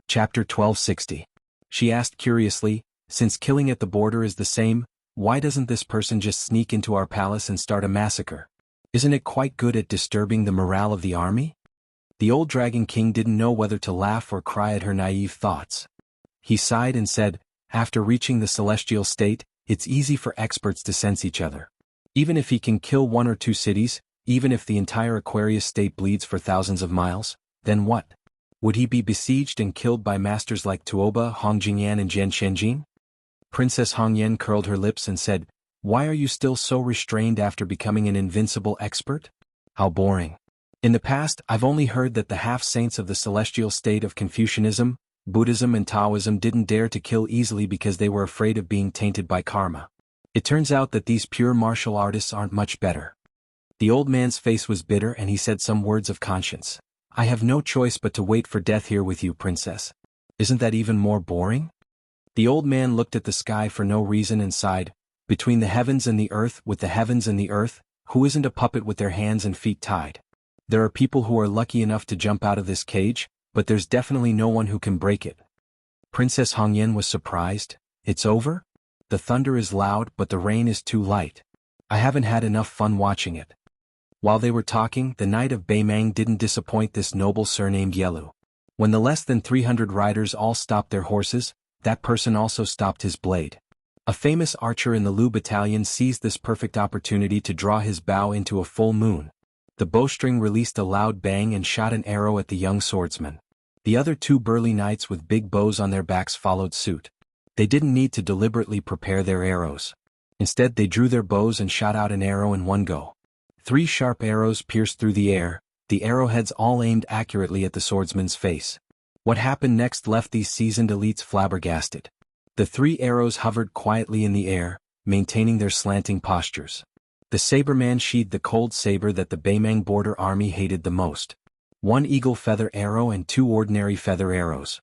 Chapter 1260. She asked curiously, since killing at the border is the same, why doesn't this person just sneak into our palace and start a massacre? Isn't it quite good at disturbing the morale of the army? The old Dragon King didn't know whether to laugh or cry at her naive thoughts. He sighed and said, after reaching the celestial state, it's easy for experts to sense each other. Even if he can kill 1 or 2 cities, even if the entire Aquarius state bleeds for thousands of miles, then what? Would he be besieged and killed by masters like Tuoba, Hong Jingyan and Jian Shenjin? Princess Hongyan curled her lips and said, why are you still so restrained after becoming an invincible expert? How boring. In the past, I've only heard that the half-saints of the celestial state of Confucianism, Buddhism and Taoism didn't dare to kill easily because they were afraid of being tainted by karma. It turns out that these pure martial artists aren't much better. The old man's face was bitter and he said some words of conscience. I have no choice but to wait for death here with you, princess. Isn't that even more boring? The old man looked at the sky for no reason and sighed, between the heavens and the earth, with the heavens and the earth, who isn't a puppet with their hands and feet tied? There are people who are lucky enough to jump out of this cage, but there's definitely no one who can break it. Princess Hongyan was surprised. It's over? The thunder is loud but the rain is too light. I haven't had enough fun watching it. While they were talking, the knight of Beimang didn't disappoint this noble surnamed Yelu. When the less than 300 riders all stopped their horses, that person also stopped his blade. A famous archer in the Lu battalion seized this perfect opportunity to draw his bow into a full moon. The bowstring released a loud bang and shot an arrow at the young swordsman. The other 2 burly knights with big bows on their backs followed suit. They didn't need to deliberately prepare their arrows. Instead, they drew their bows and shot out an arrow in one go. 3 sharp arrows pierced through the air, the arrowheads all aimed accurately at the swordsman's face. What happened next left these seasoned elites flabbergasted. The 3 arrows hovered quietly in the air, maintaining their slanting postures. The saberman sheathed the cold saber that the Beimang border army hated the most. 1 eagle feather arrow and 2 ordinary feather arrows.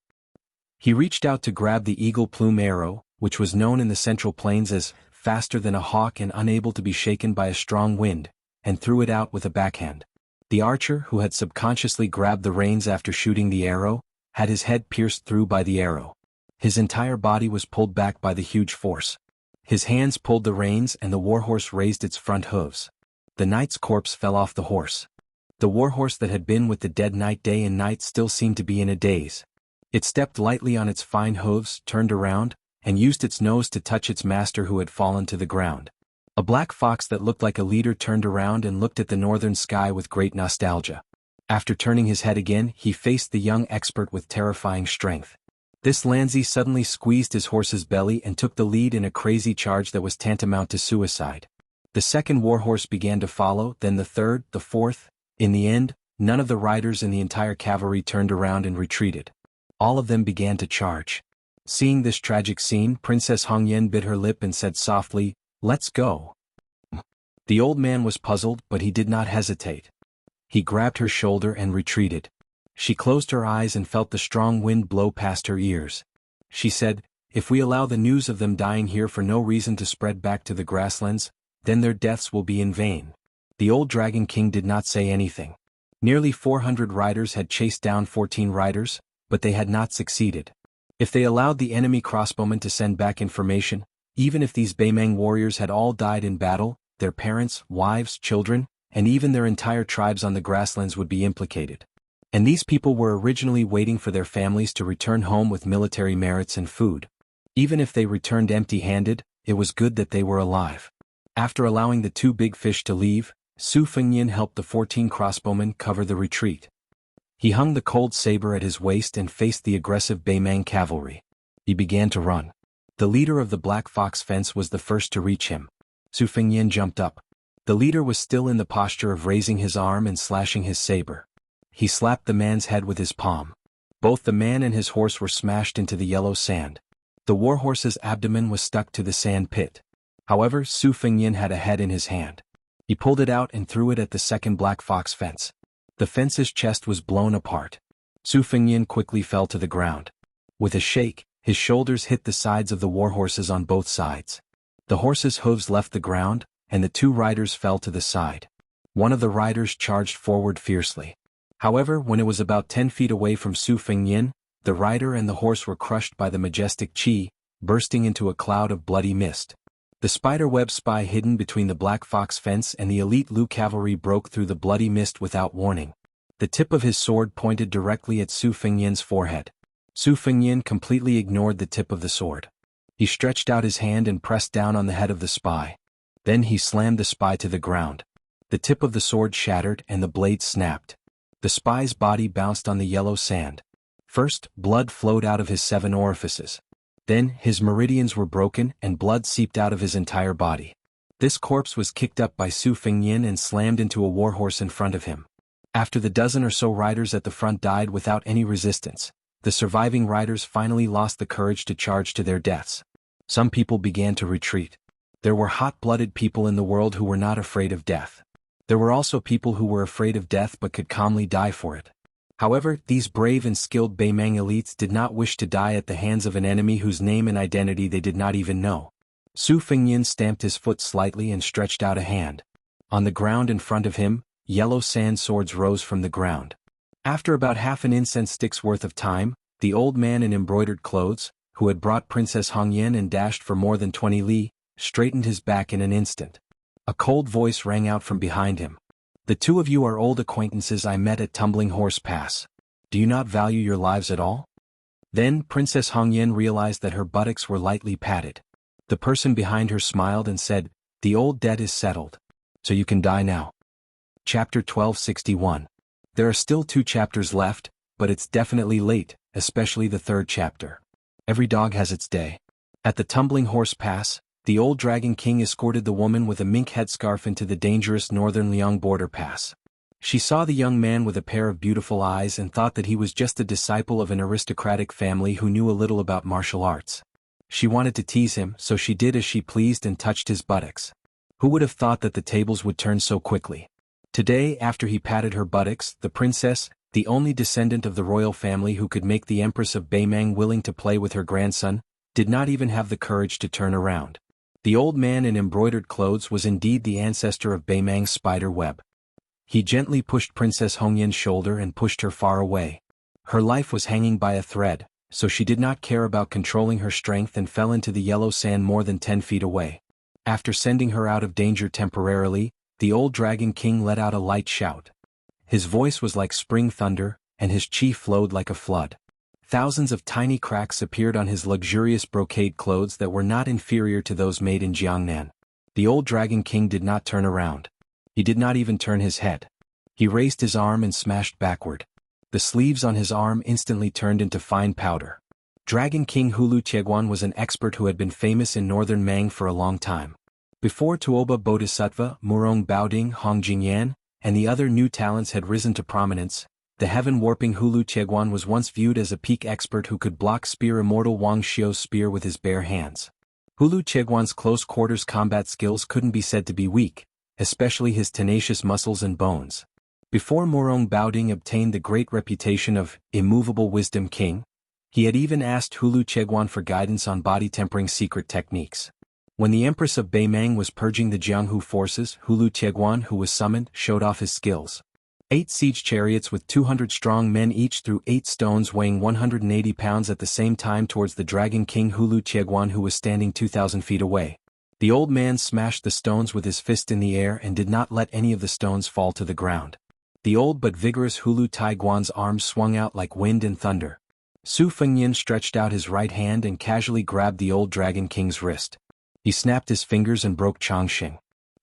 He reached out to grab the eagle plume arrow, which was known in the Central Plains as faster than a hawk and unable to be shaken by a strong wind, and threw it out with a backhand. The archer, who had subconsciously grabbed the reins after shooting the arrow, had his head pierced through by the arrow. His entire body was pulled back by the huge force. His hands pulled the reins and the warhorse raised its front hooves. The knight's corpse fell off the horse. The warhorse that had been with the dead knight day and night still seemed to be in a daze. It stepped lightly on its fine hooves, turned around, and used its nose to touch its master who had fallen to the ground. A black fox that looked like a leader turned around and looked at the northern sky with great nostalgia. After turning his head again, he faced the young expert with terrifying strength. This Lanzi suddenly squeezed his horse's belly and took the lead in a crazy charge that was tantamount to suicide. The second warhorse began to follow, then the third, the fourth. In the end, none of the riders in the entire cavalry turned around and retreated. All of them began to charge. Seeing this tragic scene, Princess Hongyan bit her lip and said softly, "Let's go." The old man was puzzled, but he did not hesitate. He grabbed her shoulder and retreated. She closed her eyes and felt the strong wind blow past her ears. She said, "If we allow the news of them dying here for no reason to spread back to the grasslands, then their deaths will be in vain." The old Dragon King did not say anything. Nearly 400 riders had chased down 14 riders, but they had not succeeded. If they allowed the enemy crossbowmen to send back information, even if these Beimang warriors had all died in battle, their parents, wives, children, and even their entire tribes on the grasslands would be implicated. And these people were originally waiting for their families to return home with military merits and food. Even if they returned empty-handed, it was good that they were alive. After allowing the 2 big fish to leave, Su Fengyin helped the 14 crossbowmen cover the retreat. He hung the cold saber at his waist and faced the aggressive Beimang cavalry. He began to run. The leader of the Black Fox fence was the first to reach him. Su Fengyin jumped up. The leader was still in the posture of raising his arm and slashing his saber. He slapped the man's head with his palm. Both the man and his horse were smashed into the yellow sand. The warhorse's abdomen was stuck to the sand pit. However, Su Fengyin had a head in his hand. He pulled it out and threw it at the second Black Fox fence. The fence's chest was blown apart. Su Fengyin quickly fell to the ground. With a shake, his shoulders hit the sides of the warhorses on both sides. The horse's hooves left the ground, and the 2 riders fell to the side. One of the riders charged forward fiercely. However, when it was about 10 feet away from Su Fengyin, The rider and the horse were crushed by the majestic chi, bursting into a cloud of bloody mist. The spiderweb spy hidden between the Black Fox fence and the elite Lu cavalry broke through the bloody mist without warning. The tip of his sword pointed directly at Su Fengyan's forehead. Su Fengyan completely ignored the tip of the sword. He stretched out his hand and pressed down on the head of the spy. Then he slammed the spy to the ground. The tip of the sword shattered and the blade snapped. The spy's body bounced on the yellow sand. First, blood flowed out of his 7 orifices. Then, his meridians were broken and blood seeped out of his entire body. This corpse was kicked up by Su Fengyan and slammed into a warhorse in front of him. After the dozen or so riders at the front died without any resistance, the surviving riders finally lost the courage to charge to their deaths. Some people began to retreat. There were hot-blooded people in the world who were not afraid of death. There were also people who were afraid of death but could calmly die for it. However, these brave and skilled Beimang elites did not wish to die at the hands of an enemy whose name and identity they did not even know. Su Fengyan stamped his foot slightly and stretched out a hand. On the ground in front of him, yellow sand swords rose from the ground. After about half an incense stick's worth of time, the old man in embroidered clothes, who had brought Princess Hongyan and dashed for more than 20 li, straightened his back in an instant. A cold voice rang out from behind him. "The two of you are old acquaintances I met at Tumbling Horse Pass. Do you not value your lives at all?" Then Princess Hongyan realized that her buttocks were lightly padded. The person behind her smiled and said, "The old debt is settled. So you can die now." Chapter 1261. There are still 2 chapters left, but it's definitely late, especially the 3rd chapter. Every dog has its day. At the Tumbling Horse Pass, the old Dragon King escorted the woman with a mink headscarf into the dangerous northern Liang border pass. She saw the young man with a pair of beautiful eyes and thought that he was just a disciple of an aristocratic family who knew a little about martial arts. She wanted to tease him, so she did as she pleased and touched his buttocks. Who would have thought that the tables would turn so quickly? Today, after he patted her buttocks, the princess, the only descendant of the royal family who could make the Empress of Beimang willing to play with her grandson, did not even have the courage to turn around. The old man in embroidered clothes was indeed the ancestor of Beimang's spider web. He gently pushed Princess Hongyan's shoulder and pushed her far away. Her life was hanging by a thread, so she did not care about controlling her strength and fell into the yellow sand more than 10 feet away. After sending her out of danger temporarily, the old Dragon King let out a light shout. His voice was like spring thunder, and his chi flowed like a flood. Thousands of tiny cracks appeared on his luxurious brocade clothes that were not inferior to those made in Jiangnan. The old Dragon King did not turn around. He did not even turn his head. He raised his arm and smashed backward. The sleeves on his arm instantly turned into fine powder. Dragon King Hulu Chegwan was an expert who had been famous in northern Mang for a long time. Before Tuoba Bodhisattva, Murong Baoding, Hong Jingyan, and the other new talents had risen to prominence, the heaven-warping Hulu Chegwan was once viewed as a peak expert who could block spear immortal Wang Xiu's spear with his bare hands. Hulu Chegwan's close-quarters combat skills couldn't be said to be weak, especially his tenacious muscles and bones. Before Murong Baoding obtained the great reputation of immovable wisdom king, he had even asked Hulu Chegwan for guidance on body-tempering secret techniques. When the Empress of Beimang was purging the Jianghu forces, Hulu Chegwan, who was summoned, showed off his skills. 8 siege chariots with 200 strong men each threw 8 stones weighing 180 pounds at the same time towards the Dragon King Hulu Chegwan, who was standing 2,000 feet away. The old man smashed the stones with his fist in the air and did not let any of the stones fall to the ground. The old but vigorous Hulu Taiguan's arms swung out like wind and thunder. Su Fengyan stretched out his right hand and casually grabbed the old Dragon King's wrist. He snapped his fingers and broke Chongqing.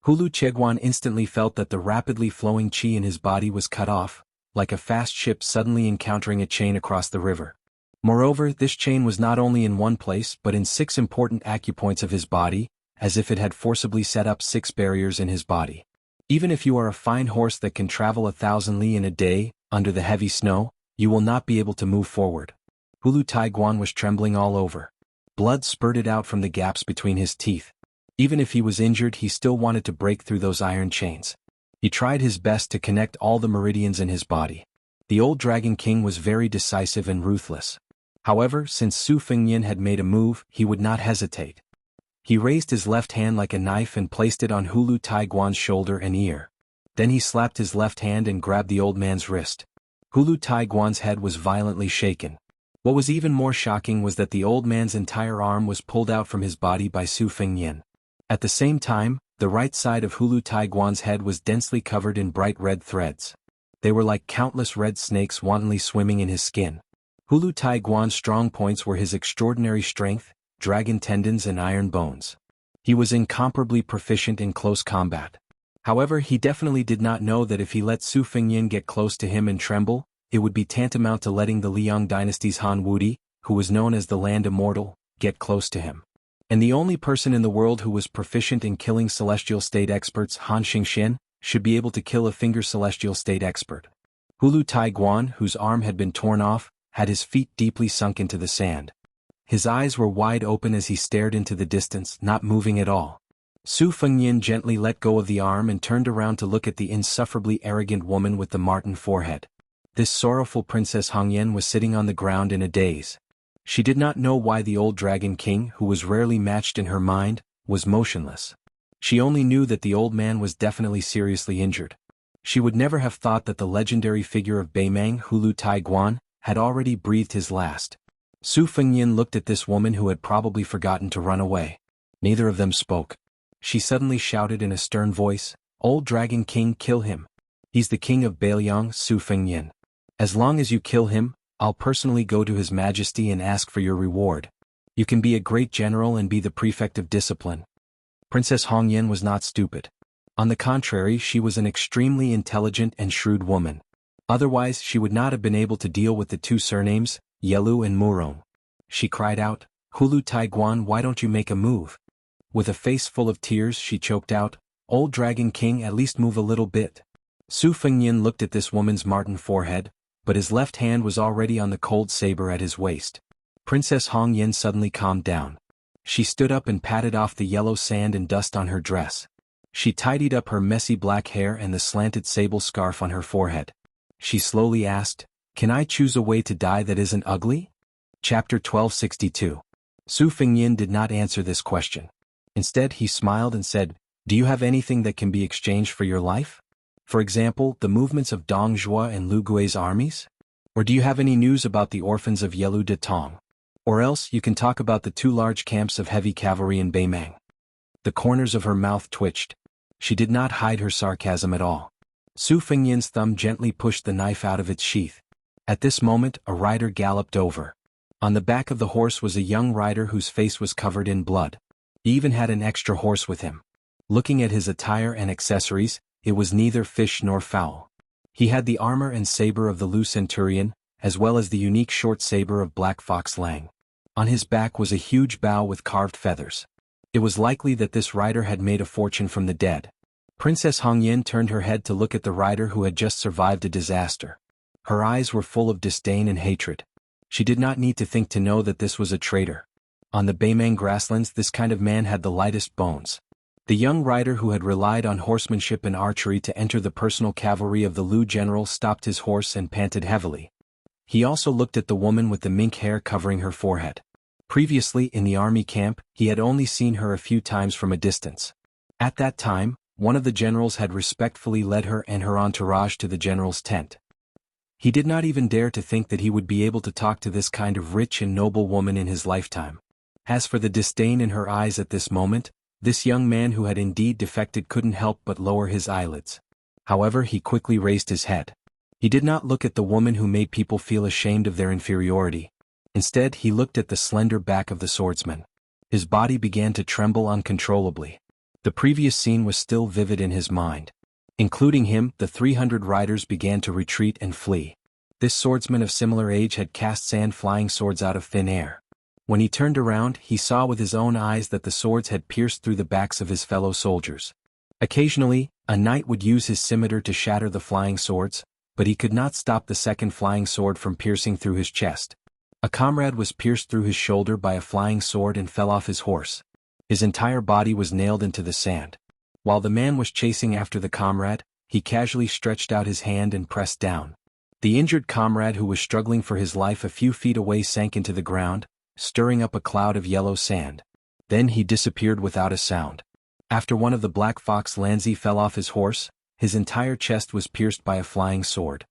Hulu Chegwan instantly felt that the rapidly flowing qi in his body was cut off, like a fast ship suddenly encountering a chain across the river. Moreover, this chain was not only in one place but in 6 important acupoints of his body, as if it had forcibly set up 6 barriers in his body. Even if you are a fine horse that can travel 1,000 li in a day, under the heavy snow, you will not be able to move forward. Hulu Taiguan was trembling all over. Blood spurted out from the gaps between his teeth. Even if he was injured, he still wanted to break through those iron chains. He tried his best to connect all the meridians in his body. The old Dragon King was very decisive and ruthless. However, since Su Fengyan had made a move, he would not hesitate. He raised his left hand like a knife and placed it on Hulu Taiguan's shoulder and ear. Then he slapped his left hand and grabbed the old man's wrist. Hulu Taiguan's head was violently shaken. What was even more shocking was that the old man's entire arm was pulled out from his body by Su Fengnian. At the same time, the right side of Hulu Taiguan's head was densely covered in bright red threads. They were like countless red snakes wantonly swimming in his skin. Hulu Taiguan's strong points were his extraordinary strength, dragon tendons and iron bones. He was incomparably proficient in close combat. However, he definitely did not know that if he let Su Fengnian get close to him and tremble, it would be tantamount to letting the Liang dynasty's Han Wudi, who was known as the Land Immortal, get close to him. And the only person in the world who was proficient in killing celestial state experts, Han Xingxian, should be able to kill a finger celestial state expert. Hulu Taiguan, whose arm had been torn off, had his feet deeply sunk into the sand. His eyes were wide open as he stared into the distance, not moving at all. Su Fengnian gently let go of the arm and turned around to look at the insufferably arrogant woman with the marten forehead. This sorrowful Princess Hongyan was sitting on the ground in a daze. She did not know why the old Dragon King, who was rarely matched in her mind, was motionless. She only knew that the old man was definitely seriously injured. She would never have thought that the legendary figure of Beimang Hulu Taiguan had already breathed his last. Su Fengnian looked at this woman who had probably forgotten to run away. Neither of them spoke. She suddenly shouted in a stern voice, "Old Dragon King, kill him. He's the king of Bailiang, Su Fengnian. As long as you kill him, I'll personally go to His Majesty and ask for your reward. You can be a great general and be the prefect of discipline." Princess Hongyan was not stupid. On the contrary, she was an extremely intelligent and shrewd woman. Otherwise, she would not have been able to deal with the two surnames, Yelu and Murong. She cried out, "Hulu Taiguan, why don't you make a move?" With a face full of tears, she choked out, "Old Dragon King, at least move a little bit." Su Fengnian looked at this woman's marten forehead, but his left hand was already on the cold saber at his waist. Princess Hongyan suddenly calmed down. She stood up and patted off the yellow sand and dust on her dress. She tidied up her messy black hair and the slanted sable scarf on her forehead. She slowly asked, "Can I choose a way to die that isn't ugly?" Chapter 1262. Su Fengnian did not answer this question. Instead, he smiled and said, "Do you have anything that can be exchanged for your life? For example, the movements of Dong Zhuo and Lu Gui's armies? Or do you have any news about the orphans of Yelu de Tong? Or else you can talk about the two large camps of heavy cavalry in Beimang." The corners of her mouth twitched. She did not hide her sarcasm at all. Su Fengnian's thumb gently pushed the knife out of its sheath. At this moment, a rider galloped over. On the back of the horse was a young rider whose face was covered in blood. He even had an extra horse with him. Looking at his attire and accessories, it was neither fish nor fowl. He had the armor and saber of the Lu Centurion, as well as the unique short saber of Black Fox Lang. On his back was a huge bow with carved feathers. It was likely that this rider had made a fortune from the dead. Princess Hongyan turned her head to look at the rider who had just survived a disaster. Her eyes were full of disdain and hatred. She did not need to think to know that this was a traitor. On the Beimang grasslands, this kind of man had the lightest bones. The young rider who had relied on horsemanship and archery to enter the personal cavalry of the Lu general stopped his horse and panted heavily. He also looked at the woman with the mink hair covering her forehead. Previously, in the army camp, he had only seen her a few times from a distance. At that time, one of the generals had respectfully led her and her entourage to the general's tent. He did not even dare to think that he would be able to talk to this kind of rich and noble woman in his lifetime. As for the disdain in her eyes at this moment, this young man who had indeed defected couldn't help but lower his eyelids. However, he quickly raised his head. He did not look at the woman who made people feel ashamed of their inferiority. Instead, he looked at the slender back of the swordsman. His body began to tremble uncontrollably. The previous scene was still vivid in his mind. Including him, the 300 riders began to retreat and flee. This swordsman of similar age had cast sand flying swords out of thin air. When he turned around, he saw with his own eyes that the swords had pierced through the backs of his fellow soldiers. Occasionally, a knight would use his scimitar to shatter the flying swords, but he could not stop the second flying sword from piercing through his chest. A comrade was pierced through his shoulder by a flying sword and fell off his horse. His entire body was nailed into the sand. While the man was chasing after the comrade, he casually stretched out his hand and pressed down. The injured comrade who was struggling for his life a few feet away sank into the ground, stirring up a cloud of yellow sand. Then he disappeared without a sound. After one of the Black Fox Lanzi fell off his horse, his entire chest was pierced by a flying sword.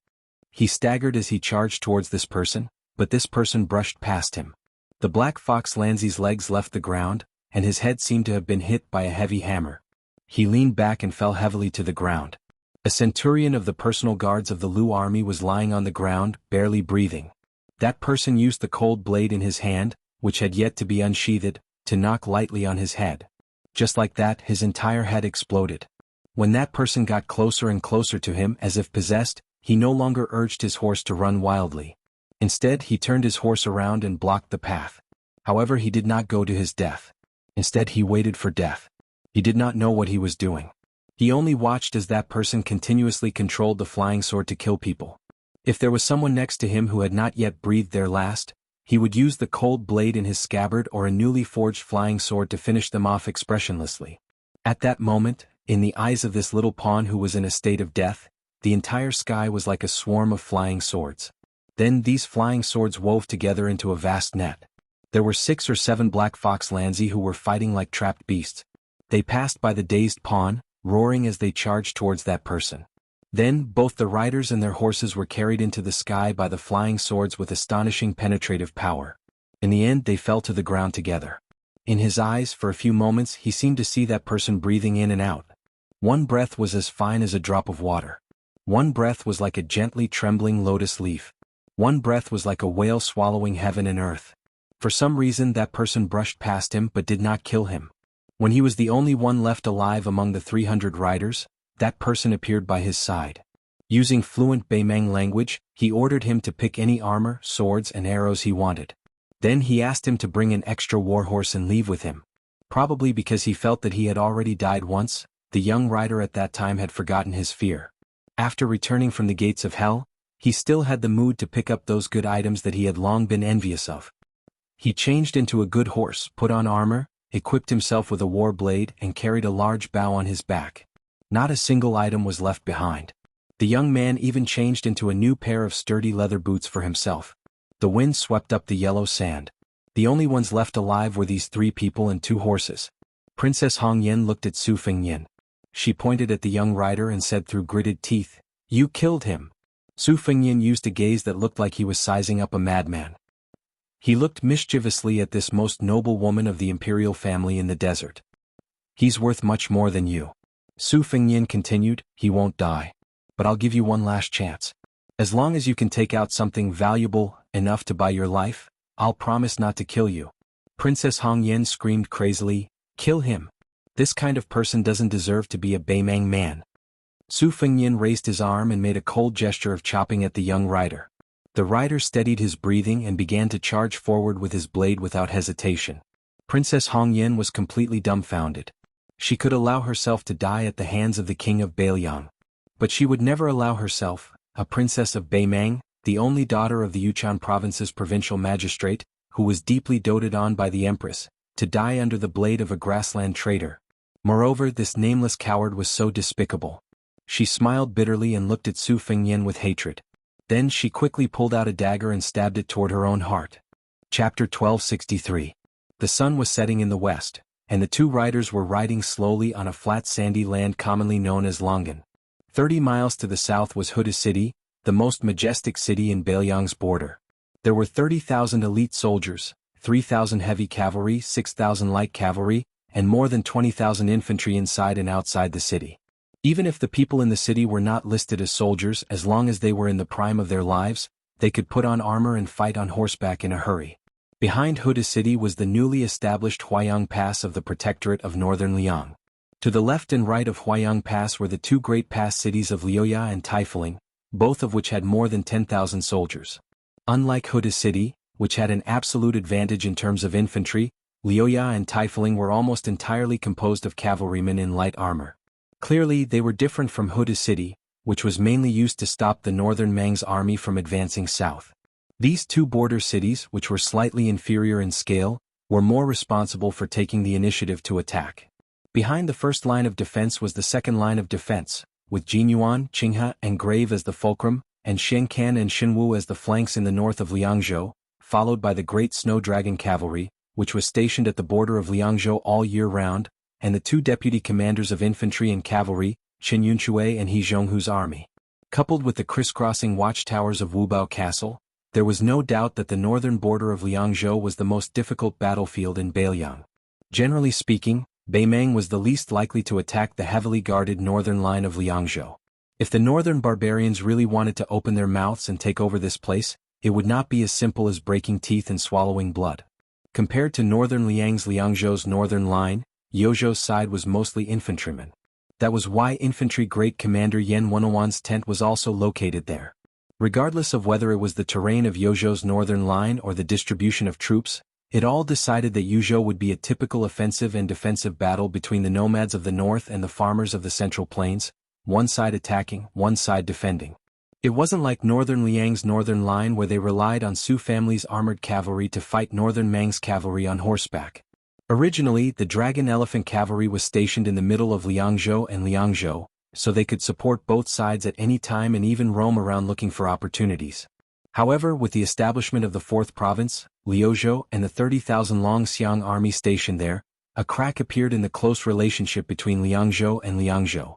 He staggered as he charged towards this person, but this person brushed past him. The black fox Lanzi's legs left the ground, and his head seemed to have been hit by a heavy hammer. He leaned back and fell heavily to the ground. A centurion of the personal guards of the Lu army was lying on the ground, barely breathing. That person used the cold blade in his hand, which had yet to be unsheathed, to knock lightly on his head. Just like that, his entire head exploded. When that person got closer and closer to him as if possessed, he no longer urged his horse to run wildly. Instead, he turned his horse around and blocked the path. However, he did not go to his death. Instead, he waited for death. He did not know what he was doing. He only watched as that person continuously controlled the flying sword to kill people. If there was someone next to him who had not yet breathed their last, he would use the cold blade in his scabbard or a newly forged flying sword to finish them off expressionlessly. At that moment, in the eyes of this little pawn who was in a state of death, the entire sky was like a swarm of flying swords. Then these flying swords wove together into a vast net. There were 6 or 7 black fox Lanzi who were fighting like trapped beasts. They passed by the dazed pawn, roaring as they charged towards that person. Then, both the riders and their horses were carried into the sky by the flying swords with astonishing penetrative power. In the end, they fell to the ground together. In his eyes, for a few moments, he seemed to see that person breathing in and out. One breath was as fine as a drop of water. One breath was like a gently trembling lotus leaf. One breath was like a whale swallowing heaven and earth. For some reason, that person brushed past him but did not kill him. When he was the only one left alive among the 300 riders, that person appeared by his side. Using fluent Baimang language, he ordered him to pick any armor, swords and arrows he wanted. Then he asked him to bring an extra warhorse and leave with him. Probably because he felt that he had already died once, the young rider at that time had forgotten his fear. After returning from the gates of hell, he still had the mood to pick up those good items that he had long been envious of. He changed into a good horse, put on armor, equipped himself with a war blade and carried a large bow on his back. Not a single item was left behind. The young man even changed into a new pair of sturdy leather boots for himself. The wind swept up the yellow sand. The only ones left alive were these 3 people and 2 horses. Princess Hong Yen looked at Su Fengyan. She pointed at the young rider and said through gritted teeth, "You killed him." Su Fengyan used a gaze that looked like he was sizing up a madman. He looked mischievously at this most noble woman of the imperial family in the desert. "He's worth much more than you." Su Fengyan continued, "He won't die. But I'll give you one last chance. As long as you can take out something valuable enough to buy your life, I'll promise not to kill you." Princess Hong Yen screamed crazily, "Kill him. This kind of person doesn't deserve to be a Baimang man." Su Fengyan raised his arm and made a cold gesture of chopping at the young rider. The rider steadied his breathing and began to charge forward with his blade without hesitation. Princess Hong Yen was completely dumbfounded. She could allow herself to die at the hands of the king of Bailiang. But she would never allow herself, a princess of Baimang, the only daughter of the Yushan province's provincial magistrate, who was deeply doted on by the empress, to die under the blade of a grassland traitor. Moreover, this nameless coward was so despicable. She smiled bitterly and looked at Su Fengyan with hatred. Then she quickly pulled out a dagger and stabbed it toward her own heart. Chapter 1263. The sun was setting in the west, and the 2 riders were riding slowly on a flat sandy land commonly known as Longan. 30 miles to the south was Huda City, the most majestic city in Bailiang's border. There were 30,000 elite soldiers, 3,000 heavy cavalry, 6,000 light cavalry, and more than 20,000 infantry inside and outside the city. Even if the people in the city were not listed as soldiers, as long as they were in the prime of their lives, they could put on armor and fight on horseback in a hurry. Behind Huda City was the newly established Huayang Pass of the Protectorate of Northern Liang. To the left and right of Huayang Pass were the 2 great pass cities of Liuya and Taifuling, both of which had more than 10,000 soldiers. Unlike Huda City, which had an absolute advantage in terms of infantry, Liuya and Taifuling were almost entirely composed of cavalrymen in light armor. Clearly, they were different from Huda City, which was mainly used to stop the northern Mang's army from advancing south. These 2 border cities, which were slightly inferior in scale, were more responsible for taking the initiative to attack. Behind the first line of defense was the second line of defense, with Jinyuan, Qinghe, and Grave as the fulcrum, and Shenkan and Shinwu as the flanks in the north of Liangzhou, followed by the Great Snow Dragon Cavalry, which was stationed at the border of Liangzhou all year round, and the 2 deputy commanders of infantry and cavalry, Qin Yunshui and He Zhonghu's army. Coupled with the crisscrossing watchtowers of Wubao Castle, There was no doubt that the northern border of Liangzhou was the most difficult battlefield in Beiliang. Generally speaking, Beimeng was the least likely to attack the heavily guarded northern line of Liangzhou. If the northern barbarians really wanted to open their mouths and take over this place, it would not be as simple as breaking teeth and swallowing blood. Compared to northern Liangzhou's northern line, Yozhou's side was mostly infantrymen. That was why infantry great commander Yan Wenwan's tent was also located there. Regardless of whether it was the terrain of Yozhou's northern line or the distribution of troops, it all decided that Yuzhou would be a typical offensive and defensive battle between the nomads of the north and the farmers of the central plains, one side attacking, one side defending. It wasn't like northern Liang's northern line where they relied on Su family's armored cavalry to fight northern Mang's cavalry on horseback. Originally, the Dragon Elephant Cavalry was stationed in the middle of Liangzhou and Liangzhou, so they could support both sides at any time and even roam around looking for opportunities. However, with the establishment of the 4th province, Liuzhou, and the 30,000 Longxiang army stationed there, a crack appeared in the close relationship between Liangzhou and Liangzhou.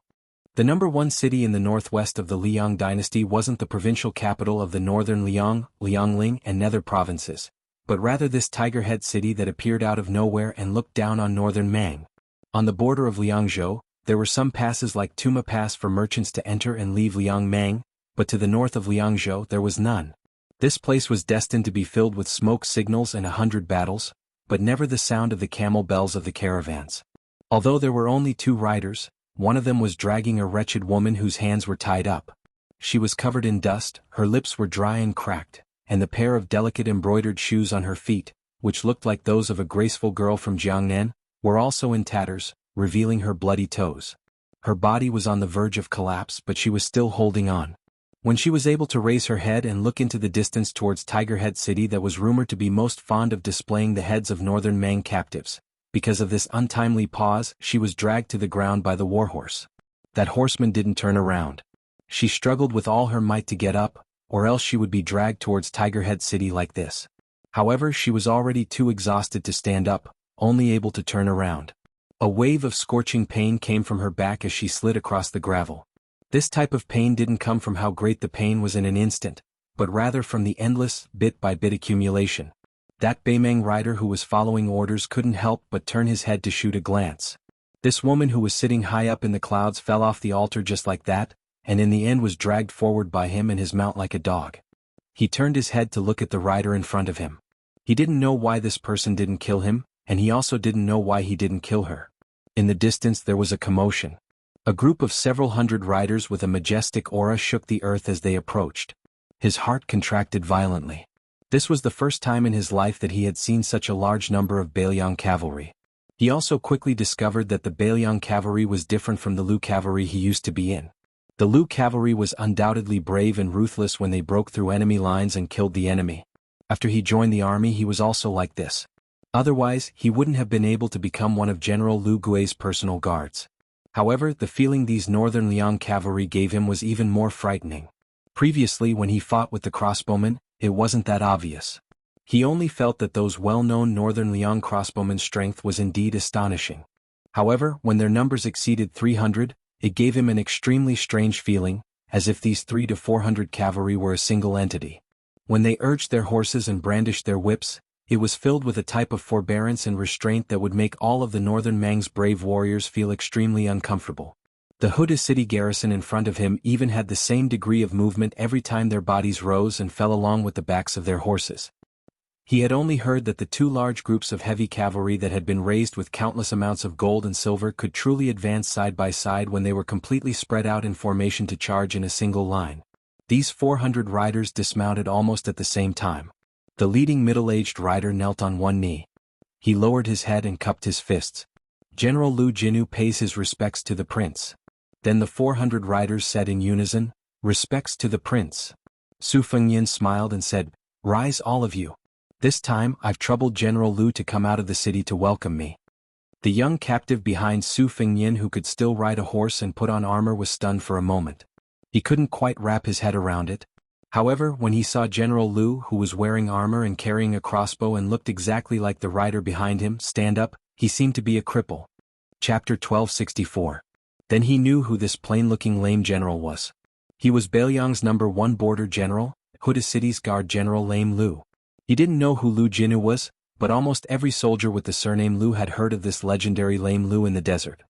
The number one city in the northwest of the Liang dynasty wasn't the provincial capital of the northern Liang, Liangling, and Nether provinces, but rather this tiger-head city that appeared out of nowhere and looked down on northern Mang. On the border of Liangzhou, there were some passes like Tuma Pass for merchants to enter and leave Liangmang, but to the north of Liangzhou there was none. This place was destined to be filled with smoke signals and 100 battles, but never the sound of the camel bells of the caravans. Although there were only 2 riders, one of them was dragging a wretched woman whose hands were tied up. She was covered in dust, her lips were dry and cracked, and the pair of delicate embroidered shoes on her feet, which looked like those of a graceful girl from Jiangnan, were also in tatters, revealing her bloody toes. Her body was on the verge of collapse, but she was still holding on. When she was able to raise her head and look into the distance towards Tigerhead City that was rumored to be most fond of displaying the heads of northern Mang captives, because of this untimely pause, she was dragged to the ground by the warhorse. That horseman didn't turn around. She struggled with all her might to get up, or else she would be dragged towards Tigerhead City like this. However, she was already too exhausted to stand up, only able to turn around. A wave of scorching pain came from her back as she slid across the gravel. This type of pain didn't come from how great the pain was in an instant, but rather from the endless, bit-by-bit accumulation. That Beimeng rider who was following orders couldn't help but turn his head to shoot a glance. This woman who was sitting high up in the clouds fell off the altar just like that, and in the end was dragged forward by him and his mount like a dog. He turned his head to look at the rider in front of him. He didn't know why this person didn't kill him, and he also didn't know why he didn't kill her. In the distance there was a commotion. A group of several hundred riders with a majestic aura shook the earth as they approached. His heart contracted violently. This was the first time in his life that he had seen such a large number of Beiliang cavalry. He also quickly discovered that the Beiliang cavalry was different from the Lu cavalry he used to be in. The Lu cavalry was undoubtedly brave and ruthless when they broke through enemy lines and killed the enemy. After he joined the army he was also like this. Otherwise, he wouldn't have been able to become one of General Lu Gui's personal guards. However, the feeling these northern Liang cavalry gave him was even more frightening. Previously, when he fought with the crossbowmen, it wasn't that obvious. He only felt that those well-known northern Liang crossbowmen's strength was indeed astonishing. However, when their numbers exceeded 300, it gave him an extremely strange feeling, as if these 300 to 400 cavalry were a single entity. When they urged their horses and brandished their whips, it was filled with a type of forbearance and restraint that would make all of the northern Mang's brave warriors feel extremely uncomfortable. The Huda city garrison in front of him even had the same degree of movement every time their bodies rose and fell along with the backs of their horses. He had only heard that the 2 large groups of heavy cavalry that had been raised with countless amounts of gold and silver could truly advance side by side when they were completely spread out in formation to charge in a single line. These 400 riders dismounted almost at the same time. The leading middle-aged rider knelt on one knee. He lowered his head and cupped his fists. General Lu Jinu pays his respects to the prince. Then the 400 riders said in unison, "Respects to the prince." Su Fengyin smiled and said, "Rise all of you. This time I've troubled General Lu to come out of the city to welcome me." The young captive behind Su Fengyin who could still ride a horse and put on armor was stunned for a moment. He couldn't quite wrap his head around it. However, when he saw General Lu, who was wearing armor and carrying a crossbow and looked exactly like the rider behind him, stand up, he seemed to be a cripple. Chapter 1264. Then he knew who this plain-looking lame general was. He was Beiliang's #1 border general, Huda City's Guard General Lame Lu. He didn't know who Lu Jinu was, but almost every soldier with the surname Lu had heard of this legendary Lame Lu in the desert.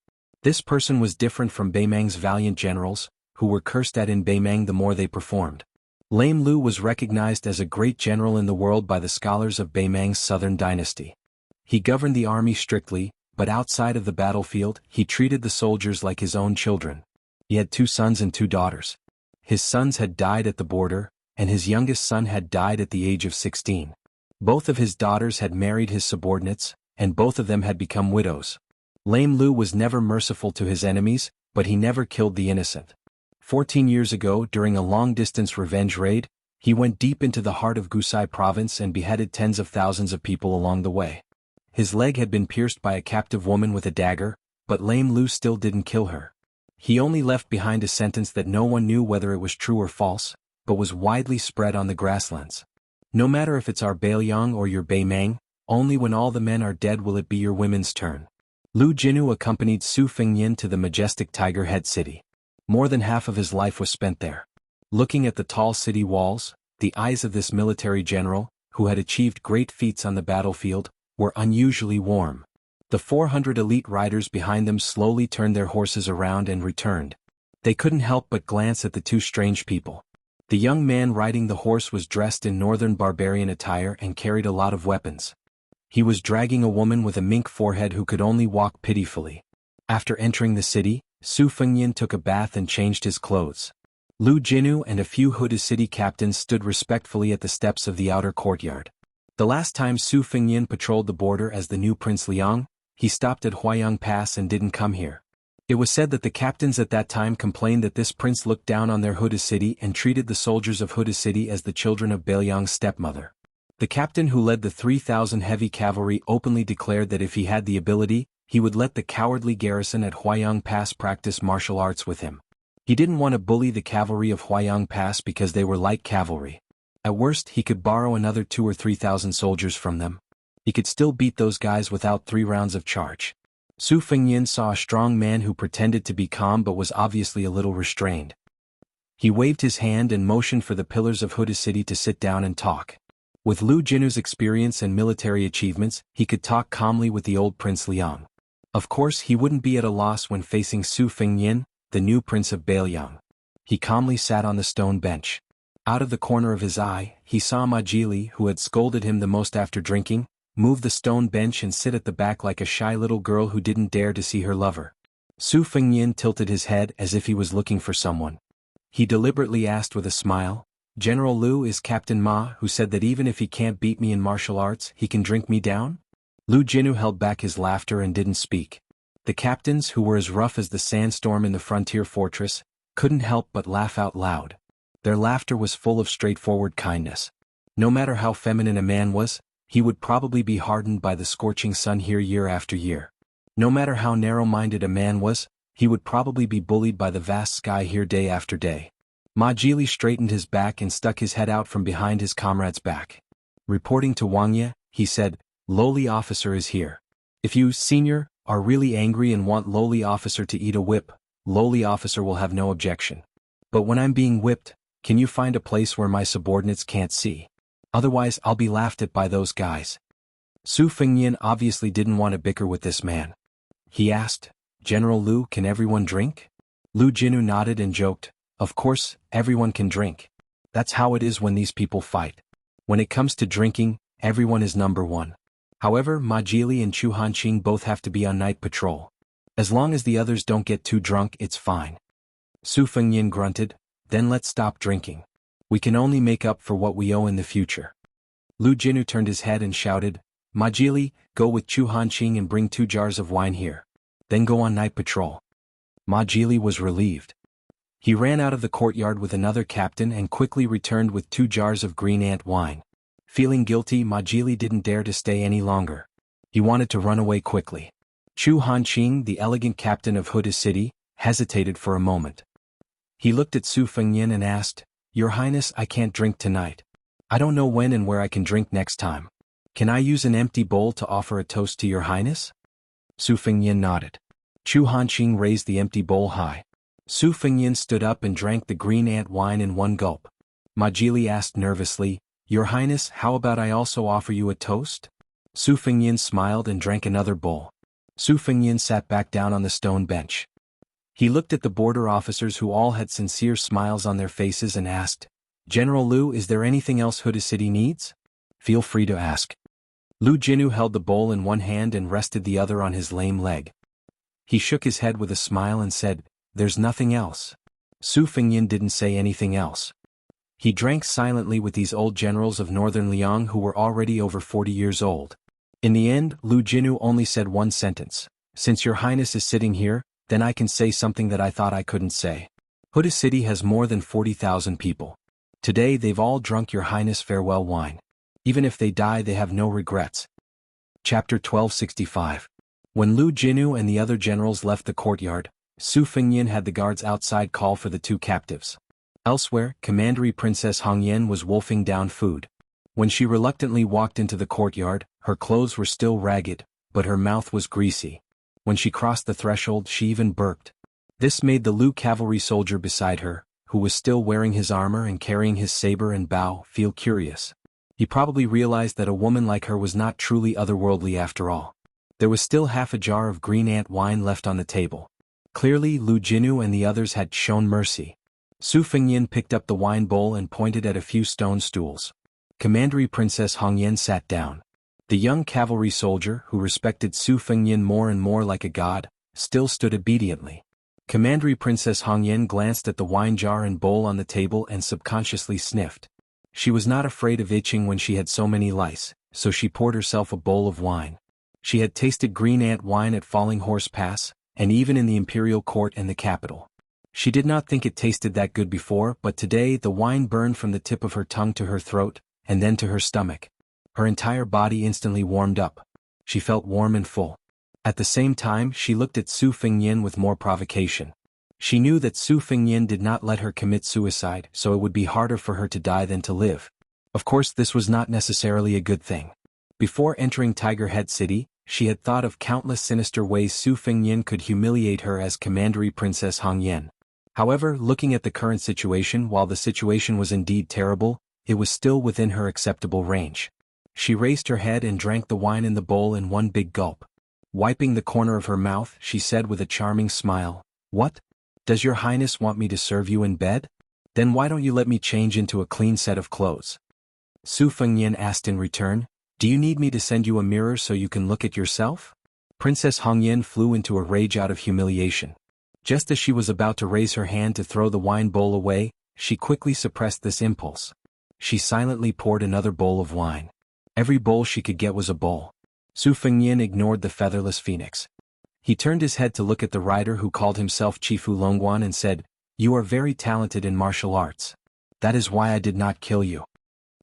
This person was different from Beimang's valiant generals, who were cursed at in Beimang the more they performed. Lame Lu was recognized as a great general in the world by the scholars of Beimang's southern dynasty. He governed the army strictly, but outside of the battlefield, he treated the soldiers like his own children. He had 2 sons and 2 daughters. His sons had died at the border, and his youngest son had died at the age of 16. Both of his daughters had married his subordinates, and both of them had become widows. Lame Lu was never merciful to his enemies, but he never killed the innocent. 14 years ago, during a long-distance revenge raid, he went deep into the heart of Gusai province and beheaded tens of thousands of people along the way. His leg had been pierced by a captive woman with a dagger, but Lame Lu still didn't kill her. He only left behind a sentence that no one knew whether it was true or false, but was widely spread on the grasslands. No matter if it's our Beiliang or your Beimang, only when all the men are dead will it be your women's turn. Lu Jinu accompanied Su Fengyin to the majestic Tiger Head city. More than half of his life was spent there. Looking at the tall city walls, the eyes of this military general, who had achieved great feats on the battlefield, were unusually warm. The 400 elite riders behind them slowly turned their horses around and returned. They couldn't help but glance at the 2 strange people. The young man riding the horse was dressed in northern barbarian attire and carried a lot of weapons. He was dragging a woman with a mink forehead who could only walk pitifully. After entering the city, Su Fengyin took a bath and changed his clothes. Lu Jinu and a few Huda city captains stood respectfully at the steps of the outer courtyard. The last time Su Fengyin patrolled the border as the new Prince Liang, he stopped at Huayang Pass and didn't come here. It was said that the captains at that time complained that this prince looked down on their Huda city and treated the soldiers of Huda city as the children of Beiliang's stepmother. The captain who led the 3,000 heavy cavalry openly declared that if he had the ability, he would let the cowardly garrison at Huayang Pass practice martial arts with him. He didn't want to bully the cavalry of Huayang Pass because they were light cavalry. At worst, he could borrow another 2,000 or 3,000 soldiers from them. He could still beat those guys without 3 rounds of charge. Su Fengyin saw a strong man who pretended to be calm but was obviously a little restrained. He waved his hand and motioned for the pillars of Huda city to sit down and talk. With Lu Jinu's experience and military achievements, he could talk calmly with the old Prince Liang. Of course, he wouldn't be at a loss when facing Su Fengyin, the new Prince of Beiliang. He calmly sat on the stone bench. Out of the corner of his eye, he saw Ma Jili, who had scolded him the most after drinking, move the stone bench and sit at the back like a shy little girl who didn't dare to see her lover. Su Fengyin tilted his head as if he was looking for someone. He deliberately asked with a smile, "General Lu is Captain Ma, who said that even if he can't beat me in martial arts, he can drink me down?" Lu Jinu held back his laughter and didn't speak. The captains, who were as rough as the sandstorm in the frontier fortress, couldn't help but laugh out loud. Their laughter was full of straightforward kindness. No matter how feminine a man was, he would probably be hardened by the scorching sun here year after year. No matter how narrow-minded a man was, he would probably be bullied by the vast sky here day after day. Ma Jili straightened his back and stuck his head out from behind his comrade's back. Reporting to Wangya, he said, "Lowly officer is here. If you, senior, are really angry and want lowly officer to eat a whip, lowly officer will have no objection. But when I'm being whipped, can you find a place where my subordinates can't see? Otherwise I'll be laughed at by those guys." Su Fengyin obviously didn't want to bicker with this man. He asked, "General Lu, can everyone drink?" Lu Jinu nodded and joked, "Of course, everyone can drink. That's how it is when these people fight. When it comes to drinking, everyone is number one. However, Ma Jili and Chu Hanqing both have to be on night patrol. As long as the others don't get too drunk, it's fine." Su Fengyin grunted, "Then let's stop drinking. We can only make up for what we owe in the future." Lu Jinu turned his head and shouted, "Ma Jili, go with Chu Hanqing and bring 2 jars of wine here. Then go on night patrol." Ma Jili was relieved. He ran out of the courtyard with another captain and quickly returned with 2 jars of green ant wine. Feeling guilty, Ma Jili didn't dare to stay any longer. He wanted to run away quickly. Chu Hanqing, the elegant captain of Huda city, hesitated for a moment. He looked at Su Fengyin and asked, "Your Highness, I can't drink tonight. I don't know when and where I can drink next time. Can I use an empty bowl to offer a toast to your Highness?" Su Fengyin nodded. Chu Hanqing raised the empty bowl high. Su Fengyin stood up and drank the green ant wine in one gulp. Ma Jili asked nervously. Your Highness, how about I also offer you a toast? Su Fengyin smiled and drank another bowl. Su Fengyin sat back down on the stone bench. He looked at the border officers who all had sincere smiles on their faces and asked, General Lu, is there anything else Huda City needs? Feel free to ask. Lu Jinu held the bowl in one hand and rested the other on his lame leg. He shook his head with a smile and said, There's nothing else. Su Fengyin didn't say anything else. He drank silently with these old generals of northern Liang who were already over 40 years old. In the end, Lu Jinu only said one sentence. Since your Highness is sitting here, then I can say something that I thought I couldn't say. Huda City has more than 40,000 people. Today they've all drunk your Highness farewell wine. Even if they die they have no regrets. Chapter 1265. When Lu Jinu and the other generals left the courtyard, Su Fengyin had the guards outside call for the two captives. Elsewhere, Commandery Princess Hongyan was wolfing down food. When she reluctantly walked into the courtyard, her clothes were still ragged, but her mouth was greasy. When she crossed the threshold she even burped. This made the Lu cavalry soldier beside her, who was still wearing his armor and carrying his saber and bow, feel curious. He probably realized that a woman like her was not truly otherworldly after all. There was still half a jar of green ant wine left on the table. Clearly Lu Jinu and the others had shown mercy. Su Fengyin picked up the wine bowl and pointed at a few stone stools. Commandery Princess Hongyan sat down. The young cavalry soldier, who respected Su Fengyin more and more like a god, still stood obediently. Commandery Princess Hongyan glanced at the wine jar and bowl on the table and subconsciously sniffed. She was not afraid of itching when she had so many lice, so she poured herself a bowl of wine. She had tasted green ant wine at Falling Horse Pass, and even in the imperial court and the capital. She did not think it tasted that good before, but today the wine burned from the tip of her tongue to her throat, and then to her stomach. Her entire body instantly warmed up. She felt warm and full. At the same time she looked at Su Fengyin with more provocation. She knew that Su Fengyin did not let her commit suicide, so it would be harder for her to die than to live. Of course this was not necessarily a good thing. Before entering Tiger Head City, she had thought of countless sinister ways Su Fengyin could humiliate her as Commandery Princess Hongyan. However, looking at the current situation, while the situation was indeed terrible, it was still within her acceptable range. She raised her head and drank the wine in the bowl in one big gulp. Wiping the corner of her mouth, she said with a charming smile, What? Does your Highness want me to serve you in bed? Then why don't you let me change into a clean set of clothes? Su Fengyin asked in return, Do you need me to send you a mirror so you can look at yourself? Princess Hongyan flew into a rage out of humiliation. Just as she was about to raise her hand to throw the wine bowl away, she quickly suppressed this impulse. She silently poured another bowl of wine. Every bowl she could get was a bowl. Su Fengyin ignored the featherless phoenix. He turned his head to look at the rider who called himself Chifu Longguan and said, You are very talented in martial arts. That is why I did not kill you.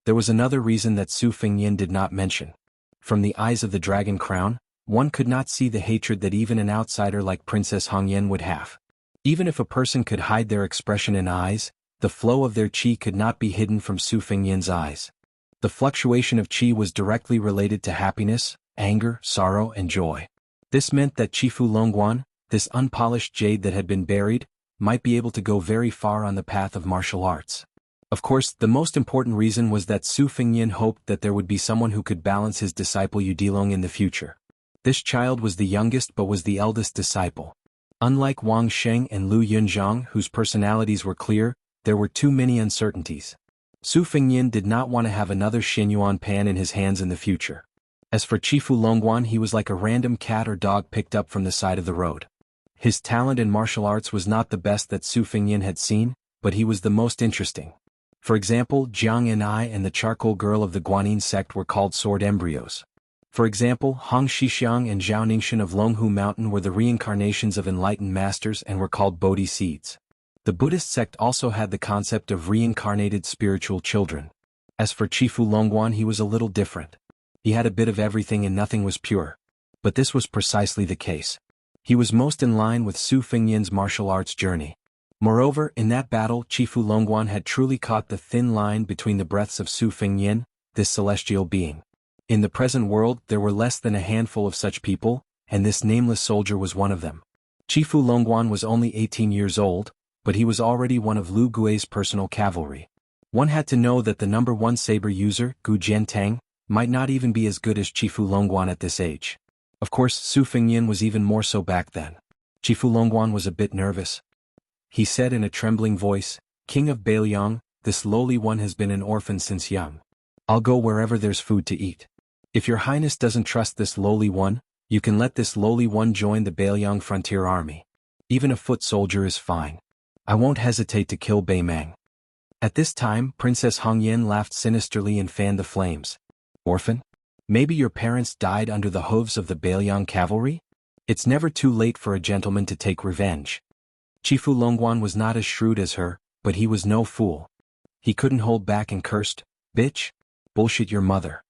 There was another reason that Su Fengyin did not mention. From the eyes of the dragon crown, one could not see the hatred that even an outsider like Princess Hongyan would have. Even if a person could hide their expression in eyes, the flow of their qi could not be hidden from Su Fengyin's eyes. The fluctuation of qi was directly related to happiness, anger, sorrow, and joy. This meant that Chifu Longguan, this unpolished jade that had been buried, might be able to go very far on the path of martial arts. Of course, the most important reason was that Su Fengyin hoped that there would be someone who could balance his disciple Yudilong in the future. This child was the youngest but was the eldest disciple. Unlike Wang Sheng and Lu Yunzhang, whose personalities were clear, there were too many uncertainties. Su Fengyin did not want to have another Xinyuan Pan in his hands in the future. As for Chifu Longguan, he was like a random cat or dog picked up from the side of the road. His talent in martial arts was not the best that Su Fengyin had seen, but he was the most interesting. For example, Jiang and I and the charcoal girl of the Guanyin sect were called sword embryos. For example, Hong Shixiang and Zhao Ningxin of Longhu Mountain were the reincarnations of enlightened masters and were called Bodhi seeds. The Buddhist sect also had the concept of reincarnated spiritual children. As for Chifu Longguan, he was a little different. He had a bit of everything and nothing was pure. But this was precisely the case. He was most in line with Su Fengyin's martial arts journey. Moreover, in that battle, Chifu Longguan had truly caught the thin line between the breaths of Su Fengyin, this celestial being. In the present world, there were less than a handful of such people, and this nameless soldier was one of them. Chifu Longguan was only 18 years old, but he was already one of Lu Gui's personal cavalry. One had to know that the number one saber user, Gu Jiantang, might not even be as good as Chifu Longguan at this age. Of course, Su Fengyin was even more so back then. Chifu Longguan was a bit nervous. He said in a trembling voice, "King of Bailiang, this lowly one has been an orphan since young. I'll go wherever there's food to eat. If your highness doesn't trust this lowly one, you can let this lowly one join the Bailiang frontier army. Even a foot soldier is fine. I won't hesitate to kill Beimang." At this time, Princess Hongyan laughed sinisterly and fanned the flames. "Orphan? Maybe your parents died under the hooves of the Bailiang cavalry? It's never too late for a gentleman to take revenge." Chifu Longguan was not as shrewd as her, but he was no fool. He couldn't hold back and cursed, "Bitch! Bullshit your mother."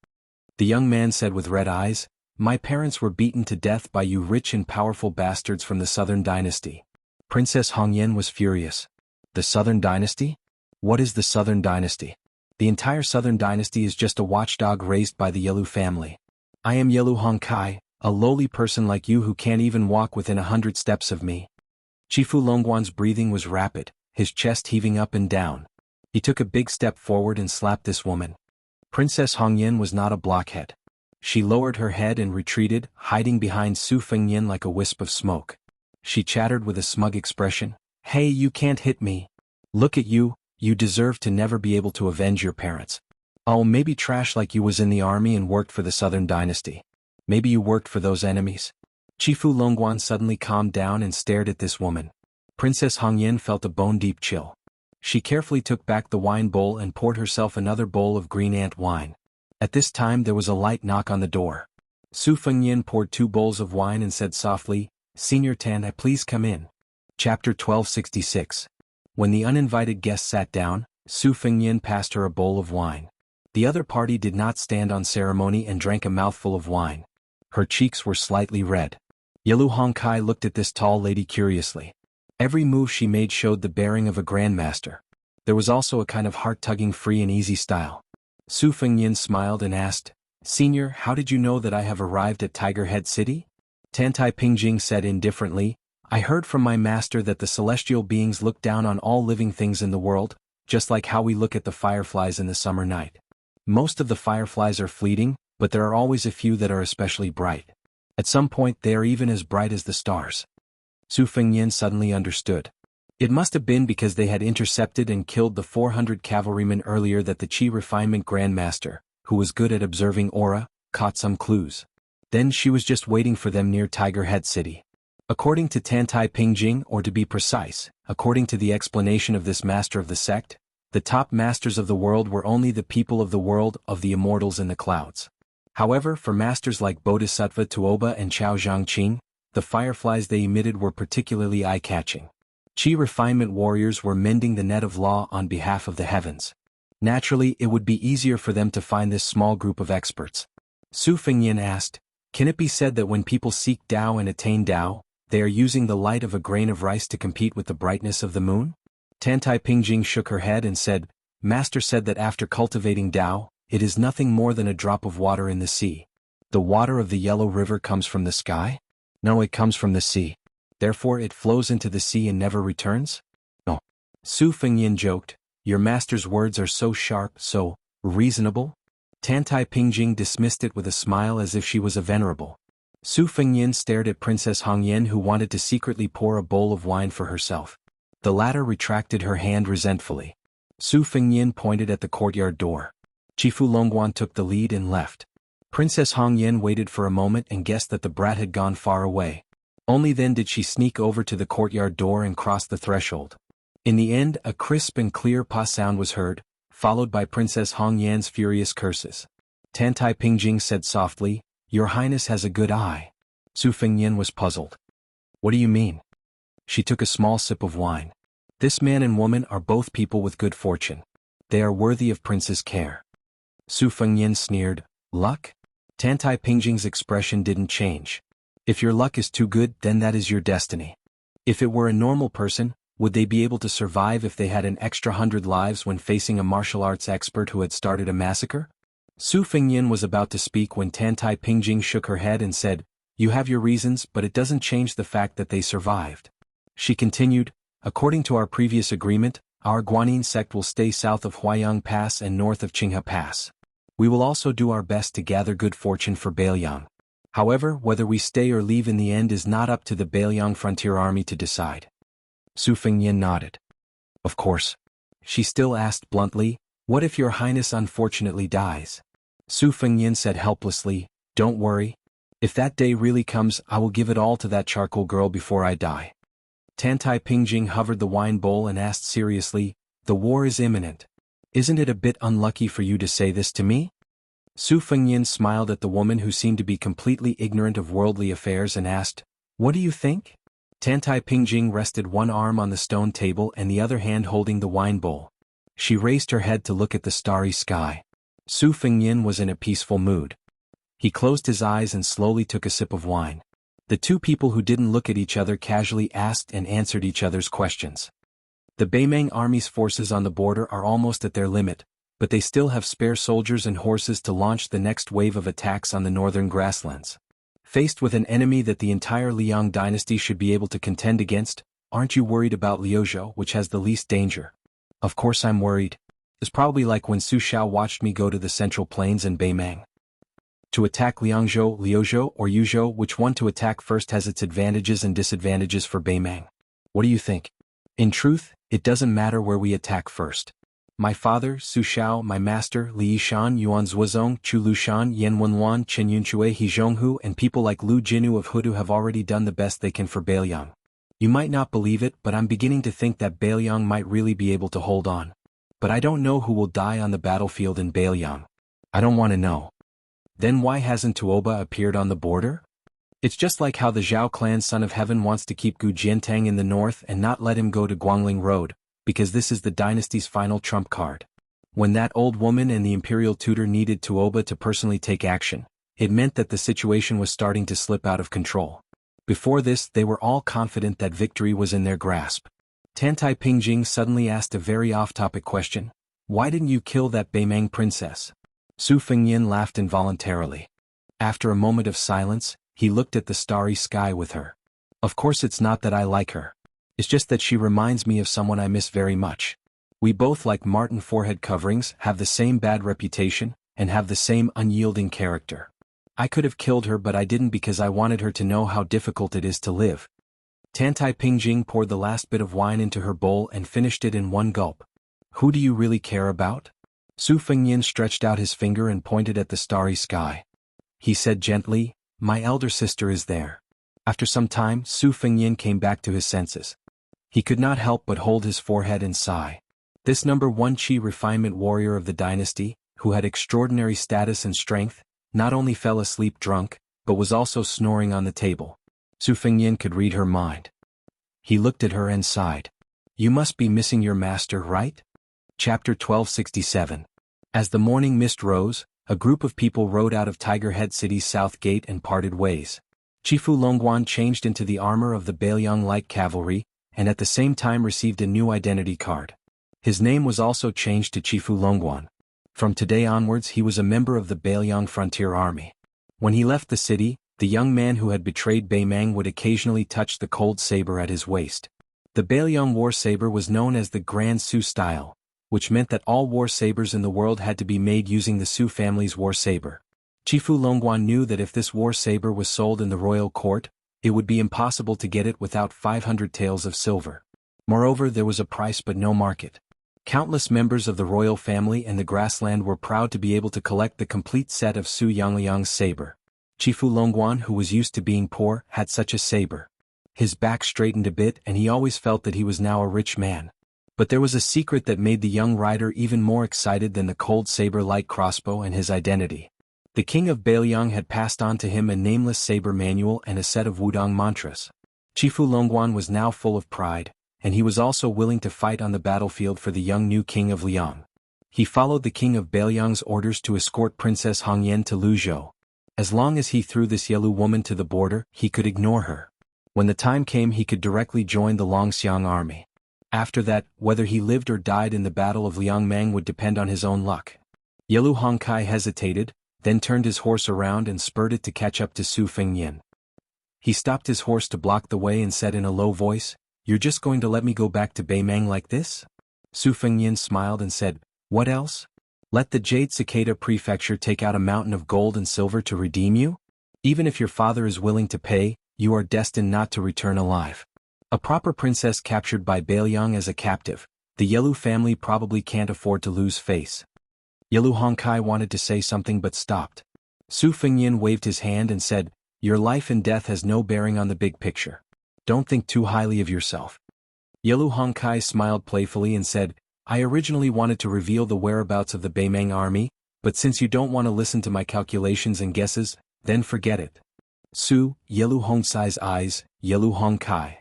The young man said with red eyes, "My parents were beaten to death by you rich and powerful bastards from the Southern Dynasty." Princess Hongyan was furious. The Southern Dynasty? What is the Southern Dynasty? The entire Southern Dynasty is just a watchdog raised by the Yelu family. I am Yelu Hongkai, a lowly person like you who can't even walk within 100 steps of me. Chifu Longguan's breathing was rapid, his chest heaving up and down. He took a big step forward and slapped this woman. Princess Hongyan was not a blockhead. She lowered her head and retreated, hiding behind Su Fengyin like a wisp of smoke. She chattered with a smug expression, "Hey, you can't hit me. Look at you, you deserve to never be able to avenge your parents. Oh, maybe trash like you was in the army and worked for the Southern Dynasty. Maybe you worked for those enemies." Chifu Longguan suddenly calmed down and stared at this woman. Princess Hongyan felt a bone-deep chill. She carefully took back the wine bowl and poured herself another bowl of green ant wine. At this time there was a light knock on the door. Su Fengyin poured 2 bowls of wine and said softly, "Senior Tan, please come in." Chapter 1266. When the uninvited guest sat down, Su Fengyin passed her a bowl of wine. The other party did not stand on ceremony and drank a mouthful of wine. Her cheeks were slightly red. Yelu Hongkai looked at this tall lady curiously. Every move she made showed the bearing of a grandmaster. There was also a kind of heart-tugging free and easy style. Su Fengyin smiled and asked, "Senior, how did you know that I have arrived at Tiger Head City?" Tantai Pingjing said indifferently, "I heard from my master that the celestial beings look down on all living things in the world, just like how we look at the fireflies in the summer night. Most of the fireflies are fleeting, but there are always a few that are especially bright. At some point they are even as bright as the stars." Su Fengyin suddenly understood. It must have been because they had intercepted and killed the 400 cavalrymen earlier that the Qi Refinement Grandmaster, who was good at observing aura, caught some clues. Then she was just waiting for them near Tiger Head City. According to Tantai Pingjing, or to be precise, according to the explanation of this master of the sect, the top masters of the world were only the people of the world of the immortals in the clouds. However, for masters like Bodhisattva Tuoba and Chao Zhangqing, the fireflies they emitted were particularly eye-catching. Qi refinement warriors were mending the net of law on behalf of the heavens. Naturally, it would be easier for them to find this small group of experts. Su Fengyin asked, "Can it be said that when people seek Tao and attain Tao, they are using the light of a grain of rice to compete with the brightness of the moon?" Tantai Pingjing shook her head and said, "Master said that after cultivating Tao, it is nothing more than a drop of water in the sea. The water of the Yellow River comes from the sky? No, it comes from the sea. Therefore it flows into the sea and never returns? No." Su Fengyin joked, "Your master's words are so sharp, so reasonable." Tantai Pingjing dismissed it with a smile as if she was a venerable. Su Fengyin stared at Princess Hongyan, who wanted to secretly pour a bowl of wine for herself. The latter retracted her hand resentfully. Su Fengyin pointed at the courtyard door. Chifu Longguan took the lead and left. Princess Hongyan waited for a moment and guessed that the brat had gone far away. Only then did she sneak over to the courtyard door and cross the threshold. In the end, a crisp and clear pa sound was heard, followed by Princess Hongyan's furious curses. Tantai Pingjing said softly, "Your Highness has a good eye." Su Fengyin was puzzled. "What do you mean?" She took a small sip of wine. "This man and woman are both people with good fortune. They are worthy of Prince's care." Su Fengyin sneered, "Luck?" Tantai Pingjing's expression didn't change. "If your luck is too good, then that is your destiny. If it were a normal person, would they be able to survive if they had an extra 100 lives when facing a martial arts expert who had started a massacre?" Su Fengyin was about to speak when Tantai Pingjing shook her head and said, "You have your reasons, but it doesn't change the fact that they survived." She continued, "According to our previous agreement, Our Guanyin sect will stay south of Huayang Pass and north of Qinghe Pass. We will also do our best to gather good fortune for Bailiang. However, whether we stay or leave in the end is not up to the Bailiang Frontier Army to decide. Su Fengyin nodded. Of course. She still asked bluntly, what if your highness unfortunately dies? Su Fengyin said helplessly, don't worry. If that day really comes, I will give it all to that charcoal girl before I die. Tantai Pingjing hovered the wine bowl and asked seriously, the war is imminent. Isn't it a bit unlucky for you to say this to me? Su Fengyin smiled at the woman who seemed to be completely ignorant of worldly affairs and asked, what do you think? Tantai Pingjing rested one arm on the stone table and the other hand holding the wine bowl. She raised her head to look at the starry sky. Su Fengyin was in a peaceful mood. He closed his eyes and slowly took a sip of wine. The two people who didn't look at each other casually asked and answered each other's questions. The Beimang army's forces on the border are almost at their limit, but they still have spare soldiers and horses to launch the next wave of attacks on the northern grasslands. Faced with an enemy that the entire Liang dynasty should be able to contend against, aren't you worried about Liuzhou, which has the least danger? Of course I'm worried. It's probably like when Su Xiao watched me go to the Central Plains and Beimang. To attack Liangzhou, Liuzhou, or Yuzhou, which one to attack first has its advantages and disadvantages for Beimang? What do you think? In truth, it doesn't matter where we attack first. My father, Su Xiao, my master, Li Yishan, Yuan Zuozong, Chu Lushan, Yan Wenwan, Chen Yunchue, He Zhonghu, and people like Lu Jinu of Hudu have already done the best they can for Bailiang. You might not believe it, but I'm beginning to think that Bailiang might really be able to hold on. But I don't know who will die on the battlefield in Bailiang. I don't want to know. Then why hasn't Tuoba appeared on the border? It's just like how the Zhao clan Son of Heaven wants to keep Gu Jiantang in the north and not let him go to Guangling Road, because this is the dynasty's final trump card. When that old woman and the imperial tutor needed Tuoba to personally take action, it meant that the situation was starting to slip out of control. Before this, they were all confident that victory was in their grasp. Tantai Pingjing suddenly asked a very off-topic question. Why didn't you kill that Beimang princess? Su Fengyin laughed involuntarily. After a moment of silence, he looked at the starry sky with her. Of course it's not that I like her. It's just that she reminds me of someone I miss very much. We both like Martin forehead coverings, have the same bad reputation, and have the same unyielding character. I could have killed her but I didn't because I wanted her to know how difficult it is to live. Tantai Pingjing poured the last bit of wine into her bowl and finished it in one gulp. Who do you really care about? Su Fengyin stretched out his finger and pointed at the starry sky. He said gently, my elder sister is there. After some time, Su Fengyin came back to his senses. He could not help but hold his forehead and sigh. This number 1 Qi refinement warrior of the dynasty, who had extraordinary status and strength, not only fell asleep drunk, but was also snoring on the table. Su Fengyin could read her mind. He looked at her and sighed. You must be missing your master, right? Chapter 1267. As the morning mist rose, a group of people rode out of Tiger Head City's south gate and parted ways. Chifu Longguan changed into the armor of the Bailiang Light Cavalry, and at the same time received a new identity card. His name was also changed to Chifu Longguan. From today onwards he was a member of the Bailiang Frontier Army. When he left the city, the young man who had betrayed Beimang would occasionally touch the cold saber at his waist. The Bailiang war saber was known as the Grand Su style, which meant that all war sabers in the world had to be made using the Su family's war saber. Chifu Longguan knew that if this war saber was sold in the royal court, it would be impossible to get it without 500 taels of silver. Moreover, there was a price but no market. Countless members of the royal family and the grassland were proud to be able to collect the complete set of Su Yangliang's saber. Chifu Longguan, who was used to being poor, had such a saber. His back straightened a bit and he always felt that he was now a rich man. But there was a secret that made the young rider even more excited than the cold saber light crossbow and his identity. The king of Bailiang had passed on to him a nameless saber manual and a set of Wudong mantras. Chifu Longguan was now full of pride, and he was also willing to fight on the battlefield for the young new king of Liang. He followed the king of Bailiang's orders to escort Princess Hongyan to Luzhou. As long as he threw this Yelu woman to the border, he could ignore her. When the time came he could directly join the Longxiang army. After that, whether he lived or died in the Battle of Liangmang would depend on his own luck. Yelu Hongkai hesitated, then turned his horse around and spurred it to catch up to Su Fengyin. He stopped his horse to block the way and said in a low voice, "You're just going to let me go back to Beimang like this?" Su Fengnian smiled and said, "What else? Let the Jade Cicada Prefecture take out a mountain of gold and silver to redeem you? Even if your father is willing to pay, you are destined not to return alive. A proper princess captured by Bailiang as a captive, the Yelu family probably can't afford to lose face." Yelu Hongkai wanted to say something but stopped. Su Fengnian waved his hand and said, "Your life and death has no bearing on the big picture. Don't think too highly of yourself." Yelu Hongkai smiled playfully and said, "I originally wanted to reveal the whereabouts of the Beimeng army, but since you don't want to listen to my calculations and guesses, then forget it." Su, Yelu Hongkai's eyes, Yelu Hongkai.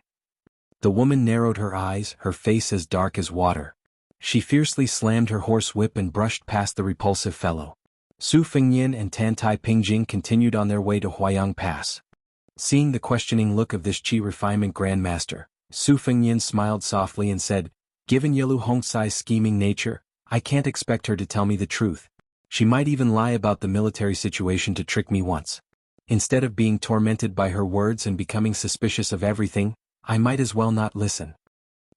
The woman narrowed her eyes, her face as dark as water. She fiercely slammed her horse whip and brushed past the repulsive fellow. Su Fengnian and Tantai Pingjing continued on their way to Huayang Pass. Seeing the questioning look of this Qi refinement grandmaster, Su Fengnian smiled softly and said, "Given Yelu Hongkai's scheming nature, I can't expect her to tell me the truth. She might even lie about the military situation to trick me once. Instead of being tormented by her words and becoming suspicious of everything, I might as well not listen."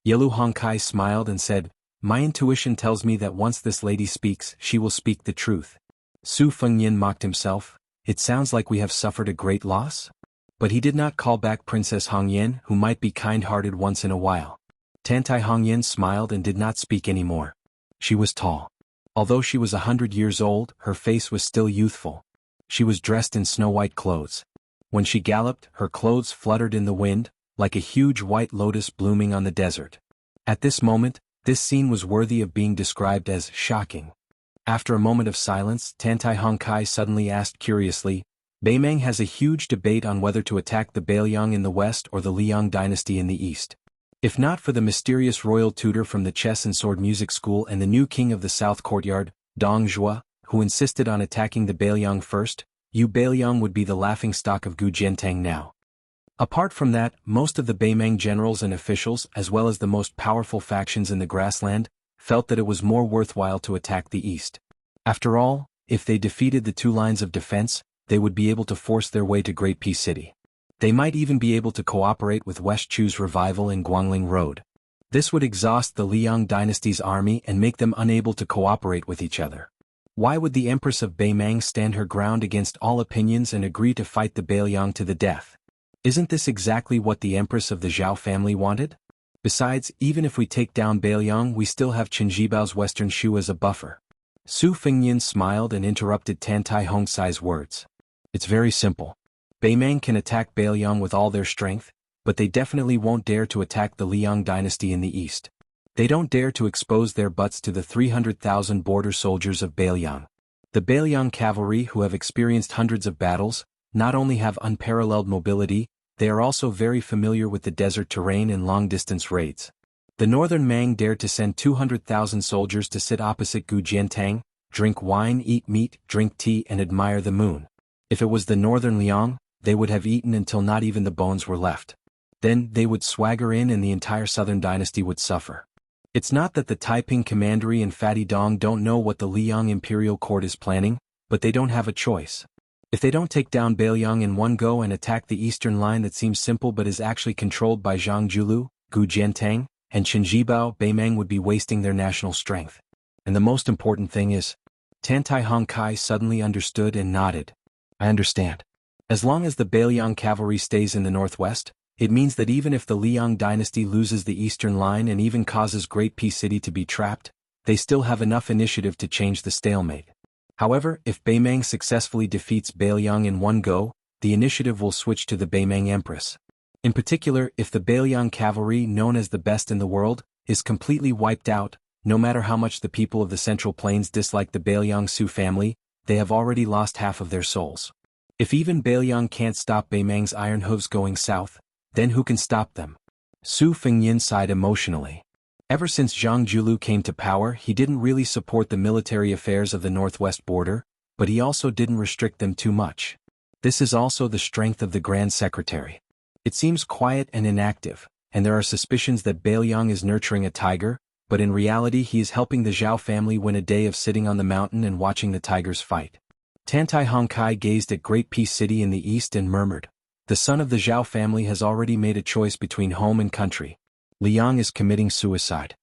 Yelu Hongkai smiled and said, "My intuition tells me that once this lady speaks, she will speak the truth." Su Fengnian mocked himself, "It sounds like we have suffered a great loss?" But he did not call back Princess Hongyan, who might be kind-hearted once in a while. Tantai Hongyan smiled and did not speak anymore. She was tall. Although she was 100 years old, her face was still youthful. She was dressed in snow-white clothes. When she galloped, her clothes fluttered in the wind, like a huge white lotus blooming on the desert. At this moment, this scene was worthy of being described as shocking. After a moment of silence, Tantai Hongkai suddenly asked curiously, "Beimeng has a huge debate on whether to attack the Bailiang in the west or the Liang dynasty in the east. If not for the mysterious royal tutor from the chess and sword music school and the new king of the south courtyard, Dong Zhuo, who insisted on attacking the Bailiang first, you Bailiang would be the laughingstock of Gu Jiantang now. Apart from that, most of the Beimeng generals and officials, as well as the most powerful factions in the grassland, felt that it was more worthwhile to attack the east. After all, if they defeated the two lines of defense, they would be able to force their way to Great Peace City. They might even be able to cooperate with West Chu's revival in Guangling Road. This would exhaust the Liang dynasty's army and make them unable to cooperate with each other. Why would the Empress of Beimeng stand her ground against all opinions and agree to fight the Bailiang to the death? Isn't this exactly what the Empress of the Zhao family wanted? Besides, even if we take down Bailiang, we still have Qinjibao's Western Shu as a buffer." Su Fengnian smiled and interrupted Tantai Hongkai's words. "It's very simple. Beimeng can attack Bailiang with all their strength, but they definitely won't dare to attack the Liang dynasty in the east. They don't dare to expose their butts to the 300,000 border soldiers of Bailiang. The Bailiang cavalry, who have experienced hundreds of battles, not only have unparalleled mobility, they are also very familiar with the desert terrain and long-distance raids. The northern Mang dared to send 200,000 soldiers to sit opposite Gu Jiantang, drink wine, eat meat, drink tea and admire the moon. If it was the northern Liang, they would have eaten until not even the bones were left. Then they would swagger in and the entire southern dynasty would suffer. It's not that the Taiping Commandery and Fatty Dong don't know what the Liang imperial court is planning, but they don't have a choice. If they don't take down Bailiang in one go and attack the eastern line that seems simple but is actually controlled by Zhang Julu, Gu Jiantang, and Qinjibao, Beimeng would be wasting their national strength. And the most important thing is, Tantai Hongkai suddenly understood and nodded. "I understand. As long as the Bailiang cavalry stays in the northwest, it means that even if the Liang dynasty loses the eastern line and even causes Great Peace City to be trapped, they still have enough initiative to change the stalemate. However, if Beimeng successfully defeats Bailiang in one go, the initiative will switch to the Beimeng Empress. In particular, if the Bailiang cavalry, known as the best in the world, is completely wiped out, no matter how much the people of the Central Plains dislike the Bailiang Su family, they have already lost half of their souls. If even Bailiang can't stop Beimeng's iron hooves going south, then who can stop them?" Su Fengnian sighed emotionally. Ever since Zhang Julu came to power, he didn't really support the military affairs of the northwest border, but he also didn't restrict them too much. This is also the strength of the Grand Secretary. It seems quiet and inactive, and there are suspicions that Bailiang is nurturing a tiger, but in reality he is helping the Zhao family win a day of sitting on the mountain and watching the tigers fight. Tantai Hongkai gazed at Great Peace City in the east and murmured, "The son of the Zhao family has already made a choice between home and country. Liang is committing suicide."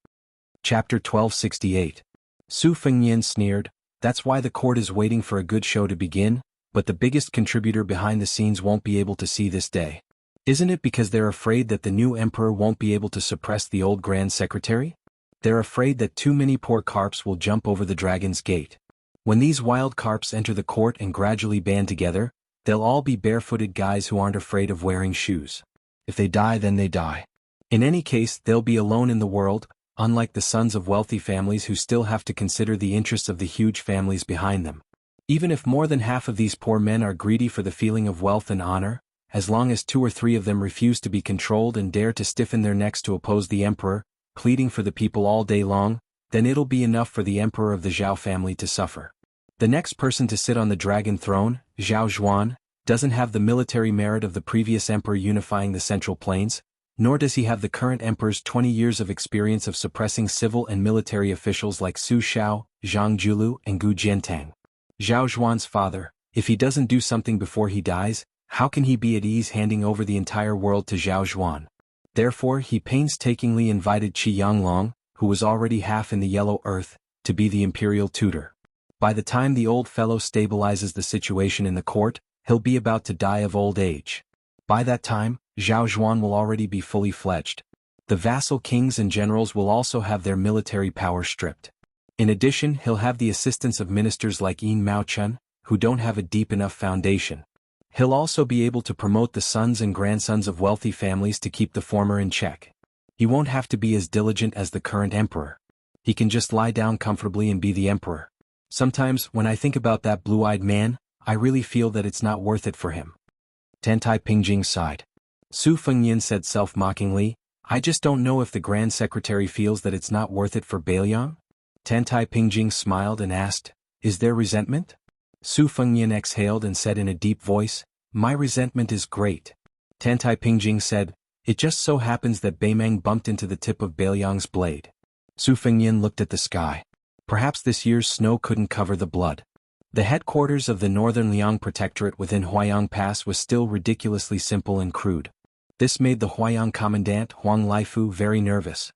Chapter 1268. Su Fengnian sneered, "That's why the court is waiting for a good show to begin, but the biggest contributor behind the scenes won't be able to see this day. Isn't it because they're afraid that the new emperor won't be able to suppress the old grand secretary? They're afraid that too many poor carps will jump over the dragon's gate. When these wild carps enter the court and gradually band together, they'll all be barefooted guys who aren't afraid of wearing shoes. If they die, then they die. In any case, they'll be alone in the world, unlike the sons of wealthy families who still have to consider the interests of the huge families behind them. Even if more than half of these poor men are greedy for the feeling of wealth and honor, as long as 2 or 3 of them refuse to be controlled and dare to stiffen their necks to oppose the emperor, pleading for the people all day long, then it'll be enough for the emperor of the Zhao family to suffer. The next person to sit on the dragon throne, Zhao Zhuan, doesn't have the military merit of the previous emperor unifying the Central Plains, nor does he have the current emperor's 20 years of experience of suppressing civil and military officials like Su Xiao, Zhang Julu, and Gu Jiantang. Zhao Zhuan's father, if he doesn't do something before he dies, how can he be at ease handing over the entire world to Zhao Zhuan? Therefore he painstakingly invited Qi Yanglong, who was already half in the yellow earth, to be the imperial tutor. By the time the old fellow stabilizes the situation in the court, he'll be about to die of old age. By that time, Zhao Zhuan will already be fully fledged. The vassal kings and generals will also have their military power stripped. In addition, he'll have the assistance of ministers like Yin Maochun, who don't have a deep enough foundation. He'll also be able to promote the sons and grandsons of wealthy families to keep the former in check. He won't have to be as diligent as the current emperor. He can just lie down comfortably and be the emperor. Sometimes, when I think about that blue-eyed man, I really feel that it's not worth it for him." Tantai Pingjing sighed. Su Fengnian said self-mockingly, "I just don't know if the Grand Secretary feels that it's not worth it for Beiliang?" Tantai Pingjing smiled and asked, "Is there resentment?" Su Fengnian exhaled and said in a deep voice, "My resentment is great." Tantai Pingjing said, "It just so happens that Beimeng bumped into the tip of Beiliang's blade." Su Fengnian looked at the sky. Perhaps this year's snow couldn't cover the blood. The headquarters of the Northern Liang Protectorate within Huayang Pass was still ridiculously simple and crude. This made the Huayang commandant Huang Laifu very nervous.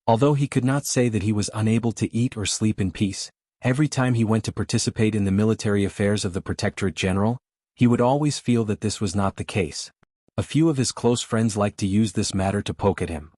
Although he could not say that he was unable to eat or sleep in peace, every time he went to participate in the military affairs of the Protectorate General, he would always feel that this was not the case. A few of his close friends liked to use this matter to poke at him.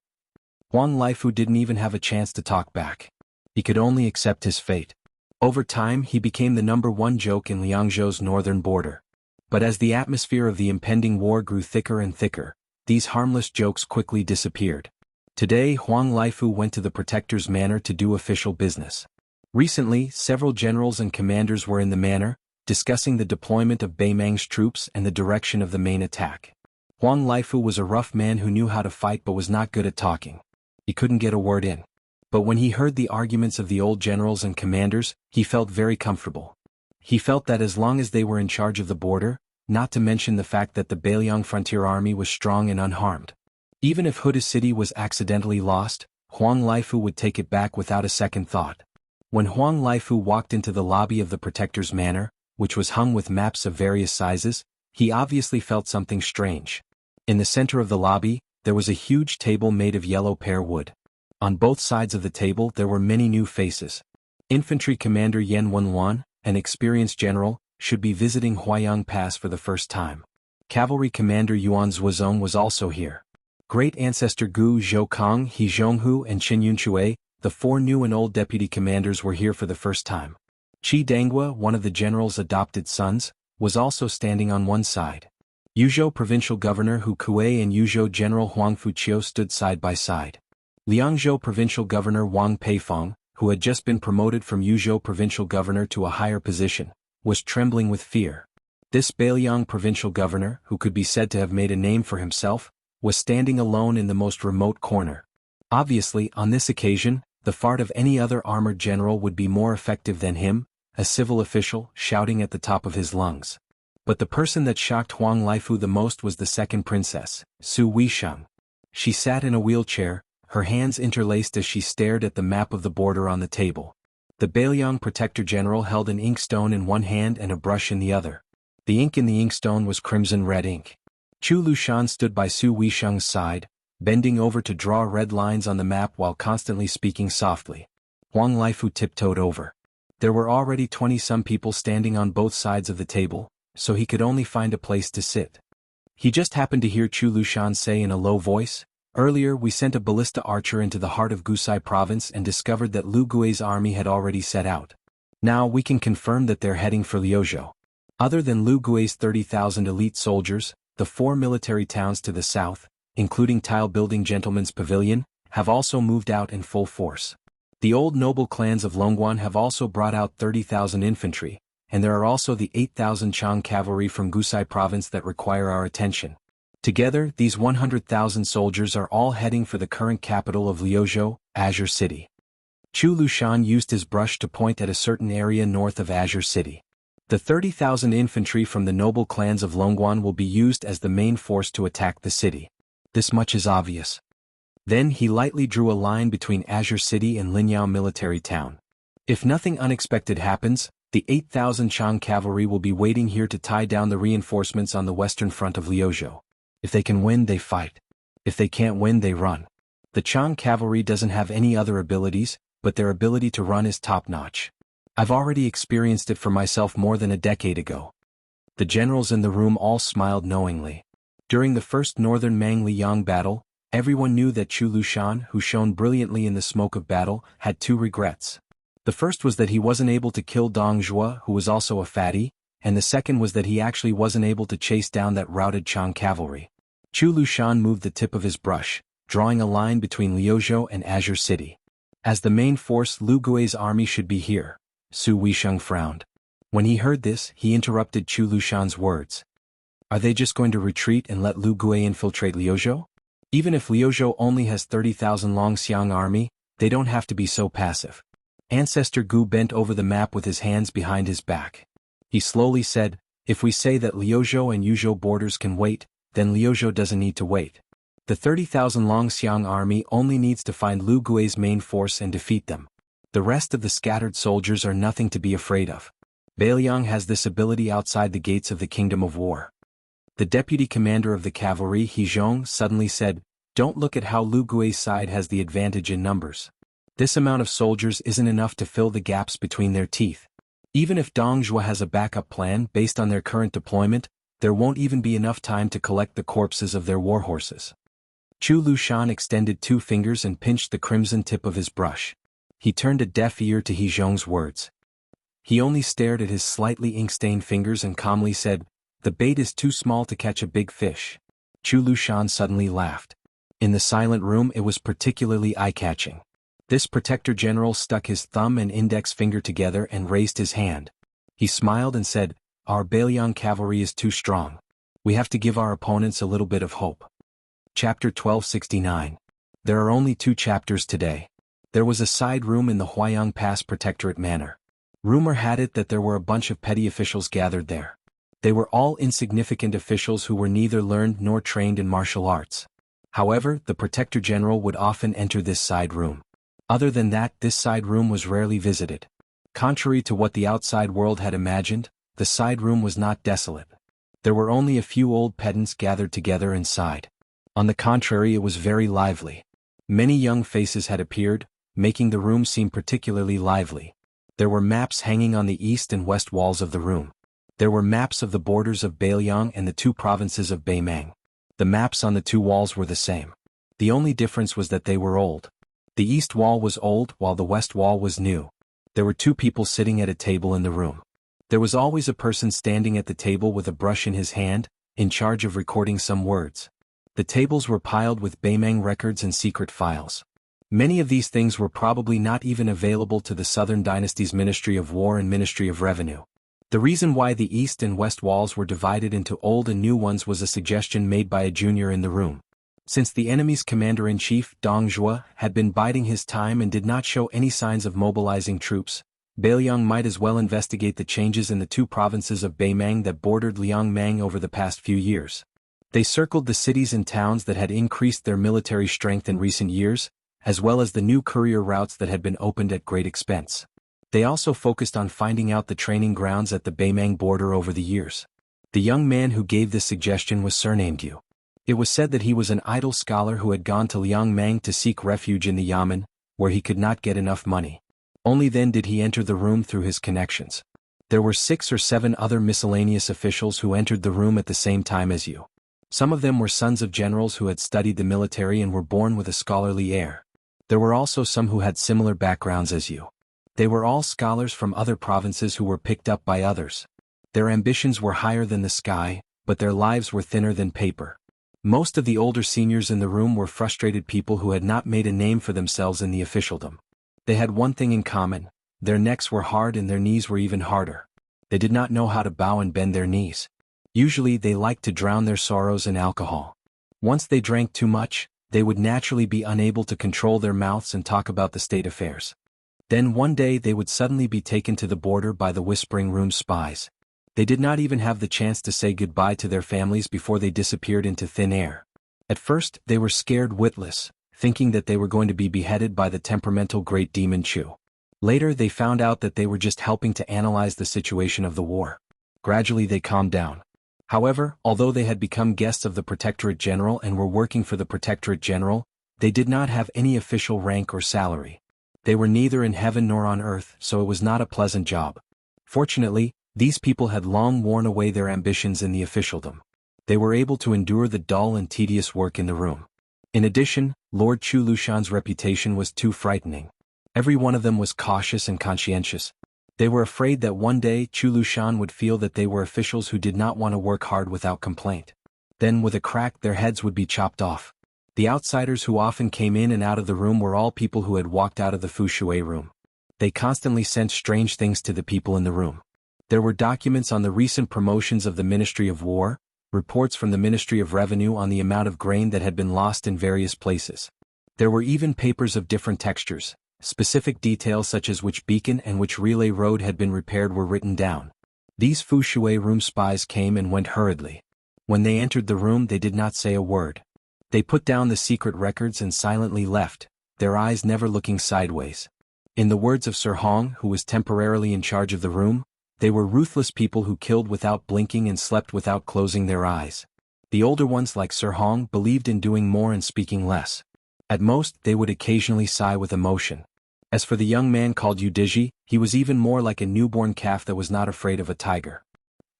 Huang Laifu didn't even have a chance to talk back. He could only accept his fate. Over time he became the #1 joke in Liangzhou's northern border. But as the atmosphere of the impending war grew thicker and thicker, these harmless jokes quickly disappeared. Today Huang Laifu went to the Protector's manor to do official business. Recently, several generals and commanders were in the manor, discussing the deployment of Beimeng's troops and the direction of the main attack. Huang Laifu was a rough man who knew how to fight but was not good at talking. He couldn't get a word in. But when he heard the arguments of the old generals and commanders, he felt very comfortable. He felt that as long as they were in charge of the border, not to mention the fact that the Beiliang frontier army was strong and unharmed. Even if Huda City was accidentally lost, Huang Laifu would take it back without a second thought. When Huang Laifu walked into the lobby of the Protector's manor, which was hung with maps of various sizes, he obviously felt something strange. In the center of the lobby, there was a huge table made of yellow pear wood. On both sides of the table there were many new faces. Infantry Commander Yan Wenwan, an experienced general, should be visiting Huayang Pass for the first time. Cavalry Commander Yuan Zuozong was also here. Great Ancestor Gu Zhoukong, He Zhonghu, and Qin Yunshui, the 4 new and old deputy commanders, were here for the first time. Qi Danghua, one of the general's adopted sons, was also standing on one side. Yuzhou Provincial Governor Hu Kuei and Yuzhou General Huang Fuqiu stood side by side. Liangzhou Provincial Governor Wang Peifong, who had just been promoted from Yuzhou Provincial Governor to a higher position, was trembling with fear. This Beiliang Provincial Governor, who could be said to have made a name for himself, was standing alone in the most remote corner. Obviously, on this occasion, the fart of any other armored general would be more effective than him, a civil official, shouting at the top of his lungs. But the person that shocked Huang Laifu the most was the second princess, Su Weisheng. She sat in a wheelchair, her hands interlaced as she stared at the map of the border on the table. The Beiliang Protector General held an inkstone in one hand and a brush in the other. The ink in the inkstone was crimson red ink. Chu Lushan stood by Su Weisheng's side, bending over to draw red lines on the map while constantly speaking softly. Huang Laifu tiptoed over. There were already 20-some people standing on both sides of the table, so he could only find a place to sit. He just happened to hear Chu Lushan say in a low voice, "Earlier we sent a ballista archer into the heart of Gusai province and discovered that Lu Gui's army had already set out. Now we can confirm that they're heading for Liuzhou. Other than Lu Gui's 30,000 elite soldiers, the 4 military towns to the south, including tile-building Gentleman's Pavilion, have also moved out in full force. The old noble clans of Longguan have also brought out 30,000 infantry, and there are also the 8,000 Chang cavalry from Gusai province that require our attention. Together, these 100,000 soldiers are all heading for the current capital of Liuzhou, Azure City." Chu Lushan used his brush to point at a certain area north of Azure City. The 30,000 infantry from the noble clans of Longguan will be used as the main force to attack the city. This much is obvious. Then he lightly drew a line between Azure City and Linyao military town. If nothing unexpected happens, the 8,000 Chang cavalry will be waiting here to tie down the reinforcements on the western front of Liuzhou. If they can win, they fight. If they can't win, they run. The Chang cavalry doesn't have any other abilities, but their ability to run is top-notch. I've already experienced it for myself more than a decade ago. The generals in the room all smiled knowingly. During the first northern Mang-Liang battle, everyone knew that Chu Lushan, who shone brilliantly in the smoke of battle, had 2 regrets. The first was that he wasn't able to kill Dong Zhuo, who was also a fatty, and the second was that he actually wasn't able to chase down that routed Chang cavalry. Chu Lushan moved the tip of his brush, drawing a line between Liuzhou and Azure City. As the main force, Lu Gui's army should be here. Su Weisheng frowned. When he heard this, he interrupted Chu Lushan's words. Are they just going to retreat and let Lu Gui infiltrate Liuzhou? Even if Liuzhou only has 30,000 Longxiang army, they don't have to be so passive. Ancestor Gu bent over the map with his hands behind his back. He slowly said, if we say that Liuzhou and Yuzhou borders can wait, then Liuzhou doesn't need to wait. The 30,000 Longxiang army only needs to find Lu Gui's main force and defeat them. The rest of the scattered soldiers are nothing to be afraid of. Beiliang has this ability outside the gates of the Kingdom of War. The deputy commander of the cavalry, He Zhong, suddenly said, don't look at how Lu Gui's side has the advantage in numbers. This amount of soldiers isn't enough to fill the gaps between their teeth. Even if Dong Zhuo has a backup plan based on their current deployment, there won't even be enough time to collect the corpses of their warhorses. Chu Lushan extended 2 fingers and pinched the crimson tip of his brush. He turned a deaf ear to He Zhong's words. He only stared at his slightly ink-stained fingers and calmly said, the bait is too small to catch a big fish. Chu Lushan suddenly laughed. In the silent room it was particularly eye-catching. This protector general stuck his thumb and index finger together and raised his hand. He smiled and said, our Beiliang cavalry is too strong. We have to give our opponents a little bit of hope. Chapter 1269. There are only 2 chapters today. There was a side room in the Huayang Pass Protectorate Manor. Rumor had it that there were a bunch of petty officials gathered there. They were all insignificant officials who were neither learned nor trained in martial arts. However, the Protector General would often enter this side room. Other than that, this side room was rarely visited. Contrary to what the outside world had imagined, the side room was not desolate. There were only a few old pedants gathered together inside. On the contrary, it was very lively. Many young faces had appeared, making the room seem particularly lively. There were maps hanging on the east and west walls of the room. There were maps of the borders of Beiliang and the 2 provinces of Beimang. The maps on the 2 walls were the same. The only difference was that they were old. The east wall was old while the west wall was new. There were 2 people sitting at a table in the room. There was always a person standing at the table with a brush in his hand, in charge of recording some words. The tables were piled with Beimang records and secret files. Many of these things were probably not even available to the Southern Dynasty's Ministry of War and Ministry of Revenue. The reason why the east and west walls were divided into old and new ones was a suggestion made by a junior in the room. Since the enemy's commander-in-chief, Dong Zhuo, had been biding his time and did not show any signs of mobilizing troops, Beiliang might as well investigate the changes in the 2 provinces of Beimang that bordered Liangmang over the past few years. They circled the cities and towns that had increased their military strength in recent years, as well as the new courier routes that had been opened at great expense. They also focused on finding out the training grounds at the Beimang border over the years. The young man who gave this suggestion was surnamed Yu. It was said that he was an idle scholar who had gone to Liangmang to seek refuge in the Yamen, where he could not get enough money. Only then did he enter the room through his connections. There were 6 or 7 other miscellaneous officials who entered the room at the same time as you. Some of them were sons of generals who had studied the military and were born with a scholarly air. There were also some who had similar backgrounds as you. They were all scholars from other provinces who were picked up by others. Their ambitions were higher than the sky, but their lives were thinner than paper. Most of the older seniors in the room were frustrated people who had not made a name for themselves in the officialdom. They had one thing in common: their necks were hard and their knees were even harder. They did not know how to bow and bend their knees. Usually they liked to drown their sorrows in alcohol. Once they drank too much, they would naturally be unable to control their mouths and talk about the state affairs. Then one day they would suddenly be taken to the border by the Whispering Room spies. They did not even have the chance to say goodbye to their families before they disappeared into thin air. At first, they were scared witless, thinking that they were going to be beheaded by the temperamental Great Demon Chu. Later they found out that they were just helping to analyze the situation of the war. Gradually they calmed down. However, although they had become guests of the Protectorate General and were working for the Protectorate General, they did not have any official rank or salary. They were neither in heaven nor on earth, so it was not a pleasant job. Fortunately, these people had long worn away their ambitions in the officialdom. They were able to endure the dull and tedious work in the room. In addition, Lord Chu Lushan's reputation was too frightening. Every one of them was cautious and conscientious. They were afraid that one day Chu Lushan would feel that they were officials who did not want to work hard without complaint. Then with a crack their heads would be chopped off. The outsiders who often came in and out of the room were all people who had walked out of the Fu Shui room. They constantly sent strange things to the people in the room. There were documents on the recent promotions of the Ministry of War, reports from the Ministry of Revenue on the amount of grain that had been lost in various places. There were even papers of different textures. Specific details such as which beacon and which relay road had been repaired were written down. These Fu Shui room spies came and went hurriedly. When they entered the room they did not say a word. They put down the secret records and silently left, their eyes never looking sideways. In the words of Sir Hong, who was temporarily in charge of the room, they were ruthless people who killed without blinking and slept without closing their eyes. The older ones like Sir Hong believed in doing more and speaking less. At most, they would occasionally sigh with emotion. As for the young man called Udiji, he was even more like a newborn calf that was not afraid of a tiger.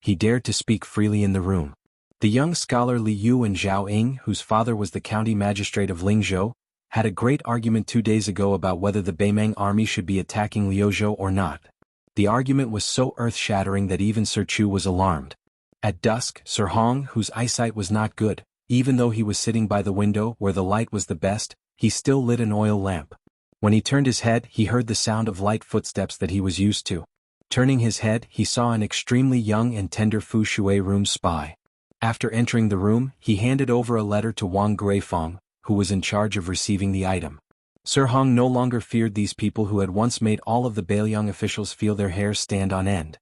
He dared to speak freely in the room. The young scholar Li Yu and Zhao Ying, whose father was the county magistrate of Lingzhou, had a great argument 2 days ago about whether the Beimang army should be attacking Liuzhou or not. The argument was so earth-shattering that even Sir Chu was alarmed. At dusk, Sir Hong, whose eyesight was not good, even though he was sitting by the window where the light was the best, he still lit an oil lamp. When he turned his head, he heard the sound of light footsteps that he was used to. Turning his head, he saw an extremely young and tender Fu Shui room spy. After entering the room, he handed over a letter to Wang Guifeng, who was in charge of receiving the item. Sir Hong no longer feared these people who had once made all of the Beiliang officials feel their hair stand on end.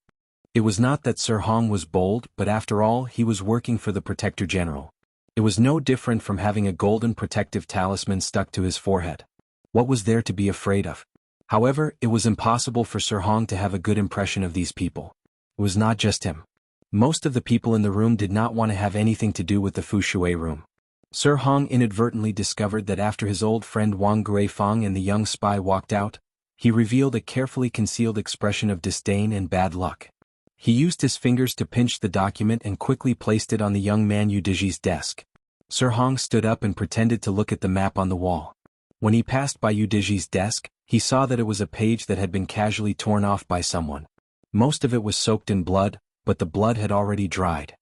It was not that Sir Hong was bold, but after all, he was working for the Protector General. It was no different from having a golden protective talisman stuck to his forehead. What was there to be afraid of? However, it was impossible for Sir Hong to have a good impression of these people. It was not just him. Most of the people in the room did not want to have anything to do with the Fu Shui room. Sir Hong inadvertently discovered that after his old friend Wang Guifeng and the young spy walked out, he revealed a carefully concealed expression of disdain and bad luck. He used his fingers to pinch the document and quickly placed it on the young man Udiji's desk. Sir Hong stood up and pretended to look at the map on the wall. When he passed by Udiji's desk, he saw that it was a page that had been casually torn off by someone. Most of it was soaked in blood, but the blood had already dried.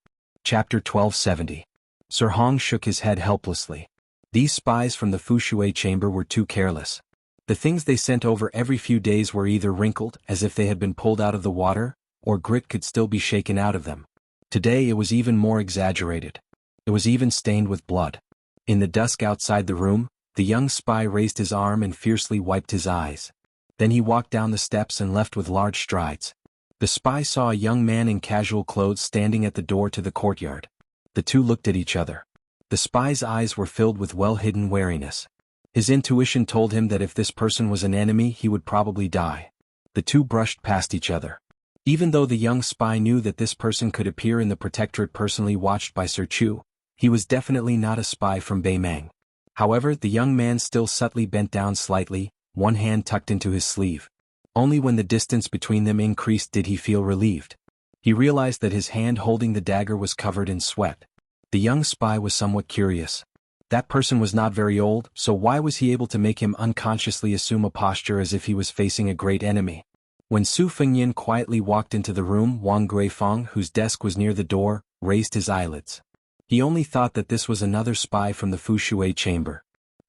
Chapter 1270. Sir Hong shook his head helplessly. These spies from the Fu Shui chamber were too careless. The things they sent over every few days were either wrinkled, as if they had been pulled out of the water, or grit could still be shaken out of them. Today it was even more exaggerated. It was even stained with blood. In the dusk outside the room, the young spy raised his arm and fiercely wiped his eyes. Then he walked down the steps and left with large strides. The spy saw a young man in casual clothes standing at the door to the courtyard. The two looked at each other. The spy's eyes were filled with well-hidden wariness. His intuition told him that if this person was an enemy he would probably die. The two brushed past each other. Even though the young spy knew that this person could appear in the Protectorate personally watched by Sir Chu, He was definitely not a spy from Beimang. However, the young man still subtly bent down slightly, one hand tucked into his sleeve. Only when the distance between them increased did he feel relieved. He realized that his hand holding the dagger was covered in sweat. The young spy was somewhat curious. That person was not very old, so why was he able to make him unconsciously assume a posture as if he was facing a great enemy? When Su Fengyan quietly walked into the room, Wang Guifeng, whose desk was near the door, raised his eyelids. He only thought that this was another spy from the Fushui chamber.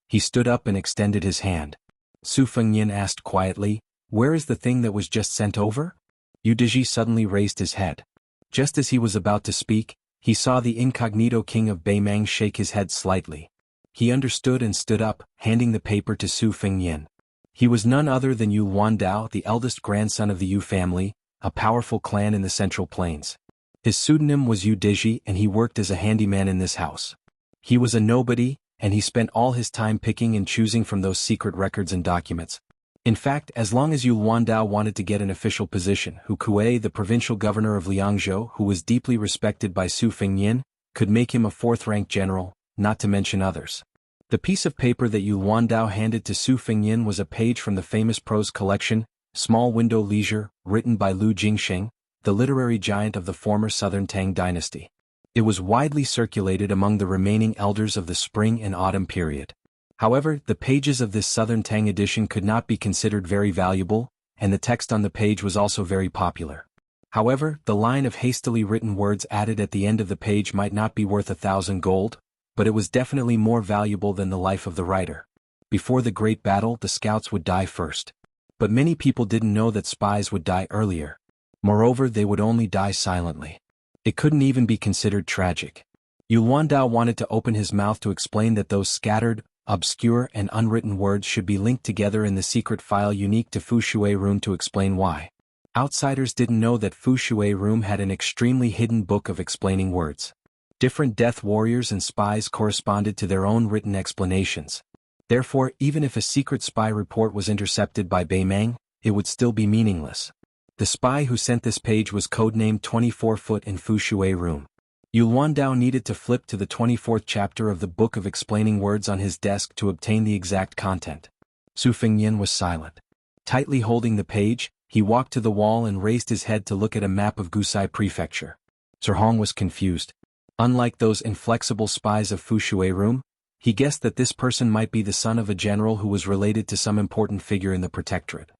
He stood up and extended his hand. Su Fengyan asked quietly, "Where is the thing that was just sent over?" Yu Diji suddenly raised his head. Just as he was about to speak, he saw the incognito king of Beimang shake his head slightly. He understood and stood up, handing the paper to Su Fengyan. He was none other than Yu Wandao, the eldest grandson of the Yu family, a powerful clan in the Central Plains. His pseudonym was Yu Diji and he worked as a handyman in this house. He was a nobody, and he spent all his time picking and choosing from those secret records and documents. In fact, as long as Yu Wandao wanted to get an official position, Hu Kuei, the provincial governor of Liangzhou, who was deeply respected by Su Fengyan, could make him a fourth-rank general, not to mention others. The piece of paper that Yu Wandao handed to Su Fengyan was a page from the famous prose collection, Small Window Leisure, written by Lu Jingsheng, the literary giant of the former Southern Tang dynasty. It was widely circulated among the remaining elders of the spring and autumn period. However, the pages of this Southern Tang edition could not be considered very valuable, and the text on the page was also very popular. However, the line of hastily written words added at the end of the page might not be worth 1,000 gold, but it was definitely more valuable than the life of the writer. Before the great battle, the scouts would die first. But many people didn't know that spies would die earlier. Moreover, they would only die silently. It couldn't even be considered tragic. Yu Wandao wanted to open his mouth to explain that those scattered, obscure and unwritten words should be linked together in the secret file unique to Fushui Room to explain why. Outsiders didn't know that Fushui Room had an extremely hidden book of explaining words. Different death warriors and spies corresponded to their own written explanations. Therefore, even if a secret spy report was intercepted by Beimang, it would still be meaningless. The spy who sent this page was codenamed 24-Foot in Fushui Room. Yu Wandao needed to flip to the 24th chapter of the Book of Explaining Words on his desk to obtain the exact content. Su Fengyan was silent. Tightly holding the page, he walked to the wall and raised his head to look at a map of Gusai Prefecture. Sir Hong was confused. Unlike those inflexible spies of Fushui Room, he guessed that this person might be the son of a general who was related to some important figure in the protectorate.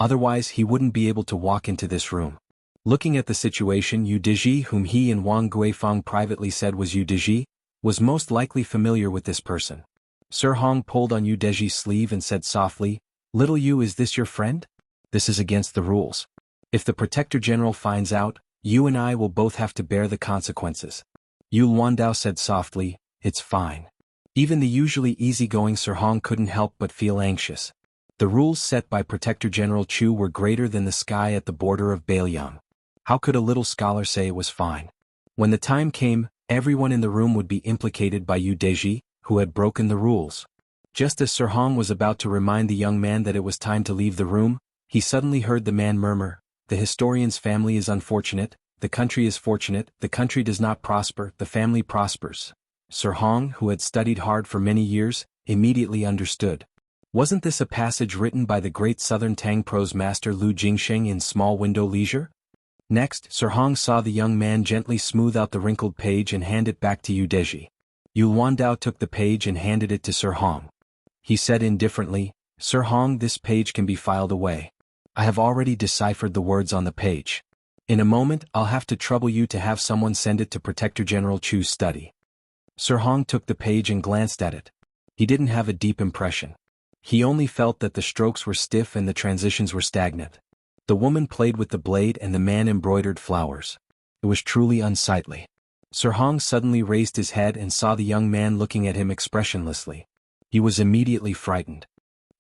Otherwise, he wouldn't be able to walk into this room. Looking at the situation, Yu Diji, whom he and Wang Guifeng privately said was Yu Diji, was most likely familiar with this person. Sir Hong pulled on Yu Deji's sleeve and said softly, "Little Yu, is this your friend? This is against the rules. If the Protector General finds out, you and I will both have to bear the consequences." Yu Wandao said softly, "It's fine." Even the usually easygoing Sir Hong couldn't help but feel anxious. The rules set by Protector General Chu were greater than the sky at the border of Bailiang. How could a little scholar say it was fine? When the time came, everyone in the room would be implicated by Yu Deji, who had broken the rules. Just as Sir Hong was about to remind the young man that it was time to leave the room, he suddenly heard the man murmur, "The historian's family is unfortunate, the country is fortunate, the country does not prosper, the family prospers." Sir Hong, who had studied hard for many years, immediately understood. Wasn't this a passage written by the great Southern Tang prose master Lu Jingsheng in Small Window Leisure? Next, Sir Hong saw the young man gently smooth out the wrinkled page and hand it back to Yu Deji. Yu Wandao took the page and handed it to Sir Hong. He said indifferently, "Sir Hong, this page can be filed away. I have already deciphered the words on the page. In a moment, I'll have to trouble you to have someone send it to Protector General Chu's study." Sir Hong took the page and glanced at it. He didn't have a deep impression. He only felt that the strokes were stiff and the transitions were stagnant. The woman played with the blade and the man embroidered flowers. It was truly unsightly. Sir Hong suddenly raised his head and saw the young man looking at him expressionlessly. He was immediately frightened.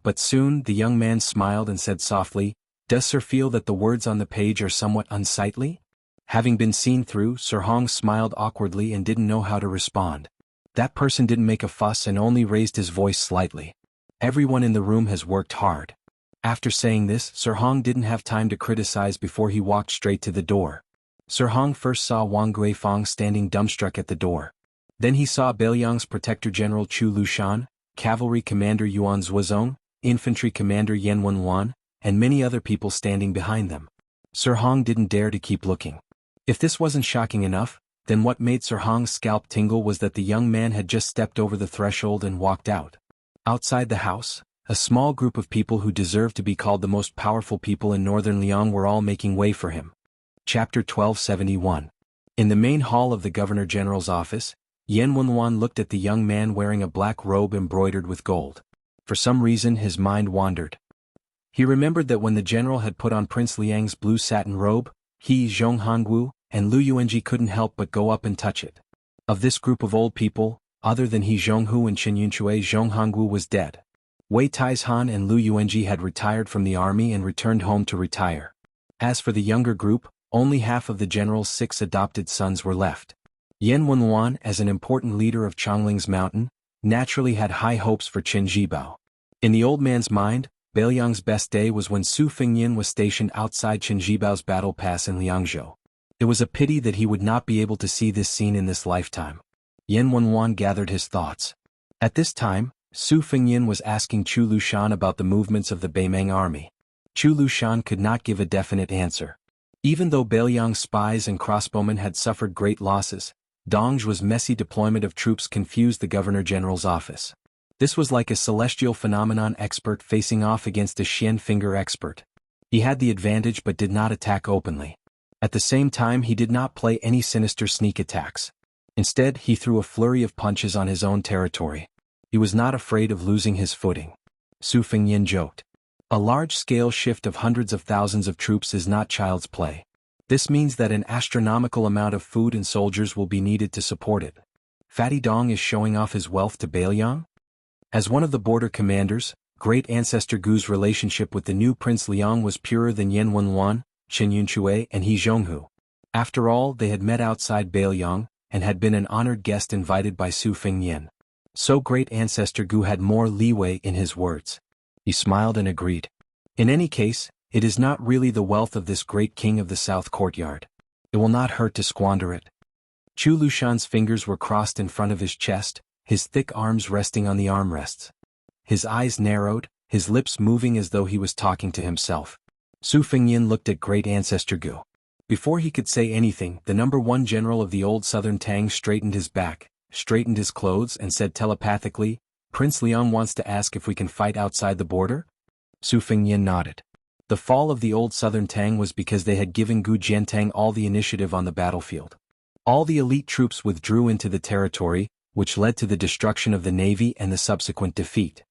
But soon the young man smiled and said softly, "Does Sir feel that the words on the page are somewhat unsightly?" Having been seen through, Sir Hong smiled awkwardly and didn't know how to respond. That person didn't make a fuss and only raised his voice slightly. "Everyone in the room has worked hard." After saying this, Sir Hong didn't have time to criticize before he walked straight to the door. Sir Hong first saw Wang Guifeng standing dumbstruck at the door. Then he saw Beiliang's protector General Chu Lushan, cavalry commander Yuan Zuozong, infantry commander Yan Wenwan, and many other people standing behind them. Sir Hong didn't dare to keep looking. If this wasn't shocking enough, then what made Sir Hong's scalp tingle was that the young man had just stepped over the threshold and walked out. Outside the house, a small group of people who deserved to be called the most powerful people in northern Liang were all making way for him. Chapter 1271. In the main hall of the Governor-General's office, Yan Wenwan looked at the young man wearing a black robe embroidered with gold. For some reason his mind wandered. He remembered that when the general had put on Prince Liang's blue satin robe, he, Zhong Hongwu, and Lu Yuanji couldn't help but go up and touch it. Of this group of old people, other than He Zhonghu and Qin Yunchue, Zhong Hongwu was dead. Wei Taizhan and Lu Yuanji had retired from the army and returned home to retire. As for the younger group, only half of the general's 6 adopted sons were left. Yan Wenwan, as an important leader of Changling's mountain, naturally had high hopes for Qin Jibao. In the old man's mind, Beiliang's best day was when Su Fengyin was stationed outside Qin Jibao's battle pass in Liangzhou. It was a pity that he would not be able to see this scene in this lifetime. Yan Wenwan gathered his thoughts. At this time, Su Fengyin was asking Chu Lushan about the movements of the Beimeng army. Chu Lushan could not give a definite answer. Even though Beiliang's spies and crossbowmen had suffered great losses, Dongzhu's messy deployment of troops confused the Governor-General's office. This was like a celestial phenomenon expert facing off against a Xian finger expert. He had the advantage but did not attack openly. At the same time he did not play any sinister sneak attacks. Instead he threw a flurry of punches on his own territory. He was not afraid of losing his footing. Su Fengyin joked. A large-scale shift of hundreds of thousands of troops is not child's play. This means that an astronomical amount of food and soldiers will be needed to support it. Fatty Dong is showing off his wealth to Beiliang? As one of the border commanders, Great Ancestor Gu's relationship with the new Prince Liang was purer than Yan Wenwan, Qin Yunchue and He Zhonghu. After all, they had met outside Beiliang, and had been an honored guest invited by Su Fengyin. So Great Ancestor Gu had more leeway in his words. He smiled and agreed. In any case, it is not really the wealth of this great king of the South Courtyard. It will not hurt to squander it. Chu Lushan's fingers were crossed in front of his chest, his thick arms resting on the armrests. His eyes narrowed, his lips moving as though he was talking to himself. Su Fengyin looked at Great Ancestor Gu. Before he could say anything, the #1 general of the old southern Tang straightened his back, straightened his clothes and said telepathically, "Prince Liang wants to ask if we can fight outside the border?" Su Fengyin nodded. The fall of the old southern Tang was because they had given Gu Jiantang all the initiative on the battlefield. All the elite troops withdrew into the territory, which led to the destruction of the navy and the subsequent defeat.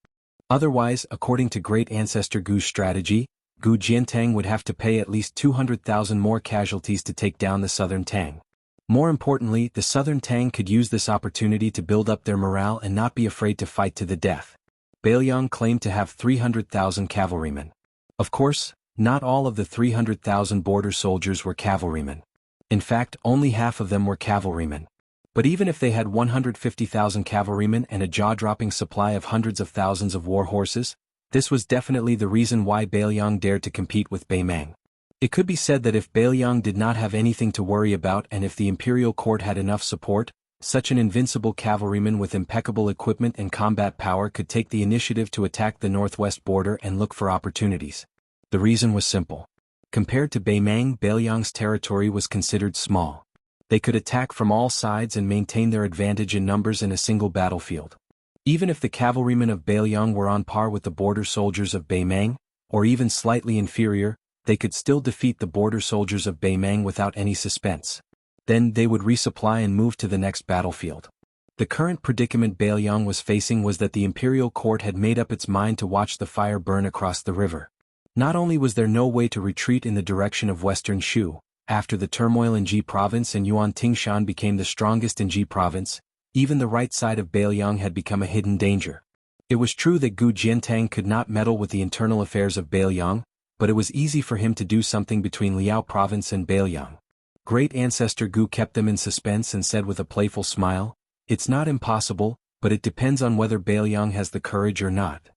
Otherwise, according to Great Ancestor Gu's strategy, Gu Jiantang would have to pay at least 200,000 more casualties to take down the southern Tang. More importantly, the southern Tang could use this opportunity to build up their morale and not be afraid to fight to the death. Beiliang claimed to have 300,000 cavalrymen. Of course, not all of the 300,000 border soldiers were cavalrymen. In fact, only half of them were cavalrymen. But even if they had 150,000 cavalrymen and a jaw-dropping supply of hundreds of thousands of war horses, this was definitely the reason why Beiliang dared to compete with Beimeng. It could be said that if Beiliang did not have anything to worry about and if the imperial court had enough support, such an invincible cavalryman with impeccable equipment and combat power could take the initiative to attack the northwest border and look for opportunities. The reason was simple. Compared to Beimeng, Beiliang's territory was considered small. They could attack from all sides and maintain their advantage in numbers in a single battlefield. Even if the cavalrymen of Beiliang were on par with the border soldiers of Beimeng, or even slightly inferior, they could still defeat the border soldiers of Beimeng without any suspense. Then they would resupply and move to the next battlefield. The current predicament Beiliang was facing was that the imperial court had made up its mind to watch the fire burn across the river. Not only was there no way to retreat in the direction of western Shu, after the turmoil in Ji province and Yuan Tingshan became the strongest in Ji province, even the right side of Beiliang had become a hidden danger. It was true that Gu Jiantang could not meddle with the internal affairs of Beiliang, but it was easy for him to do something between Liao province and Beiliang. Great Ancestor Gu kept them in suspense and said with a playful smile, "It's not impossible, but it depends on whether Beiliang has the courage or not."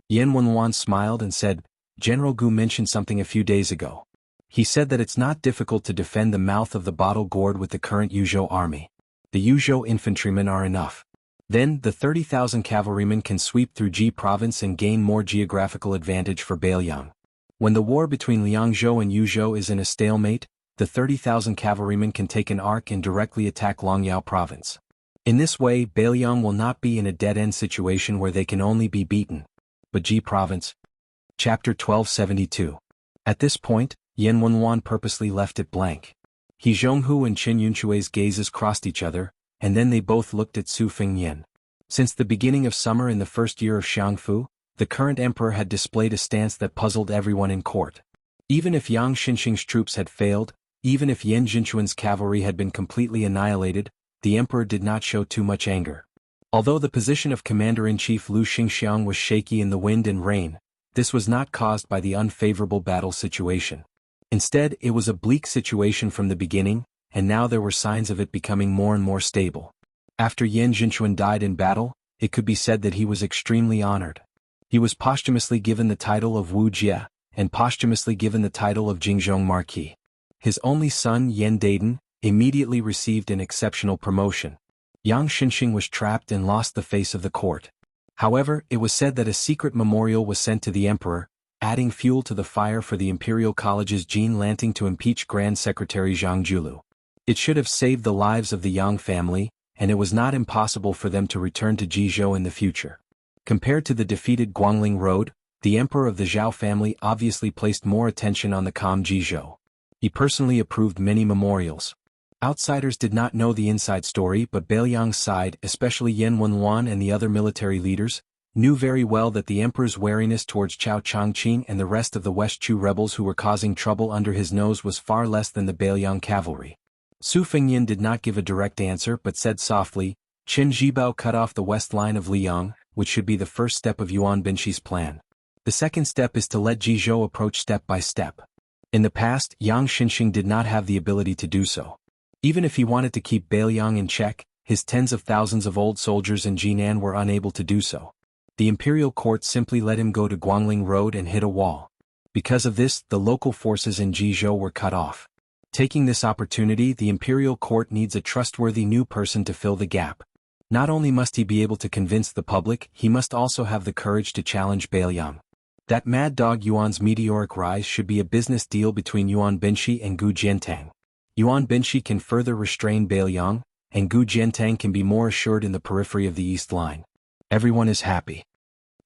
Yan Wenwan smiled and said, "General Gu mentioned something a few days ago. He said that it's not difficult to defend the mouth of the bottle gourd with the current Yuzhou army. The Yuzhou infantrymen are enough. Then, the 30,000 cavalrymen can sweep through Ji province and gain more geographical advantage for Beiliang. When the war between Liangzhou and Yuzhou is in a stalemate, the 30,000 cavalrymen can take an arc and directly attack Longyao province. In this way, Beiliang will not be in a dead-end situation where they can only be beaten. But Ji province. Chapter 1272. At this point, Yan Wenwan purposely left it blank. He Jianghu and Qin Yunchui's gazes crossed each other, and then they both looked at Su Fengnian. Since the beginning of summer in the first year of Xiangfu, the current emperor had displayed a stance that puzzled everyone in court. Even if Yang Xinxing's troops had failed, even if Yan Jinchuan's cavalry had been completely annihilated, the emperor did not show too much anger. Although the position of commander-in-chief Lu Xingxiang was shaky in the wind and rain, this was not caused by the unfavorable battle situation. Instead, it was a bleak situation from the beginning, and now there were signs of it becoming more and more stable. After Yan Jinchuan died in battle, it could be said that he was extremely honored. He was posthumously given the title of Wuxia, and posthumously given the title of Jingzhong Marquis. His only son Yan Daiden immediately received an exceptional promotion. Yang Xinxing was trapped and lost the face of the court. However, it was said that a secret memorial was sent to the emperor, adding fuel to the fire for the Imperial College's Jean Lanting to impeach Grand Secretary Zhang Julu. It should have saved the lives of the Yang family, and it was not impossible for them to return to Jizhou in the future. Compared to the defeated Guangling Road, the emperor of the Zhao family obviously placed more attention on the calm Jizhou. He personally approved many memorials. Outsiders did not know the inside story, but Beiliang's side, especially Yan Wenwan and the other military leaders, knew very well that the emperor's wariness towards Chao Changqing and the rest of the West Chu rebels who were causing trouble under his nose was far less than the Beiliang cavalry. Su Fengnian did not give a direct answer but said softly, Qin Zhibao cut off the west line of Liang, which should be the first step of Yuan Binshi's plan. The second step is to let Jizhou approach step by step. In the past, Yang Xinxing did not have the ability to do so. Even if he wanted to keep Beiliang in check, his tens of thousands of old soldiers in Jinan were unable to do so. The imperial court simply let him go to Guangling Road and hit a wall. Because of this, the local forces in Jizhou were cut off. Taking this opportunity, the imperial court needs a trustworthy new person to fill the gap. Not only must he be able to convince the public, he must also have the courage to challenge Beiliang. That mad dog Yuan's meteoric rise should be a business deal between Yuan Binshi and Gu Jiantang. Yuan Binshi can further restrain Beiliang, and Gu Jiantang can be more assured in the periphery of the east line. Everyone is happy.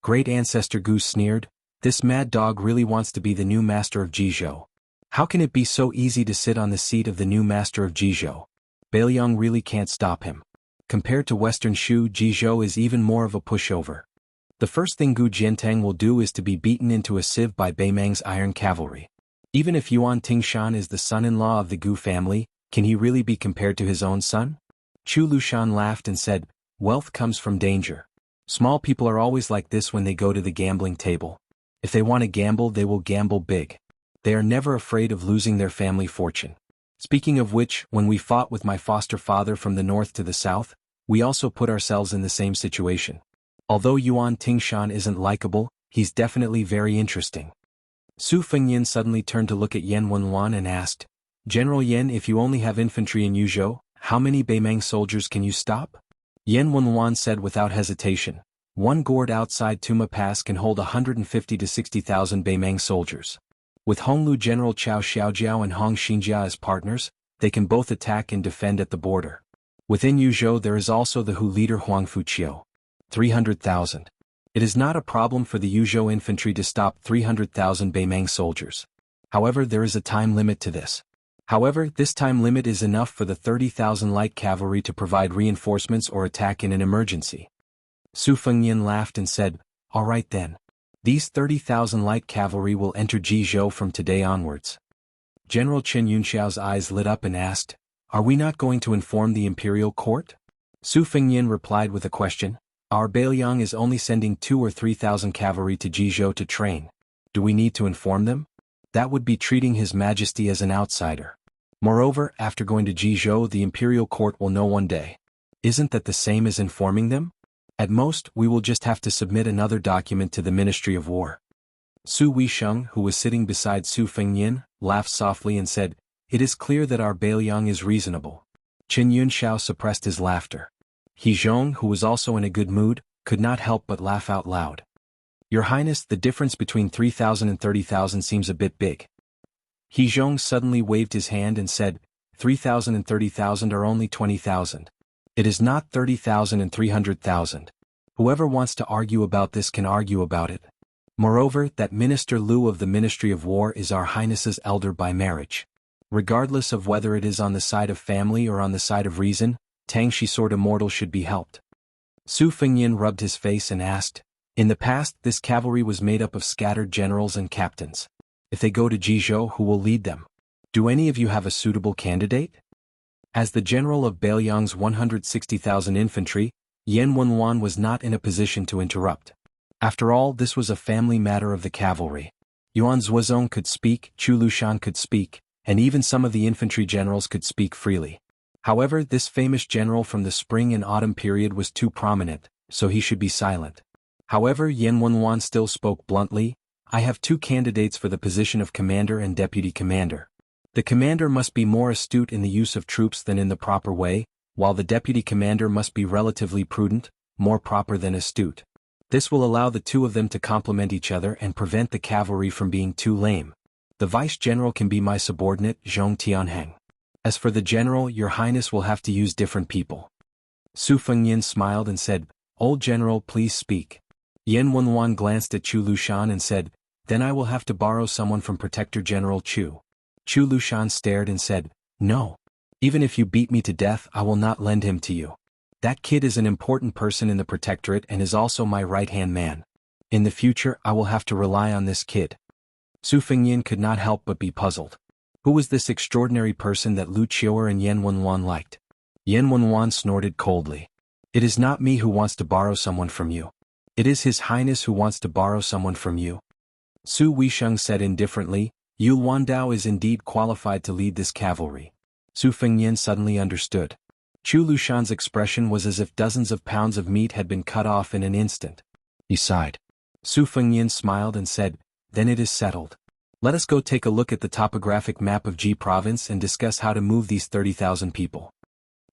Great ancestor Gu sneered, this mad dog really wants to be the new master of Jizhou. How can it be so easy to sit on the seat of the new master of Jizhou? Beiliang really can't stop him. Compared to Western Shu, Jizhou is even more of a pushover. The first thing Gu Jiantang will do is to be beaten into a sieve by Beimang's iron cavalry. Even if Yuan Tingshan is the son-in-law of the Gu family, can he really be compared to his own son? Chu Lushan laughed and said, wealth comes from danger. Small people are always like this when they go to the gambling table. If they want to gamble, they will gamble big. They are never afraid of losing their family fortune. Speaking of which, when we fought with my foster father from the north to the south, we also put ourselves in the same situation. Although Yuan Tingshan isn't likable, he's definitely very interesting. Su Fengnian suddenly turned to look at Yan Wenwan and asked, General Yan, if you only have infantry in Yuzhou, how many Beimang soldiers can you stop? Yan Wenwan said without hesitation, one gourd outside Tuma Pass can hold 150 to 60,000 Beimang soldiers. With Honglu General Chao Xiaojiao and Hong Xinjia as partners, they can both attack and defend at the border. Within Yuzhou there is also the Hu leader Huang Fuqiu. 300,000. It is not a problem for the Yuzhou infantry to stop 300,000 Beimang soldiers. However, there is a time limit to this. However, this time limit is enough for the 30,000 light cavalry to provide reinforcements or attack in an emergency. Su Fengnian laughed and said, all right then. These 30,000 light cavalry will enter Jizhou from today onwards. General Qin Yunxiao's eyes lit up and asked, are we not going to inform the imperial court? Su Fengnian replied with a question, our Beiliang is only sending 2,000 or 3,000 cavalry to Jizhou to train. Do we need to inform them? That would be treating His Majesty as an outsider. Moreover, after going to Jizhou, the imperial court will know one day. Isn't that the same as informing them? At most, we will just have to submit another document to the Ministry of War. Su Weisheng, who was sitting beside Su Fengnian, laughed softly and said, it is clear that our Beiliang is reasonable. Qin Yunxiao suppressed his laughter. He Zhong, who was also in a good mood, could not help but laugh out loud. Your Highness, the difference between 3,000 and 30,000 seems a bit big. He Zhong suddenly waved his hand and said, 3,000 and 30,000 are only 20,000. It is not 30,000 and 300,000. Whoever wants to argue about this can argue about it. Moreover, that Minister Liu of the Ministry of War is our Highness's elder by marriage. Regardless of whether it is on the side of family or on the side of reason, Tang Shi Sword Immortal should be helped. Su Fengyin rubbed his face and asked, in the past this cavalry was made up of scattered generals and captains. If they go to Jizhou, who will lead them? Do any of you have a suitable candidate? As the general of Bailiang's 160,000 infantry, Yan Wenwan was not in a position to interrupt. After all, this was a family matter of the cavalry. Yuan Zuozong could speak, Chu Lushan could speak, and even some of the infantry generals could speak freely. However, this famous general from the spring and autumn period was too prominent, so he should be silent. However, Yan Wenwan still spoke bluntly, I have two candidates for the position of commander and deputy commander. The commander must be more astute in the use of troops than in the proper way, while the deputy commander must be relatively prudent, more proper than astute. This will allow the two of them to complement each other and prevent the cavalry from being too lame. The vice-general can be my subordinate, Zhong Tianheng. As for the general, your highness will have to use different people. Su Fengyin smiled and said, Old general, please speak. Yan Wenwan glanced at Chu Lushan and said, then I will have to borrow someone from Protector General Chu. Chu Lushan stared and said, no. Even if you beat me to death, I will not lend him to you. That kid is an important person in the Protectorate and is also my right-hand man. In the future, I will have to rely on this kid. Su Fengyin could not help but be puzzled. Who was this extraordinary person that Lu Qiuer and Yan Wenwan liked? Yan Wenwan snorted coldly. It is not me who wants to borrow someone from you. It is His Highness who wants to borrow someone from you. Su Weisheng said indifferently, Yu Wandao is indeed qualified to lead this cavalry. Su Fengyin suddenly understood. Chu Lushan's expression was as if dozens of pounds of meat had been cut off in an instant. He sighed. Su Fengyin smiled and said, then it is settled. Let us go take a look at the topographic map of Ji province and discuss how to move these 30,000 people.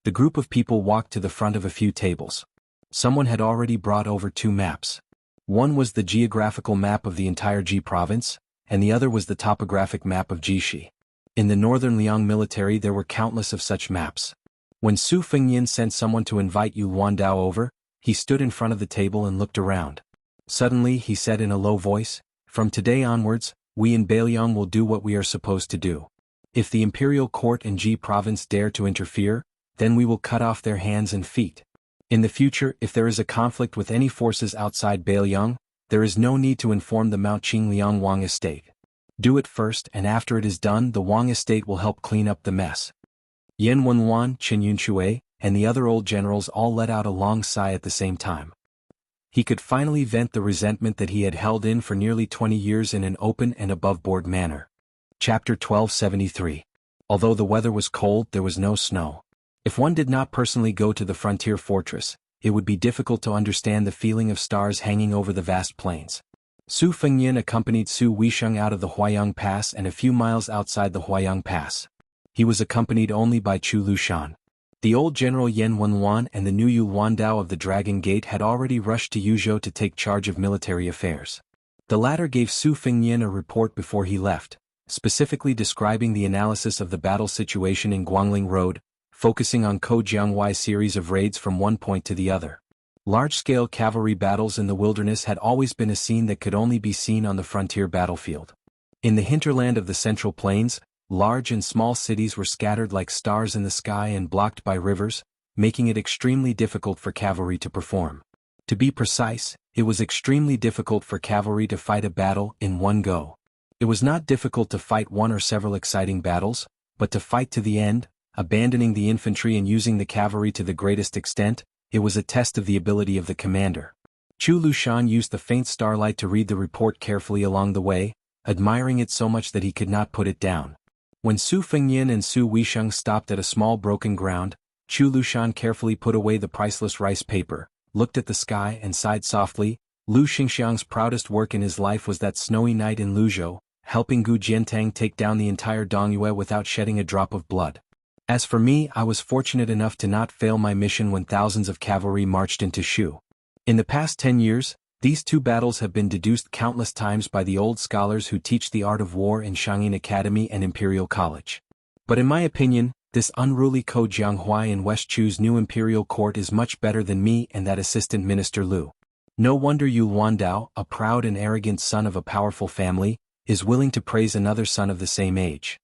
The group of people walked to the front of a few tables. Someone had already brought over two maps. One was the geographical map of the entire Ji province, and the other was the topographic map of Jishi. In the northern Liang military there were countless of such maps. When Su Fengyin sent someone to invite Yu Wandao over, he stood in front of the table and looked around. Suddenly he said in a low voice, from today onwards, we in Bailiang will do what we are supposed to do. If the imperial court and Ji province dare to interfere, then we will cut off their hands and feet. In the future, if there is a conflict with any forces outside Bailiang, there is no need to inform the Mount Qingliang Wang estate. Do it first, and after it is done the Wang estate will help clean up the mess. Yan Wenwan, Qin Yunshui, and the other old generals all let out a long sigh at the same time. He could finally vent the resentment that he had held in for nearly 20 years in an open and above-board manner. Chapter 1273. Although the weather was cold, there was no snow. If one did not personally go to the frontier fortress, it would be difficult to understand the feeling of stars hanging over the vast plains. Su Fengyin accompanied Su Weisheng out of the Huayang Pass and a few miles outside the Huayang Pass. He was accompanied only by Chu Lushan. The old General Yan Wenwan and the new Yu Wandao of the Dragon Gate had already rushed to Yuzhou to take charge of military affairs. The latter gave Su Fengyin a report before he left, specifically describing the analysis of the battle situation in Guangling Road, focusing on Kojiangwai's series of raids from one point to the other. Large-scale cavalry battles in the wilderness had always been a scene that could only be seen on the frontier battlefield. In the hinterland of the Central Plains, large and small cities were scattered like stars in the sky and blocked by rivers, making it extremely difficult for cavalry to perform. To be precise, it was extremely difficult for cavalry to fight a battle in one go. It was not difficult to fight one or several exciting battles, but to fight to the end, abandoning the infantry and using the cavalry to the greatest extent, it was a test of the ability of the commander. Chu Lushan used the faint starlight to read the report carefully along the way, admiring it so much that he could not put it down. When Su Fengyin and Su Weisheng stopped at a small broken ground, Chu Lushan carefully put away the priceless rice paper, looked at the sky and sighed softly. Lu Xingxiang's proudest work in his life was that snowy night in Luzhou, helping Gu Jiantang take down the entire Dongyue without shedding a drop of blood. As for me, I was fortunate enough to not fail my mission when thousands of cavalry marched into Shu. In the past 10 years, these two battles have been deduced countless times by the old scholars who teach the art of war in Shangyin Academy and Imperial College. But in my opinion, this unruly Ko Jianghu in West Chu's new imperial court is much better than me and that assistant minister Lu. No wonder Yu Luandao, a proud and arrogant son of a powerful family, is willing to praise another son of the same age.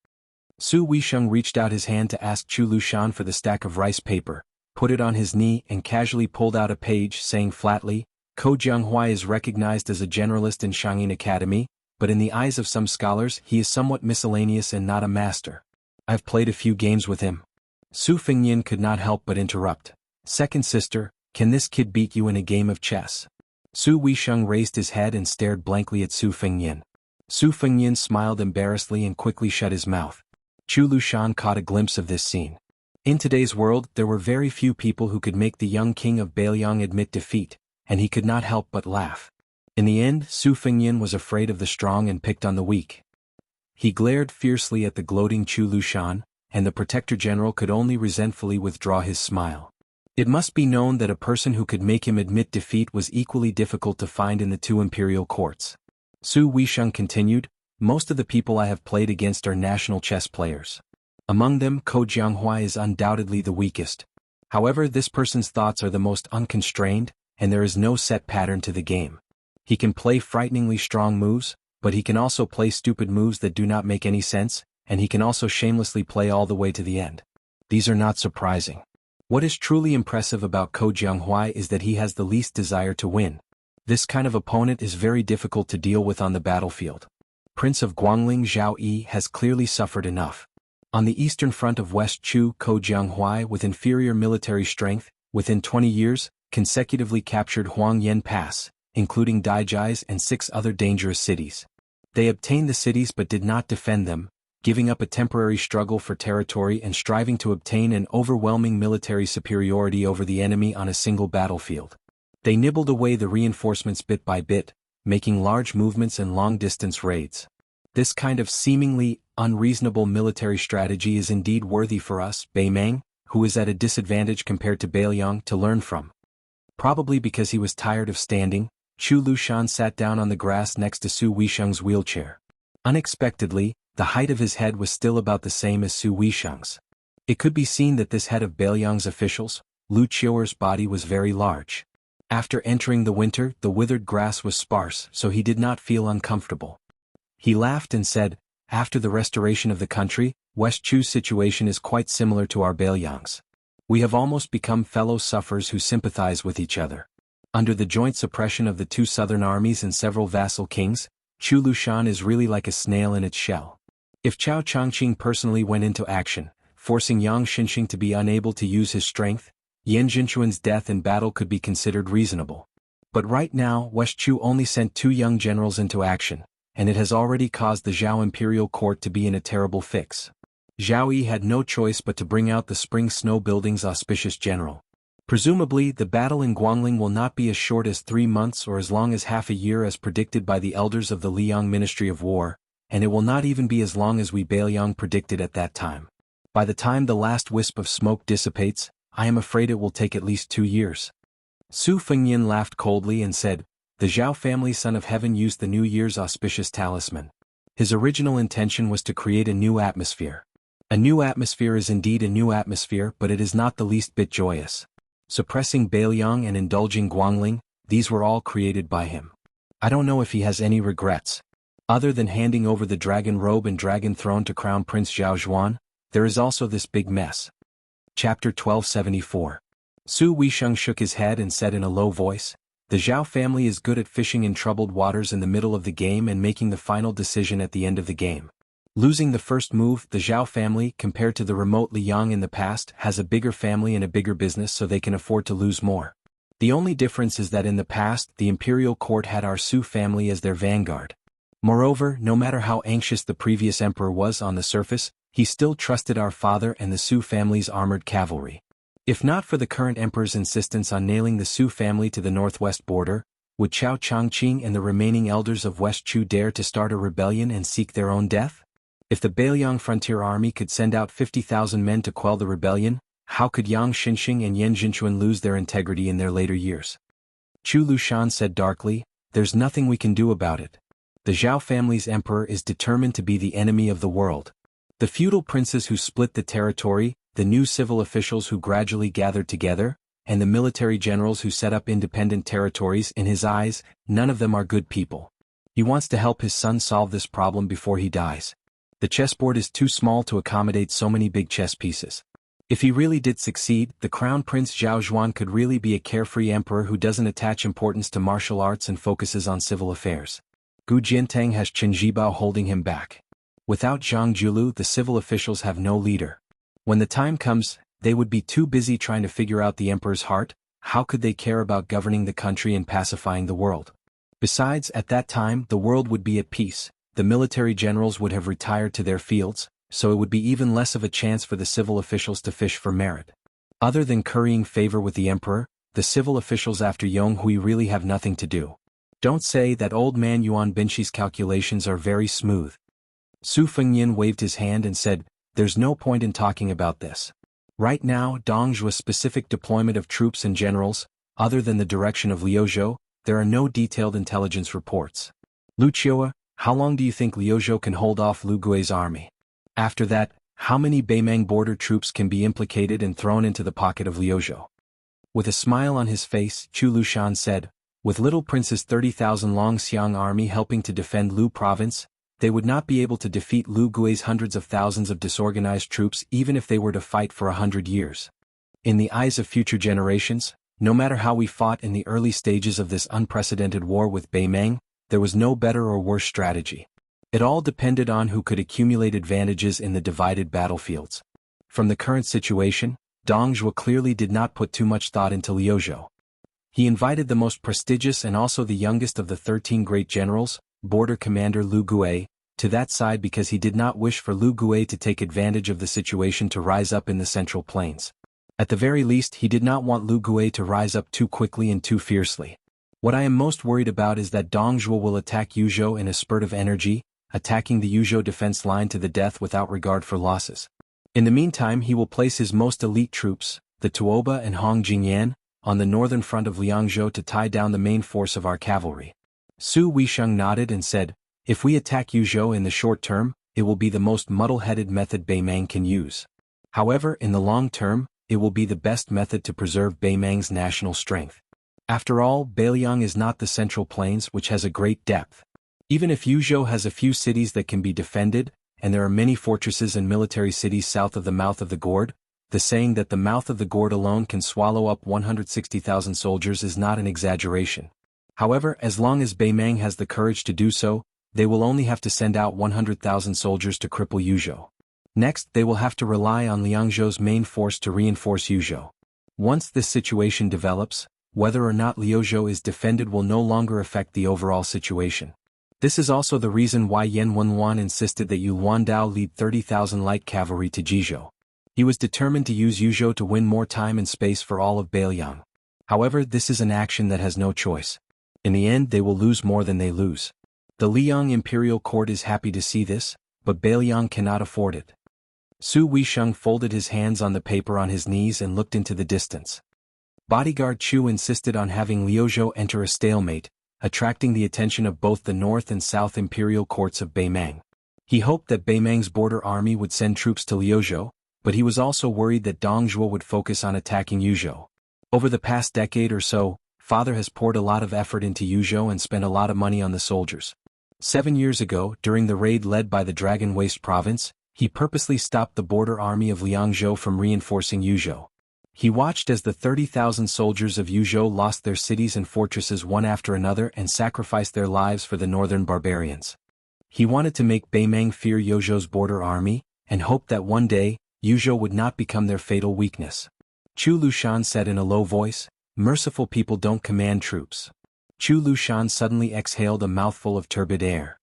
Su Weisheng reached out his hand to ask Chu Lushan for the stack of rice paper, put it on his knee and casually pulled out a page, saying flatly, Ko Jianghu is recognized as a generalist in Shangyin Academy, but in the eyes of some scholars he is somewhat miscellaneous and not a master. I've played a few games with him. Su Fengyin could not help but interrupt. Second sister, can this kid beat you in a game of chess? Su Weisheng raised his head and stared blankly at Su Fengyin. Su Fengyin smiled embarrassedly and quickly shut his mouth. Chu Lushan caught a glimpse of this scene. In today's world, there were very few people who could make the young king of Bailiang admit defeat, and he could not help but laugh. In the end, Su Fengyin was afraid of the strong and picked on the weak. He glared fiercely at the gloating Chu Lushan, and the Protector General could only resentfully withdraw his smile. It must be known that a person who could make him admit defeat was equally difficult to find in the two imperial courts. Su Weisheng continued, most of the people I have played against are national chess players. Among them, Ko Jianghu is undoubtedly the weakest. However, this person's thoughts are the most unconstrained, and there is no set pattern to the game. He can play frighteningly strong moves, but he can also play stupid moves that do not make any sense, and he can also shamelessly play all the way to the end. These are not surprising. What is truly impressive about Ko Jianghu is that he has the least desire to win. This kind of opponent is very difficult to deal with on the battlefield. Prince of Guangling Zhao Yi has clearly suffered enough. On the eastern front of West Chu, Ko Jianghu, with inferior military strength, within 20 years, consecutively captured Huangyan Pass, including Daijai's and 6 other dangerous cities. They obtained the cities but did not defend them, giving up a temporary struggle for territory and striving to obtain an overwhelming military superiority over the enemy on a single battlefield. They nibbled away the reinforcements bit by bit, making large movements and long-distance raids. This kind of seemingly unreasonable military strategy is indeed worthy for us, Beimeng, who is at a disadvantage compared to Bailiang, to learn from. Probably because he was tired of standing, Chu Lushan sat down on the grass next to Su Weisheng's wheelchair. Unexpectedly, the height of his head was still about the same as Su Weisheng's. It could be seen that this head of Bailiang's officials, Lu Qiuer's body was very large. After entering the winter, the withered grass was sparse, so he did not feel uncomfortable. He laughed and said, after the restoration of the country, West Chu's situation is quite similar to our Bailiang's. We have almost become fellow sufferers who sympathize with each other. Under the joint suppression of the 2 southern armies and several vassal kings, Chu Lushan is really like a snail in its shell. If Chao Changqing personally went into action, forcing Yang Xinxing to be unable to use his strength, Yan Jinchuan's death in battle could be considered reasonable. But right now, West Chu only sent 2 young generals into action, and it has already caused the Zhao imperial court to be in a terrible fix. Zhao Yi had no choice but to bring out the spring snow building's auspicious general. Presumably, the battle in Guangling will not be as short as 3 months or as long as half a year as predicted by the elders of the Liang Ministry of War, and it will not even be as long as we Bailiang predicted at that time. By the time the last wisp of smoke dissipates, I am afraid it will take at least 2 years. Su Fengyin laughed coldly and said, the Zhao family son of heaven used the New Year's auspicious talisman. His original intention was to create a new atmosphere. A new atmosphere is indeed a new atmosphere, but it is not the least bit joyous. Suppressing Bailiang and indulging Guangling, these were all created by him. I don't know if he has any regrets. Other than handing over the dragon robe and dragon throne to Crown Prince Zhao Zhuan, there is also this big mess. Chapter 1274. Su Weisheng shook his head and said in a low voice, the Zhao family is good at fishing in troubled waters in the middle of the game and making the final decision at the end of the game. Losing the first move, the Zhao family, compared to the remote Liang in the past, has a bigger family and a bigger business, so they can afford to lose more. The only difference is that in the past, the imperial court had our Su family as their vanguard. Moreover, no matter how anxious the previous emperor was on the surface, he still trusted our father and the Su family's armored cavalry. If not for the current emperor's insistence on nailing the Su family to the northwest border, would Chao Changqing and the remaining elders of West Chu dare to start a rebellion and seek their own death? If the Beiliang frontier army could send out 50,000 men to quell the rebellion, how could Yang Xinxing and Yan Jinchuan lose their integrity in their later years? Chu Lushan said darkly, "There's nothing we can do about it. The Zhao family's emperor is determined to be the enemy of the world. The feudal princes who split the territory, the new civil officials who gradually gathered together, and the military generals who set up independent territories, in his eyes, none of them are good people. He wants to help his son solve this problem before he dies. The chessboard is too small to accommodate so many big chess pieces. If he really did succeed, the crown prince Zhao Zhuan could really be a carefree emperor who doesn't attach importance to martial arts and focuses on civil affairs. Gu Jiantang has Chen Zhibao holding him back. Without Zhang Julu, the civil officials have no leader. When the time comes, they would be too busy trying to figure out the emperor's heart. How could they care about governing the country and pacifying the world? Besides, at that time, the world would be at peace. The military generals would have retired to their fields, so it would be even less of a chance for the civil officials to fish for merit. Other than currying favor with the emperor, the civil officials after Yonghui really have nothing to do. Don't say that old man Yuan Binshi's calculations are very smooth. Su Fengyin waved his hand and said, "There's no point in talking about this. Right now, Dongzhua's specific deployment of troops and generals, other than the direction of Liuzhou, there are no detailed intelligence reports. Luqiu, how long do you think Liuzhou can hold off Lu Gui's army? After that, how many Beimang border troops can be implicated and thrown into the pocket of Liuzhou?" With a smile on his face, Chu Lushan said, "With Little Prince's 30,000 Longxiang army helping to defend Lu province, they would not be able to defeat Lu Gui's hundreds of thousands of disorganized troops even if they were to fight for 100 years. In the eyes of future generations, no matter how we fought in the early stages of this unprecedented war with Beimang, there was no better or worse strategy. It all depended on who could accumulate advantages in the divided battlefields. From the current situation, Dongzhou clearly did not put too much thought into Liuzhou. He invited the most prestigious and also the youngest of the 13 great generals, border commander Lu Gui, to that side because he did not wish for Lu Gui to take advantage of the situation to rise up in the Central Plains. At the very least, he did not want Lu Gui to rise up too quickly and too fiercely. What I am most worried about is that Dongzhuo will attack Yuzhou in a spurt of energy, attacking the Yuzhou defense line to the death without regard for losses. In the meantime, he will place his most elite troops, the Tuoba and Hong Jingyan, on the northern front of Liangzhou to tie down the main force of our cavalry." Su Weisheng nodded and said, "If we attack Yuzhou in the short term, it will be the most muddle-headed method Beimang can use. However, in the long term, it will be the best method to preserve Beimang's national strength. After all, Beiliang is not the Central Plains, which has a great depth. Even if Yuzhou has a few cities that can be defended, and there are many fortresses and military cities south of the mouth of the gourd, the saying that the mouth of the gourd alone can swallow up 160,000 soldiers is not an exaggeration. However, as long as Beimang has the courage to do so, they will only have to send out 100,000 soldiers to cripple Yuzhou. Next, they will have to rely on Liangzhou's main force to reinforce Yuzhou. Once this situation develops, whether or not Liuzhou is defended will no longer affect the overall situation. This is also the reason why Yan Wenwan insisted that Yu Luandao lead 30,000 light cavalry to Jizhou. He was determined to use Yuzhou to win more time and space for all of Beiliang. However, this is an action that has no choice. In the end, they will lose more than they lose. The Liang imperial court is happy to see this, but Beiliang cannot afford it." Su Weisheng folded his hands on the paper on his knees and looked into the distance. Bodyguard Chu insisted on having Liuzhou enter a stalemate, attracting the attention of both the North and South imperial courts of Beimang. He hoped that Beimang's border army would send troops to Liuzhou, but he was also worried that Dongzhuo would focus on attacking Yuzhou. Over the past decade or so, Father has poured a lot of effort into Yuzhou and spent a lot of money on the soldiers. 7 years ago, during the raid led by the Dragon Waste province, he purposely stopped the border army of Liangzhou from reinforcing Yuzhou. He watched as the 30,000 soldiers of Yuzhou lost their cities and fortresses one after another and sacrificed their lives for the northern barbarians. He wanted to make Beimang fear Yuzhou's border army, and hoped that one day, Yuzhou would not become their fatal weakness. Chu Lushan said in a low voice, "Merciful people don't command troops." Chu Lushan suddenly exhaled a mouthful of turbid air.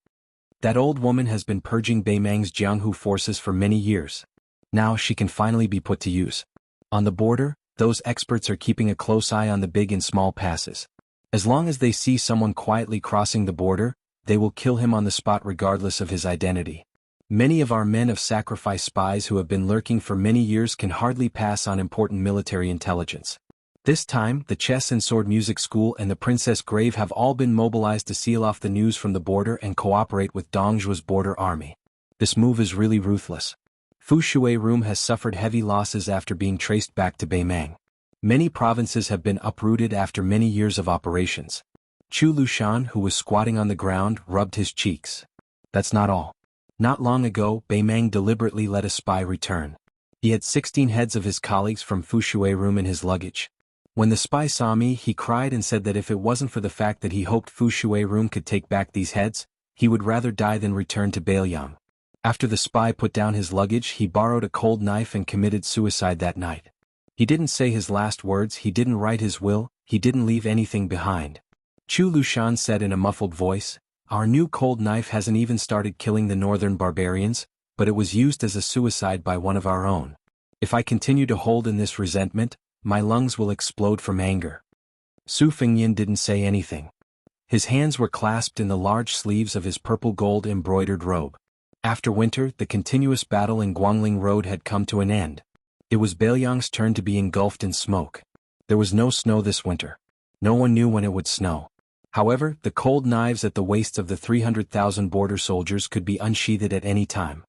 That old woman has been purging Beimang's Jianghu forces for many years. Now she can finally be put to use. On the border, those experts are keeping a close eye on the big and small passes. As long as they see someone quietly crossing the border, they will kill him on the spot regardless of his identity. Many of our men of sacrifice spies who have been lurking for many years can hardly pass on important military intelligence. This time, the chess and sword music school and the Princess Grave have all been mobilized to seal off the news from the border and cooperate with Dongzhuo's border army. This move is really ruthless. Fu Shui Room has suffered heavy losses after being traced back to Beimang. Many provinces have been uprooted after many years of operations. Chu Lushan, who was squatting on the ground, rubbed his cheeks. That's not all. Not long ago, Beimang deliberately let a spy return. He had 16 heads of his colleagues from Fu Shui Room in his luggage. When the spy saw me, he cried and said that if it wasn't for the fact that he hoped Fu Shui Room could take back these heads, he would rather die than return to Beiyang. After the spy put down his luggage, he borrowed a cold knife and committed suicide that night. He didn't say his last words, he didn't write his will, he didn't leave anything behind. Chu Lushan said in a muffled voice, "Our new cold knife hasn't even started killing the northern barbarians, but it was used as a suicide by one of our own. If I continue to hold in this resentment, my lungs will explode from anger." Su Fengyin didn't say anything. His hands were clasped in the large sleeves of his purple gold embroidered robe. After winter, the continuous battle in Guangling Road had come to an end. It was Beiyang's turn to be engulfed in smoke. There was no snow this winter. No one knew when it would snow. However, the cold knives at the waists of the 300,000 border soldiers could be unsheathed at any time.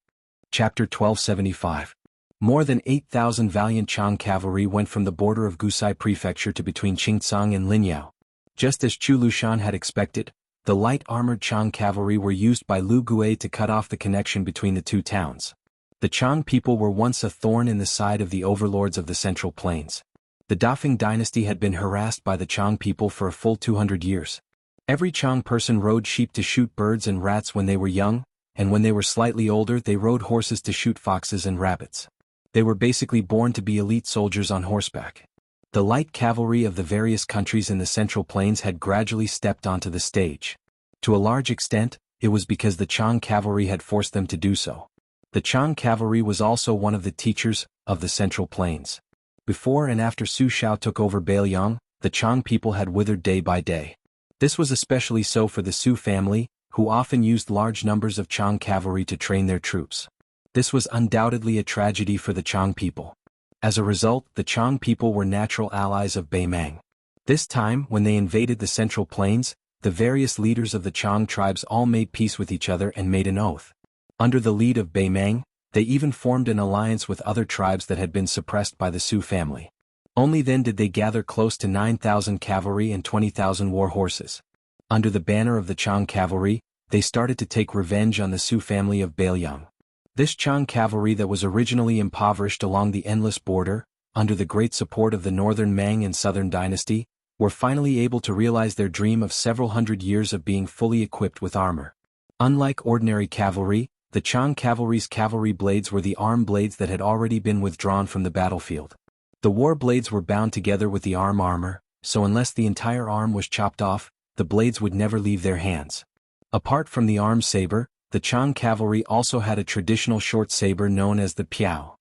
Chapter 1275. More than 8,000 valiant Chang cavalry went from the border of Gusai Prefecture to between Qingcang and Linyao. Just as Chu Lushan had expected, the light-armored Chang cavalry were used by Lu Gui to cut off the connection between the two towns. The Chang people were once a thorn in the side of the overlords of the Central Plains. The Dafeng dynasty had been harassed by the Chang people for a full 200 years. Every Chang person rode sheep to shoot birds and rats when they were young, and when they were slightly older they rode horses to shoot foxes and rabbits. They were basically born to be elite soldiers on horseback. The light cavalry of the various countries in the Central Plains had gradually stepped onto the stage. To a large extent, it was because the Chang cavalry had forced them to do so. The Chang cavalry was also one of the teachers of the Central Plains. Before and after Su Shao took over Beiyang, the Chang people had withered day by day. This was especially so for the Su family, who often used large numbers of Chang cavalry to train their troops. This was undoubtedly a tragedy for the Chang people. As a result, the Chang people were natural allies of Beimang. This time, when they invaded the Central Plains, the various leaders of the Chang tribes all made peace with each other and made an oath. Under the lead of Beimang, they even formed an alliance with other tribes that had been suppressed by the Su family. Only then did they gather close to 9,000 cavalry and 20,000 war horses. Under the banner of the Chang cavalry, they started to take revenge on the Su family of Beiyang. This Chang cavalry that was originally impoverished along the endless border, under the great support of the northern Mang and southern dynasty, were finally able to realize their dream of several hundred years of being fully equipped with armor. Unlike ordinary cavalry, the Chang cavalry's cavalry blades were the arm blades that had already been withdrawn from the battlefield. The war blades were bound together with the arm armor, so unless the entire arm was chopped off, the blades would never leave their hands. Apart from the arm saber, the Chang cavalry also had a traditional short saber known as the piao.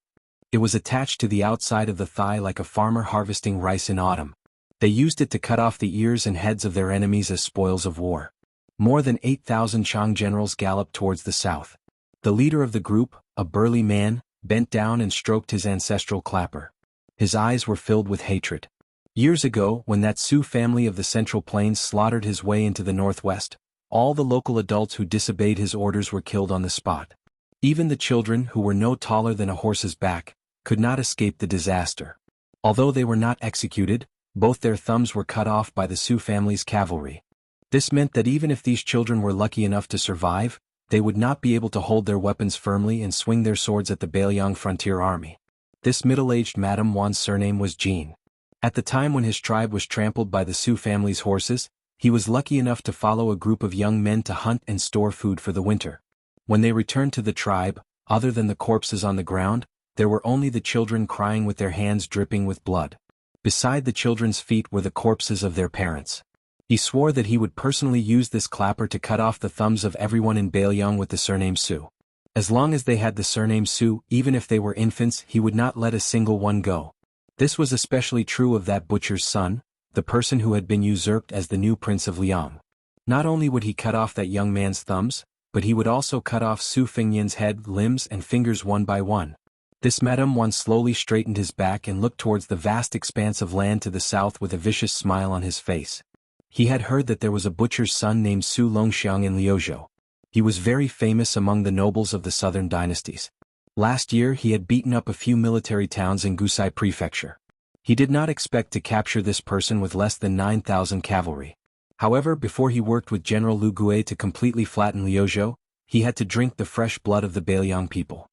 It was attached to the outside of the thigh like a farmer harvesting rice in autumn. They used it to cut off the ears and heads of their enemies as spoils of war. More than 8,000 Chang generals galloped towards the south. The leader of the group, a burly man, bent down and stroked his ancestral clapper. His eyes were filled with hatred. Years ago, when that Su family of the Central Plains slaughtered his way into the northwest, all the local adults who disobeyed his orders were killed on the spot. Even the children, who were no taller than a horse's back, could not escape the disaster. Although they were not executed, both their thumbs were cut off by the Su family's cavalry. This meant that even if these children were lucky enough to survive, they would not be able to hold their weapons firmly and swing their swords at the Beiyang frontier army. This middle-aged Madame Wan's surname was Jean. At the time when his tribe was trampled by the Su family's horses, he was lucky enough to follow a group of young men to hunt and store food for the winter. When they returned to the tribe, other than the corpses on the ground, there were only the children crying with their hands dripping with blood. Beside the children's feet were the corpses of their parents. He swore that he would personally use this clapper to cut off the thumbs of everyone in Beiyang with the surname Su. As long as they had the surname Su, even if they were infants, he would not let a single one go. This was especially true of that butcher's son, the person who had been usurped as the new Prince of Liang. Not only would he cut off that young man's thumbs, but he would also cut off Su Fengyan's head, limbs and fingers one by one. This Madame One slowly straightened his back and looked towards the vast expanse of land to the south with a vicious smile on his face. He had heard that there was a butcher's son named Su Longxiang in Liuzhou. He was very famous among the nobles of the southern dynasties. Last year he had beaten up a few military towns in Gusai Prefecture. He did not expect to capture this person with less than 9,000 cavalry. However, before he worked with General Lu Gue to completely flatten Liuzhou, he had to drink the fresh blood of the Beiliang people.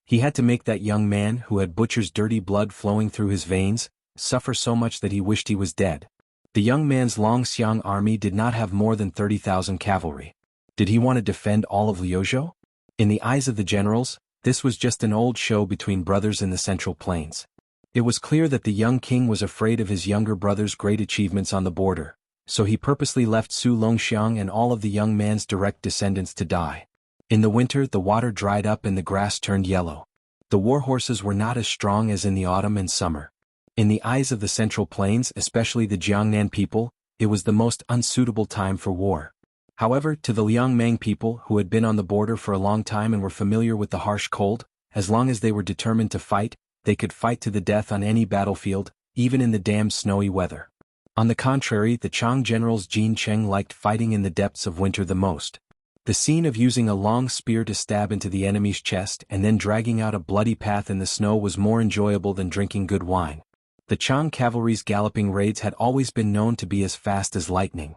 He had to make that young man, who had butcher's dirty blood flowing through his veins, suffer so much that he wished he was dead. The young man's Longxiang army did not have more than 30,000 cavalry. Did he want to defend all of Liuzhou? In the eyes of the generals, this was just an old show between brothers in the Central Plains. It was clear that the young king was afraid of his younger brother's great achievements on the border, so he purposely left Su Longxiang and all of the young man's direct descendants to die. In the winter the water dried up and the grass turned yellow. The war horses were not as strong as in the autumn and summer. In the eyes of the Central Plains, especially the Jiangnan people, it was the most unsuitable time for war. However, to the Liangmang people who had been on the border for a long time and were familiar with the harsh cold, as long as they were determined to fight, they could fight to the death on any battlefield, even in the damned snowy weather. On the contrary, the Chang generals Jin Cheng liked fighting in the depths of winter the most. The scene of using a long spear to stab into the enemy's chest and then dragging out a bloody path in the snow was more enjoyable than drinking good wine. The Chang cavalry's galloping raids had always been known to be as fast as lightning.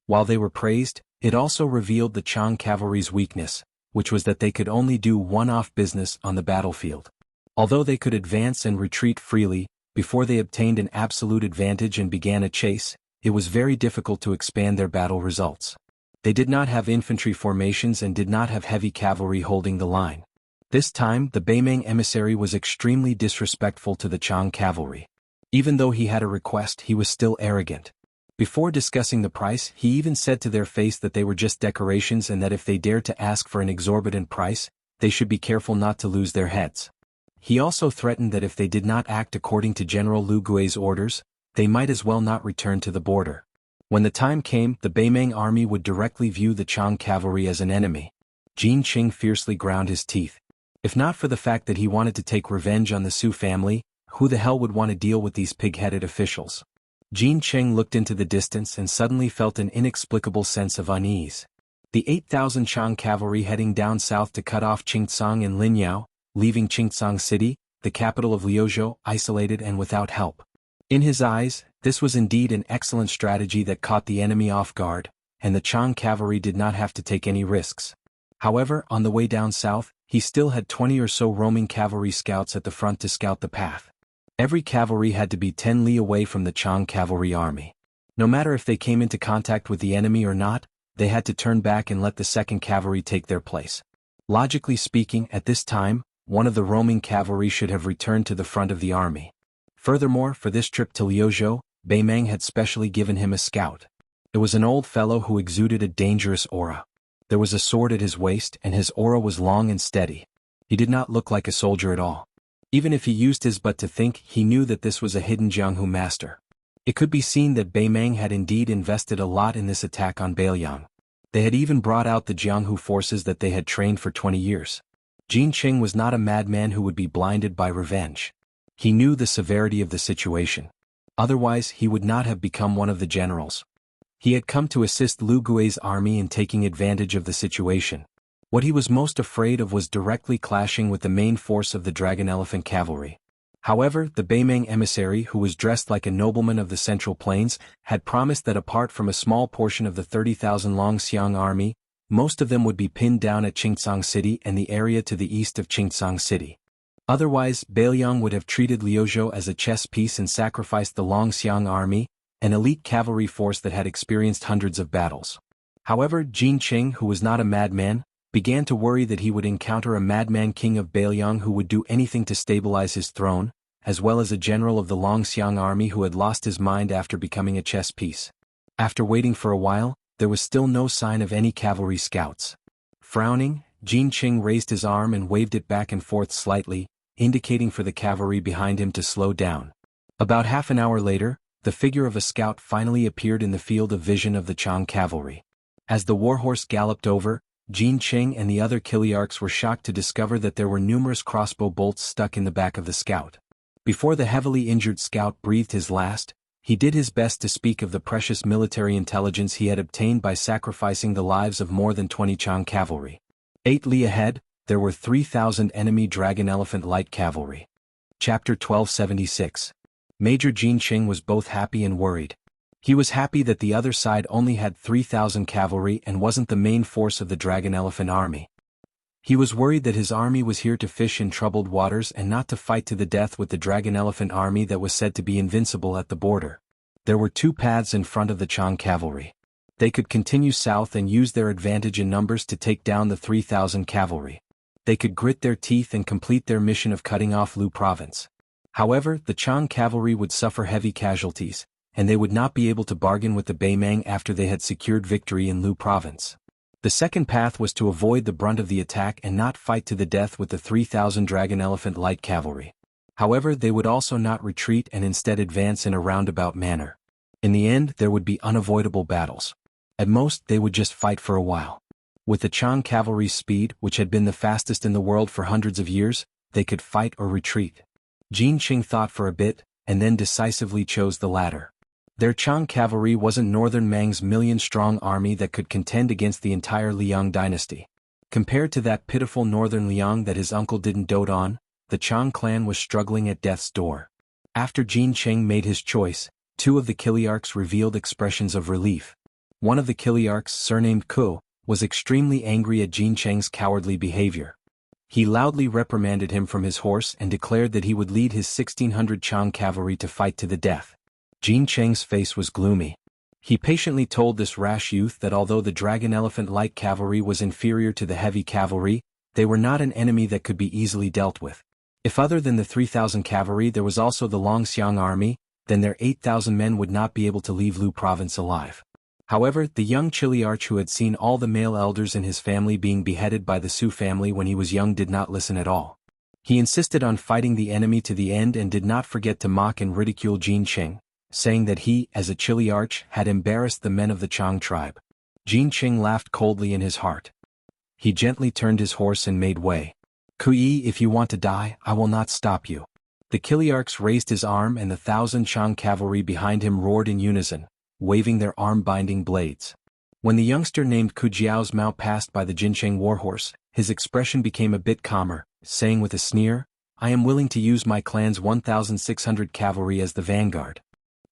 While they were praised, it also revealed the Chang cavalry's weakness, which was that they could only do one-off business on the battlefield. Although they could advance and retreat freely, before they obtained an absolute advantage and began a chase, it was very difficult to expand their battle results. They did not have infantry formations and did not have heavy cavalry holding the line. This time the Beimeng emissary was extremely disrespectful to the Chang cavalry. Even though he had a request, he was still arrogant. Before discussing the price, he even said to their face that they were just decorations and that if they dared to ask for an exorbitant price, they should be careful not to lose their heads. He also threatened that if they did not act according to General Lu Gui's orders, they might as well not return to the border. When the time came, the Beimeng army would directly view the Chang cavalry as an enemy. Jin Qing fiercely ground his teeth. If not for the fact that he wanted to take revenge on the Su family, who the hell would want to deal with these pig-headed officials? Jin Qing looked into the distance and suddenly felt an inexplicable sense of unease. The 8,000 Chang cavalry heading down south to cut off Qingtsang and Linyao, leaving Qingtsang City, the capital of Liuzhou, isolated and without help. In his eyes, this was indeed an excellent strategy that caught the enemy off guard, and the Chang cavalry did not have to take any risks. However, on the way down south, he still had 20 or so roaming cavalry scouts at the front to scout the path. Every cavalry had to be 10 li away from the Chang cavalry army. No matter if they came into contact with the enemy or not, they had to turn back and let the second cavalry take their place. Logically speaking, at this time, one of the roaming cavalry should have returned to the front of the army. Furthermore, for this trip to Liuzhou, Beimeng had specially given him a scout. It was an old fellow who exuded a dangerous aura. There was a sword at his waist and his aura was long and steady. He did not look like a soldier at all. Even if he used his butt to think, he knew that this was a hidden Jianghu master. It could be seen that Beimeng had indeed invested a lot in this attack on Beiliang. They had even brought out the Jianghu forces that they had trained for 20 years. Jin Qing was not a madman who would be blinded by revenge. He knew the severity of the situation. Otherwise, he would not have become one of the generals. He had come to assist Lu Gui's army in taking advantage of the situation. What he was most afraid of was directly clashing with the main force of the Dragon Elephant cavalry. However, the Beimeng emissary, who was dressed like a nobleman of the Central Plains, had promised that apart from a small portion of the 30,000 Longxiang army, most of them would be pinned down at Qingtsang City and the area to the east of Qingtsang City. Otherwise, Beiliang would have treated Liuzhou as a chess piece and sacrificed the Longxiang army, an elite cavalry force that had experienced hundreds of battles. However, Jin Qing, who was not a madman, began to worry that he would encounter a madman king of Beiliang who would do anything to stabilize his throne, as well as a general of the Longxiang army who had lost his mind after becoming a chess piece. After waiting for a while, there was still no sign of any cavalry scouts. Frowning, Jin Qing raised his arm and waved it back and forth slightly, indicating for the cavalry behind him to slow down. About half an hour later, the figure of a scout finally appeared in the field of vision of the Chang cavalry. As the warhorse galloped over, Jin Cheng and the other Kiliarchs were shocked to discover that there were numerous crossbow bolts stuck in the back of the scout. Before the heavily injured scout breathed his last, he did his best to speak of the precious military intelligence he had obtained by sacrificing the lives of more than 20 Chang cavalry. 8 li ahead, there were 3,000 enemy Dragon Elephant Light Cavalry. Chapter 1276. Major Jin Cheng was both happy and worried. He was happy that the other side only had 3,000 cavalry and wasn't the main force of the Dragon Elephant army. He was worried that his army was here to fish in troubled waters and not to fight to the death with the Dragon Elephant army that was said to be invincible at the border. There were 2 paths in front of the Chang cavalry. They could continue south and use their advantage in numbers to take down the 3,000 cavalry. They could grit their teeth and complete their mission of cutting off Lu province. However, the Chang cavalry would suffer heavy casualties, and they would not be able to bargain with the Beimang after they had secured victory in Lu province. The second path was to avoid the brunt of the attack and not fight to the death with the 3,000 Dragon Elephant Light Cavalry. However, they would also not retreat and instead advance in a roundabout manner. In the end, there would be unavoidable battles. At most, they would just fight for a while. With the Chang cavalry's speed, which had been the fastest in the world for hundreds of years, they could fight or retreat. Jin Cheng thought for a bit, and then decisively chose the latter. Their Chang cavalry wasn't Northern Mang's million-strong army that could contend against the entire Liang dynasty. Compared to that pitiful Northern Liang that his uncle didn't dote on, the Chang clan was struggling at death's door. After Jin Cheng made his choice, 2 of the Kiliarchs revealed expressions of relief. One of the Kiliarchs, surnamed Ku, was extremely angry at Jin Cheng's cowardly behavior. He loudly reprimanded him from his horse and declared that he would lead his 1,600 Chang cavalry to fight to the death. Jin Cheng's face was gloomy. He patiently told this rash youth that although the Dragon Elephant Light Cavalry was inferior to the heavy cavalry, they were not an enemy that could be easily dealt with. If other than the 3,000 cavalry there was also the Longxiang army, then their 8,000 men would not be able to leave Lu province alive. However, the young Chiliarch who had seen all the male elders in his family being beheaded by the Su family when he was young did not listen at all. He insisted on fighting the enemy to the end and did not forget to mock and ridicule Jin Cheng, saying that he, as a Chiliarch, had embarrassed the men of the Chang tribe. Jin Cheng laughed coldly in his heart. He gently turned his horse and made way. Kui, if you want to die, I will not stop you. The Kiliarchs raised his arm and the 1,000 Chang cavalry behind him roared in unison, waving their arm-binding blades. When the youngster named Ku Jiao's mount passed by the Jincheng warhorse, his expression became a bit calmer, saying with a sneer, I am willing to use my clan's 1,600 cavalry as the vanguard.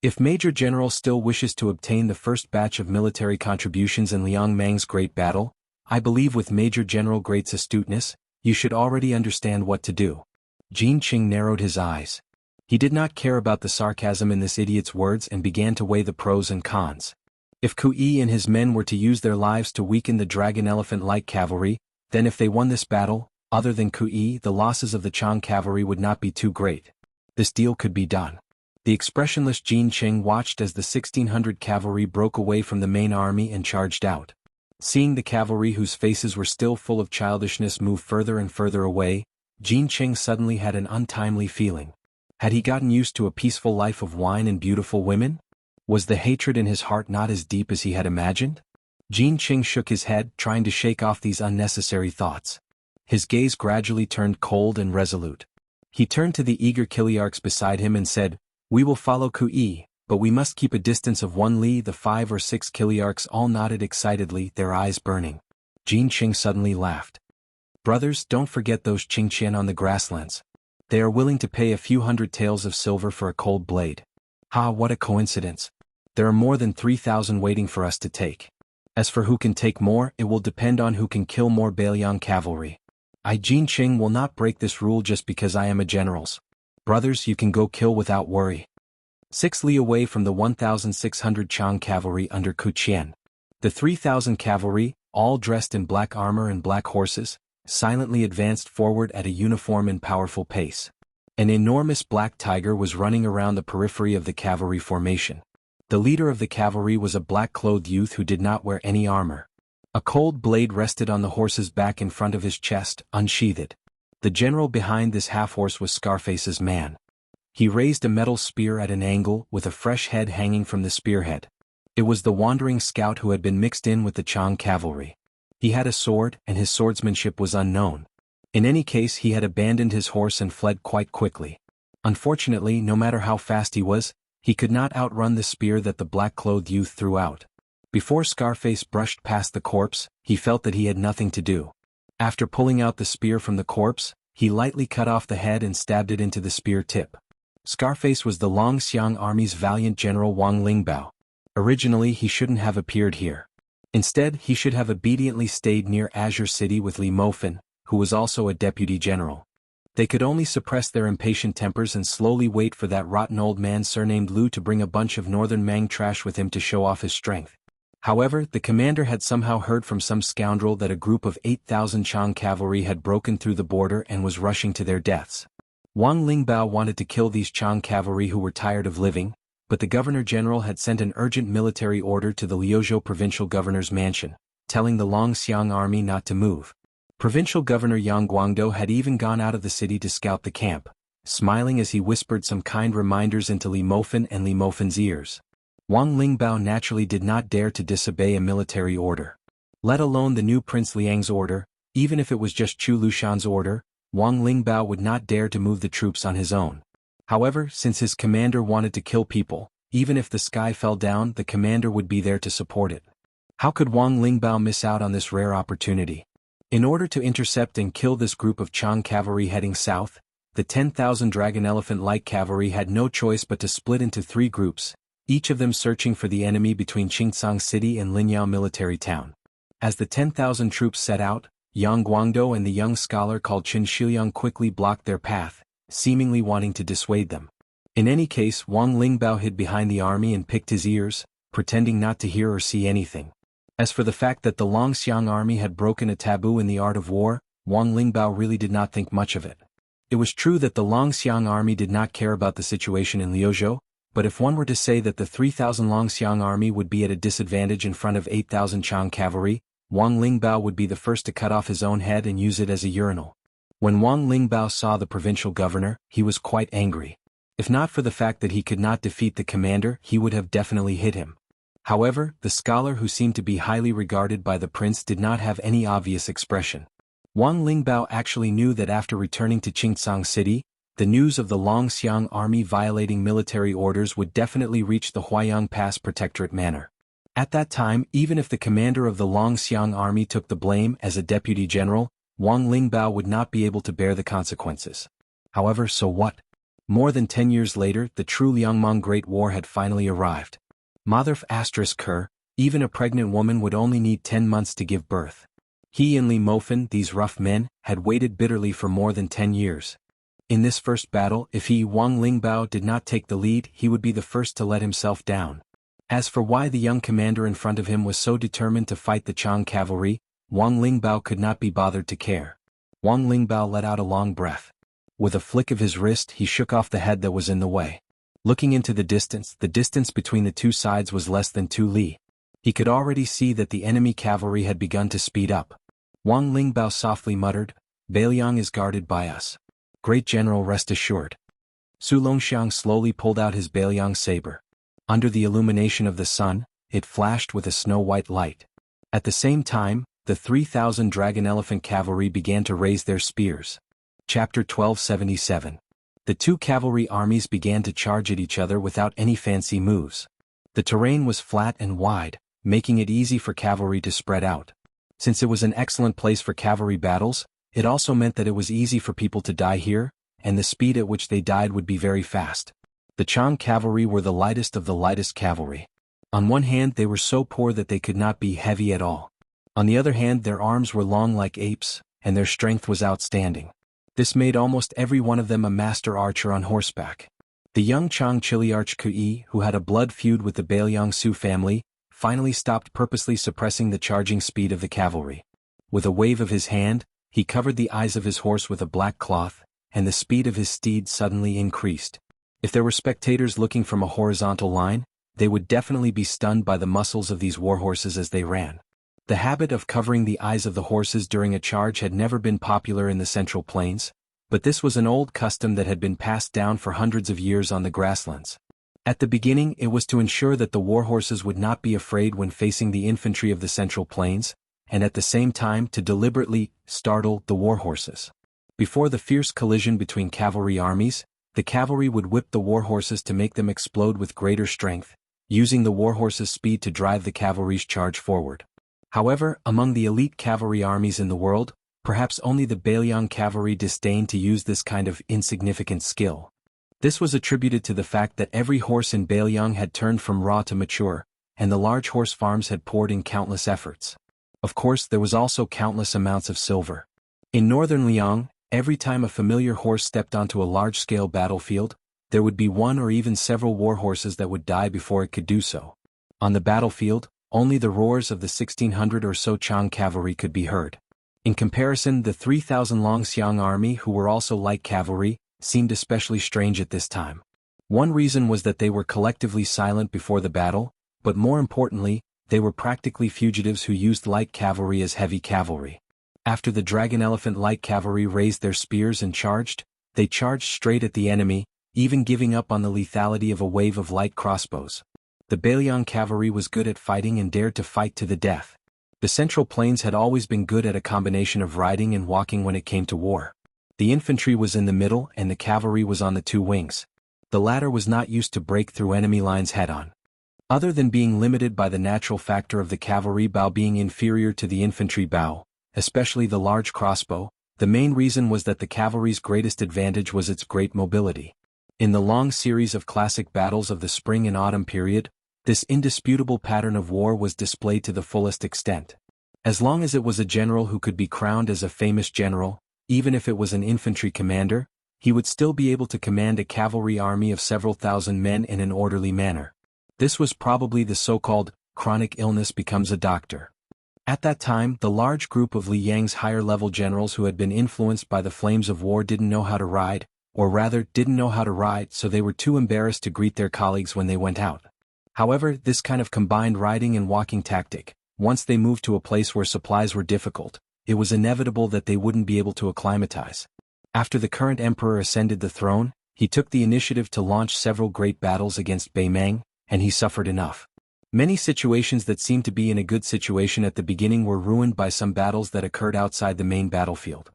If Major General still wishes to obtain the first batch of military contributions in Liang Mang's great battle, I believe with Major General Great's astuteness, you should already understand what to do. Jin Cheng narrowed his eyes. He did not care about the sarcasm in this idiot's words and began to weigh the pros and cons. If Kui and his men were to use their lives to weaken the Dragon Elephant Light Cavalry, then if they won this battle, other than Kui, the losses of the Chang cavalry would not be too great. This deal could be done. The expressionless Jin Cheng watched as the 1,600 cavalry broke away from the main army and charged out. Seeing the cavalry whose faces were still full of childishness move further and further away, Jin Cheng suddenly had an untimely feeling. Had he gotten used to a peaceful life of wine and beautiful women? Was the hatred in his heart not as deep as he had imagined? Jin Cheng shook his head, trying to shake off these unnecessary thoughts. His gaze gradually turned cold and resolute. He turned to the eager Kiliarchs beside him and said, We will follow Kui, but we must keep a distance of 1 li. The 5 or 6 Kiliarchs all nodded excitedly, their eyes burning. Jin Cheng suddenly laughed. Brothers, don't forget those Qingqian on the grasslands. They are willing to pay a few hundred taels of silver for a cold blade. Ha, what a coincidence. There are more than 3,000 waiting for us to take. As for who can take more, it will depend on who can kill more Beiliang cavalry. I, Jin Cheng, will not break this rule just because I am a general's. Brothers, you can go kill without worry. 6 li away from the 1,600 Chang cavalry under Ku Qian. The 3,000 cavalry, all dressed in black armor and black horses, silently advanced forward at a uniform and powerful pace. An enormous black tiger was running around the periphery of the cavalry formation. The leader of the cavalry was a black-clothed youth who did not wear any armor. A cold blade rested on the horse's back in front of his chest, unsheathed. The general behind this half-horse was Scarface's man. He raised a metal spear at an angle, with a fresh head hanging from the spearhead. It was the wandering scout who had been mixed in with the Chang cavalry. He had a sword, and his swordsmanship was unknown. In any case, he had abandoned his horse and fled quite quickly. Unfortunately, no matter how fast he was, he could not outrun the spear that the black-clothed youth threw out. Before Scarface brushed past the corpse, he felt that he had nothing to do. After pulling out the spear from the corpse, he lightly cut off the head and stabbed it into the spear tip. Scarface was the Longxiang army's valiant general Wang Lingbao. Originally, he shouldn't have appeared here. Instead, he should have obediently stayed near Azure City with Li Mofan, who was also a deputy general. They could only suppress their impatient tempers and slowly wait for that rotten old man surnamed Lu to bring a bunch of northern Mang trash with him to show off his strength. However, the commander had somehow heard from some scoundrel that a group of 8,000 Chang cavalry had broken through the border and was rushing to their deaths. Wang Lingbao wanted to kill these Chang cavalry who were tired of living, but the governor-general had sent an urgent military order to the Liuzhou provincial governor's mansion, telling the Longxiang army not to move. Provincial Governor Yang Guangdou had even gone out of the city to scout the camp, smiling as he whispered some kind reminders into Li Mofan and Li Mofan's ears. Wang Lingbao naturally did not dare to disobey a military order. Let alone the new Prince Liang's order, even if it was just Chu Lushan's order, Wang Lingbao would not dare to move the troops on his own. However, since his commander wanted to kill people, even if the sky fell down, the commander would be there to support it. How could Wang Lingbao miss out on this rare opportunity? In order to intercept and kill this group of Chang cavalry heading south, the 10,000 Dragon Elephant Light Cavalry had no choice but to split into 3 groups, each of them searching for the enemy between Qingcang City and Linyao military town. As the 10,000 troops set out, Yang Guangdou and the young scholar called Qin Shiliang quickly blocked their path, seemingly wanting to dissuade them. In any case, Wang Lingbao hid behind the army and picked his ears, pretending not to hear or see anything. As for the fact that the Longxiang army had broken a taboo in the art of war, Wang Lingbao really did not think much of it. It was true that the Longxiang army did not care about the situation in Liuzhou, but if one were to say that the 3,000 Longxiang army would be at a disadvantage in front of 8,000 Chang cavalry, Wang Lingbao would be the first to cut off his own head and use it as a urinal. When Wang Lingbao saw the provincial governor, he was quite angry. If not for the fact that he could not defeat the commander, he would have definitely hit him. However, the scholar who seemed to be highly regarded by the prince did not have any obvious expression. Wang Lingbao actually knew that after returning to Qingcang City, the news of the Longxiang army violating military orders would definitely reach the Huayang Pass Protectorate manor. At that time, even if the commander of the Longxiang army took the blame as a deputy general, Wang Lingbao would not be able to bear the consequences. However, so what? More than 10 years later, the true Liangmong Great War had finally arrived. Motherf *Ker, even a pregnant woman would only need 10 months to give birth. He and Li Mofan, these rough men, had waited bitterly for more than 10 years. In this first battle, if he, Wang Lingbao, did not take the lead, he would be the first to let himself down. As for why the young commander in front of him was so determined to fight the Chang cavalry, Wang Lingbao could not be bothered to care. Wang Lingbao let out a long breath. With a flick of his wrist, he shook off the head that was in the way. Looking into the distance between the two sides was less than 2 li. He could already see that the enemy cavalry had begun to speed up. Wang Lingbao softly muttered, "Beiliang is guarded by us. Great General, rest assured." Su Longxiang slowly pulled out his Beiliang saber. Under the illumination of the sun, it flashed with a snow-white light. At the same time, the 3,000 Dragon Elephant Cavalry began to raise their spears. Chapter 1277. The two cavalry armies began to charge at each other without any fancy moves. The terrain was flat and wide, making it easy for cavalry to spread out. Since it was an excellent place for cavalry battles, it also meant that it was easy for people to die here, and the speed at which they died would be very fast. The Chang cavalry were the lightest of the lightest cavalry. On one hand, they were so poor that they could not be heavy at all. On the other hand, their arms were long like apes, and their strength was outstanding. This made almost every one of them a master archer on horseback. The young Chang Chiliarch Kui, who had a blood feud with the Beiliang Su family, finally stopped purposely suppressing the charging speed of the cavalry. With a wave of his hand, he covered the eyes of his horse with a black cloth, and the speed of his steed suddenly increased. If there were spectators looking from a horizontal line, they would definitely be stunned by the muscles of these warhorses as they ran. The habit of covering the eyes of the horses during a charge had never been popular in the Central Plains, but this was an old custom that had been passed down for hundreds of years on the grasslands. At the beginning, it was to ensure that the warhorses would not be afraid when facing the infantry of the Central Plains, and at the same time to deliberately startle the warhorses. Before the fierce collision between cavalry armies, the cavalry would whip the warhorses to make them explode with greater strength, using the warhorses' speed to drive the cavalry's charge forward. However, among the elite cavalry armies in the world, perhaps only the Bailiang cavalry disdained to use this kind of insignificant skill. This was attributed to the fact that every horse in Bailiang had turned from raw to mature, and the large horse farms had poured in countless efforts. Of course, there was also countless amounts of silver. In northern Liang, every time a familiar horse stepped onto a large-scale battlefield, there would be one or even several war horses that would die before it could do so. On the battlefield, only the roars of the 1,600 or so Chang cavalry could be heard. In comparison, the 3,000 Longxiang army, who were also light cavalry, seemed especially strange at this time. One reason was that they were collectively silent before the battle, but more importantly, they were practically fugitives who used light cavalry as heavy cavalry. After the dragon elephant light cavalry raised their spears and charged, they charged straight at the enemy, even giving up on the lethality of a wave of light crossbows. The Bailiang cavalry was good at fighting and dared to fight to the death. The Central Plains had always been good at a combination of riding and walking when it came to war. The infantry was in the middle and the cavalry was on the two wings. The latter was not used to break through enemy lines head-on. Other than being limited by the natural factor of the cavalry bow being inferior to the infantry bow, especially the large crossbow, the main reason was that the cavalry's greatest advantage was its great mobility. In the long series of classic battles of the spring and autumn period, this indisputable pattern of war was displayed to the fullest extent. As long as it was a general who could be crowned as a famous general, even if it was an infantry commander, he would still be able to command a cavalry army of several thousand men in an orderly manner. This was probably the so-called chronic illness becomes a doctor. At that time, the large group of Li Yang's higher-level generals who had been influenced by the flames of war didn't know how to ride, or rather, didn't know how to ride, so they were too embarrassed to greet their colleagues when they went out. However, this kind of combined riding and walking tactic, once they moved to a place where supplies were difficult, it was inevitable that they wouldn't be able to acclimatize. After the current emperor ascended the throne, he took the initiative to launch several great battles against Beimang, and he suffered enough. Many situations that seemed to be in a good situation at the beginning were ruined by some battles that occurred outside the main battlefield.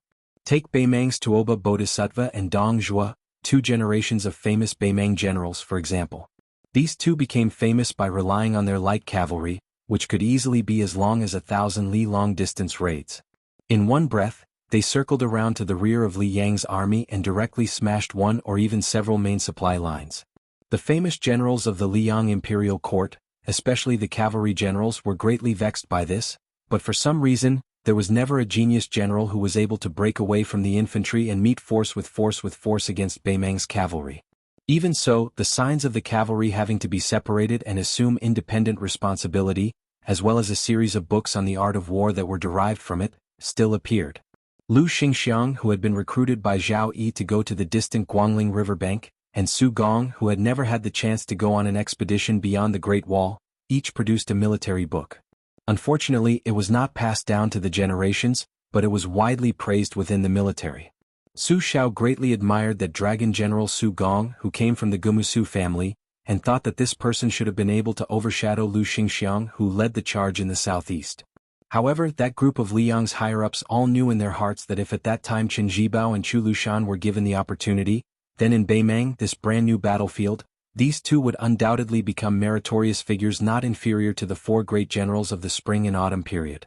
Take Beimang's Tuoba Bodhisattva and Dong Zhuo, two generations of famous Beimang generals, for example. These two became famous by relying on their light cavalry, which could easily be as long as 1,000 li long-distance raids. In one breath, they circled around to the rear of Li Yang's army and directly smashed one or even several main supply lines. The famous generals of the Liang imperial court, especially the cavalry generals, were greatly vexed by this, but for some reason, there was never a genius general who was able to break away from the infantry and meet force with force against Beimang's cavalry. Even so, the signs of the cavalry having to be separated and assume independent responsibility, as well as a series of books on the art of war that were derived from it, still appeared. Lu Xingxiang, who had been recruited by Zhao Yi to go to the distant Guangling riverbank, and Su Gong, who had never had the chance to go on an expedition beyond the Great Wall, each produced a military book. Unfortunately, it was not passed down to the generations, but it was widely praised within the military. Su Xiao greatly admired that dragon general Su Gong, who came from the Gumusu family, and thought that this person should have been able to overshadow Lu Xingxiang, who led the charge in the southeast. However, that group of Liang's higher-ups all knew in their hearts that if at that time Chen Jibao and Chu Lushan were given the opportunity, then in Beimang, this brand-new battlefield, these two would undoubtedly become meritorious figures not inferior to the four great generals of the spring and autumn period.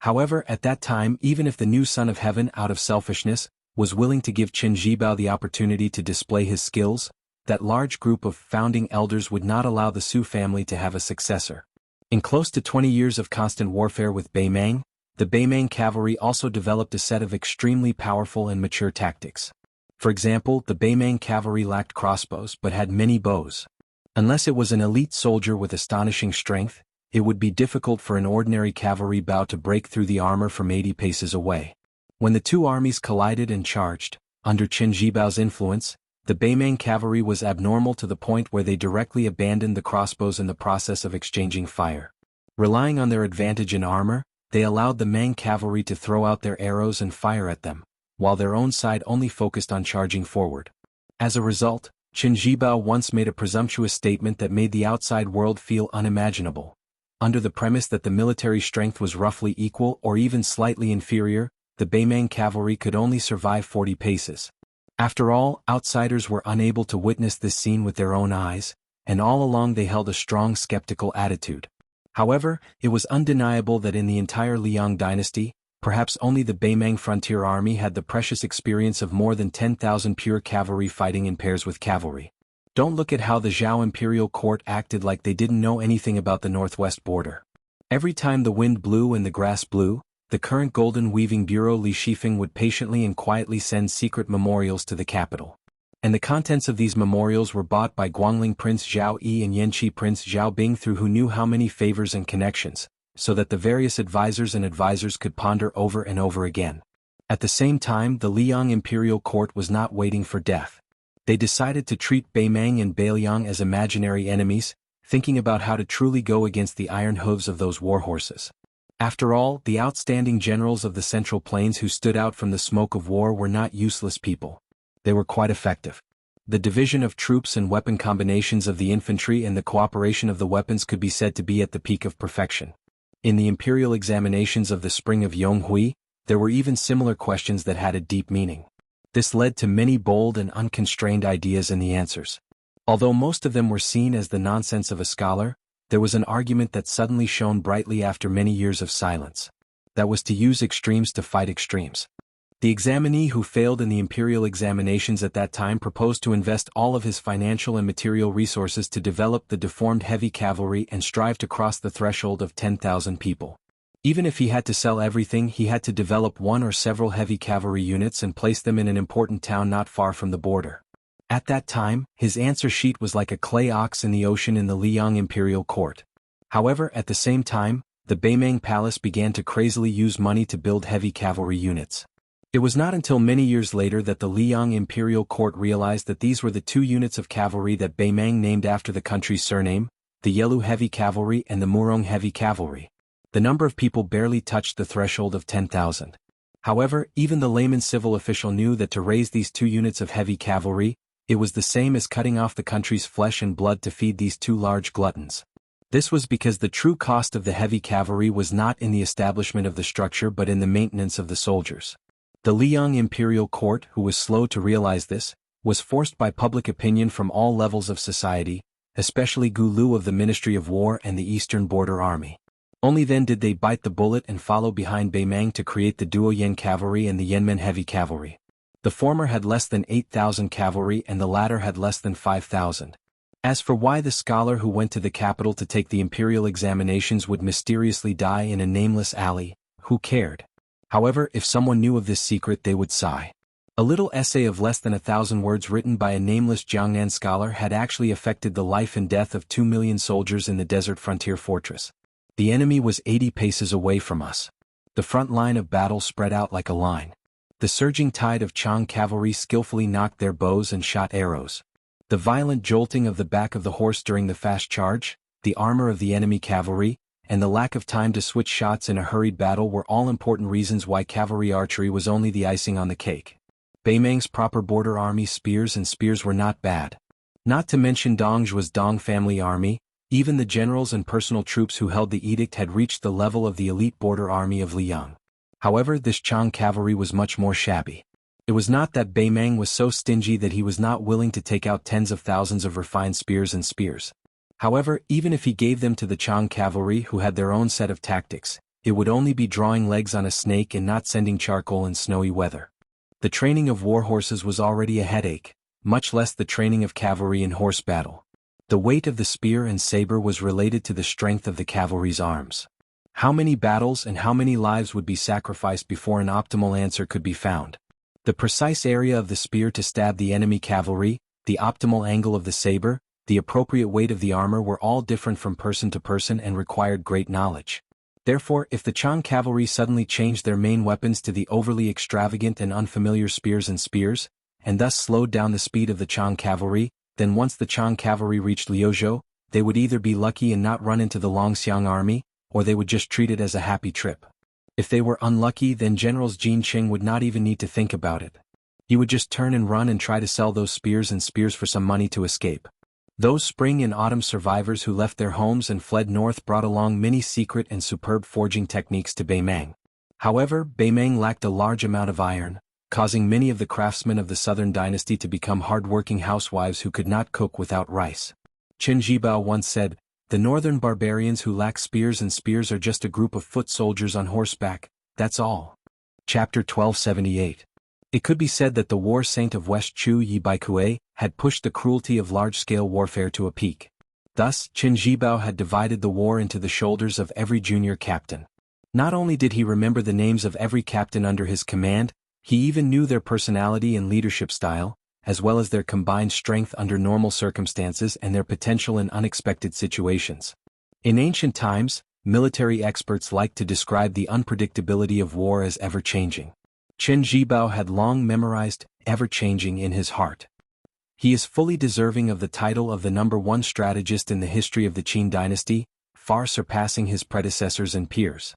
However, at that time, even if the new son of heaven, out of selfishness, was willing to give Chen Jibao the opportunity to display his skills, that large group of founding elders would not allow the Su family to have a successor. In close to 20 years of constant warfare with Beimang, the Beimang cavalry also developed a set of extremely powerful and mature tactics. For example, the Beimang cavalry lacked crossbows but had many bows. Unless it was an elite soldier with astonishing strength, it would be difficult for an ordinary cavalry bow to break through the armor from 80 paces away. When the two armies collided and charged, under Chen Jibao's influence, the Beimang cavalry was abnormal to the point where they directly abandoned the crossbows in the process of exchanging fire. Relying on their advantage in armor, they allowed the Mang cavalry to throw out their arrows and fire at them, while their own side only focused on charging forward. As a result, Chen Jibao once made a presumptuous statement that made the outside world feel unimaginable. Under the premise that the military strength was roughly equal or even slightly inferior, the Beimang cavalry could only survive 40 paces. After all, outsiders were unable to witness this scene with their own eyes, and all along they held a strong skeptical attitude. However, it was undeniable that in the entire Liang dynasty, perhaps only the Beimang frontier army had the precious experience of more than 10,000 pure cavalry fighting in pairs with cavalry. Don't look at how the Zhao imperial court acted like they didn't know anything about the northwest border. Every time the wind blew and the grass blew, the current golden weaving bureau Li Shifeng would patiently and quietly send secret memorials to the capital. And the contents of these memorials were bought by Guangling Prince Zhao Yi and Yanqi Prince Zhao Bing through who knew how many favors and connections, so that the various advisors could ponder over and over again. At the same time, the Liang imperial court was not waiting for death. They decided to treat Beimang and Beiliang as imaginary enemies, thinking about how to truly go against the iron hooves of those war horses. After all, the outstanding generals of the Central Plains who stood out from the smoke of war were not useless people. They were quite effective. The division of troops and weapon combinations of the infantry and the cooperation of the weapons could be said to be at the peak of perfection. In the imperial examinations of the spring of Yonghui, there were even similar questions that had a deep meaning. This led to many bold and unconstrained ideas in the answers. Although most of them were seen as the nonsense of a scholar, there was an argument that suddenly shone brightly after many years of silence. That was to use extremes to fight extremes. The examinee who failed in the imperial examinations at that time proposed to invest all of his financial and material resources to develop the deformed heavy cavalry and strive to cross the threshold of 10,000 people. Even if he had to sell everything, he had to develop one or several heavy cavalry units and place them in an important town not far from the border. At that time, his answer sheet was like a clay ox in the ocean in the Liang imperial court. However, at the same time, the Beimang palace began to crazily use money to build heavy cavalry units. It was not until many years later that the Liang imperial court realized that these were the two units of cavalry that Beimang named after the country's surname, the Yelu heavy cavalry and the Murong heavy cavalry. The number of people barely touched the threshold of 10,000. However, even the layman civil official knew that to raise these two units of heavy cavalry, it was the same as cutting off the country's flesh and blood to feed these two large gluttons. This was because the true cost of the heavy cavalry was not in the establishment of the structure but in the maintenance of the soldiers. The Liang imperial court, who was slow to realize this, was forced by public opinion from all levels of society, especially Gu Lu of the Ministry of War and the Eastern Border Army. Only then did they bite the bullet and follow behind Beimang to create the Duoyen cavalry and the Yanmen heavy cavalry. The former had less than 8,000 cavalry and the latter had less than 5,000. As for why the scholar who went to the capital to take the imperial examinations would mysteriously die in a nameless alley, who cared? However, if someone knew of this secret they would sigh. A little essay of less than 1,000 words written by a nameless Jiangnan scholar had actually affected the life and death of 2 million soldiers in the desert frontier fortress. The enemy was 80 paces away from us. The front line of battle spread out like a line. The surging tide of Chang cavalry skillfully knocked their bows and shot arrows. The violent jolting of the back of the horse during the fast charge, the armor of the enemy cavalry, and the lack of time to switch shots in a hurried battle were all important reasons why cavalry archery was only the icing on the cake. Beimang's proper border army spears were not bad. Not to mention Dongzhu's Dong family army, even the generals and personal troops who held the edict had reached the level of the elite border army of Liang. However, this Chang cavalry was much more shabby. It was not that Beimang was so stingy that he was not willing to take out tens of thousands of refined spears. However, even if he gave them to the Chang cavalry who had their own set of tactics, it would only be drawing legs on a snake and not sending charcoal in snowy weather. The training of war horses was already a headache, much less the training of cavalry in horse battle. The weight of the spear and saber was related to the strength of the cavalry's arms. How many battles and how many lives would be sacrificed before an optimal answer could be found? The precise area of the spear to stab the enemy cavalry, the optimal angle of the saber, the appropriate weight of the armor were all different from person to person and required great knowledge. Therefore, if the Chang cavalry suddenly changed their main weapons to the overly extravagant and unfamiliar spears, and thus slowed down the speed of the Chang cavalry, then once the Chang cavalry reached Liuzhou, they would either be lucky and not run into the Longxiang army, or they would just treat it as a happy trip. If they were unlucky, then Generals Jin Qing would not even need to think about it. He would just turn and run and try to sell those spears for some money to escape. Those spring and autumn survivors who left their homes and fled north brought along many secret and superb forging techniques to Beimang. However, Beimang lacked a large amount of iron, causing many of the craftsmen of the southern dynasty to become hard-working housewives who could not cook without rice. Qin Jibao once said, "The northern barbarians who lack spears and spears are just a group of foot soldiers on horseback, that's all." Chapter 1278. It could be said that the war saint of West Chu Yi Baikue had pushed the cruelty of large-scale warfare to a peak. Thus, Qin Jibao had divided the war into the shoulders of every junior captain. Not only did he remember the names of every captain under his command, he even knew their personality and leadership style, as well as their combined strength under normal circumstances and their potential in unexpected situations. In ancient times, military experts liked to describe the unpredictability of war as ever-changing. Qin Jibao had long memorized ever-changing in his heart. He is fully deserving of the title of the #1 strategist in the history of the Qin dynasty, far surpassing his predecessors and peers.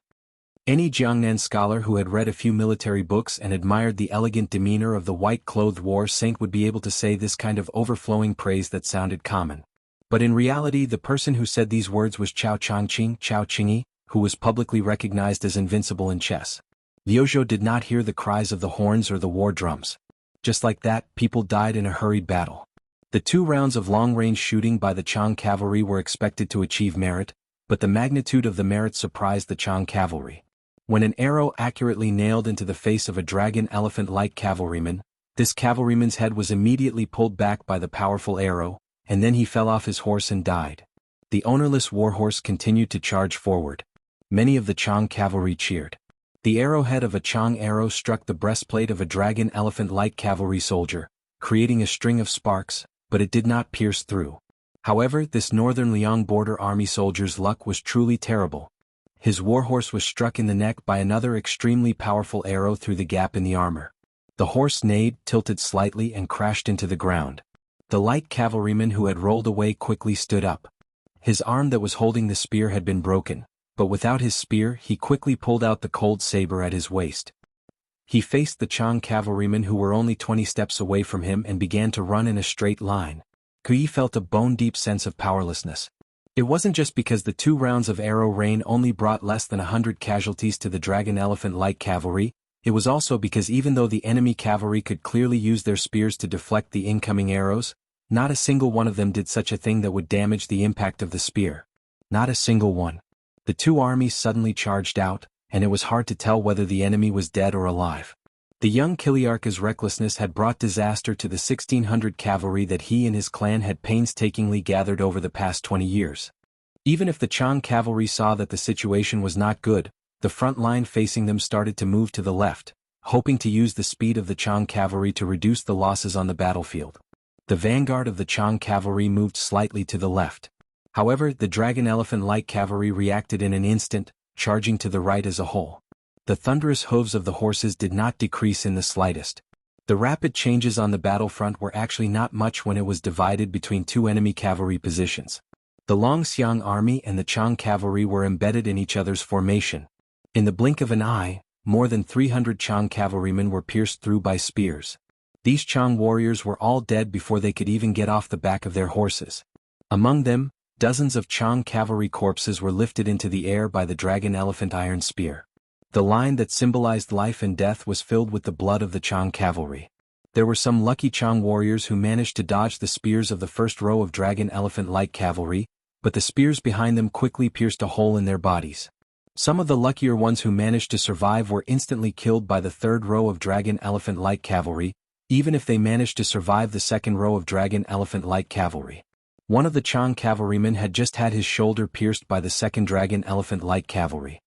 Any Jiangnan scholar who had read a few military books and admired the elegant demeanor of the white-clothed war saint would be able to say this kind of overflowing praise that sounded common. But in reality, the person who said these words was Chao Qingyi, who was publicly recognized as invincible in chess. Liuzhou did not hear the cries of the horns or the war drums. Just like that, people died in a hurried battle. The 2 rounds of long-range shooting by the Chang cavalry were expected to achieve merit, but the magnitude of the merit surprised the Chang cavalry. When an arrow accurately nailed into the face of a dragon elephant-like cavalryman, this cavalryman's head was immediately pulled back by the powerful arrow, and then he fell off his horse and died. The ownerless warhorse continued to charge forward. Many of the Chang cavalry cheered. The arrowhead of a Chang arrow struck the breastplate of a dragon elephant-like cavalry soldier, creating a string of sparks, but it did not pierce through. However, this northern Liang border army soldier's luck was truly terrible. His warhorse was struck in the neck by another extremely powerful arrow through the gap in the armor. The horse neighed, tilted slightly and crashed into the ground. The light cavalryman who had rolled away quickly stood up. His arm that was holding the spear had been broken, but without his spear he quickly pulled out the cold saber at his waist. He faced the Chang cavalrymen who were only 20 steps away from him and began to run in a straight line. Kui felt a bone-deep sense of powerlessness. It wasn't just because the 2 rounds of arrow rain only brought less than 100 casualties to the dragon elephant-like cavalry, it was also because even though the enemy cavalry could clearly use their spears to deflect the incoming arrows, not a single one of them did such a thing that would damage the impact of the spear. Not a single one. The 2 armies suddenly charged out, and it was hard to tell whether the enemy was dead or alive. The young Kiliarka's recklessness had brought disaster to the 1,600 cavalry that he and his clan had painstakingly gathered over the past 20 years. Even if the Chang cavalry saw that the situation was not good, the front line facing them started to move to the left, hoping to use the speed of the Chang cavalry to reduce the losses on the battlefield. The vanguard of the Chang cavalry moved slightly to the left. However, the dragon elephant-like cavalry reacted in an instant, charging to the right as a whole. The thunderous hooves of the horses did not decrease in the slightest. The rapid changes on the battlefront were actually not much when it was divided between 2 enemy cavalry positions. The Longxiang army and the Chang cavalry were embedded in each other's formation. In the blink of an eye, more than 300 Chang cavalrymen were pierced through by spears. These Chang warriors were all dead before they could even get off the back of their horses. Among them, dozens of Chang cavalry corpses were lifted into the air by the dragon elephant iron spear. The line that symbolized life and death was filled with the blood of the Chang cavalry. There were some lucky Chang warriors who managed to dodge the spears of the first row of dragon elephant-like cavalry, but the spears behind them quickly pierced a hole in their bodies. Some of the luckier ones who managed to survive were instantly killed by the third row of dragon elephant-like cavalry, even if they managed to survive the second row of dragon elephant-like cavalry. One of the Chang cavalrymen had just had his shoulder pierced by the second dragon elephant-like cavalry.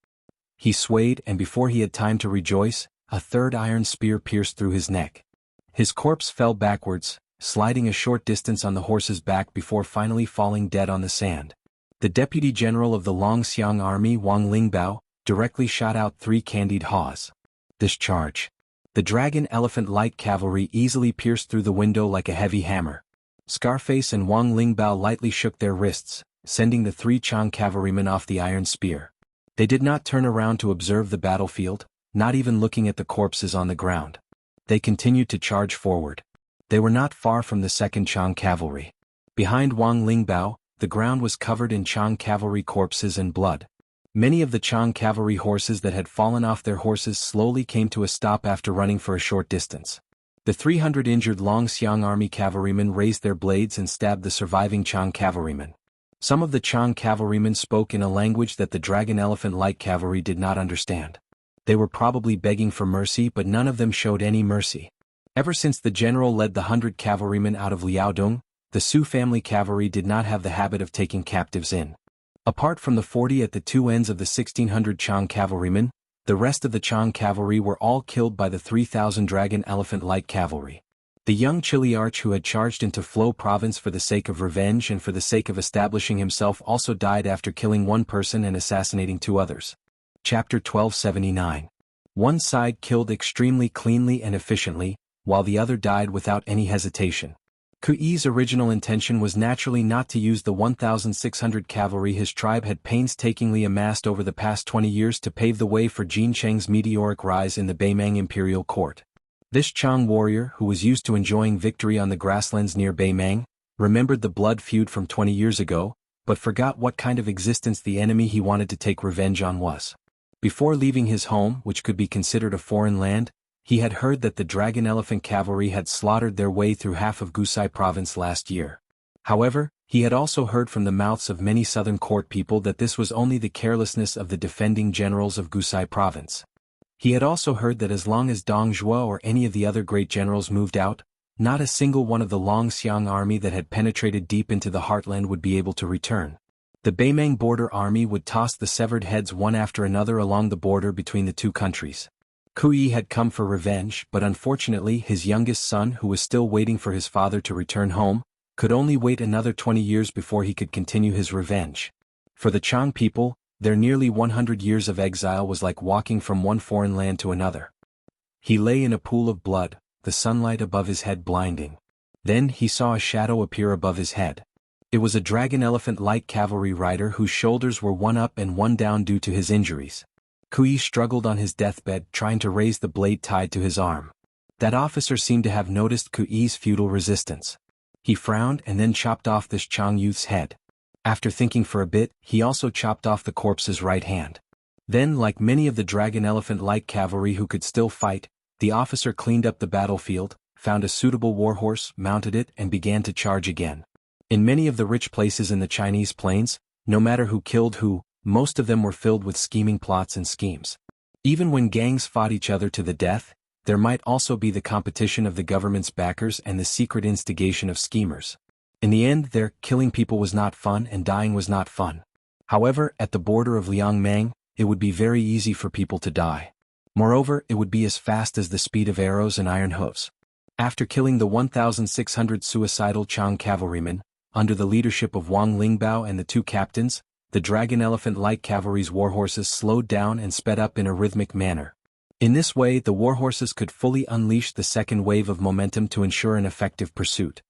He swayed, and before he had time to rejoice, a third iron spear pierced through his neck. His corpse fell backwards, sliding a short distance on the horse's back before finally falling dead on the sand. The deputy general of the Longxiang army, Wang Lingbao, directly shot out 3 candied haws. Discharge. The dragon elephant-like cavalry easily pierced through the window like a heavy hammer. Scarface and Wang Lingbao lightly shook their wrists, sending the 3 Chang cavalrymen off the iron spear. They did not turn around to observe the battlefield, not even looking at the corpses on the ground. They continued to charge forward. They were not far from the second Chang cavalry. Behind Wang Lingbao, the ground was covered in Chang cavalry corpses and blood. Many of the Chang cavalry horses that had fallen off their horses slowly came to a stop after running for a short distance. The 300 injured Longxiang army cavalrymen raised their blades and stabbed the surviving Chang cavalrymen. Some of the Chang cavalrymen spoke in a language that the dragon elephant light cavalry did not understand. They were probably begging for mercy, but none of them showed any mercy. Ever since the general led the 100 cavalrymen out of Liaodong, the Su family cavalry did not have the habit of taking captives in. Apart from the 40 at the two ends of the 1600 Chang cavalrymen, the rest of the Chang cavalry were all killed by the 3000 dragon elephant light cavalry. The young Chiliarch who had charged into Flo province for the sake of revenge and for the sake of establishing himself also died after killing one person and assassinating two others. Chapter 1279. One side killed extremely cleanly and efficiently, while the other died without any hesitation. Kui's original intention was naturally not to use the 1,600 cavalry his tribe had painstakingly amassed over the past 20 years to pave the way for Jin Cheng's meteoric rise in the Beimang imperial court. This Chang warrior, who was used to enjoying victory on the grasslands near Beimang, remembered the blood feud from 20 years ago, but forgot what kind of existence the enemy he wanted to take revenge on was. Before leaving his home, which could be considered a foreign land, he had heard that the Dragon Elephant Cavalry had slaughtered their way through half of Gusai province last year. However, he had also heard from the mouths of many southern court people that this was only the carelessness of the defending generals of Gusai province. He had also heard that as long as Dong Zhuo or any of the other great generals moved out, not a single one of the Longxiang army that had penetrated deep into the heartland would be able to return. The Beimang border army would toss the severed heads one after another along the border between the two countries. Kui had come for revenge, but unfortunately his youngest son, who was still waiting for his father to return home, could only wait another 20 years before he could continue his revenge. For the Chang people, their nearly 100 years of exile was like walking from one foreign land to another. He lay in a pool of blood, the sunlight above his head blinding. Then he saw a shadow appear above his head. It was a dragon elephant light cavalry rider whose shoulders were one up and one down due to his injuries. Kui struggled on his deathbed trying to raise the blade tied to his arm. That officer seemed to have noticed Kui's futile resistance. He frowned and then chopped off this Chang youth's head. After thinking for a bit, he also chopped off the corpse's right hand. Then, like many of the dragon elephant light cavalry who could still fight, the officer cleaned up the battlefield, found a suitable warhorse, mounted it, and began to charge again. In many of the rich places in the Chinese plains, no matter who killed who, most of them were filled with scheming plots and schemes. Even when gangs fought each other to the death, there might also be the competition of the government's backers and the secret instigation of schemers. In the end, killing people was not fun and dying was not fun. However, at the border of Liangmang, it would be very easy for people to die. Moreover, it would be as fast as the speed of arrows and iron hooves. After killing the 1,600 suicidal Chang cavalrymen, under the leadership of Wang Lingbao and the two captains, the Dragon Elephant Light Cavalry's warhorses slowed down and sped up in a rhythmic manner. In this way, the warhorses could fully unleash the second wave of momentum to ensure an effective pursuit.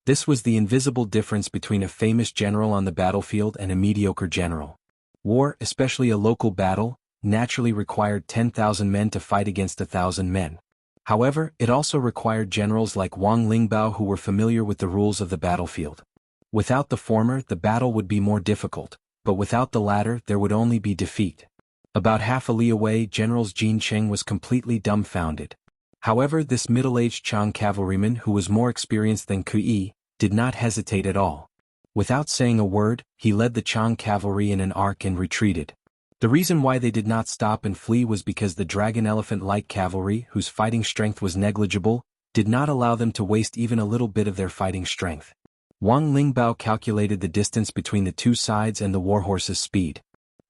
This was the invisible difference between a famous general on the battlefield and a mediocre general. War, especially a local battle, naturally required 10,000 men to fight against 1,000 men. However, it also required generals like Wang Lingbao who were familiar with the rules of the battlefield. Without the former, the battle would be more difficult, but without the latter there would only be defeat. About half a li away, General Jin Cheng was completely dumbfounded. However, this middle-aged Chang cavalryman who was more experienced than Kui, did not hesitate at all. Without saying a word, he led the Chang cavalry in an arc and retreated. The reason why they did not stop and flee was because the Dragon Elephant Light Cavalry, whose fighting strength was negligible, did not allow them to waste even a little bit of their fighting strength. Wang Lingbao calculated the distance between the two sides and the warhorse's speed.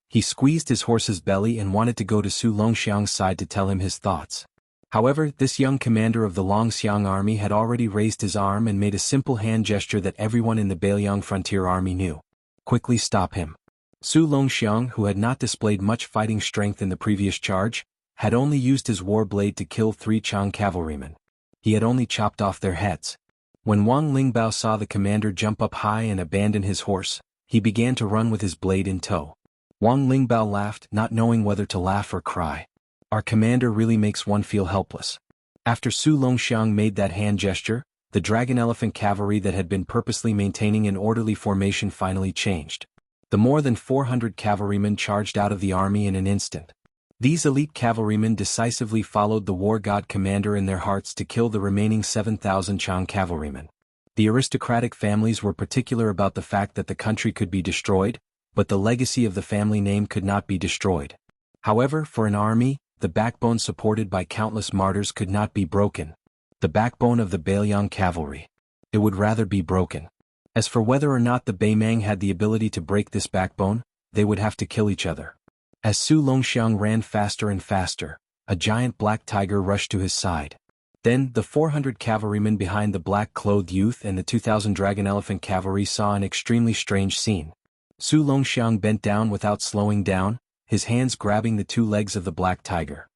He squeezed his horse's belly and wanted to go to Su Longxiang's side to tell him his thoughts. However, this young commander of the Longxiang army had already raised his arm and made a simple hand gesture that everyone in the Beiliang frontier army knew. Quickly stop him. Su Longxiang, who had not displayed much fighting strength in the previous charge, had only used his war blade to kill 3 Chang cavalrymen. He had only chopped off their heads. When Wang Lingbao saw the commander jump up high and abandon his horse, he began to run with his blade in tow. Wang Lingbao laughed, not knowing whether to laugh or cry. Our commander really makes one feel helpless. After Su Longxiang made that hand gesture, the dragon elephant cavalry that had been purposely maintaining an orderly formation finally changed. The more than 400 cavalrymen charged out of the army in an instant. These elite cavalrymen decisively followed the war god commander in their hearts to kill the remaining 7,000 Chang cavalrymen. The aristocratic families were particular about the fact that the country could be destroyed, but the legacy of the family name could not be destroyed. However, for an army, the backbone supported by countless martyrs could not be broken. The backbone of the Beiliang cavalry. It would rather be broken. As for whether or not the Beimang had the ability to break this backbone, they would have to kill each other. As Su Longxiang ran faster and faster, a giant black tiger rushed to his side. Then, the 400 cavalrymen behind the black-clothed youth and the 2,000 dragon elephant cavalry saw an extremely strange scene. Su Longxiang bent down without slowing down, his hands grabbing the two legs of the black tiger.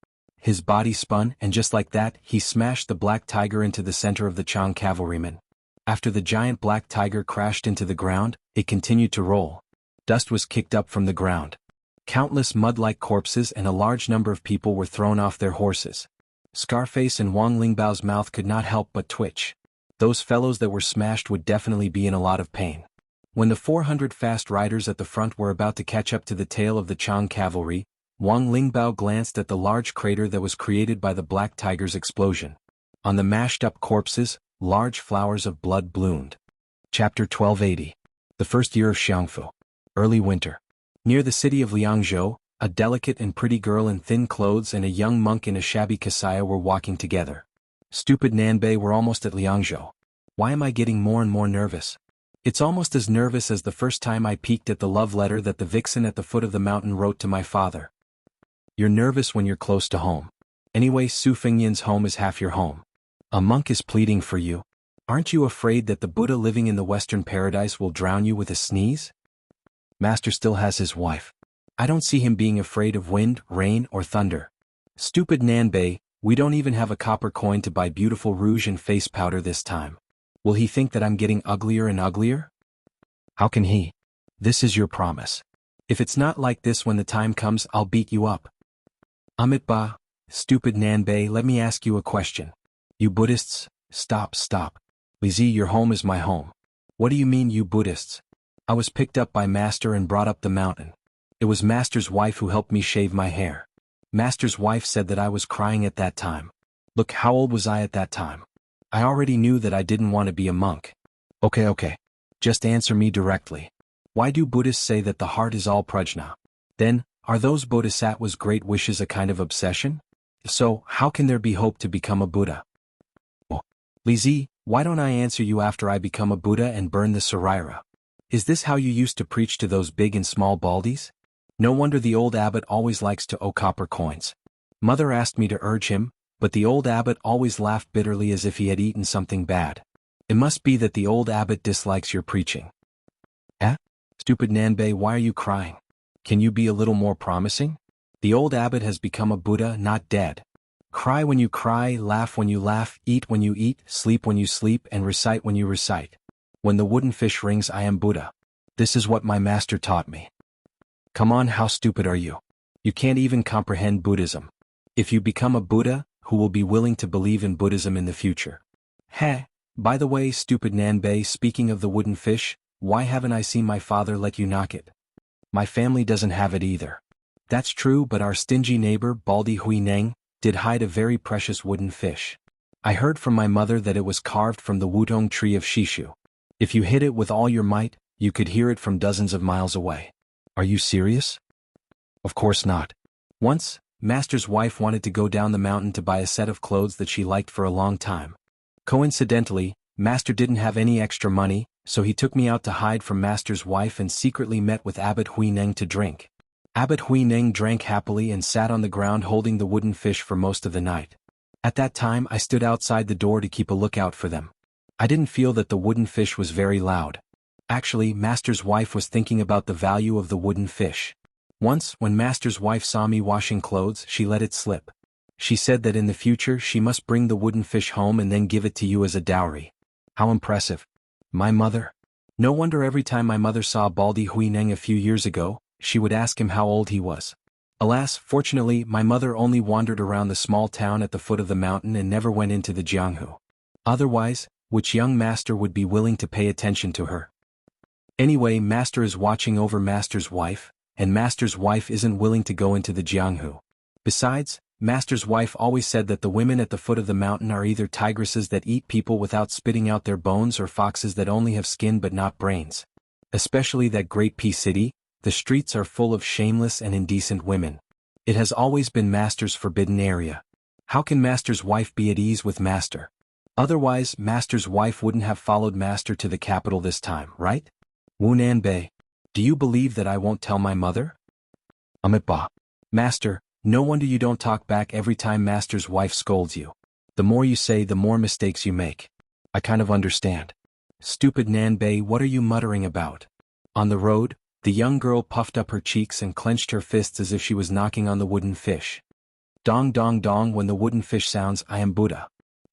His body spun, and just like that, he smashed the black tiger into the center of the Chang cavalrymen. After the giant black tiger crashed into the ground, it continued to roll. Dust was kicked up from the ground. Countless mud-like corpses and a large number of people were thrown off their horses. Scarface and Wang Lingbao's mouth could not help but twitch. Those fellows that were smashed would definitely be in a lot of pain. When the 400 fast riders at the front were about to catch up to the tail of the Chang cavalry, Wang Lingbao glanced at the large crater that was created by the black tiger's explosion. On the mashed-up corpses, large flowers of blood bloomed. Chapter 1280. The first year of Xiangfu. Early winter. Near the city of Liangzhou, a delicate and pretty girl in thin clothes and a young monk in a shabby kasaya were walking together. Stupid Nanbei, we're almost at Liangzhou. Why am I getting more and more nervous? It's almost as nervous as the first time I peeked at the love letter that the vixen at the foot of the mountain wrote to my father. You're nervous when you're close to home. Anyway, Su Fengyan's home is half your home. A monk is pleading for you. Aren't you afraid that the Buddha living in the Western paradise will drown you with a sneeze? Master still has his wife. I don't see him being afraid of wind, rain, or thunder. Stupid Nanbei, we don't even have a copper coin to buy beautiful rouge and face powder this time. Will he think that I'm getting uglier and uglier? How can he? This is your promise. If it's not like this when the time comes, I'll beat you up. Amitba, stupid Nanbei, let me ask you a question. You Buddhists, stop. Lizi, your home is my home. What do you mean, you Buddhists? I was picked up by Master and brought up the mountain. It was Master's wife who helped me shave my hair. Master's wife said that I was crying at that time. Look, how old was I at that time? I already knew that I didn't want to be a monk. Okay. Just answer me directly. Why do Buddhists say that the heart is all prajna? Then, are those bodhisattvas' great wishes a kind of obsession? If so, how can there be hope to become a Buddha? Oh, Lizi, why don't I answer you after I become a Buddha and burn the Saraira? Is this how you used to preach to those big and small baldies? No wonder the old abbot always likes to owe copper coins. Mother asked me to urge him, but the old abbot always laughed bitterly as if he had eaten something bad. It must be that the old abbot dislikes your preaching. Stupid Nanbei, why are you crying? Can you be a little more promising? The old abbot has become a Buddha, not dead. Cry when you cry, laugh when you laugh, eat when you eat, sleep when you sleep, and recite when you recite. When the wooden fish rings, I am Buddha. This is what my master taught me. Come on, how stupid are you? You can't even comprehend Buddhism. If you become a Buddha, who will be willing to believe in Buddhism in the future? By the way, stupid Nanbei, speaking of the wooden fish, why haven't I seen my father let you knock it? My family doesn't have it either. That's true, but our stingy neighbor, Baldi Huineng, did hide a very precious wooden fish. I heard from my mother that it was carved from the Wutong tree of Shishu. If you hit it with all your might, you could hear it from dozens of miles away. Are you serious? Of course not. Once, Master's wife wanted to go down the mountain to buy a set of clothes that she liked for a long time. Coincidentally, Master didn't have any extra money, so he took me out to hide from Master's wife and secretly met with Abbot Huineng to drink. Abbot Huineng drank happily and sat on the ground holding the wooden fish for most of the night. At that time I stood outside the door to keep a lookout for them. I didn't feel that the wooden fish was very loud. Actually, Master's wife was thinking about the value of the wooden fish. Once, when Master's wife saw me washing clothes, she let it slip. She said that in the future she must bring the wooden fish home and then give it to you as a dowry. How impressive. My mother? No wonder every time my mother saw Baldi Huineng a few years ago, she would ask him how old he was. Alas, fortunately, my mother only wandered around the small town at the foot of the mountain and never went into the Jianghu. Otherwise, Which young master would be willing to pay attention to her? Anyway, master is watching over master's wife, and master's wife isn't willing to go into the Jianghu. Besides, master's wife always said that the women at the foot of the mountain are either tigresses that eat people without spitting out their bones or foxes that only have skin but not brains. Especially that great P city, the streets are full of shameless and indecent women. It has always been master's forbidden area. How can master's wife be at ease with master? Otherwise, master's wife wouldn't have followed master to the capital this time, right? Wu Nanbei, do you believe that I won't tell my mother? Ba. Master, no wonder you don't talk back every time master's wife scolds you. The more you say, the more mistakes you make. I kind of understand. Stupid Nanbei, what are you muttering about? On the road, the young girl puffed up her cheeks and clenched her fists as if she was knocking on the wooden fish. Dong dong dong, when the wooden fish sounds, I am Buddha.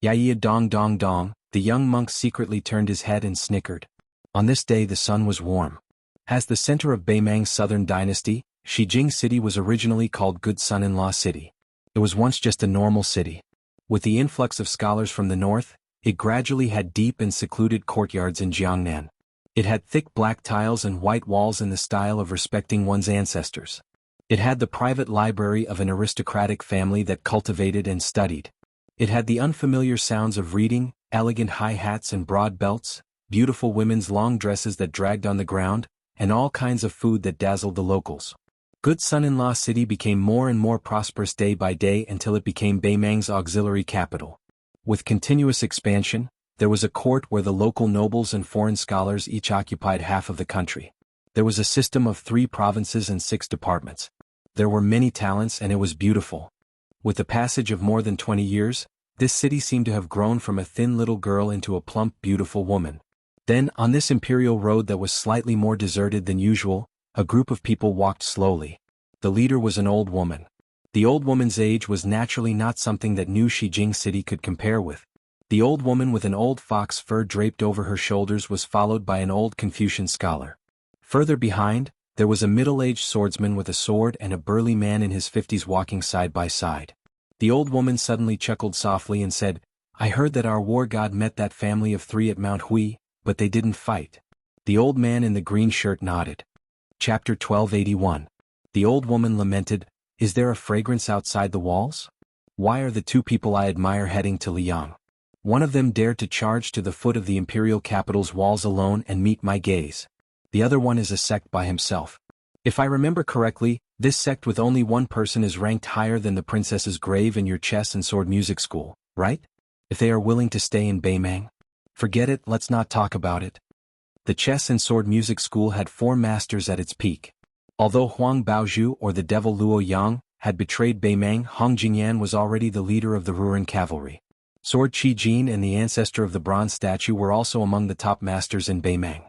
Yaya dong dong dong, the young monk secretly turned his head and snickered. On this day the sun was warm. As the center of Beimang's southern dynasty, Shijing City was originally called Good Son-in-Law City. It was once just a normal city. With the influx of scholars from the north, it gradually had deep and secluded courtyards in Jiangnan. It had thick black tiles and white walls in the style of respecting one's ancestors. It had the private library of an aristocratic family that cultivated and studied. It had the unfamiliar sounds of reading, elegant high hats and broad belts, beautiful women's long dresses that dragged on the ground, and all kinds of food that dazzled the locals. Good Son-in-Law City became more and more prosperous day by day until it became Beimang's auxiliary capital. With continuous expansion, there was a court where the local nobles and foreign scholars each occupied half of the country. There was a system of 3 provinces and 6 departments. There were many talents and it was beautiful. With the passage of more than 20 years, this city seemed to have grown from a thin little girl into a plump, beautiful woman. Then, on this imperial road that was slightly more deserted than usual, a group of people walked slowly. The leader was an old woman. The old woman's age was naturally not something that New Shijing City could compare with. The old woman with an old fox fur draped over her shoulders was followed by an old Confucian scholar. Further behind, there was a middle-aged swordsman with a sword and a burly man in his 50s walking side by side. The old woman suddenly chuckled softly and said, "I heard that our war god met that family of 3 at Mount Hui, but they didn't fight." The old man in the green shirt nodded. Chapter 1281. The old woman lamented, "Is there a fragrance outside the walls? Why are the 2 people I admire heading to Liang? One of them dared to charge to the foot of the imperial capital's walls alone and meet my gaze. The other one is a sect by himself. If I remember correctly, this sect with only one person is ranked higher than the princess's grave in your chess and sword music school, right? If they are willing to stay in Beimang? Forget it, let's not talk about it." The chess and sword music school had 4 masters at its peak. Although Huang Baozhu or the devil Luo Yang had betrayed Beimang, Hong Jingyan was already the leader of the Ruran cavalry. Sword Qi Jin and the ancestor of the bronze statue were also among the top masters in Beimang.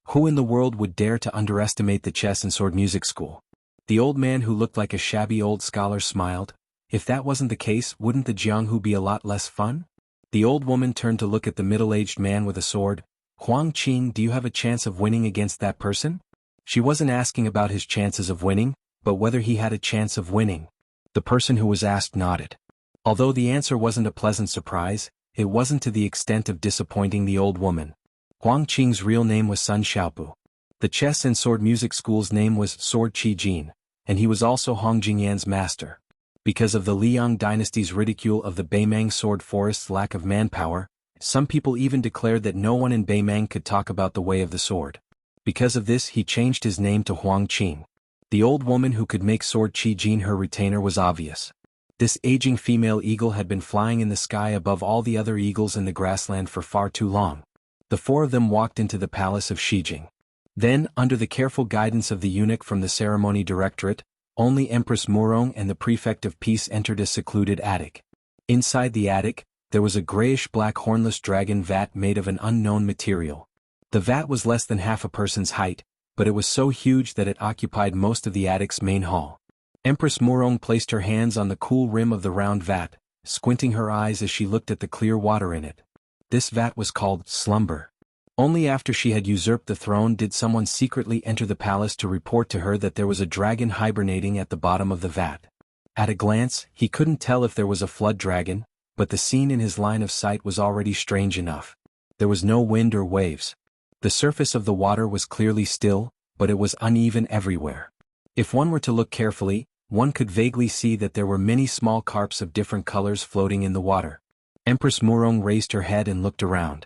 Who in the world would dare to underestimate the chess and sword music school? The old man who looked like a shabby old scholar smiled. If that wasn't the case, wouldn't the Jianghu be a lot less fun? The old woman turned to look at the middle-aged man with a sword. "Huang Qing, do you have a chance of winning against that person?" She wasn't asking about his chances of winning, but whether he had a chance of winning. The person who was asked nodded. Although the answer wasn't a pleasant surprise, it wasn't to the extent of disappointing the old woman. Huang Qing's real name was Sun Xiaopu. The chess and sword music school's name was Sword Qi Jin, and he was also Hong Jingyan's master. Because of the Liang dynasty's ridicule of the Beimang sword forest's lack of manpower, some people even declared that no one in Beimang could talk about the way of the sword. Because of this, he changed his name to Huang Qing. The old woman who could make Sword Qi Jin her retainer was obvious. This aging female eagle had been flying in the sky above all the other eagles in the grassland for far too long. The 4 of them walked into the palace of Shijing. Then, under the careful guidance of the eunuch from the ceremony directorate, only Empress Murong and the prefect of peace entered a secluded attic. Inside the attic, there was a grayish-black hornless dragon vat made of an unknown material. The vat was less than half a person's height, but it was so huge that it occupied most of the attic's main hall. Empress Murong placed her hands on the cool rim of the round vat, squinting her eyes as she looked at the clear water in it. This vat was called Slumber. Only after she had usurped the throne did someone secretly enter the palace to report to her that there was a dragon hibernating at the bottom of the vat. At a glance, he couldn't tell if there was a flood dragon, but the scene in his line of sight was already strange enough. There was no wind or waves. The surface of the water was clearly still, but it was uneven everywhere. If one were to look carefully, one could vaguely see that there were many small carps of different colors floating in the water. Empress Murong raised her head and looked around.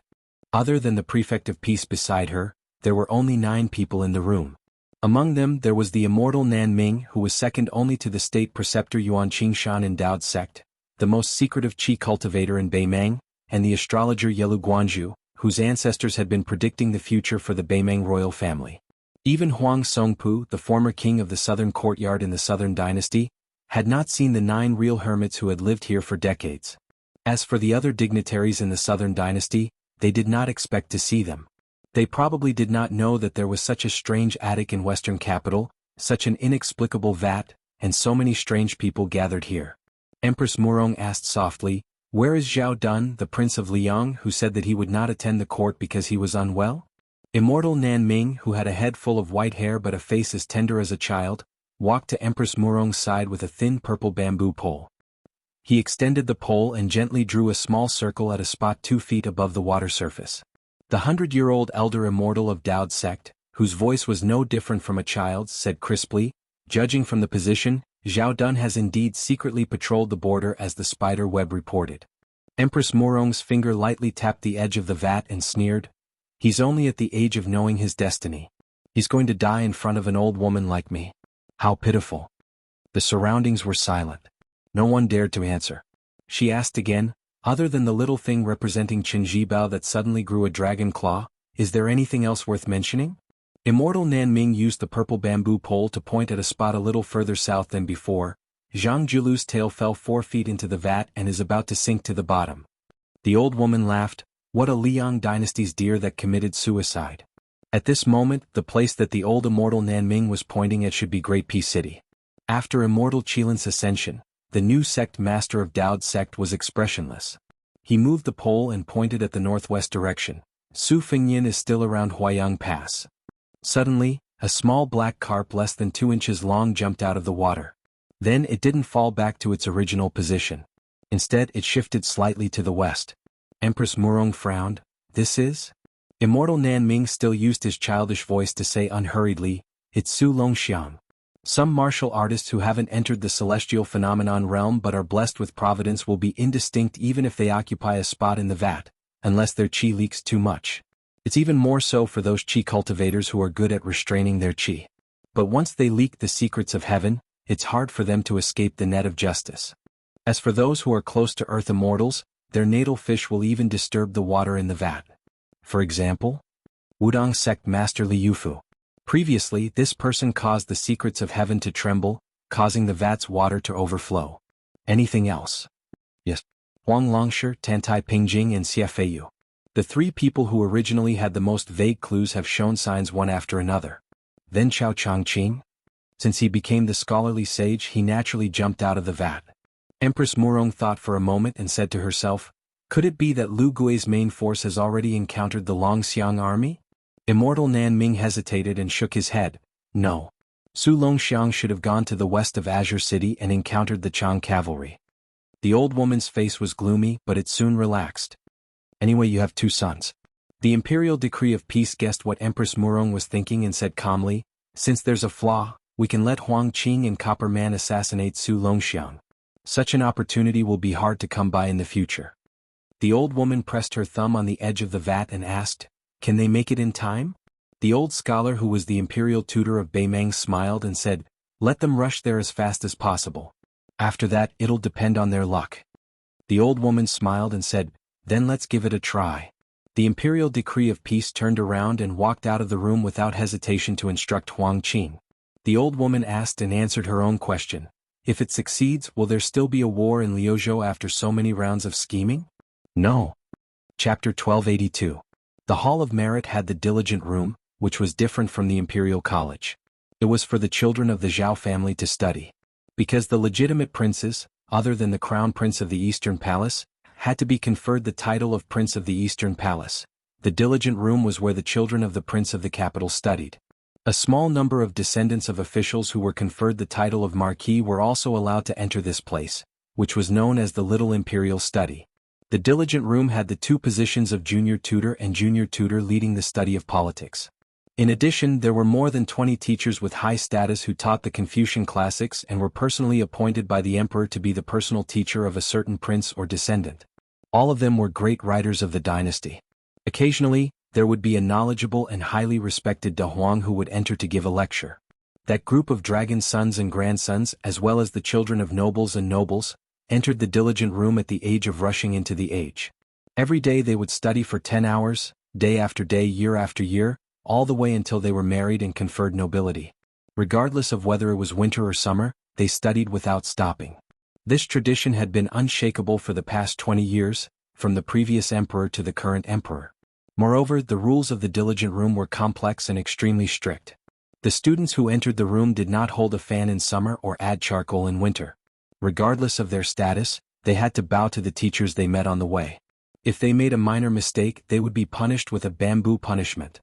Other than the prefect of peace beside her, there were only 9 people in the room. Among them there was the immortal Nan Ming, who was second only to the state preceptor Yuan Qingshan endowed sect, the most secretive qi cultivator in Beimang, and the astrologer Yelu Guanzhu, whose ancestors had been predicting the future for the Beimang royal family. Even Huang Songpu, the former king of the southern courtyard in the southern dynasty, had not seen the 9 real hermits who had lived here for decades. As for the other dignitaries in the southern dynasty, they did not expect to see them. They probably did not know that there was such a strange attic in western capital, such an inexplicable vat, and so many strange people gathered here. Empress Murong asked softly, "Where is Zhao Dun, the prince of Liang, who said that he would not attend the court because he was unwell?" Immortal Nan Ming, who had a head full of white hair but a face as tender as a child, walked to Empress Murong's side with a thin purple bamboo pole. He extended the pole and gently drew a small circle at a spot 2 feet above the water surface. The 100-year-old elder immortal of Dao's sect, whose voice was no different from a child's, said crisply, "Judging from the position, Zhao Dun has indeed secretly patrolled the border as the spider web reported." Empress Murong's finger lightly tapped the edge of the vat and sneered, "He's only at the age of knowing his destiny. He's going to die in front of an old woman like me. How pitiful." The surroundings were silent. No one dared to answer. She asked again, "Other than the little thing representing Qin Jibao that suddenly grew a dragon claw, is there anything else worth mentioning?" Immortal Nan Ming used the purple bamboo pole to point at a spot a little further south than before. Zhang Julu's tail fell 4 feet into the vat and is about to sink to the bottom. The old woman laughed, "What a Liang dynasty's deer that committed suicide." At this moment, the place that the old immortal Nan Ming was pointing at should be Great Peace City. After immortal Qilin's ascension, the new sect master of Dao's sect was expressionless. He moved the pole and pointed at the northwest direction. "Su Fengyan is still around Huayang Pass." Suddenly, a small black carp less than 2 inches long jumped out of the water. Then it didn't fall back to its original position. Instead it shifted slightly to the west. Empress Murong frowned. "This is?" Immortal Nan Ming still used his childish voice to say unhurriedly, "It's Su Longxiang." Some martial artists who haven't entered the celestial phenomenon realm but are blessed with providence will be indistinct even if they occupy a spot in the vat, unless their qi leaks too much. It's even more so for those qi cultivators who are good at restraining their qi. But once they leak the secrets of heaven, it's hard for them to escape the net of justice. As for those who are close to earth immortals, their natal fish will even disturb the water in the vat. For example, Wudong sect master Li Yufu. Previously, this person caused the secrets of heaven to tremble, causing the vat's water to overflow. Anything else? Yes. Huang Longshi, Tantai Pingjing and Xia Feiyu. The 3 people who originally had the most vague clues have shown signs one after another. Then Chao Changqing? Since he became the scholarly sage, he naturally jumped out of the vat. Empress Murong thought for a moment and said to herself, "Could it be that Lu Gui's main force has already encountered the Longxiang army?" Immortal Nan Ming hesitated and shook his head. "No. Su Longxiang should have gone to the west of Azure City and encountered the Chang cavalry." The old woman's face was gloomy, but it soon relaxed. "Anyway, you have 2 sons." The imperial decree of peace guessed what Empress Murong was thinking and said calmly, "Since there's a flaw, we can let Huang Qing and Copper Man assassinate Su Longxiang. Such an opportunity will be hard to come by in the future." The old woman pressed her thumb on the edge of the vat and asked, "Can they make it in time?" The old scholar who was the imperial tutor of Beimang smiled and said, "Let them rush there as fast as possible. After that, it'll depend on their luck." The old woman smiled and said, "Then let's give it a try." The imperial decree of peace turned around and walked out of the room without hesitation to instruct Huang Qing. The old woman asked and answered her own question. If it succeeds, will there still be a war in Liuzhou after so many rounds of scheming? No. Chapter 1282. The Hall of Merit had the diligent room, which was different from the Imperial College. It was for the children of the Zhao family to study. Because the legitimate princes, other than the Crown Prince of the Eastern Palace, had to be conferred the title of Prince of the Eastern Palace, the diligent room was where the children of the Prince of the capital studied. A small number of descendants of officials who were conferred the title of Marquis were also allowed to enter this place, which was known as the Little Imperial Study. The diligent room had the two positions of junior tutor and junior tutor leading the study of politics. In addition, there were more than 20 teachers with high status who taught the Confucian classics and were personally appointed by the emperor to be the personal teacher of a certain prince or descendant. All of them were great writers of the dynasty. Occasionally, there would be a knowledgeable and highly respected De Huang who would enter to give a lecture. That group of dragon sons and grandsons, as well as the children of nobles and nobles, entered the diligent room at the age of rushing into the age. Every day they would study for 10 hours, day after day, year after year, all the way until they were married and conferred nobility. Regardless of whether it was winter or summer, they studied without stopping. This tradition had been unshakable for the past 20 years, from the previous emperor to the current emperor. Moreover, the rules of the diligent room were complex and extremely strict. The students who entered the room did not hold a fan in summer or add charcoal in winter. Regardless of their status, they had to bow to the teachers they met on the way. If they made a minor mistake, they would be punished with a bamboo punishment.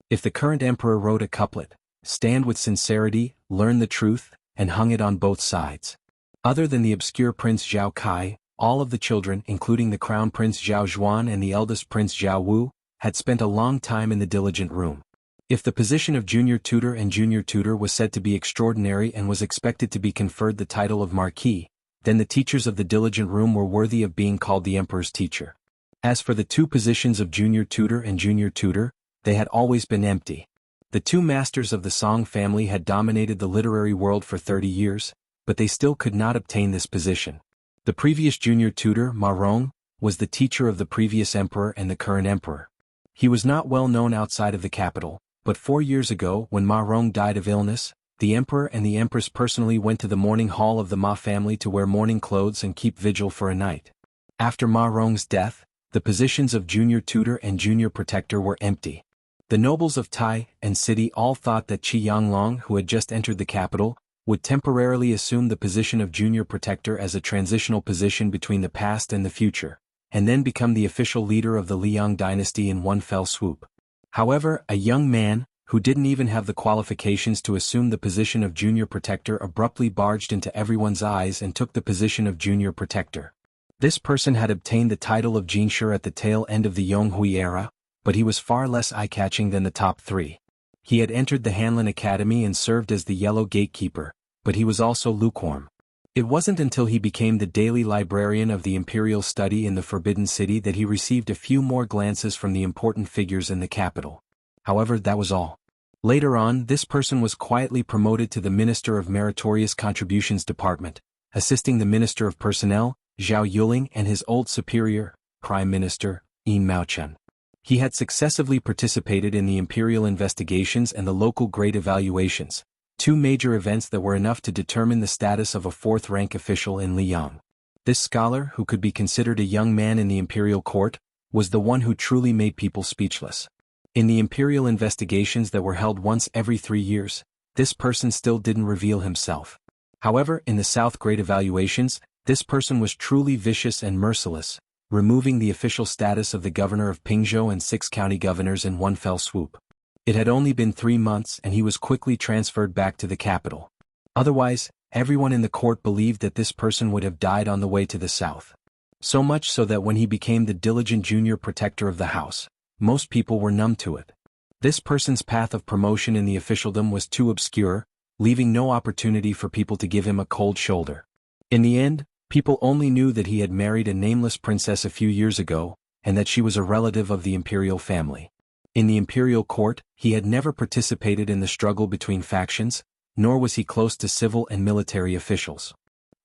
If the current emperor wrote a couplet, "Stand with sincerity, learn the truth," and hung it on both sides. Other than the obscure Prince Zhao Kai, all of the children, including the Crown Prince Zhao Zhuan and the eldest Prince Zhao Wu, had spent a long time in the diligent room. If the position of junior tutor and junior tutor was said to be extraordinary and was expected to be conferred the title of marquis, then the teachers of the diligent room were worthy of being called the emperor's teacher. As for the two positions of junior tutor and junior tutor, they had always been empty. The two masters of the Song family had dominated the literary world for 30 years, but they still could not obtain this position. The previous junior tutor, Ma Rong, was the teacher of the previous emperor and the current emperor. He was not well known outside of the capital, but 4 years ago, when Ma Rong died of illness, the emperor and the empress personally went to the mourning hall of the Ma family to wear mourning clothes and keep vigil for a night. After Ma Rong's death, the positions of junior tutor and junior protector were empty. The nobles of Tai and city all thought that Qi Yanglong, who had just entered the capital, would temporarily assume the position of junior protector as a transitional position between the past and the future, and then become the official leader of the Liang dynasty in one fell swoop. However, a young man, who didn't even have the qualifications to assume the position of junior protector, abruptly barged into everyone's eyes and took the position of junior protector. This person had obtained the title of Jinshi at the tail end of the Yonghui era, but he was far less eye-catching than the top three. He had entered the Hanlin Academy and served as the Yellow Gatekeeper, but he was also lukewarm. It wasn't until he became the daily librarian of the Imperial Study in the Forbidden City that he received a few more glances from the important figures in the capital. However, that was all. Later on, this person was quietly promoted to the Minister of Meritorious Contributions Department, assisting the Minister of Personnel, Zhao Yuling, and his old superior, Prime Minister, Yin Maochen. He had successively participated in the imperial investigations and the local grade evaluations, two major events that were enough to determine the status of a fourth-rank official in Liang. This scholar, who could be considered a young man in the imperial court, was the one who truly made people speechless. In the imperial investigations that were held once every 3 years, this person still didn't reveal himself. However, in the South grade evaluations, this person was truly vicious and merciless, removing the official status of the governor of Pingzhou and 6 county governors in one fell swoop. It had only been 3 months and he was quickly transferred back to the capital. Otherwise, everyone in the court believed that this person would have died on the way to the south. So much so that when he became the diligent junior protector of the house, most people were numb to it. This person's path of promotion in the officialdom was too obscure, leaving no opportunity for people to give him a cold shoulder. In the end, people only knew that he had married a nameless princess a few years ago, and that she was a relative of the imperial family. In the imperial court, he had never participated in the struggle between factions, nor was he close to civil and military officials.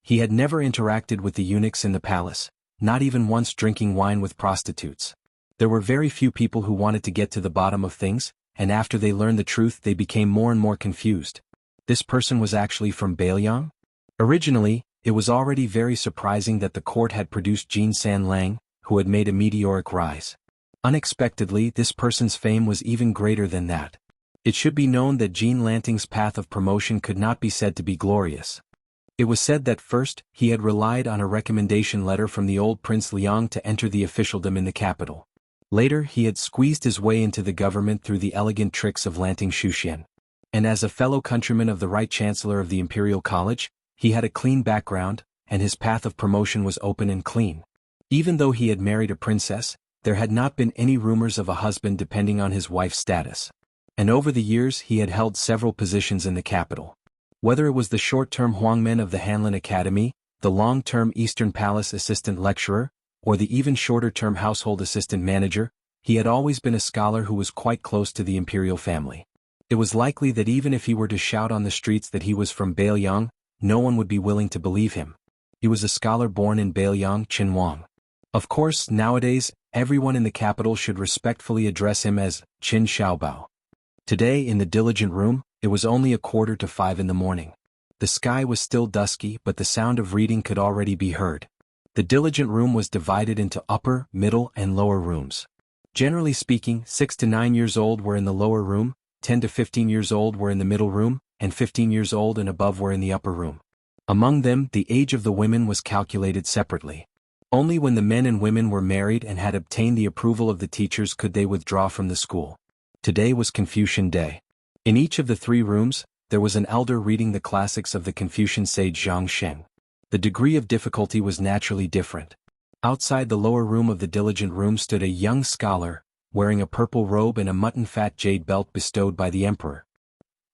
He had never interacted with the eunuchs in the palace, not even once drinking wine with prostitutes. There were very few people who wanted to get to the bottom of things, and after they learned the truth they became more and more confused. This person was actually from Beiliang? Originally, it was already very surprising that the court had produced Jin San Lang, who had made a meteoric rise. Unexpectedly, this person's fame was even greater than that. It should be known that Jean Lanting's path of promotion could not be said to be glorious. It was said that first, he had relied on a recommendation letter from the old Prince Liang to enter the officialdom in the capital. Later, he had squeezed his way into the government through the elegant tricks of Lanting Shuxian. And as a fellow countryman of the Right Chancellor of the Imperial College, he had a clean background, and his path of promotion was open and clean. Even though he had married a princess, there had not been any rumors of a husband depending on his wife's status. And over the years he had held several positions in the capital. Whether it was the short-term Huangmen of the Hanlin Academy, the long-term Eastern Palace assistant lecturer, or the even shorter-term household assistant manager, he had always been a scholar who was quite close to the imperial family. It was likely that even if he were to shout on the streets that he was from Beiyang, no one would be willing to believe him. He was a scholar born in Beiyang, Qinhuang. Of course, nowadays, everyone in the capital should respectfully address him as Qin Xiaobao. Today in the diligent room, it was only 4:45 in the morning. The sky was still dusky, but the sound of reading could already be heard. The diligent room was divided into upper, middle, and lower rooms. Generally speaking, 6 to 9 years old were in the lower room, 10 to 15 years old were in the middle room, and 15 years old and above were in the upper room. Among them, the age of the women was calculated separately. Only when the men and women were married and had obtained the approval of the teachers could they withdraw from the school. Today was Confucian Day. In each of the 3 rooms, there was an elder reading the classics of the Confucian sage Zhang Sheng. The degree of difficulty was naturally different. Outside the lower room of the diligent room stood a young scholar, wearing a purple robe and a mutton-fat jade belt bestowed by the emperor.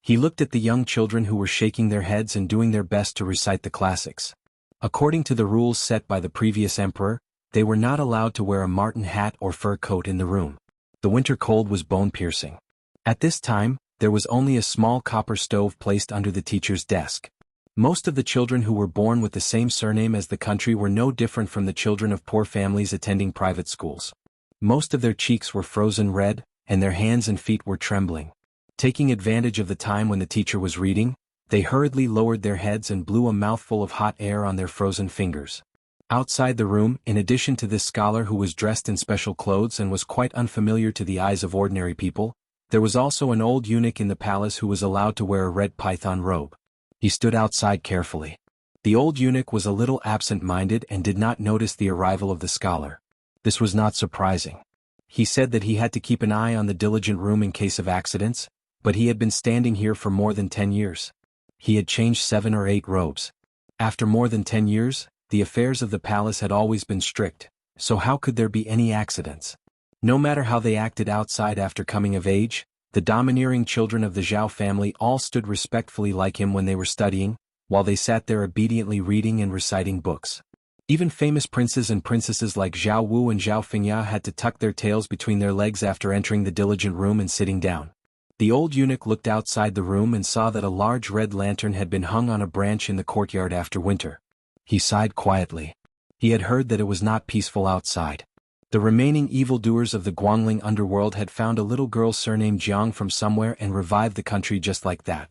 He looked at the young children who were shaking their heads and doing their best to recite the classics. According to the rules set by the previous emperor, they were not allowed to wear a marten hat or fur coat in the room. The winter cold was bone-piercing. At this time, there was only a small copper stove placed under the teacher's desk. Most of the children who were born with the same surname as the country were no different from the children of poor families attending private schools. Most of their cheeks were frozen red, and their hands and feet were trembling. Taking advantage of the time when the teacher was reading, they hurriedly lowered their heads and blew a mouthful of hot air on their frozen fingers. Outside the room, in addition to this scholar who was dressed in special clothes and was quite unfamiliar to the eyes of ordinary people, there was also an old eunuch in the palace who was allowed to wear a red python robe. He stood outside carefully. The old eunuch was a little absent-minded and did not notice the arrival of the scholar. This was not surprising. He said that he had to keep an eye on the diligent room in case of accidents, but he had been standing here for more than 10 years. He had changed 7 or 8 robes. After more than 10 years, the affairs of the palace had always been strict, so how could there be any accidents? No matter how they acted outside after coming of age, the domineering children of the Zhao family all stood respectfully like him when they were studying, while they sat there obediently reading and reciting books. Even famous princes and princesses like Zhao Wu and Zhao Fengya had to tuck their tails between their legs after entering the diligent room and sitting down. The old eunuch looked outside the room and saw that a large red lantern had been hung on a branch in the courtyard after winter. He sighed quietly. He had heard that it was not peaceful outside. The remaining evildoers of the Guangling underworld had found a little girl surnamed Jianghu from somewhere and revived the country just like that.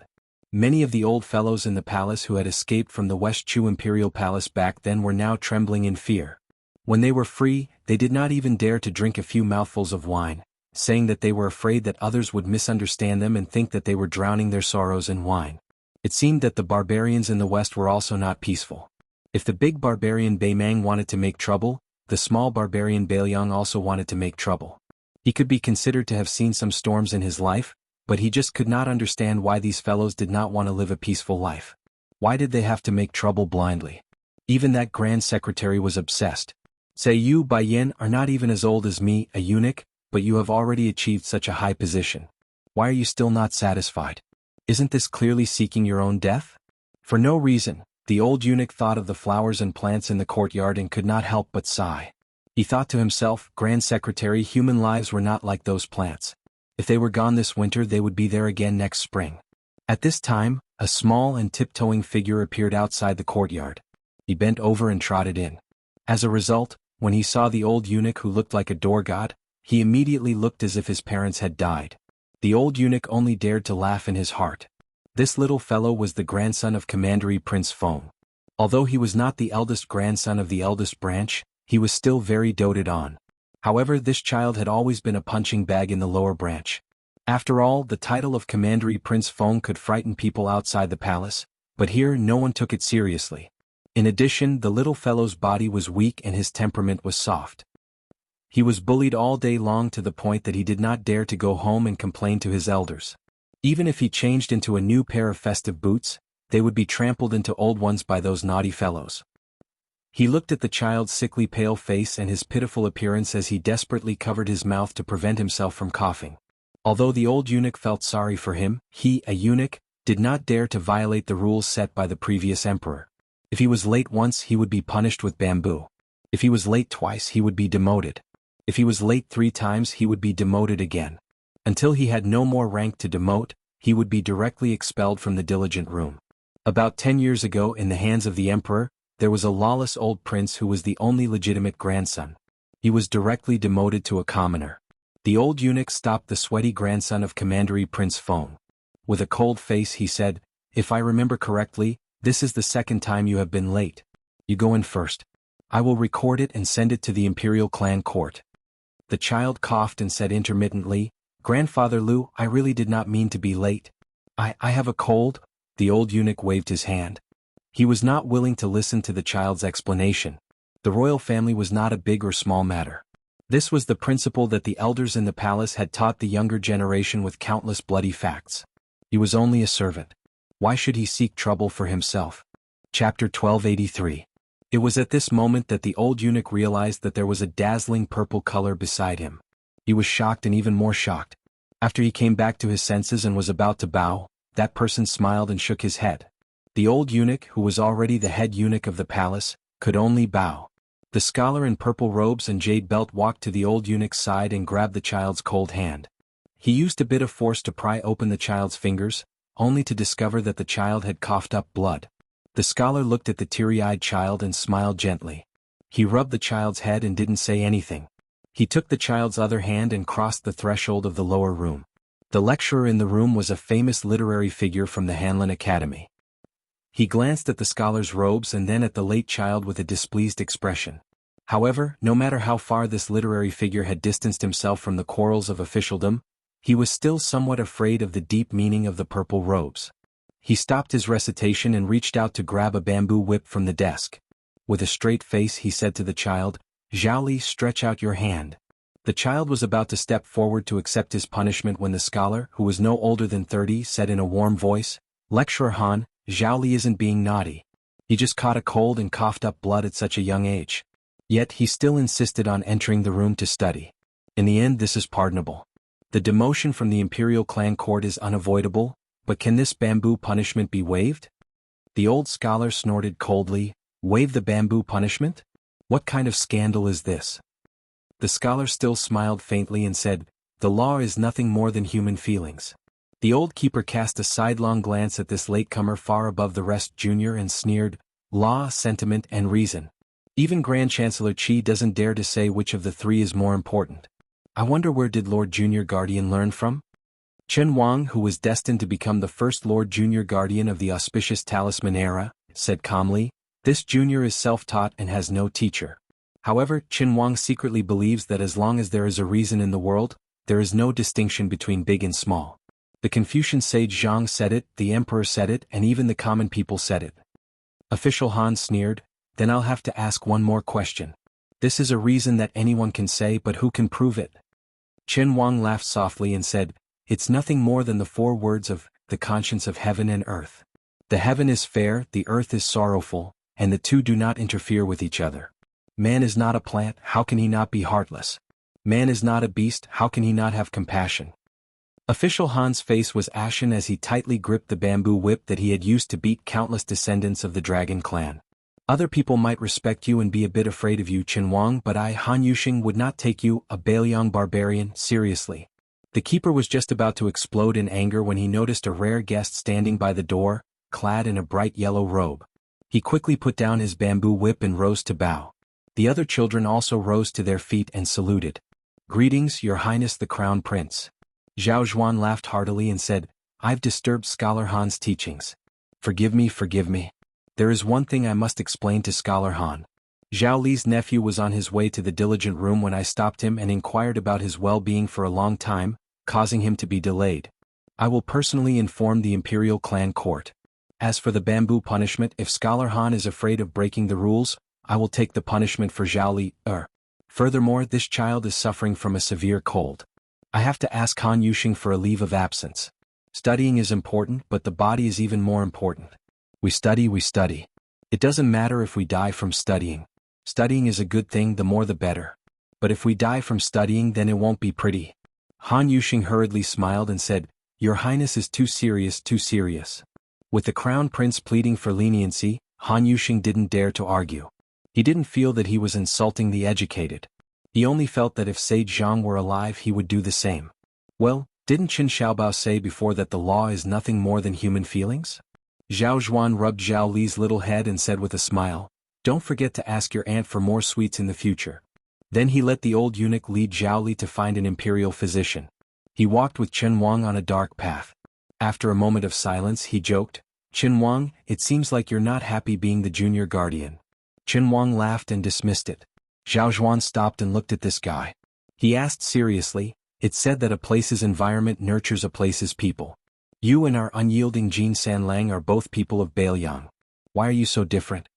Many of the old fellows in the palace who had escaped from the West Chu imperial palace back then were now trembling in fear. When they were free, they did not even dare to drink a few mouthfuls of wine, saying that they were afraid that others would misunderstand them and think that they were drowning their sorrows in wine. It seemed that the barbarians in the West were also not peaceful. If the big barbarian Beimang wanted to make trouble, the small barbarian Beiliang also wanted to make trouble. He could be considered to have seen some storms in his life, but he just could not understand why these fellows did not want to live a peaceful life. Why did they have to make trouble blindly? Even that grand secretary was obsessed. Say, you, Bai Yin, are not even as old as me, a eunuch, but you have already achieved such a high position. Why are you still not satisfied? Isn't this clearly seeking your own death? For no reason, the old eunuch thought of the flowers and plants in the courtyard and could not help but sigh. He thought to himself, Grand Secretary, human lives were not like those plants. If they were gone this winter, they would be there again next spring. At this time, a small and tiptoeing figure appeared outside the courtyard. He bent over and trotted in. As a result, when he saw the old eunuch who looked like a door god, he immediately looked as if his parents had died. The old eunuch only dared to laugh in his heart. This little fellow was the grandson of Commandery Prince Feng. Although he was not the eldest grandson of the eldest branch, he was still very doted on. However, this child had always been a punching bag in the lower branch. After all, the title of Commandery Prince Feng could frighten people outside the palace, but here no one took it seriously. In addition, the little fellow's body was weak and his temperament was soft. He was bullied all day long to the point that he did not dare to go home and complain to his elders. Even if he changed into a new pair of festive boots, they would be trampled into old ones by those naughty fellows. He looked at the child's sickly pale face and his pitiful appearance as he desperately covered his mouth to prevent himself from coughing. Although the old eunuch felt sorry for him, he, a eunuch, did not dare to violate the rules set by the previous emperor. If he was late once, he would be punished with bamboo. If he was late twice, he would be demoted. If he was late 3 times, he would be demoted again. Until he had no more rank to demote, he would be directly expelled from the diligent room. About 10 years ago, in the hands of the emperor, there was a lawless old prince who was the only legitimate grandson. He was directly demoted to a commoner. The old eunuch stopped the sweaty grandson of Commandery Prince Phone. With a cold face he said, "If I remember correctly, this is the 2nd time you have been late. You go in first. I will record it and send it to the imperial clan court." The child coughed and said intermittently, "Grandfather Lu, I really did not mean to be late. I have a cold." The old eunuch waved his hand. He was not willing to listen to the child's explanation. The royal family was not a big or small matter. This was the principle that the elders in the palace had taught the younger generation with countless bloody facts. He was only a servant. Why should he seek trouble for himself? Chapter 1283. It was at this moment that the old eunuch realized that there was a dazzling purple color beside him. He was shocked and even more shocked. After he came back to his senses and was about to bow, that person smiled and shook his head. The old eunuch, who was already the head eunuch of the palace, could only bow. The scholar in purple robes and jade belt walked to the old eunuch's side and grabbed the child's cold hand. He used a bit of force to pry open the child's fingers, only to discover that the child had coughed up blood. The scholar looked at the teary-eyed child and smiled gently. He rubbed the child's head and didn't say anything. He took the child's other hand and crossed the threshold of the lower room. The lecturer in the room was a famous literary figure from the Hanlin Academy. He glanced at the scholar's robes and then at the late child with a displeased expression. However, no matter how far this literary figure had distanced himself from the quarrels of officialdom, he was still somewhat afraid of the deep meaning of the purple robes. He stopped his recitation and reached out to grab a bamboo whip from the desk. With a straight face he said to the child, "Zhao Li, stretch out your hand." The child was about to step forward to accept his punishment when the scholar, who was no older than 30, said in a warm voice, "Lecturer Han, Zhao Li isn't being naughty. He just caught a cold and coughed up blood at such a young age." Yet he still insisted on entering the room to study. In the end, this is pardonable. The demotion from the imperial clan court is unavoidable, but can this bamboo punishment be waived? The old scholar snorted coldly, "Waive the bamboo punishment? What kind of scandal is this?" The scholar still smiled faintly and said, "The law is nothing more than human feelings." The old keeper cast a sidelong glance at this latecomer far above the rest junior and sneered, "Law, sentiment, and reason. Even Grand Chancellor Qi doesn't dare to say which of the 3 is more important. I wonder where did Lord Junior Guardian learn from?" Chen Wang, who was destined to become the first Lord Junior Guardian of the auspicious Talisman era, said calmly, "This junior is self-taught and has no teacher." However, Chen Wang secretly believes that as long as there is a reason in the world, there is no distinction between big and small. The Confucian sage Zhang said it, the emperor said it, and even the common people said it. Official Han sneered, "Then I'll have to ask one more question. This is a reason that anyone can say, but who can prove it?" Chen Wang laughed softly and said, "It's nothing more than the 4 words of the conscience of heaven and earth. The heaven is fair, the earth is sorrowful, and the 2 do not interfere with each other. Man is not a plant, how can he not be heartless? Man is not a beast, how can he not have compassion?" Official Han's face was ashen as he tightly gripped the bamboo whip that he had used to beat countless descendants of the dragon clan. "Other people might respect you and be a bit afraid of you, Chen Wang, but I, Han Yuxing, would not take you, a Bailiang barbarian, seriously." The keeper was just about to explode in anger when he noticed a rare guest standing by the door, clad in a bright yellow robe. He quickly put down his bamboo whip and rose to bow. The other children also rose to their feet and saluted. "Greetings, Your Highness the Crown Prince." Zhao Zhuan laughed heartily and said, "I've disturbed Scholar Han's teachings. Forgive me, forgive me. There is one thing I must explain to Scholar Han. Zhao Li's nephew was on his way to the diligent room when I stopped him and inquired about his well-being for a long time, causing him to be delayed. I will personally inform the Imperial Clan Court. As for the bamboo punishment, if Scholar Han is afraid of breaking the rules, I will take the punishment for Zhao Li. Furthermore, this child is suffering from a severe cold. I have to ask Han Yuxing for a leave of absence. Studying is important, but the body is even more important. We study, we study. It doesn't matter if we die from studying. Studying is a good thing, the more the better. But if we die from studying, then it won't be pretty. Han Yuxing hurriedly smiled and said, Your Highness is too serious, too serious. With the crown prince pleading for leniency, Han Yuxing didn't dare to argue. He didn't feel that he was insulting the educated. He only felt that if Sage Zhang were alive he would do the same. Well, didn't Qin Xiaobao say before that the law is nothing more than human feelings? Zhao Zhuan rubbed Zhao Li's little head and said with a smile, Don't forget to ask your aunt for more sweets in the future. Then he let the old eunuch lead Zhao Li to find an imperial physician. He walked with Chen Wang on a dark path. After a moment of silence he joked, Chen Wang, it seems like you're not happy being the junior guardian. Chen Wang laughed and dismissed it. Zhao Zhuan stopped and looked at this guy. He asked seriously, It's said that a place's environment nurtures a place's people. You and our unyielding Jin Sanlang are both people of Bailiang. Why are you so different?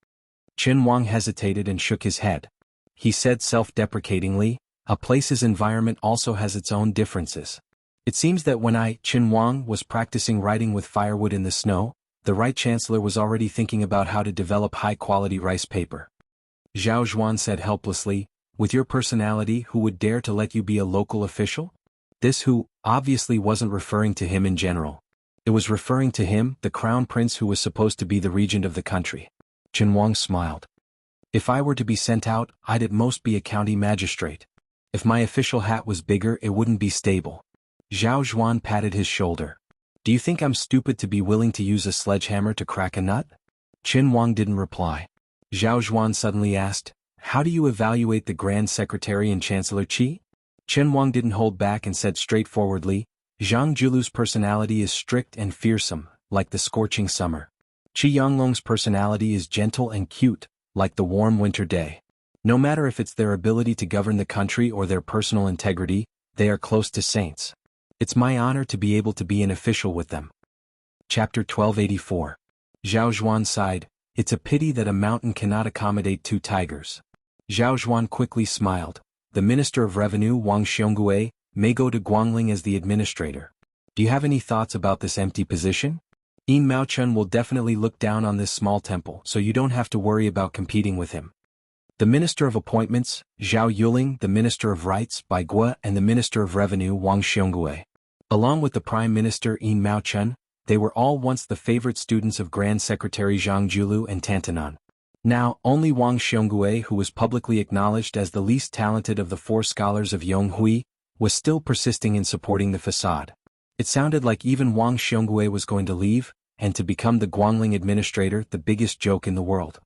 Chen Wang hesitated and shook his head. He said self-deprecatingly, A place's environment also has its own differences. It seems that when Chen Wang, was practicing writing with firewood in the snow, the Right Chancellor was already thinking about how to develop high-quality rice paper. Zhao Zhuan said helplessly, With your personality, who would dare to let you be a local official? This who, obviously wasn't referring to him in general. It was referring to him, the crown prince who was supposed to be the regent of the country. Chen Wang smiled. If I were to be sent out, I'd at most be a county magistrate. If my official hat was bigger, it wouldn't be stable. Zhao Zhuan patted his shoulder. Do you think I'm stupid to be willing to use a sledgehammer to crack a nut? Chen Wang didn't reply. Zhao Zhuan suddenly asked, How do you evaluate the Grand Secretary and Chancellor Qi? Chen Wang didn't hold back and said straightforwardly, Zhang Julu's personality is strict and fearsome, like the scorching summer. Qi Yanglong's personality is gentle and cute, like the warm winter day. No matter if it's their ability to govern the country or their personal integrity, they are close to saints. It's my honor to be able to be an official with them. Chapter 1284. Zhao Zhuan sighed, It's a pity that a mountain cannot accommodate two tigers. Zhao Zhuan quickly smiled. The Minister of Revenue Wang Xiongui may go to Guangling as the administrator. Do you have any thoughts about this empty position? Yin Maochun will definitely look down on this small temple, so you don't have to worry about competing with him. The Minister of Appointments, Zhao Yuling, the Minister of Rights, Bai Guo, and the Minister of Revenue Wang Xiongui. Along with the Prime Minister Yin Maochun, they were all once the favorite students of Grand Secretary Zhang Julu and Tantanan. Now, only Wang Xiongui, who was publicly acknowledged as the least talented of the four scholars of Yonghui, was still persisting in supporting the facade. It sounded like even Wang Xiongui was going to leave, and to become the Guangling administrator, the biggest joke in the world.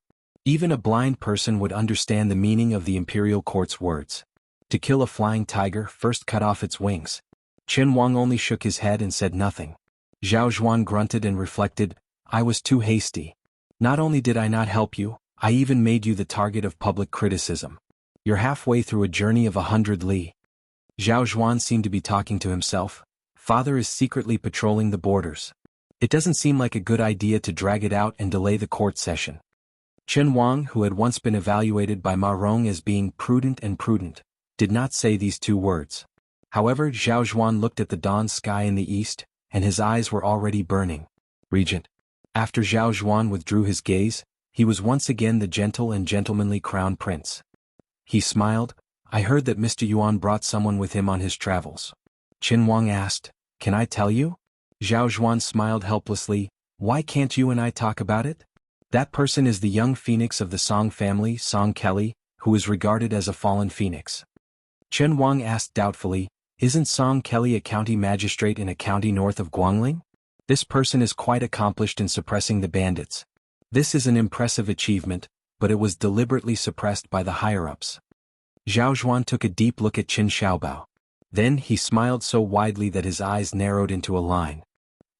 Even a blind person would understand the meaning of the imperial court's words. To kill a flying tiger, first cut off its wings. Chen Wang only shook his head and said nothing. Zhao Zhuan grunted and reflected, I was too hasty. Not only did I not help you, I even made you the target of public criticism. You're halfway through a journey of 100 li. Zhao Zhuan seemed to be talking to himself. Father is secretly patrolling the borders. It doesn't seem like a good idea to drag it out and delay the court session. Chen Wang, who had once been evaluated by Ma Rong as being prudent, did not say these two words. However, Zhao Zhuan looked at the dawn sky in the east, and his eyes were already burning. Regent. After Zhao Zhuan withdrew his gaze, he was once again the gentle and gentlemanly crown prince. He smiled, I heard that Mr. Yuan brought someone with him on his travels. Chen Wang asked, Can I tell you? Zhao Zhuan smiled helplessly, Why can't you and I talk about it? That person is the young phoenix of the Song family, Song Kelly, who is regarded as a fallen phoenix. Chen Wang asked doubtfully, Isn't Song Kelly a county magistrate in a county north of Guangling? This person is quite accomplished in suppressing the bandits. This is an impressive achievement, but it was deliberately suppressed by the higher-ups. Zhao Zhuan took a deep look at Qin Xiaobao. Then he smiled so widely that his eyes narrowed into a line.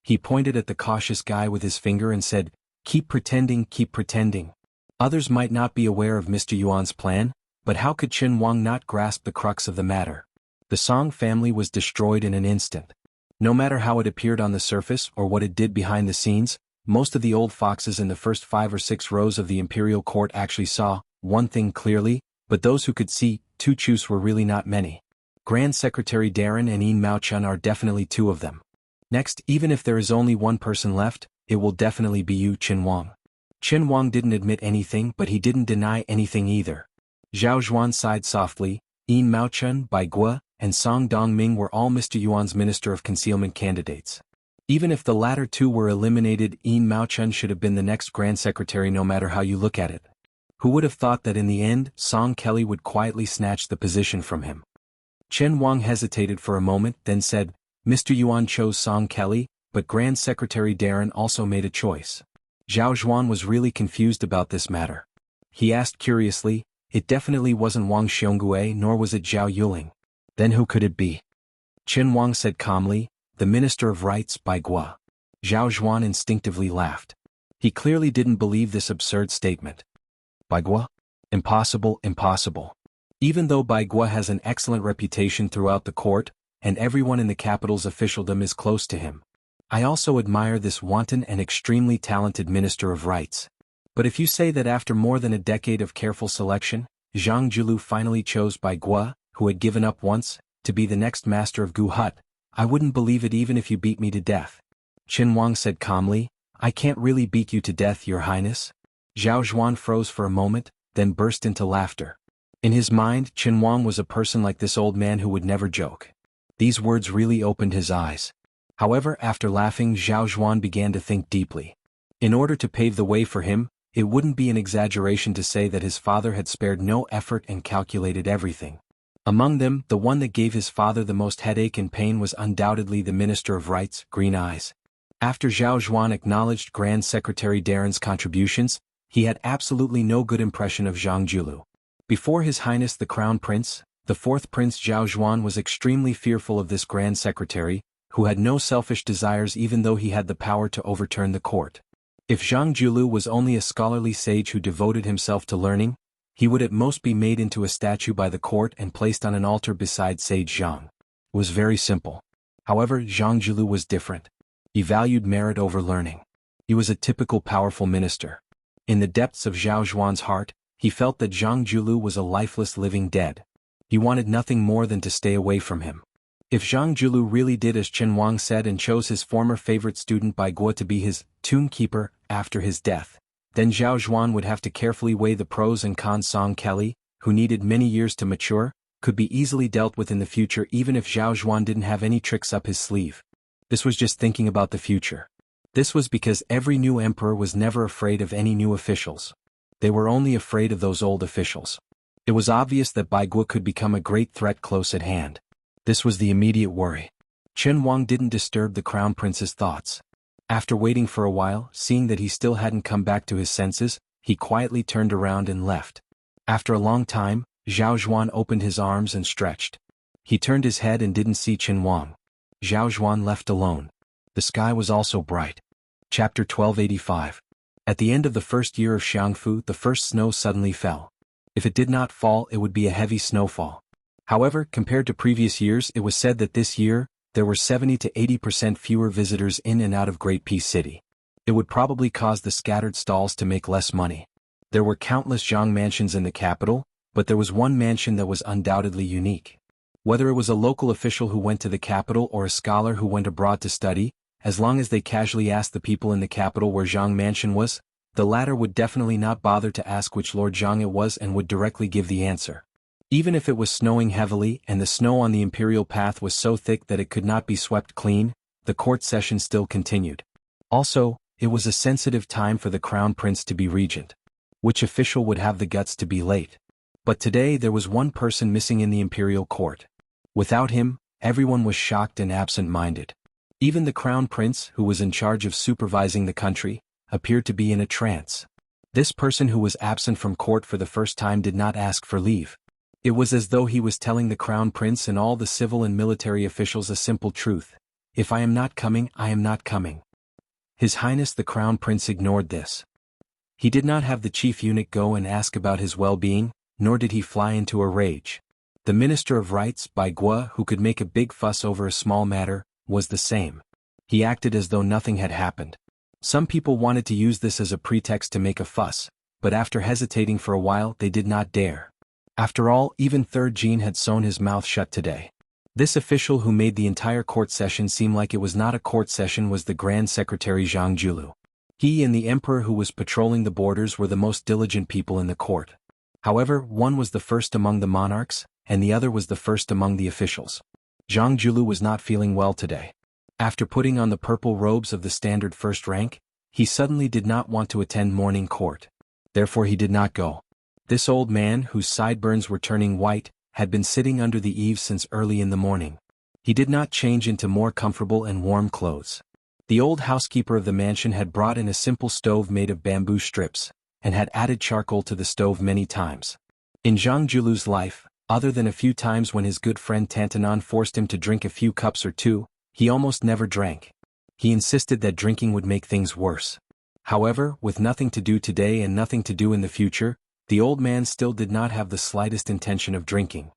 He pointed at the cautious guy with his finger and said, Keep pretending, keep pretending. Others might not be aware of Mr. Yuan's plan, but how could Chen Wang not grasp the crux of the matter? The Song family was destroyed in an instant. No matter how it appeared on the surface or what it did behind the scenes, most of the old foxes in the first 5 or 6 rows of the imperial court actually saw one thing clearly, but those who could see two truths were really not many. Grand Secretary Darren and Yin Maochun are definitely 2 of them. Next, even if there is only one person left, it will definitely be you, Chen Wang. Chen Wang didn't admit anything, but he didn't deny anything either. Zhao Zhuan sighed softly. Yin Maochun, Bai Guo, and Song Dongming were all Mr. Yuan's Minister of Concealment candidates. Even if the latter two were eliminated, Yin Maochun should have been the next Grand Secretary no matter how you look at it. Who would have thought that in the end, Song Kelly would quietly snatch the position from him? Chen Wang hesitated for a moment, then said, Mr. Yuan chose Song Kelly, but Grand Secretary Darren also made a choice. Zhao Zhuan was really confused about this matter. He asked curiously, it definitely wasn't Wang Xiongui nor was it Zhao Yuling. Then who could it be? Chen Wang said calmly, the Minister of Rights, Bai Guo. Zhao Zhuan instinctively laughed. He clearly didn't believe this absurd statement. Bai Guo? Impossible, impossible. Even though Bai Guo has an excellent reputation throughout the court, and everyone in the capital's officialdom is close to him, I also admire this wanton and extremely talented Minister of Rights. But if you say that after more than a decade of careful selection, Zhang Julu finally chose Bai Guo, who had given up once, to be the next master of Gu Hut, I wouldn't believe it even if you beat me to death. Chen Wang said calmly, I can't really beat you to death, Your Highness. Zhao Zhuan froze for a moment, then burst into laughter. In his mind, Chen Wang was a person like this old man who would never joke. These words really opened his eyes. However, after laughing, Zhao Zhuan began to think deeply. In order to pave the way for him, it wouldn't be an exaggeration to say that his father had spared no effort and calculated everything. Among them, the one that gave his father the most headache and pain was undoubtedly the Minister of Rights, Green Eyes. After Zhao Zhuan acknowledged Grand Secretary Darren's contributions, he had absolutely no good impression of Zhang Julu. Before His Highness the Crown Prince, the fourth Prince Zhao Zhuan was extremely fearful of this Grand Secretary, who had no selfish desires even though he had the power to overturn the court. If Zhang Julu was only a scholarly sage who devoted himself to learning, he would at most be made into a statue by the court and placed on an altar beside Sage Zhang. It was very simple. However, Zhang Julu was different. He valued merit over learning. He was a typical powerful minister. In the depths of Zhao Zhuan's heart, he felt that Zhang Julu was a lifeless living dead. He wanted nothing more than to stay away from him. If Zhang Julu really did as Chen Wang said and chose his former favorite student Bai Guo to be his tomb keeper after his death, then Zhao Zhuan would have to carefully weigh the pros and cons. Song Kelly, who needed many years to mature, could be easily dealt with in the future even if Zhao Zhuan didn't have any tricks up his sleeve. This was just thinking about the future. This was because every new emperor was never afraid of any new officials. They were only afraid of those old officials. It was obvious that Bai Guo could become a great threat close at hand. This was the immediate worry. Chen Wang didn't disturb the Crown Prince's thoughts. After waiting for a while, seeing that he still hadn't come back to his senses, he quietly turned around and left. After a long time, Zhao Zhuan opened his arms and stretched. He turned his head and didn't see Chen Wang. Zhao Zhuan left alone. The sky was also bright. Chapter 1285. At the end of the first year of Xiangfu, the first snow suddenly fell. If it did not fall, it would be a heavy snowfall. However, compared to previous years, it was said that this year, there were 70 to 80% fewer visitors in and out of Great Peace City. It would probably cause the scattered stalls to make less money. There were countless Zhang mansions in the capital, but there was one mansion that was undoubtedly unique. Whether it was a local official who went to the capital or a scholar who went abroad to study, as long as they casually asked the people in the capital where Zhang mansion was, the latter would definitely not bother to ask which Lord Zhang it was and would directly give the answer. Even if it was snowing heavily and the snow on the imperial path was so thick that it could not be swept clean, the court session still continued. Also, it was a sensitive time for the crown prince to be regent. Which official would have the guts to be late? But today there was one person missing in the imperial court. Without him, everyone was shocked and absent-minded. Even the crown prince, who was in charge of supervising the country, appeared to be in a trance. This person who was absent from court for the first time did not ask for leave. It was as though he was telling the crown prince and all the civil and military officials a simple truth. If I am not coming, I am not coming. His Highness the Crown Prince ignored this. He did not have the chief eunuch go and ask about his well-being, nor did he fly into a rage. The Minister of Rights, Bai Guo, who could make a big fuss over a small matter, was the same. He acted as though nothing had happened. Some people wanted to use this as a pretext to make a fuss, but after hesitating for a while they did not dare. After all, even Third Jean had sewn his mouth shut today. This official who made the entire court session seem like it was not a court session was the Grand Secretary Zhang Julu. He and the emperor who was patrolling the borders were the most diligent people in the court. However, one was the first among the monarchs, and the other was the first among the officials. Zhang Julu was not feeling well today. After putting on the purple robes of the standard first rank, he suddenly did not want to attend morning court. Therefore he did not go. This old man, whose sideburns were turning white, had been sitting under the eaves since early in the morning. He did not change into more comfortable and warm clothes. The old housekeeper of the mansion had brought in a simple stove made of bamboo strips, and had added charcoal to the stove many times. In Zhang Julu's life, other than a few times when his good friend Tantanon forced him to drink a few cups or two, he almost never drank. He insisted that drinking would make things worse. However, with nothing to do today and nothing to do in the future, the old man still did not have the slightest intention of drinking.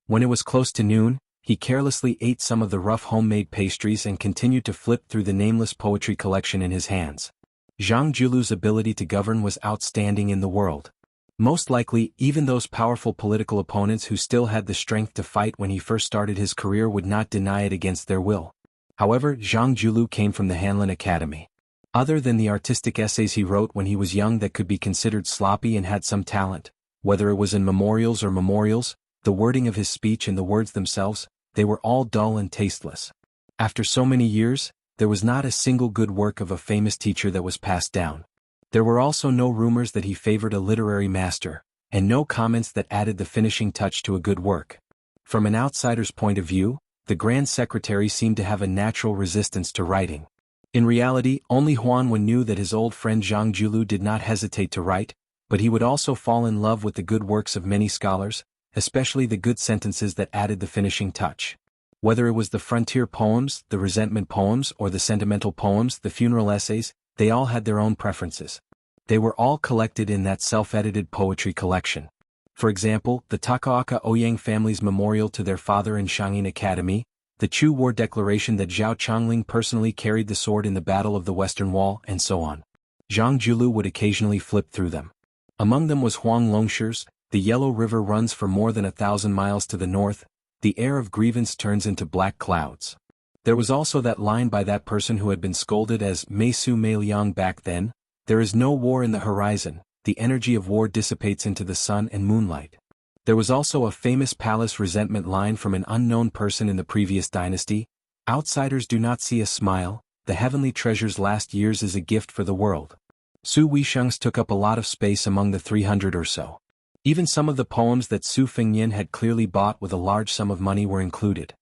When it was close to noon, he carelessly ate some of the rough homemade pastries and continued to flip through the nameless poetry collection in his hands. Zhang Julu's ability to govern was outstanding in the world. Most likely, even those powerful political opponents who still had the strength to fight when he first started his career would not deny it against their will. However, Zhang Julu came from the Hanlin Academy. Other than the artistic essays he wrote when he was young that could be considered sloppy and had some talent, whether it was in memorials or memorials, the wording of his speech and the words themselves, they were all dull and tasteless. After so many years, there was not a single good work of a famous teacher that was passed down. There were also no rumors that he favored a literary master, and no comments that added the finishing touch to a good work. From an outsider's point of view, the Grand Secretary seemed to have a natural resistance to writing. In reality, only Huan Wen knew that his old friend Zhang Julu did not hesitate to write, but he would also fall in love with the good works of many scholars, especially the good sentences that added the finishing touch. Whether it was the frontier poems, the resentment poems, or the sentimental poems, the funeral essays, they all had their own preferences. They were all collected in that self-edited poetry collection. For example, the Takaoka Ouyang family's memorial to their father in Shangyin Academy, the Chu War declaration that Zhao Chongling personally carried the sword in the Battle of the Western Wall, and so on. Zhang Julu would occasionally flip through them. Among them was Huang Longshi's, "The Yellow River runs for more than 1,000 miles to the north, the air of grievance turns into black clouds." There was also that line by that person who had been scolded as Mei Su Mei Liang back then, "There is no war in the horizon, the energy of war dissipates into the sun and moonlight." There was also a famous palace resentment line from an unknown person in the previous dynasty, "Outsiders do not see a smile, the heavenly treasures last years is a gift for the world." Su Weisheng's took up a lot of space among the 300 or so. Even some of the poems that Su Fengnian had clearly bought with a large sum of money were included.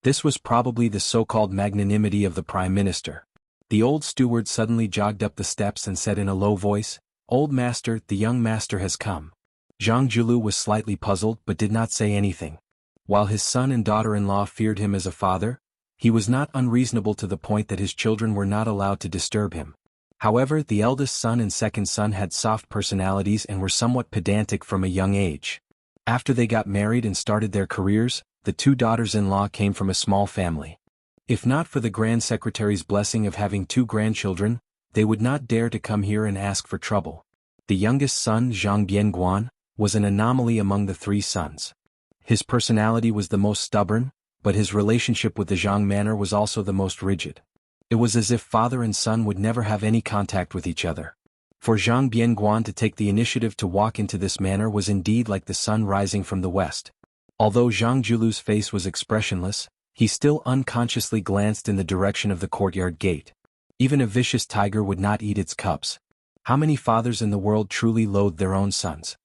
This was probably the so-called magnanimity of the Prime Minister. The old steward suddenly jogged up the steps and said in a low voice, "Old master, the young master has come." Zhang Julu was slightly puzzled but did not say anything. While his son and daughter-in-law feared him as a father, he was not unreasonable to the point that his children were not allowed to disturb him. However, the eldest son and second son had soft personalities and were somewhat pedantic from a young age. After they got married and started their careers, the two daughters-in-law came from a small family. If not for the Grand Secretary's blessing of having two grandchildren, they would not dare to come here and ask for trouble. The youngest son, Zhang Bianguan, was an anomaly among the three sons. His personality was the most stubborn, but his relationship with the Zhang manor was also the most rigid. It was as if father and son would never have any contact with each other. For Zhang Bianguan to take the initiative to walk into this manor was indeed like the sun rising from the west. Although Zhang Julu's face was expressionless, he still unconsciously glanced in the direction of the courtyard gate. Even a vicious tiger would not eat its cubs. How many fathers in the world truly loathed their own sons?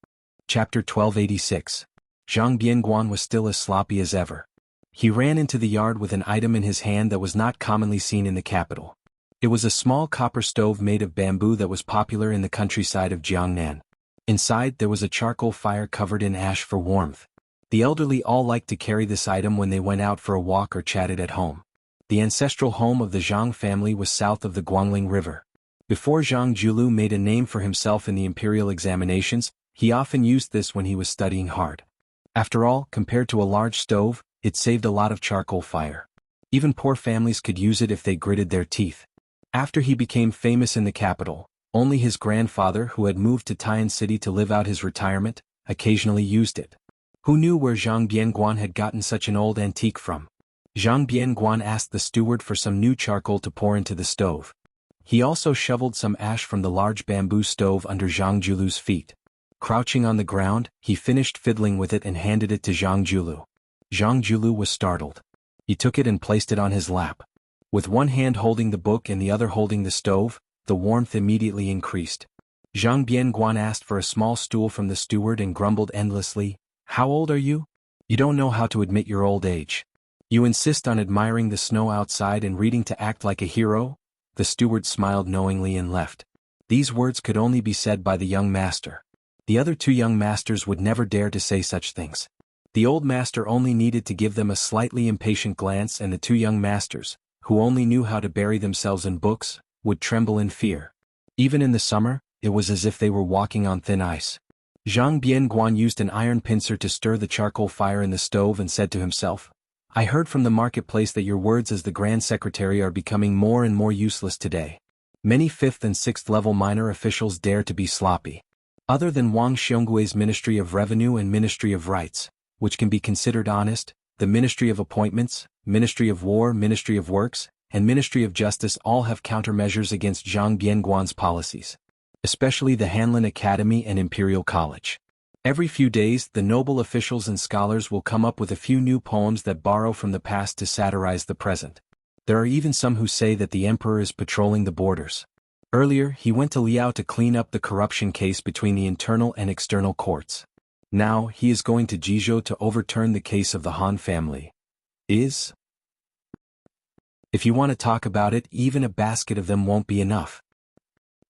Chapter 1286. Zhang Bianguan was still as sloppy as ever. He ran into the yard with an item in his hand that was not commonly seen in the capital. It was a small copper stove made of bamboo that was popular in the countryside of Jiangnan. Inside there was a charcoal fire covered in ash for warmth. The elderly all liked to carry this item when they went out for a walk or chatted at home. The ancestral home of the Zhang family was south of the Guangling River. Before Zhang Julu made a name for himself in the imperial examinations, he often used this when he was studying hard. After all, compared to a large stove, it saved a lot of charcoal fire. Even poor families could use it if they gritted their teeth. After he became famous in the capital, only his grandfather, who had moved to Tian City to live out his retirement, occasionally used it. Who knew where Zhang Bianguan had gotten such an old antique from? Zhang Bianguan asked the steward for some new charcoal to pour into the stove. He also shoveled some ash from the large bamboo stove under Zhang Julu's feet. Crouching on the ground, he finished fiddling with it and handed it to Zhang Julu. Zhang Julu was startled. He took it and placed it on his lap. With one hand holding the book and the other holding the stove, the warmth immediately increased. Zhang Bianguan asked for a small stool from the steward and grumbled endlessly, "How old are you? You don't know how to admit your old age. You insist on admiring the snow outside and reading to act like a hero?" The steward smiled knowingly and left. These words could only be said by the young master. The other two young masters would never dare to say such things. The old master only needed to give them a slightly impatient glance, and the two young masters, who only knew how to bury themselves in books, would tremble in fear. Even in the summer, it was as if they were walking on thin ice. Zhang Bianguan used an iron pincer to stir the charcoal fire in the stove and said to himself, "I heard from the marketplace that your words as the Grand Secretary are becoming more and more useless today. Many 5th and 6th level minor officials dare to be sloppy. Other than Wang Xionggui's Ministry of Revenue and Ministry of Rights, which can be considered honest, the Ministry of Appointments, Ministry of War, Ministry of Works, and Ministry of Justice all have countermeasures against Zhang Bianguan's policies. Especially the Hanlin Academy and Imperial College. Every few days, the noble officials and scholars will come up with a few new poems that borrow from the past to satirize the present. There are even some who say that the emperor is patrolling the borders. Earlier, he went to Liao to clean up the corruption case between the internal and external courts. Now, he is going to Jizhou to overturn the case of the Han family. If you want to talk about it, even a basket of them won't be enough."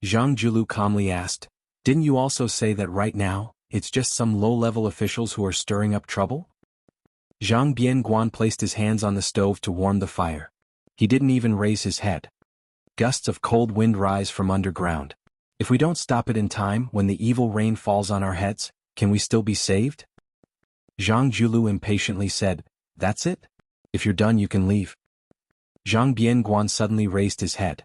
Zhang Julu calmly asked, "Didn't you also say that right now, it's just some low-level officials who are stirring up trouble?" Zhang Bianguan placed his hands on the stove to warm the fire. He didn't even raise his head. Gusts of cold wind rise from underground. If we don't stop it in time, when the evil rain falls on our heads, can we still be saved? Zhang Julu impatiently said, "That's it? If you're done you can leave." Zhang Bianguan suddenly raised his head.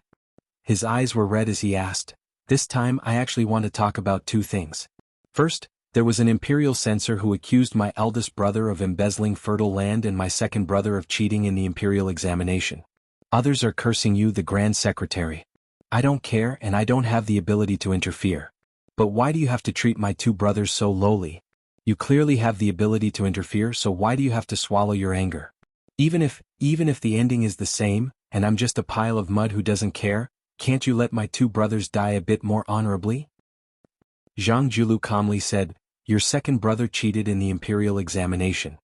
His eyes were red as he asked, "This time I actually want to talk about two things. First, there was an imperial censor who accused my eldest brother of embezzling fertile land and my second brother of cheating in the imperial examination. Others are cursing you, the Grand Secretary. I don't care and I don't have the ability to interfere. But why do you have to treat my two brothers so lowly? You clearly have the ability to interfere, so why do you have to swallow your anger? Even if the ending is the same, and I'm just a pile of mud who doesn't care, can't you let my two brothers die a bit more honorably?" Zhang Julu calmly said, "Your second brother cheated in the imperial examination.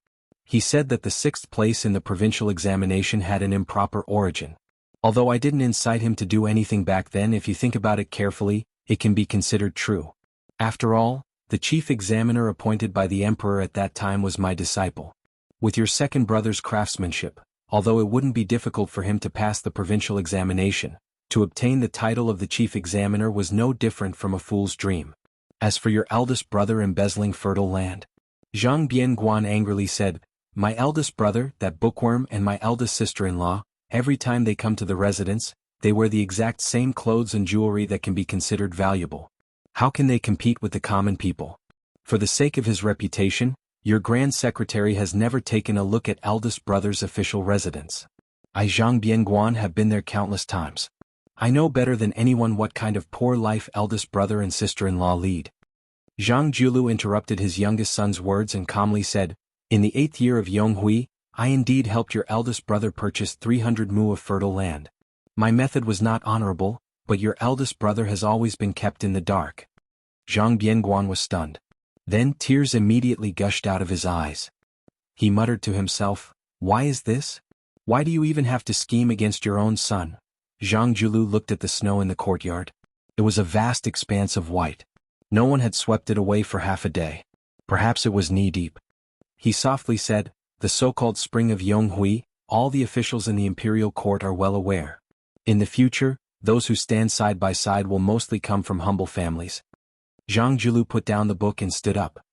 He said that the 6th place in the provincial examination had an improper origin. Although I didn't incite him to do anything back then, if you think about it carefully, it can be considered true. After all, the chief examiner appointed by the emperor at that time was my disciple. With your second brother's craftsmanship, although it wouldn't be difficult for him to pass the provincial examination, to obtain the title of the chief examiner was no different from a fool's dream. As for your eldest brother embezzling fertile land," Zhang Bianguan angrily said, "My eldest brother, that bookworm, and my eldest sister-in-law, every time they come to the residence, they wear the exact same clothes and jewelry that can be considered valuable. How can they compete with the common people? For the sake of his reputation, your Grand Secretary has never taken a look at eldest brother's official residence. I, Zhang Bianguan, have been there countless times. I know better than anyone what kind of poor life eldest brother and sister-in-law lead." Zhang Julu interrupted his youngest son's words and calmly said, "In the 8th year of Yonghui, I indeed helped your eldest brother purchase 300 mu of fertile land. My method was not honorable, but your eldest brother has always been kept in the dark." Zhang Bianguan was stunned. Then tears immediately gushed out of his eyes. He muttered to himself, "Why is this? Why do you even have to scheme against your own son?" Zhang Julu looked at the snow in the courtyard. It was a vast expanse of white. No one had swept it away for half a day. Perhaps it was knee-deep. He softly said, "The so-called spring of Yonghui, all the officials in the imperial court are well aware. In the future, those who stand side by side will mostly come from humble families." Zhang Julu put down the book and stood up.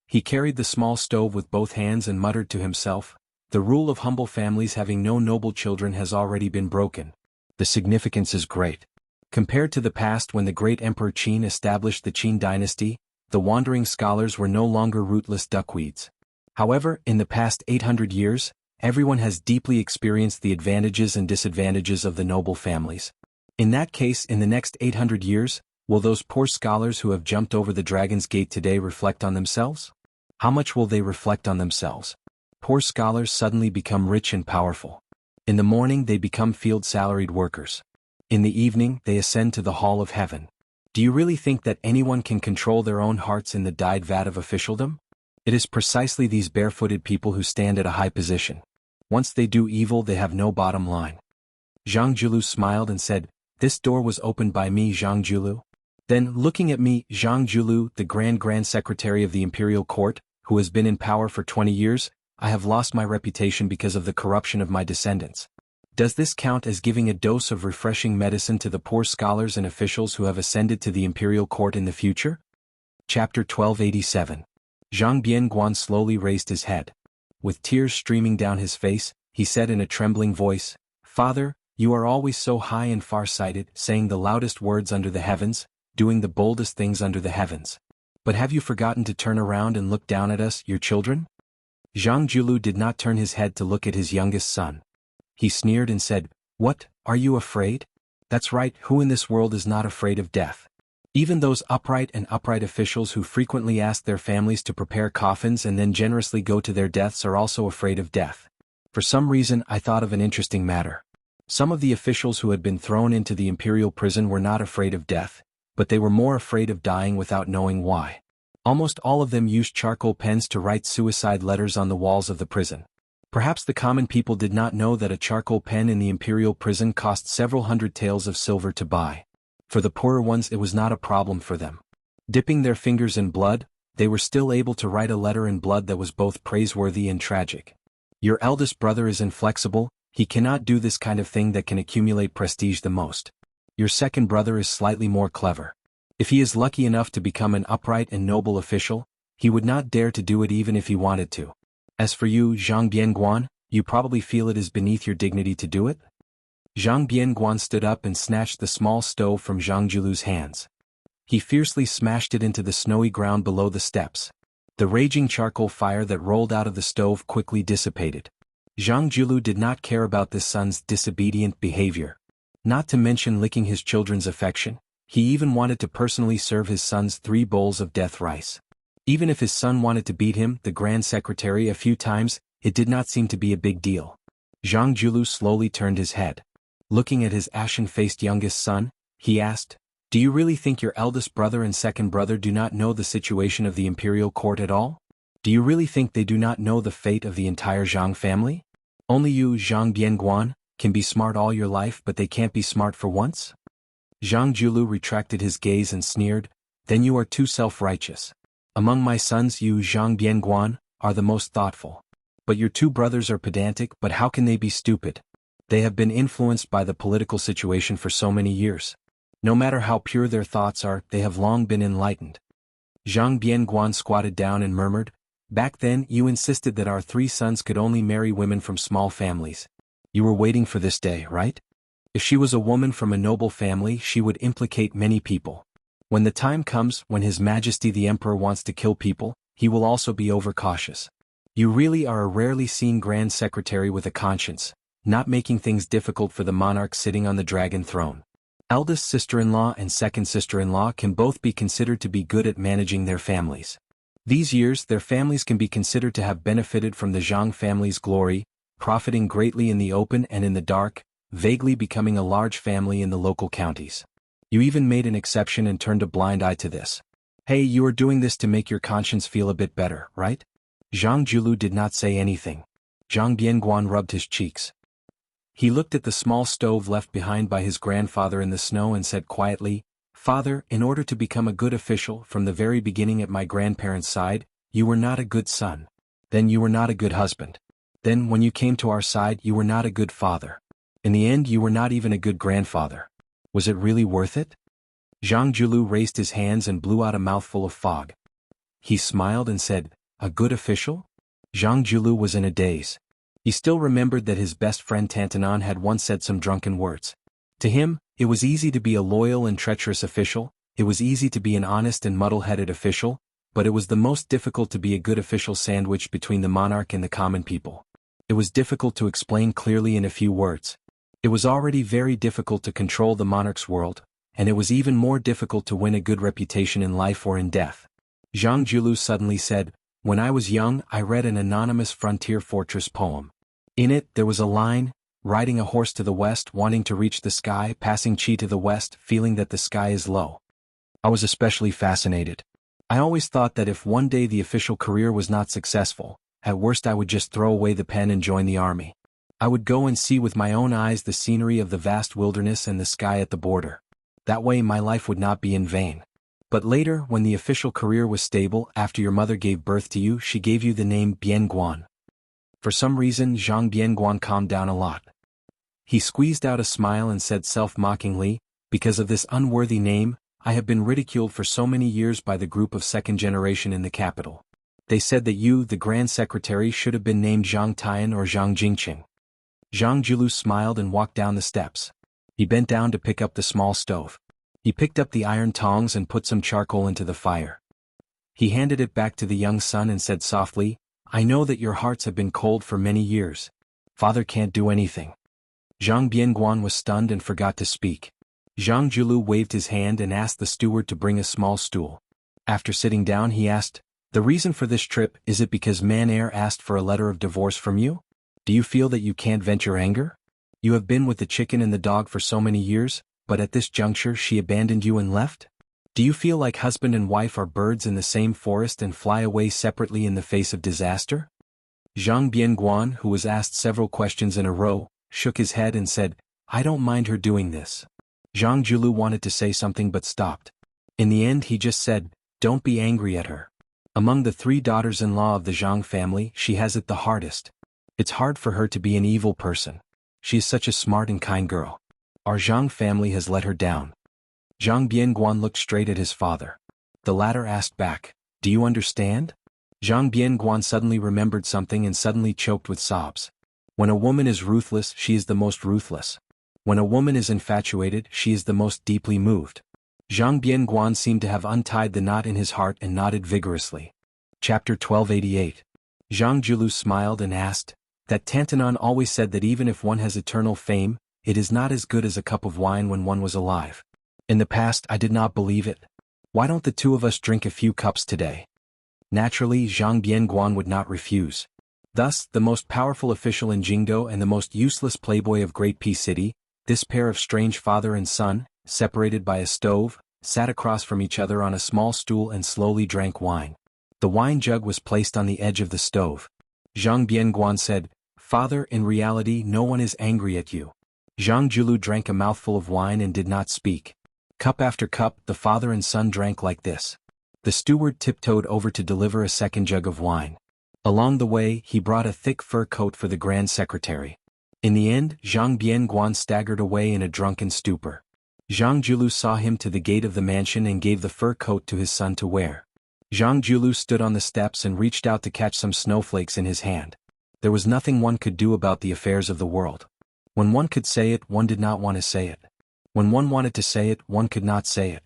He carried the small stove with both hands and muttered to himself, "The rule of humble families having no noble children has already been broken. The significance is great. Compared to the past when the great Emperor Qin established the Qin dynasty, the wandering scholars were no longer rootless duckweeds. However, in the past 800 years, everyone has deeply experienced the advantages and disadvantages of the noble families. In that case, in the next 800 years, will those poor scholars who have jumped over the dragon's gate today reflect on themselves? How much will they reflect on themselves? Poor scholars suddenly become rich and powerful. In the morning they become field-salaried workers. In the evening they ascend to the hall of heaven. Do you really think that anyone can control their own hearts in the dyed vat of officialdom? It is precisely these barefooted people who stand at a high position. Once they do evil, they have no bottom line. Zhang Julu smiled and said, "This door was opened by me, Zhang Julu." Then, looking at me, Zhang Julu, the Grand Secretary of the Imperial Court, who has been in power for 20 years, I have lost my reputation because of the corruption of my descendants. Does this count as giving a dose of refreshing medicine to the poor scholars and officials who have ascended to the Imperial Court in the future? Chapter 1287. Zhang Bianguan slowly raised his head. With tears streaming down his face, he said in a trembling voice, "Father, you are always so high and far-sighted, saying the loudest words under the heavens, doing the boldest things under the heavens. But have you forgotten to turn around and look down at us, your children?" Zhang Julu did not turn his head to look at his youngest son. He sneered and said, "What, are you afraid? That's right, who in this world is not afraid of death? Even those upright officials who frequently ask their families to prepare coffins and then generously go to their deaths are also afraid of death." For some reason I thought of an interesting matter. Some of the officials who had been thrown into the imperial prison were not afraid of death, but they were more afraid of dying without knowing why. Almost all of them used charcoal pens to write suicide letters on the walls of the prison. Perhaps the common people did not know that a charcoal pen in the imperial prison cost several hundred taels of silver to buy. For the poorer ones it was not a problem for them. Dipping their fingers in blood, they were still able to write a letter in blood that was both praiseworthy and tragic. Your eldest brother is inflexible, he cannot do this kind of thing that can accumulate prestige the most. Your second brother is slightly more clever. If he is lucky enough to become an upright and noble official, he would not dare to do it even if he wanted to. As for you, Zhang Bianguan, you probably feel it is beneath your dignity to do it? Zhang Bianguan stood up and snatched the small stove from Zhang Julu's hands. He fiercely smashed it into the snowy ground below the steps. The raging charcoal fire that rolled out of the stove quickly dissipated. Zhang Julu did not care about this son's disobedient behavior. Not to mention licking his children's affection, he even wanted to personally serve his son's 3 bowls of death rice. Even if his son wanted to beat him, the Grand Secretary, a few times, it did not seem to be a big deal. Zhang Julu slowly turned his head. Looking at his ashen-faced youngest son, he asked, "Do you really think your eldest brother and second brother do not know the situation of the imperial court at all? Do you really think they do not know the fate of the entire Zhang family? Only you, Zhang Bianguan, can be smart all your life but they can't be smart for once?" Zhang Julu retracted his gaze and sneered, "Then you are too self-righteous. Among my sons you, Zhang Bianguan, are the most thoughtful. But your 2 brothers are pedantic, but how can they be stupid? They have been influenced by the political situation for so many years. No matter how pure their thoughts are, they have long been enlightened." Zhang Bianguan squatted down and murmured, "Back then you insisted that our 3 sons could only marry women from small families. You were waiting for this day, right? If she was a woman from a noble family, she would implicate many people. When the time comes, when His Majesty the Emperor wants to kill people, he will also be overcautious. You really are a rarely seen Grand Secretary with a conscience, not making things difficult for the monarch sitting on the dragon throne. Eldest sister-in-law and second sister-in-law can both be considered to be good at managing their families. These years their families can be considered to have benefited from the Zhang family's glory, profiting greatly in the open and in the dark, vaguely becoming a large family in the local counties. You even made an exception and turned a blind eye to this. Hey, you are doing this to make your conscience feel a bit better, right?" Zhang Julu did not say anything. Zhang Bianguan rubbed his cheeks. He looked at the small stove left behind by his grandfather in the snow and said quietly, "Father, in order to become a good official from the very beginning at my grandparents' side, you were not a good son. Then you were not a good husband. Then when you came to our side you were not a good father. In the end you were not even a good grandfather. Was it really worth it?" Zhang Julu raised his hands and blew out a mouthful of fog. He smiled and said, "A good official?" Zhang Julu was in a daze. He still remembered that his best friend Tantanon had once said some drunken words. To him, it was easy to be a loyal and treacherous official, it was easy to be an honest and muddle-headed official, but it was the most difficult to be a good official sandwiched between the monarch and the common people. It was difficult to explain clearly in a few words. It was already very difficult to control the monarch's world, and it was even more difficult to win a good reputation in life or in death. Jianghu suddenly said, "When I was young, I read an anonymous frontier fortress poem. In it, there was a line, riding a horse to the west, wanting to reach the sky, passing Chi to the west, feeling that the sky is low." I was especially fascinated. I always thought that if one day the official career was not successful, at worst I would just throw away the pen and join the army. I would go and see with my own eyes the scenery of the vast wilderness and the sky at the border. That way my life would not be in vain. But later, when the official career was stable, after your mother gave birth to you, she gave you the name Bianguan. For some reason, Zhang Bianguan calmed down a lot. He squeezed out a smile and said self-mockingly, "Because of this unworthy name, I have been ridiculed for so many years by the group of second generation in the capital. They said that you, the Grand Secretary, should have been named Zhang Tian or Zhang Jingqing." Zhang Julu smiled and walked down the steps. He bent down to pick up the small stove. He picked up the iron tongs and put some charcoal into the fire. He handed it back to the young son and said softly, "I know that your hearts have been cold for many years. Father can't do anything." Zhang Bianguan was stunned and forgot to speak. Zhang Julu waved his hand and asked the steward to bring a small stool. After sitting down, he asked, "The reason for this trip, is it because Man Air asked for a letter of divorce from you? Do you feel that you can't vent your anger? You have been with the chicken and the dog for so many years, but at this juncture she abandoned you and left? Do you feel like husband and wife are birds in the same forest and fly away separately in the face of disaster?" Zhang Bianguan, who was asked several questions in a row, shook his head and said, "I don't mind her doing this." Zhang Julu wanted to say something but stopped. In the end he just said, "Don't be angry at her. Among the 3 daughters-in-law of the Zhang family, she has it the hardest. It's hard for her to be an evil person. She is such a smart and kind girl. Our Zhang family has let her down." Zhang Bianguan looked straight at his father. The latter asked back, "Do you understand?" Zhang Bianguan suddenly remembered something and suddenly choked with sobs. When a woman is ruthless, she is the most ruthless. When a woman is infatuated, she is the most deeply moved. Zhang Bianguan seemed to have untied the knot in his heart and nodded vigorously. Chapter 1288. Zhang Julu smiled and asked, "That Tantanon always said that even if one has eternal fame, it is not as good as a cup of wine when one was alive. In the past I did not believe it. Why don't the 2 of us drink a few cups today?" Naturally, Zhang Bianguan would not refuse. Thus, the most powerful official in Jianghu and the most useless playboy of Great Pea City, this pair of strange father and son, separated by a stove, sat across from each other on a small stool and slowly drank wine. The wine jug was placed on the edge of the stove. Zhang Bianguan said, "Father, in reality no one is angry at you." Zhang Julu drank a mouthful of wine and did not speak. Cup after cup, the father and son drank like this. The steward tiptoed over to deliver a second jug of wine. Along the way, he brought a thick fur coat for the Grand Secretary. In the end, Zhang Bianguan staggered away in a drunken stupor. Zhang Julu saw him to the gate of the mansion and gave the fur coat to his son to wear. Zhang Julu stood on the steps and reached out to catch some snowflakes in his hand. There was nothing one could do about the affairs of the world. When one could say it, one did not want to say it. When one wanted to say it, one could not say it.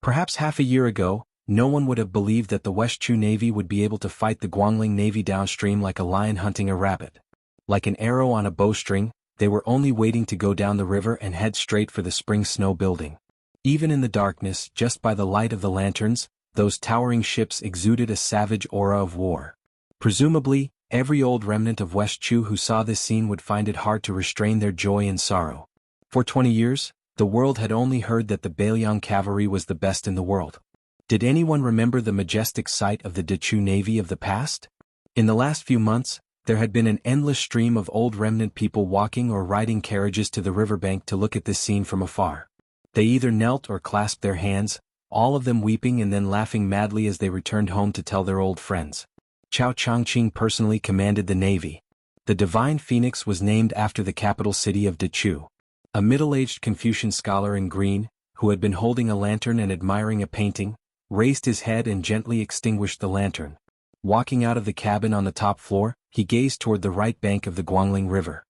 Perhaps half a year ago, no one would have believed that the West Chu Navy would be able to fight the Guangling Navy downstream like a lion hunting a rabbit. Like an arrow on a bowstring, they were only waiting to go down the river and head straight for the spring snow building. Even in the darkness, just by the light of the lanterns, those towering ships exuded a savage aura of war. Presumably, every old remnant of West Chu who saw this scene would find it hard to restrain their joy and sorrow. For 20 years, the world had only heard that the Bailiang cavalry was the best in the world. Did anyone remember the majestic sight of the Dechu Navy of the past? In the last few months, there had been an endless stream of old remnant people walking or riding carriages to the riverbank to look at this scene from afar. They either knelt or clasped their hands, all of them weeping and then laughing madly as they returned home to tell their old friends. Chao Changqing personally commanded the navy. The Divine Phoenix was named after the capital city of Dechu. A middle-aged Confucian scholar in green, who had been holding a lantern and admiring a painting, raised his head and gently extinguished the lantern. Walking out of the cabin on the top floor, he gazed toward the right bank of the Guangling River.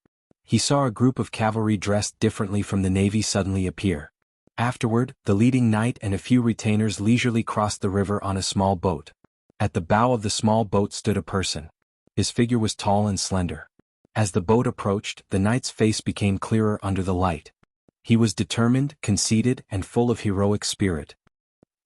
He saw a group of cavalry dressed differently from the navy suddenly appear. Afterward, the leading knight and a few retainers leisurely crossed the river on a small boat. At the bow of the small boat stood a person. His figure was tall and slender. As the boat approached, the knight's face became clearer under the light. He was determined, conceited, and full of heroic spirit.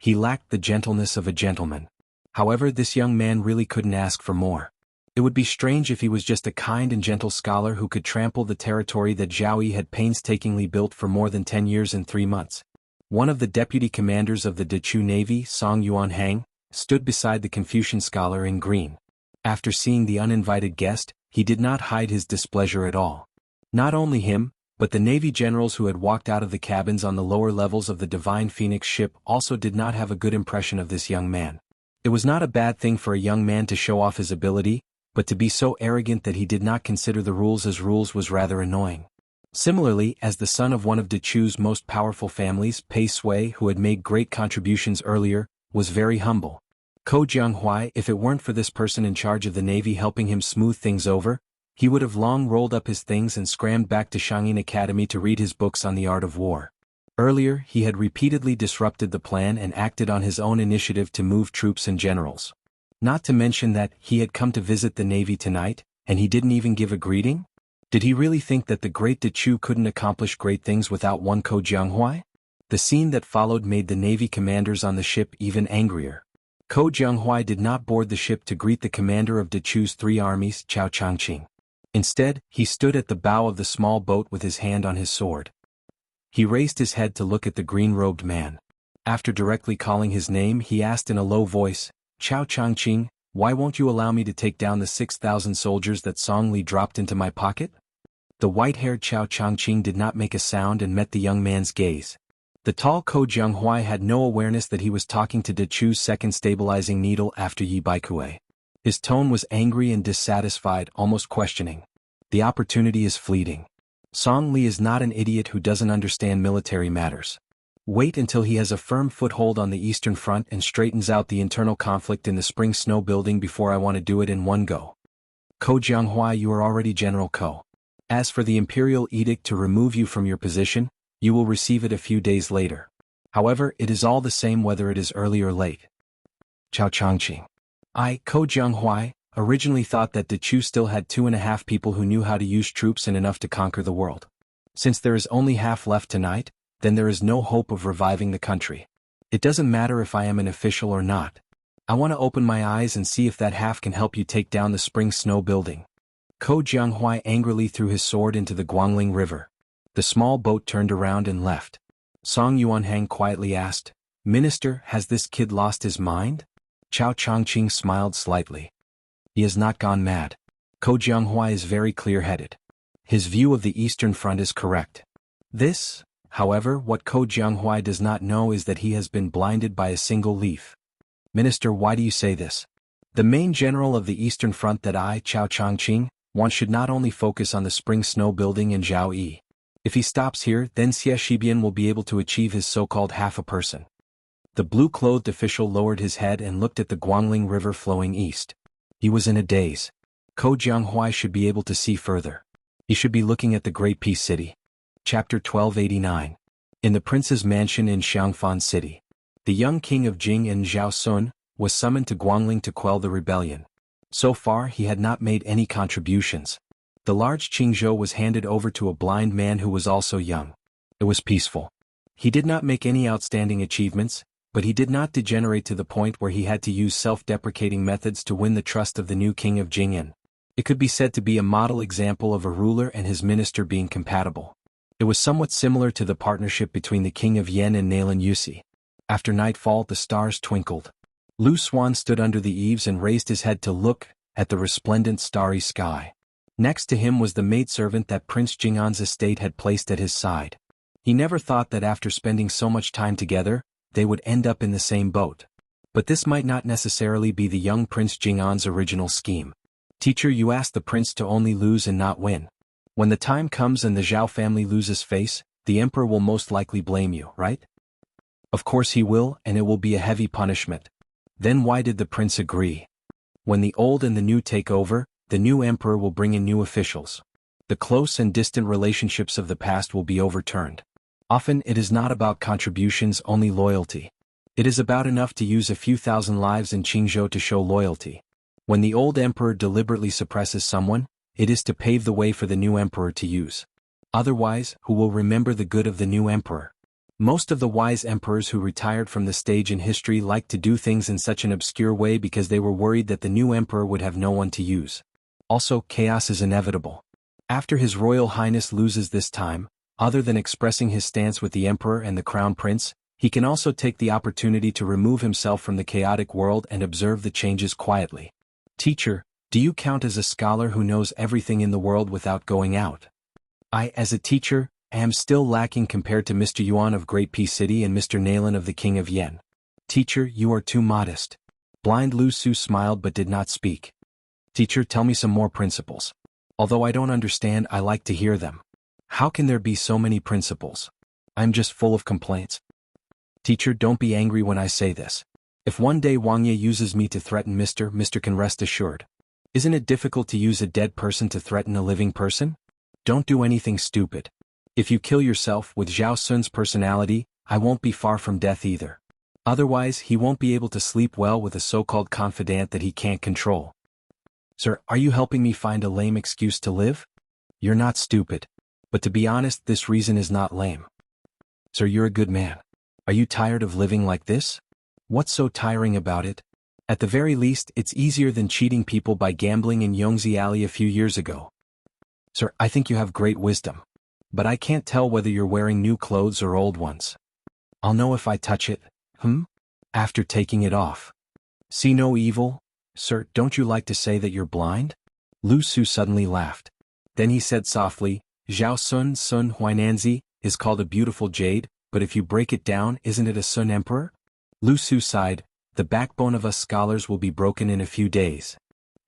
He lacked the gentleness of a gentleman. However, this young man really couldn't ask for more. It would be strange if he was just a kind and gentle scholar who could trample the territory that Jianghu had painstakingly built for more than 10 years and 3 months. One of the deputy commanders of the Dechu Navy, Song Yuanhang, stood beside the Confucian scholar in green. After seeing the uninvited guest, he did not hide his displeasure at all. Not only him, but the Navy generals who had walked out of the cabins on the lower levels of the Divine Phoenix ship also did not have a good impression of this young man. It was not a bad thing for a young man to show off his ability, but to be so arrogant that he did not consider the rules as rules was rather annoying. Similarly, as the son of one of Dechu's most powerful families, Pei Sui, who had made great contributions earlier, was very humble. Ko Jianghu, if it weren't for this person in charge of the Navy helping him smooth things over, he would have long rolled up his things and scrammed back to Shangyin Academy to read his books on the art of war. Earlier, he had repeatedly disrupted the plan and acted on his own initiative to move troops and generals. Not to mention that he had come to visit the Navy tonight, and he didn't even give a greeting? Did he really think that the great Dechu couldn't accomplish great things without one Ko Jianghu? The scene that followed made the Navy commanders on the ship even angrier. Ko Jianghu did not board the ship to greet the commander of Dechu's 3 armies, Cao Changqing. Instead, he stood at the bow of the small boat with his hand on his sword. He raised his head to look at the green-robed man. After directly calling his name, he asked in a low voice, "Cao Changqing, why won't you allow me to take down the 6,000 soldiers that Song Li dropped into my pocket?" The white-haired Cao Changqing did not make a sound and met the young man's gaze. The tall Ko Jianghu had no awareness that he was talking to Dechu's second stabilizing needle after Yi Baikue. His tone was angry and dissatisfied, almost questioning. The opportunity is fleeting. Song Li is not an idiot who doesn't understand military matters. Wait until he has a firm foothold on the Eastern Front and straightens out the internal conflict in the Spring Snow Building before I want to do it in one go. Ko Jianghu, you are already General Ko. As for the imperial edict to remove you from your position, you will receive it a few days later. However, it is all the same whether it is early or late. Cao Changqing. I, Ko Jianghu, originally thought that Dechu still had 2.5 people who knew how to use troops and enough to conquer the world. Since there is only half left tonight, then there is no hope of reviving the country. It doesn't matter if I am an official or not. I want to open my eyes and see if that half can help you take down the Spring Snow Building. Ko Jianghu angrily threw his sword into the Guangling River. The small boat turned around and left. Song Yuanhang quietly asked, "Minister, has this kid lost his mind?" Cao Changqing smiled slightly. He has not gone mad. Ko Jianghu is very clear-headed. His view of the Eastern Front is correct. However, what Ko Jianghu does not know is that he has been blinded by a single leaf. Minister, why do you say this? The main general of the Eastern Front that I, Cao Changqing, want should not only focus on the Spring Snow Building in Jianghu. If he stops here, then Xie Shibian will be able to achieve his so-called half a person. The blue-clothed official lowered his head and looked at the Guangling River flowing east. He was in a daze. Ko Jianghu should be able to see further. He should be looking at the Great Peace City. Chapter 1289. In the prince's mansion in Xiangfan City. The young king of Jing and Zhao Sun was summoned to Guangling to quell the rebellion. So far he had not made any contributions. The large Qingzhou was handed over to a blind man who was also young. It was peaceful. He did not make any outstanding achievements, but he did not degenerate to the point where he had to use self-deprecating methods to win the trust of the new king of Jing'an. It could be said to be a model example of a ruler and his minister being compatible. It was somewhat similar to the partnership between the king of Yen and Nalan Yusi. After nightfall the stars twinkled. Lu Xuan stood under the eaves and raised his head to look at the resplendent starry sky. Next to him was the maidservant that Prince Jing'an's estate had placed at his side. He never thought that after spending so much time together, they would end up in the same boat. But this might not necessarily be the young Prince Jing'an's original scheme. Teacher, you asked the prince to only lose and not win. When the time comes and the Zhao family loses face, the emperor will most likely blame you, right? Of course he will, and it will be a heavy punishment. Then why did the prince agree? When the old and the new take over, the new emperor will bring in new officials. The close and distant relationships of the past will be overturned. Often it is not about contributions, only loyalty. It is about enough to use a few thousand lives in Qingzhou to show loyalty. When the old emperor deliberately suppresses someone, It is to pave the way for the new emperor to use. Otherwise, who will remember the good of the new emperor? Most of the wise emperors who retired from the stage in history liked to do things in such an obscure way because they were worried that the new emperor would have no one to use. Also, chaos is inevitable. After His Royal Highness loses this time, other than expressing his stance with the emperor and the crown prince, he can also take the opportunity to remove himself from the chaotic world and observe the changes quietly. Teacher, do you count as a scholar who knows everything in the world without going out? I, as a teacher, am still lacking compared to Mr. Yuan of Great Pea City and Mr. Nalan of the King of Yen. Teacher, you are too modest. Blind Lu Su smiled but did not speak. Teacher, tell me some more principles. Although I don't understand, I like to hear them. How can there be so many principles? I'm just full of complaints. Teacher, don't be angry when I say this. If one day Wang Ye uses me to threaten Mr. can rest assured. Isn't it difficult to use a dead person to threaten a living person? Don't do anything stupid. If you kill yourself with Zhao Sun's personality, I won't be far from death either. Otherwise, he won't be able to sleep well with a so-called confidant that he can't control. Sir, are you helping me find a lame excuse to live? You're not stupid. But to be honest, this reason is not lame. Sir, you're a good man. Are you tired of living like this? What's so tiring about it? At the very least, it's easier than cheating people by gambling in Yongzi Alley a few years ago. Sir, I think you have great wisdom. But I can't tell whether you're wearing new clothes or old ones. I'll know if I touch it, after taking it off. See no evil? Sir, don't you like to say that you're blind? Lu Su suddenly laughed. Then he said softly, Zhao Sun Huainanzi is called a beautiful jade, but if you break it down, isn't it a Sun emperor? Lu Su sighed, the backbone of us scholars will be broken in a few days.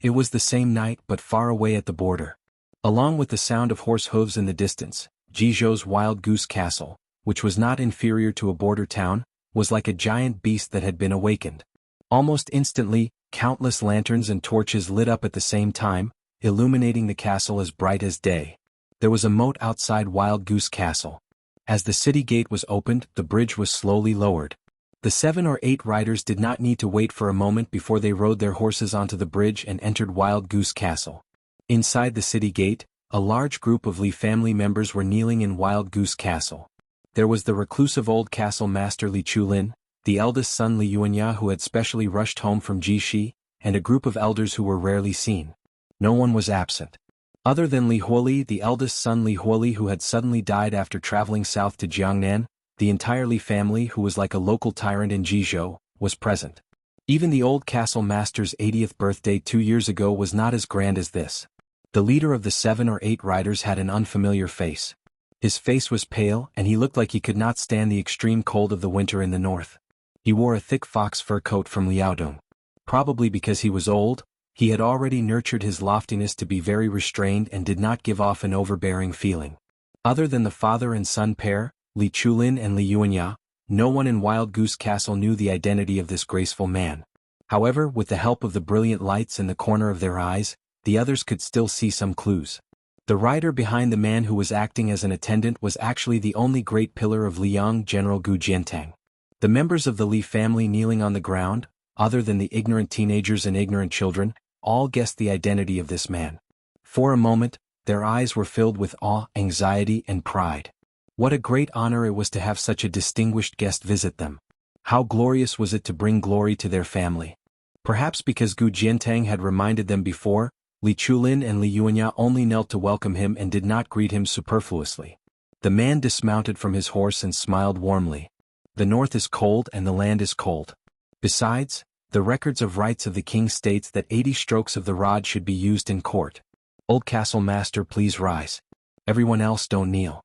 It was the same night but far away at the border. Along with the sound of horse hooves in the distance, Jizhou's wild goose castle, which was not inferior to a border town, was like a giant beast that had been awakened. Almost instantly, countless lanterns and torches lit up at the same time, illuminating the castle as bright as day. There was a moat outside Wild Goose Castle. As the city gate was opened, the bridge was slowly lowered. The 7 or 8 riders did not need to wait for a moment before they rode their horses onto the bridge and entered Wild Goose Castle. Inside the city gate, a large group of Li family members were kneeling in Wild Goose Castle. There was the reclusive old castle master Li Chulin, the eldest son Li Yuanya who had specially rushed home from Jishi, and a group of elders who were rarely seen. No one was absent. Other than Li Huoli, the eldest son Li Huoli who had suddenly died after traveling south to Jiangnan, the entire Li family who was like a local tyrant in Jizhou, was present. Even the old castle master's 80th birthday 2 years ago was not as grand as this. The leader of the 7 or 8 riders had an unfamiliar face. His face was pale and he looked like he could not stand the extreme cold of the winter in the north. He wore a thick fox fur coat from Liaodong. Probably because he was old, he had already nurtured his loftiness to be very restrained and did not give off an overbearing feeling. Other than the father and son pair, Li Chulin and Li Yuanya, no one in Wild Goose Castle knew the identity of this graceful man. However, with the help of the brilliant lights in the corner of their eyes, the others could still see some clues. The rider behind the man who was acting as an attendant was actually the only great pillar of Liang General Gu Jiantang. The members of the Li family kneeling on the ground, other than the ignorant teenagers and ignorant children, all guessed the identity of this man. For a moment, their eyes were filled with awe, anxiety, and pride. What a great honor it was to have such a distinguished guest visit them. How glorious was it to bring glory to their family. Perhaps because Gu Jiantang had reminded them before, Li Chulin and Li Yuanya only knelt to welcome him and did not greet him superfluously. The man dismounted from his horse and smiled warmly. The north is cold and the land is cold. Besides, the records of rights of the king states that 80 strokes of the rod should be used in court. Old castle master, please rise. Everyone else don't kneel.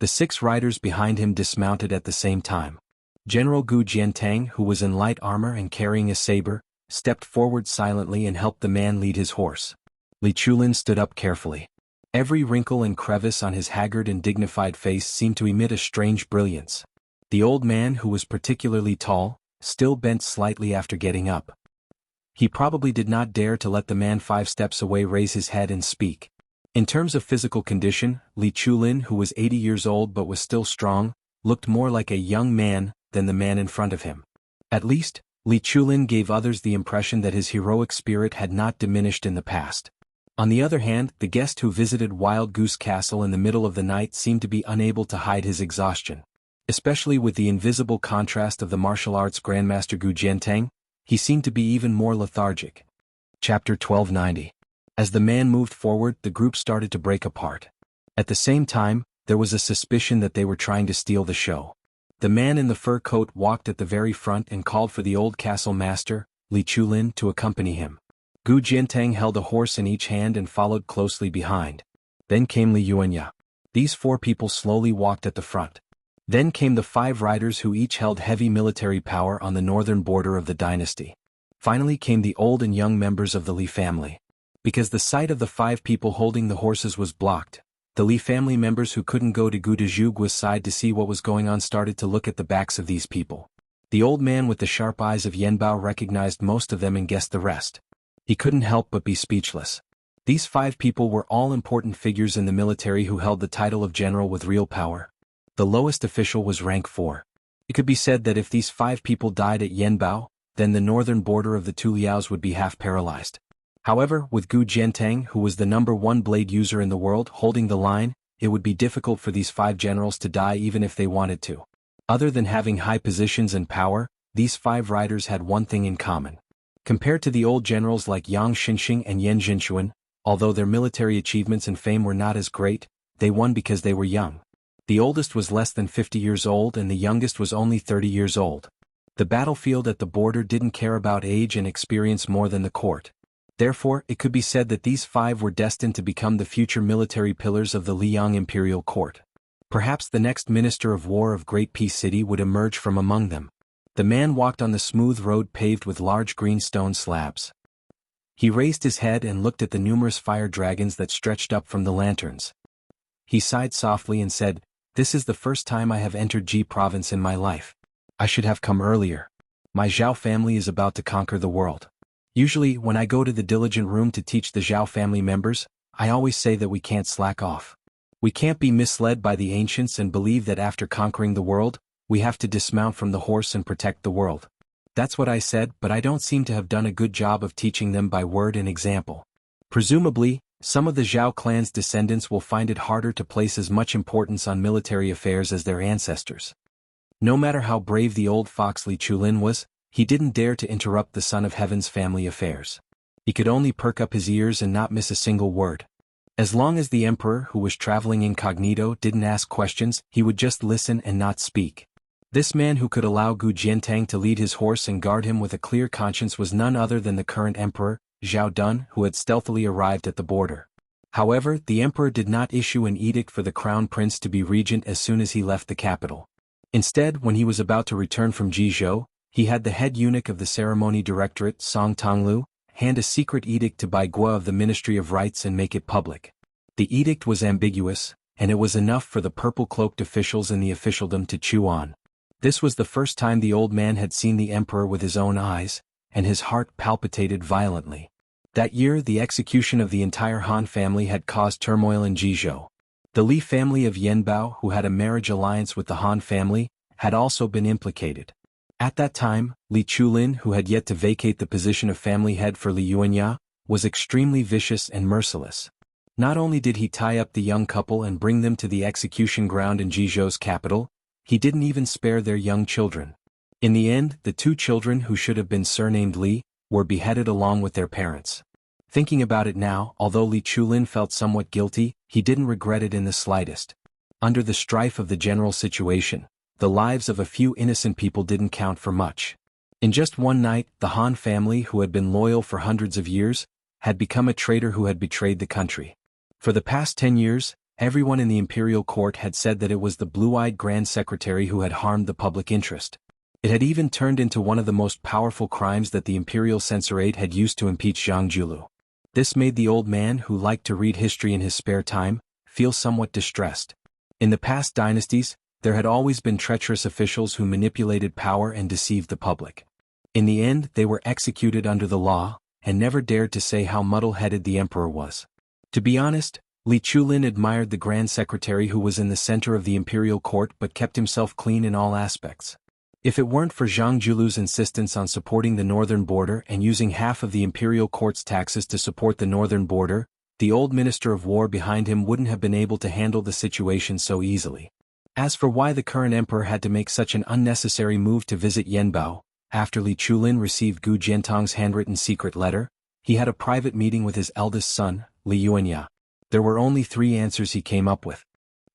The 6 riders behind him dismounted at the same time. General Gu Jiantang, who was in light armor and carrying a saber, stepped forward silently and helped the man lead his horse. Li Chulin stood up carefully. Every wrinkle and crevice on his haggard and dignified face seemed to emit a strange brilliance. The old man, who was particularly tall, still bent slightly after getting up. He probably did not dare to let the man 5 steps away raise his head and speak. In terms of physical condition, Li Chulin, who was 80 years old but was still strong, looked more like a young man than the man in front of him. At least, Li Chulin gave others the impression that his heroic spirit had not diminished in the past. On the other hand, the guest who visited Wild Goose Castle in the middle of the night seemed to be unable to hide his exhaustion. Especially with the invisible contrast of the martial arts grandmaster Gu Jiantang, he seemed to be even more lethargic. Chapter 1290. As the man moved forward, the group started to break apart. At the same time, there was a suspicion that they were trying to steal the show. The man in the fur coat walked at the very front and called for the old castle master, Li Chulin, to accompany him. Gu Jiantang held a horse in each hand and followed closely behind. Then came Li Yuanya. These 4 people slowly walked at the front. Then came the 5 riders who each held heavy military power on the northern border of the dynasty. Finally came the old and young members of the Li family. Because the sight of the 5 people holding the horses was blocked, the Li family members who couldn't go to Gu Dezhugua's side to see what was going on started to look at the backs of these people. The old man with the sharp eyes of Yanbao recognized most of them and guessed the rest. He couldn't help but be speechless. These 5 people were all important figures in the military who held the title of general with real power. The lowest official was rank 4. It could be said that if these 5 people died at Yanbao, then the northern border of the two Liaos would be half paralyzed. However, with Gu Jiantang, who was the #1 blade user in the world, holding the line, it would be difficult for these 5 generals to die even if they wanted to. Other than having high positions and power, these 5 riders had one thing in common. Compared to the old generals like Yang Xinxing and Yan Jinchuan, although their military achievements and fame were not as great, they won because they were young. The oldest was less than 50 years old and the youngest was only 30 years old. The battlefield at the border didn't care about age and experience more than the court. Therefore, it could be said that these 5 were destined to become the future military pillars of the Liang imperial court. Perhaps the next minister of war of Great Peace City would emerge from among them. The man walked on the smooth road paved with large green stone slabs. He raised his head and looked at the numerous fire dragons that stretched up from the lanterns. He sighed softly and said, "This is the first time I have entered Ji province in my life. I should have come earlier. My Zhao family is about to conquer the world. Usually, when I go to the diligent room to teach the Zhao family members, I always say that we can't slack off. We can't be misled by the ancients and believe that after conquering the world, we have to dismount from the horse and protect the world. That's what I said, but I don't seem to have done a good job of teaching them by word and example. Presumably, some of the Zhao clan's descendants will find it harder to place as much importance on military affairs as their ancestors." No matter how brave the old fox Li Chulin was, he didn't dare to interrupt the Son of Heaven's family affairs. He could only perk up his ears and not miss a single word. As long as the emperor who was traveling incognito didn't ask questions, he would just listen and not speak. This man who could allow Gu Jiantang to lead his horse and guard him with a clear conscience was none other than the current emperor, Zhao Dun, who had stealthily arrived at the border. However, the emperor did not issue an edict for the crown prince to be regent as soon as he left the capital. Instead, when he was about to return from Jizhou, he had the head eunuch of the ceremony directorate, Song Tonglu, hand a secret edict to Bai Guo of the Ministry of Rites and make it public. The edict was ambiguous, and it was enough for the purple-cloaked officials in the officialdom to chew on. This was the first time the old man had seen the emperor with his own eyes, and his heart palpitated violently. That year, the execution of the entire Han family had caused turmoil in Jizhou. The Li family of Yanbao, who had a marriage alliance with the Han family, had also been implicated. At that time, Li Chulin, who had yet to vacate the position of family head for Li Yuanya, was extremely vicious and merciless. Not only did he tie up the young couple and bring them to the execution ground in Jizhou's capital, he didn't even spare their young children. In the end, the 2 children who should have been surnamed Li, were beheaded along with their parents. Thinking about it now, although Li Chulin felt somewhat guilty, he didn't regret it in the slightest. Under the strife of the general situation, the lives of a few innocent people didn't count for much. In just one night, the Han family, who had been loyal for hundreds of years, had become a traitor who had betrayed the country. For the past 10 years, everyone in the imperial court had said that it was the blue-eyed grand secretary who had harmed the public interest. It had even turned into one of the most powerful crimes that the imperial censorate had used to impeach Zhang Julu. This made the old man, who liked to read history in his spare time, feel somewhat distressed. In the past dynasties, there had always been treacherous officials who manipulated power and deceived the public. In the end, they were executed under the law, and never dared to say how muddle-headed the emperor was. To be honest, Li Chulin admired the grand secretary who was in the center of the imperial court but kept himself clean in all aspects. If it weren't for Zhang Julu's insistence on supporting the northern border and using half of the imperial court's taxes to support the northern border, The old Minister of War behind him wouldn't have been able to handle the situation so easily. As for why the current emperor had to make such an unnecessary move to visit Yanbao, after Li Chulin received Gu Jiantong's handwritten secret letter, he had a private meeting with his eldest son, Li Yuanya. There were only 3 answers he came up with.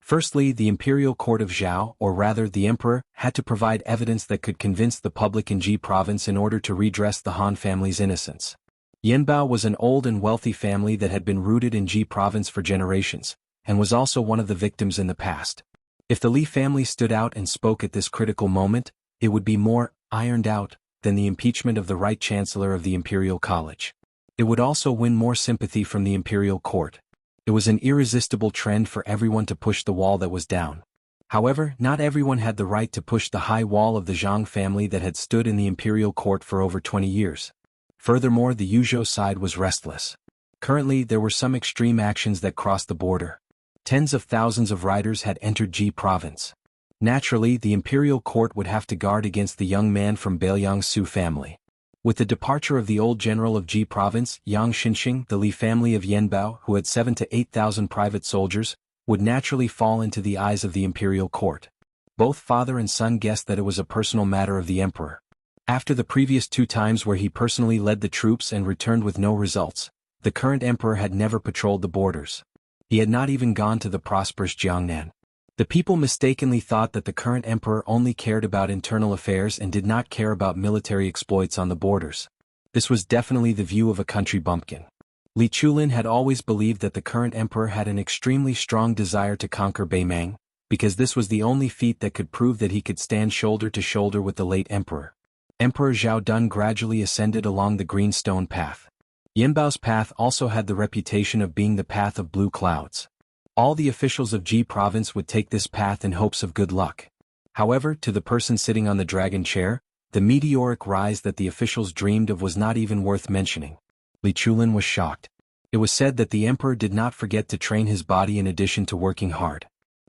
Firstly, the imperial court of Zhao, or rather the emperor, had to provide evidence that could convince the public in Ji province in order to redress the Han family's innocence. Yanbao was an old and wealthy family that had been rooted in Ji province for generations, and was also one of the victims in the past. If the Li family stood out and spoke at this critical moment, it would be more ironed out than the impeachment of the right chancellor of the imperial college. It would also win more sympathy from the imperial court. It was an irresistible trend for everyone to push the wall that was down. However, not everyone had the right to push the high wall of the Zhang family that had stood in the imperial court for over 20 years. Furthermore, the Yuzhou side was restless. Currently, there were some extreme actions that crossed the border. Tens of thousands of riders had entered Ji province. Naturally, the imperial court would have to guard against the young man from Bailiang's Su family. With the departure of the old general of Ji province, Yang Xinxing, the Li family of Yanbao, who had 7,000 to 8,000 private soldiers, would naturally fall into the eyes of the imperial court. Both father and son guessed that it was a personal matter of the emperor. After the previous 2 times where he personally led the troops and returned with no results, the current emperor had never patrolled the borders. He had not even gone to the prosperous Jiangnan. The people mistakenly thought that the current emperor only cared about internal affairs and did not care about military exploits on the borders. This was definitely the view of a country bumpkin. Li Chulin had always believed that the current emperor had an extremely strong desire to conquer Beimang, because this was the only feat that could prove that he could stand shoulder to shoulder with the late emperor. Emperor Zhao Dun gradually ascended along the green stone path. Yanbao's path also had the reputation of being the path of blue clouds. All the officials of Ji province would take this path in hopes of good luck. However, to the person sitting on the dragon chair, the meteoric rise that the officials dreamed of was not even worth mentioning. Li Chulin was shocked. It was said that the emperor did not forget to train his body in addition to working hard.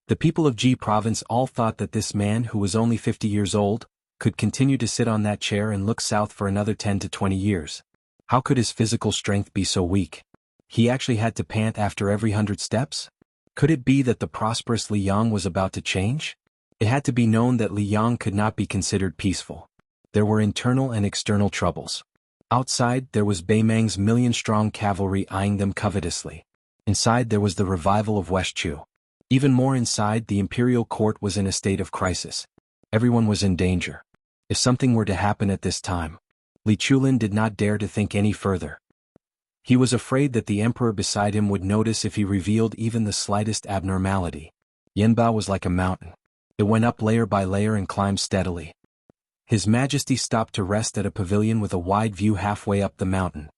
The people of Ji province all thought that this man, who was only 50 years old, could continue to sit on that chair and look south for another 10 to 20 years. How could his physical strength be so weak? He actually had to pant after every 100 steps? Could it be that the prosperous Li Yang was about to change? It had to be known that Li Yang could not be considered peaceful. There were internal and external troubles. Outside, there was Beimang's million-strong cavalry eyeing them covetously. Inside, there was the revival of Westchu. Even more inside, the imperial court was in a state of crisis. Everyone was in danger. If something were to happen at this time, Li Chulin did not dare to think any further. He was afraid that the emperor beside him would notice if he revealed even the slightest abnormality. Yanbao was like a mountain. It went up layer by layer and climbed steadily. His Majesty stopped to rest at a pavilion with a wide view halfway up the mountain.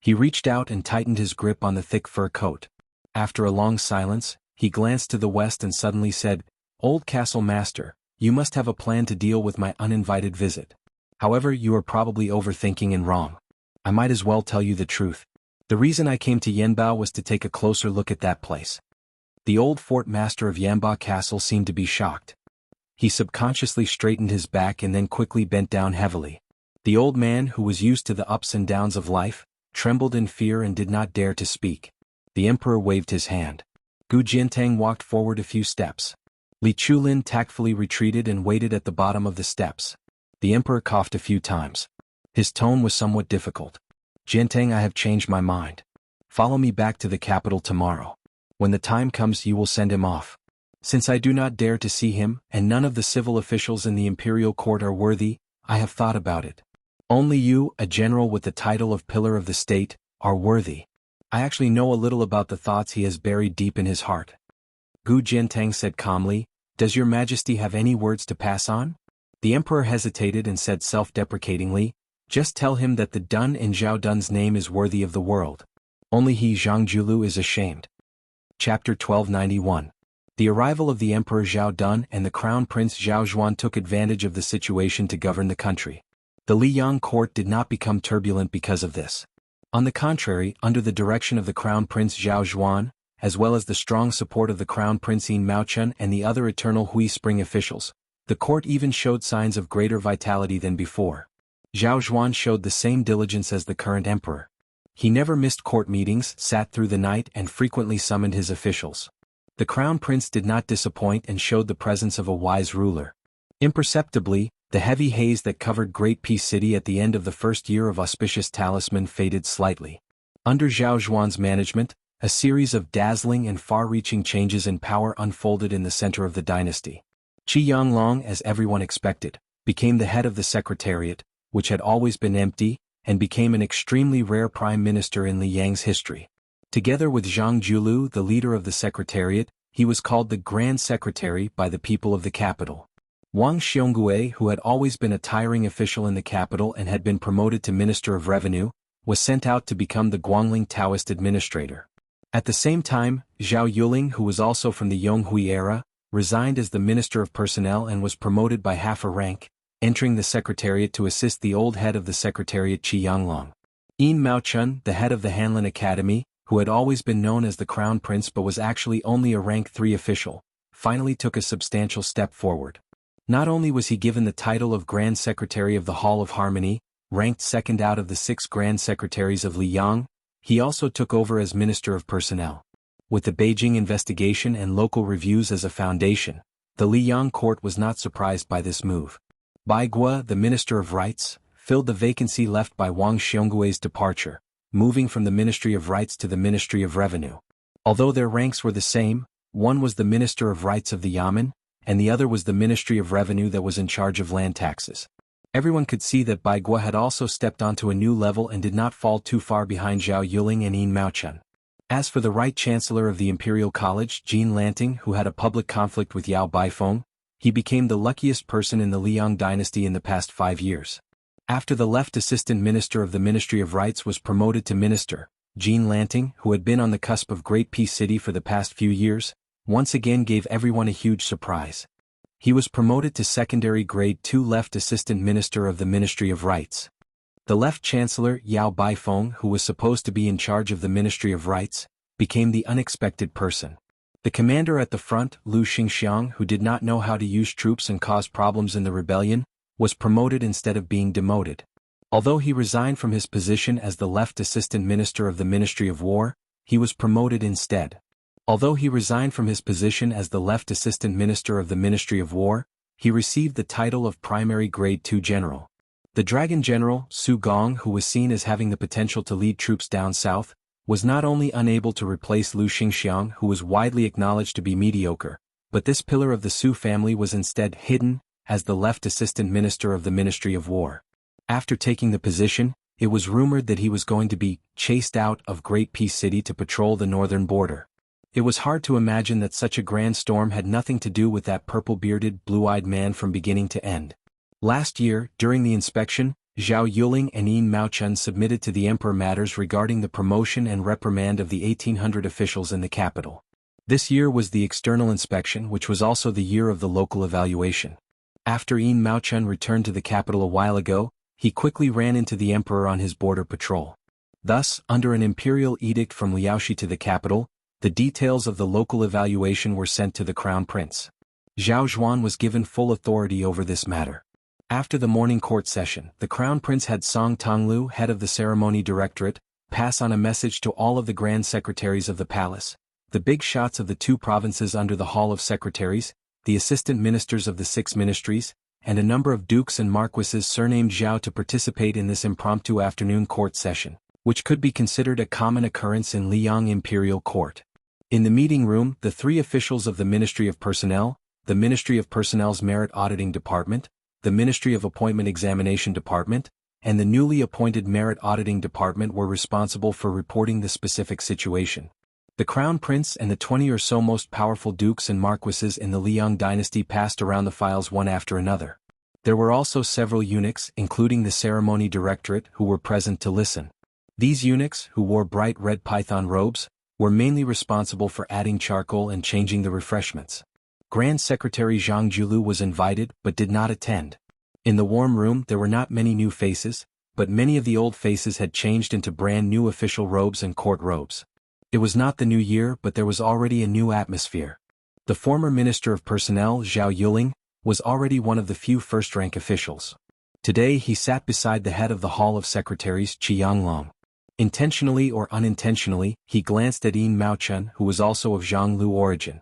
He reached out and tightened his grip on the thick fur coat. After a long silence, he glanced to the west and suddenly said, "Old Castle Master, you must have a plan to deal with my uninvited visit. However, you are probably overthinking and wrong. I might as well tell you the truth. The reason I came to Yanbao was to take a closer look at that place." The old fort master of Yanbao Castle seemed to be shocked. He subconsciously straightened his back and then quickly bent down heavily. The old man, who was used to the ups and downs of life, trembled in fear and did not dare to speak. The emperor waved his hand. Gu Jiantang walked forward a few steps. Li Chulin tactfully retreated and waited at the bottom of the steps. The emperor coughed a few times. His tone was somewhat difficult. "Jiantang, I have changed my mind. Follow me back to the capital tomorrow. When the time comes, you will send him off. Since I do not dare to see him, and none of the civil officials in the imperial court are worthy, I have thought about it. Only you, a general with the title of Pillar of the State, are worthy." I actually know a little about the thoughts he has buried deep in his heart. Gu Jiantang said calmly, "Does your Majesty have any words to pass on?" The emperor hesitated and said self-deprecatingly, "Just tell him that the Dun in Zhao Dun's name is worthy of the world. Only he Zhang Julu is ashamed." Chapter 1291. The arrival of the Emperor Zhao Dun and the Crown Prince Zhao Zhuan took advantage of the situation to govern the country. The Liyang court did not become turbulent because of this. On the contrary, under the direction of the Crown Prince Zhao Zhuan, as well as the strong support of the Crown Prince Yin Maochun and the other eternal Hui Spring officials, the court even showed signs of greater vitality than before. Zhao Zhuan showed the same diligence as the current emperor. He never missed court meetings, sat through the night, and frequently summoned his officials. The crown prince did not disappoint and showed the presence of a wise ruler. Imperceptibly, the heavy haze that covered Great Peace City at the end of the first year of auspicious talisman faded slightly. Under Zhao Zhuan's management, a series of dazzling and far-reaching changes in power unfolded in the center of the dynasty. Qi Yanglong, as everyone expected, became the head of the secretariat, which had always been empty, and became an extremely rare prime minister in Liang's history. Together with Zhang Julu, the leader of the secretariat, he was called the Grand Secretary by the people of the capital. Wang Xiongui, who had always been a tiring official in the capital and had been promoted to Minister of Revenue, was sent out to become the Guangling Taoist administrator. At the same time, Zhao Yuling, who was also from the Yonghui era, resigned as the Minister of Personnel and was promoted by half a rank, entering the secretariat to assist the old head of the secretariat Qi Yanglong. Yin Maochun, the head of the Hanlin Academy, who had always been known as the Crown Prince but was actually only a rank 3 official, finally took a substantial step forward. Not only was he given the title of Grand Secretary of the Hall of Harmony, ranked second out of the 6 Grand Secretaries of Liang, he also took over as Minister of Personnel. With the Beijing investigation and local reviews as a foundation, the Liang court was not surprised by this move. Bai Guo, the Minister of Rights, filled the vacancy left by Wang Xionggui's departure, moving from the Ministry of Rights to the Ministry of Revenue. Although their ranks were the same, one was the Minister of Rights of the Yamen, and the other was the Ministry of Revenue that was in charge of land taxes. Everyone could see that Bai Guo had also stepped onto a new level and did not fall too far behind Zhao Yuling and Yin Maochun. As for the Right Chancellor of the Imperial College, Jin Lanting, who had a public conflict with Yao Baifeng, he became the luckiest person in the Liang dynasty in the past 5 years. After the left assistant minister of the Ministry of Rights was promoted to minister, Jin Lanting, who had been on the cusp of Great Peace City for the past few years, once again gave everyone a huge surprise. He was promoted to secondary grade 2 left assistant minister of the Ministry of Rights. The left chancellor, Yao Baifeng, who was supposed to be in charge of the Ministry of Rights, became the unexpected person. The commander at the front, Lu Xingxiang, who did not know how to use troops and caused problems in the rebellion, was promoted instead of being demoted. Although he resigned from his position as the left assistant minister of the Ministry of War, he was promoted instead. Although he resigned from his position as the left assistant minister of the Ministry of War, he received the title of primary grade 2 general. The Dragon General, Su Gong, who was seen as having the potential to lead troops down south, was not only unable to replace Lu Xingxiang, who was widely acknowledged to be mediocre, but this pillar of the Su family was instead hidden as the left assistant minister of the Ministry of War. After taking the position, it was rumored that he was going to be chased out of Great Peace City to patrol the northern border. It was hard to imagine that such a grand storm had nothing to do with that purple-bearded, blue-eyed man from beginning to end. Last year, during the inspection, Zhao Yuling and Yin Maochun submitted to the emperor matters regarding the promotion and reprimand of the 1800 officials in the capital. This year was the external inspection, which was also the year of the local evaluation. After Yin Maochun returned to the capital a while ago, he quickly ran into the emperor on his border patrol. Thus, under an imperial edict from Liaoxi to the capital, the details of the local evaluation were sent to the crown prince. Zhao Zhuan was given full authority over this matter. After the morning court session, the crown prince had Song Tonglu, head of the ceremony directorate, pass on a message to all of the grand secretaries of the palace, the big shots of the 2 provinces under the Hall of Secretaries, the assistant ministers of the 6 ministries, and a number of dukes and marquises surnamed Zhao to participate in this impromptu afternoon court session, which could be considered a common occurrence in Liang Imperial Court. In the meeting room, the 3 officials of the Ministry of Personnel, the Ministry of Personnel's Merit Auditing Department, the Ministry of Appointment Examination Department, and the newly appointed Merit Auditing Department were responsible for reporting the specific situation. The Crown Prince and the 20 or so most powerful dukes and marquises in the Liang dynasty passed around the files one after another. There were also several eunuchs, including the ceremony directorate, who were present to listen. These eunuchs, who wore bright red python robes, were mainly responsible for adding charcoal and changing the refreshments. Grand Secretary Zhang Julu was invited but did not attend. In the warm room there were not many new faces, but many of the old faces had changed into brand new official robes and court robes. It was not the new year, but there was already a new atmosphere. The former Minister of Personnel, Zhao Yuling, was already one of the few first-rank officials. Today he sat beside the head of the Hall of Secretaries, Qi Yanglong. Intentionally or unintentionally, he glanced at Yin Maochun, who was also of Jianghu origin.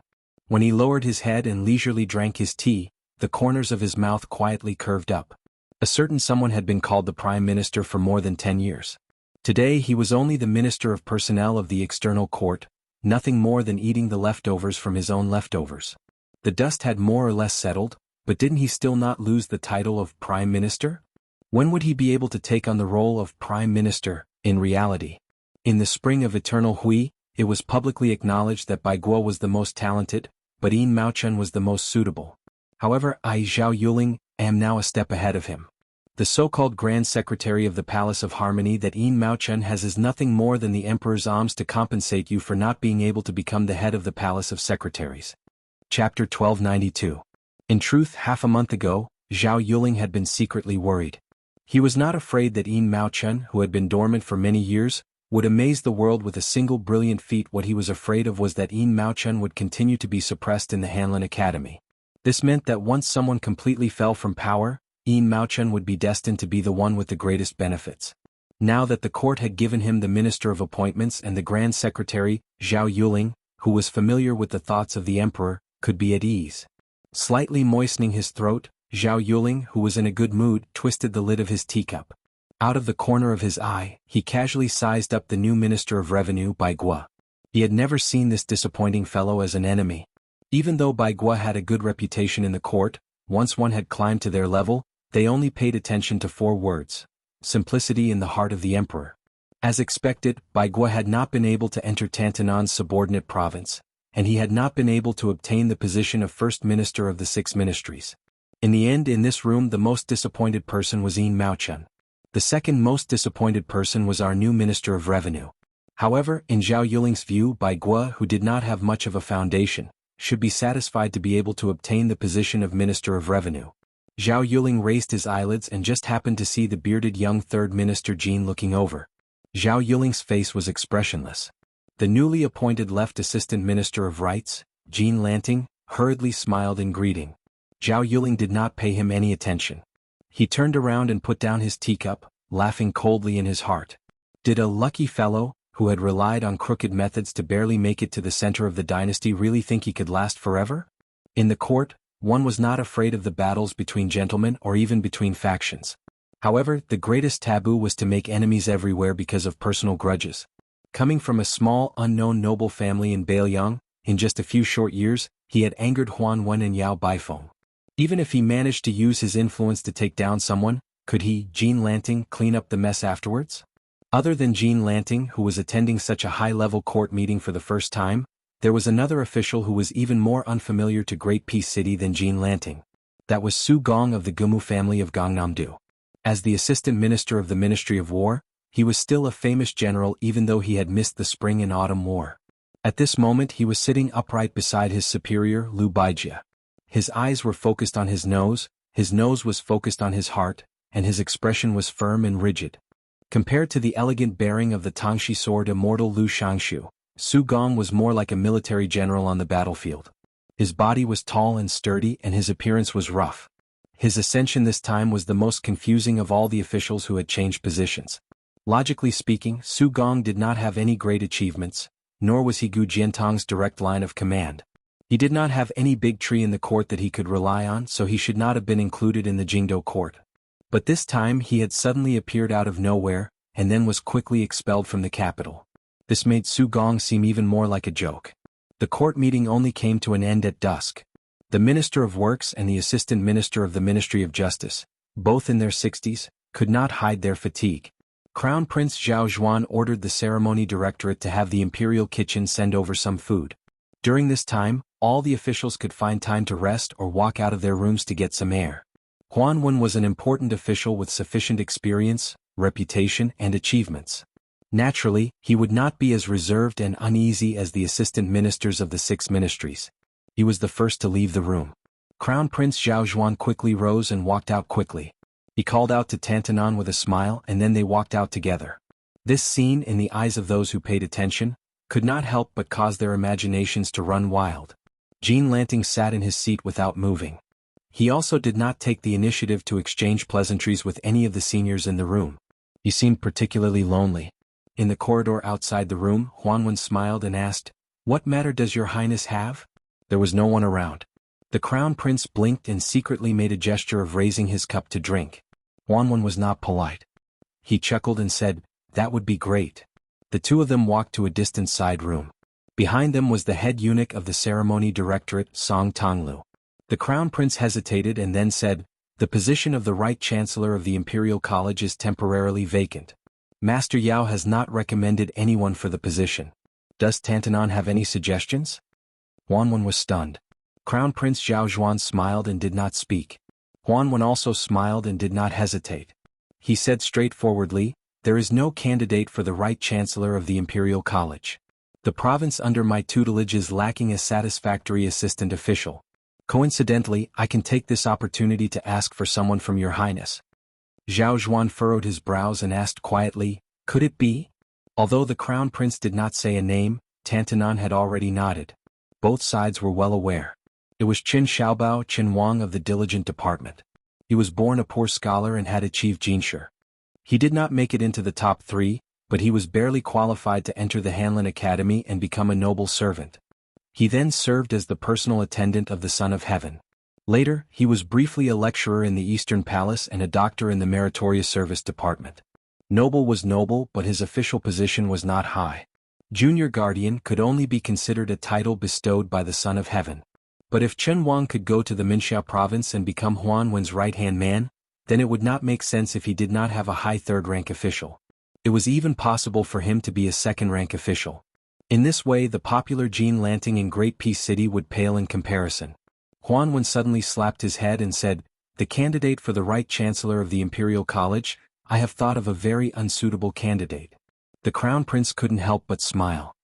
When he lowered his head and leisurely drank his tea, the corners of his mouth quietly curved up. A certain someone had been called the Prime Minister for more than 10 years. Today he was only the Minister of Personnel of the External Court, nothing more than eating the leftovers from his own leftovers. The dust had more or less settled, but didn't he still not lose the title of Prime Minister? When would he be able to take on the role of Prime Minister, in reality? In the spring of Eternal Hui, it was publicly acknowledged that Bai Guo was the most talented, but Yin Maochun was the most suitable. However, I Zhao Yuling am now a step ahead of him. The so-called Grand Secretary of the Palace of Harmony that Yin Maochun has is nothing more than the Emperor's alms to compensate you for not being able to become the head of the Palace of Secretaries. Chapter 1292. In truth, half a month ago, Zhao Yuling had been secretly worried. He was not afraid that Yin Maochun, who had been dormant for many years, would amaze the world with a single brilliant feat. What he was afraid of was that Yin Maochun would continue to be suppressed in the Hanlin Academy. This meant that once someone completely fell from power, Yin Maochun would be destined to be the one with the greatest benefits. Now that the court had given him the Minister of Appointments and the Grand Secretary, Zhao Yuling, who was familiar with the thoughts of the Emperor, could be at ease. Slightly moistening his throat, Zhao Yuling, who was in a good mood, twisted the lid of his teacup. Out of the corner of his eye, he casually sized up the new Minister of Revenue, Bai Guo. He had never seen this disappointing fellow as an enemy. Even though Bai Guo had a good reputation in the court, once one had climbed to their level, they only paid attention to 4 words: simplicity in the heart of the Emperor. As expected, Bai Guo had not been able to enter Tantanan's subordinate province, and he had not been able to obtain the position of First Minister of the 6 ministries. In the end, in this room, the most disappointed person was Yin Maochun. The second most disappointed person was our new Minister of Revenue. However, in Zhao Yuling's view, Bai Guo, who did not have much of a foundation, should be satisfied to be able to obtain the position of Minister of Revenue. Zhao Yuling raised his eyelids and just happened to see the bearded young third minister Jin looking over. Zhao Yuling's face was expressionless. The newly appointed left assistant minister of rights, Jin Lanting, hurriedly smiled in greeting. Zhao Yuling did not pay him any attention. He turned around and put down his teacup, laughing coldly in his heart. Did a lucky fellow, who had relied on crooked methods to barely make it to the center of the dynasty, really think he could last forever? In the court, one was not afraid of the battles between gentlemen or even between factions. However, the greatest taboo was to make enemies everywhere because of personal grudges. Coming from a small, unknown noble family in Beiliang, in just a few short years, he had angered Huan Wen and Yao Baifeng. Even if he managed to use his influence to take down someone, could he, Jin Lanting, clean up the mess afterwards? Other than Jin Lanting, who was attending such a high-level court meeting for the first time, there was another official who was even more unfamiliar to Great Peace City than Jin Lanting. That was Su Gong of the Gumu family of Gangnam-do. As the assistant minister of the Ministry of War, he was still a famous general even though he had missed the spring and autumn war. At this moment he was sitting upright beside his superior, Liu Baijia. His eyes were focused on his nose was focused on his heart, and his expression was firm and rigid. Compared to the elegant bearing of the Tangxi sword immortal Lu Shangshu, Su Gong was more like a military general on the battlefield. His body was tall and sturdy and his appearance was rough. His ascension this time was the most confusing of all the officials who had changed positions. Logically speaking, Su Gong did not have any great achievements, nor was he Gu Jiantong's direct line of command. He did not have any big tree in the court that he could rely on, so he should not have been included in the Jingdo court. But this time he had suddenly appeared out of nowhere, and then was quickly expelled from the capital. This made Su Gong seem even more like a joke. The court meeting only came to an end at dusk. The Minister of Works and the Assistant Minister of the Ministry of Justice, both in their 60s, could not hide their fatigue. Crown Prince Zhao Zhuan ordered the Ceremony Directorate to have the Imperial Kitchen send over some food. During this time, all the officials could find time to rest or walk out of their rooms to get some air. Huan Wen was an important official with sufficient experience, reputation, and achievements. Naturally, he would not be as reserved and uneasy as the assistant ministers of the 6 ministries. He was the first to leave the room. Crown Prince Zhao Zhuan quickly rose and walked out quickly. He called out to Tantanan with a smile and then they walked out together. This scene, in the eyes of those who paid attention, could not help but cause their imaginations to run wild. Jin Lanting sat in his seat without moving. He also did not take the initiative to exchange pleasantries with any of the seniors in the room. He seemed particularly lonely. In the corridor outside the room, Huanwen smiled and asked, "What matter does your highness have?" There was no one around. The crown prince blinked and secretly made a gesture of raising his cup to drink. Huanwen was not polite. He chuckled and said, "That would be great." The two of them walked to a distant side room. Behind them was the head eunuch of the ceremony directorate, Song Tonglu. The crown prince hesitated and then said, "The position of the right chancellor of the Imperial College is temporarily vacant. Master Yao has not recommended anyone for the position. Does Tantanon have any suggestions?" Huanwen was stunned. Crown Prince Zhao Zhuan smiled and did not speak. Huanwen also smiled and did not hesitate. He said straightforwardly, "There is no candidate for the right chancellor of the Imperial College. The province under my tutelage is lacking a satisfactory assistant official. Coincidentally, I can take this opportunity to ask for someone from your highness." Zhao Zhuan furrowed his brows and asked quietly, "Could it be?" Although the crown prince did not say a name, Tantanon had already nodded. Both sides were well aware. It was Qin Xiaobao Qin Wang of the diligent department. He was born a poor scholar and had achieved jinshi. He did not make it into the top 3, but he was barely qualified to enter the Hanlin Academy and become a noble servant. He then served as the personal attendant of the Son of Heaven. Later, he was briefly a lecturer in the Eastern Palace and a doctor in the Meritorious Service Department. Noble was noble, but his official position was not high. Junior Guardian could only be considered a title bestowed by the Son of Heaven. But if Chen Wang could go to the Minxia province and become Huanwen's right-hand man, then it would not make sense if he did not have a high third-rank official. It was even possible for him to be a second-rank official. In this way, the popular Jean Lanting in Great Peace City would pale in comparison. Huanwen suddenly slapped his head and said, "The candidate for the right chancellor of the Imperial College, I have thought of a very unsuitable candidate." The crown prince couldn't help but smile.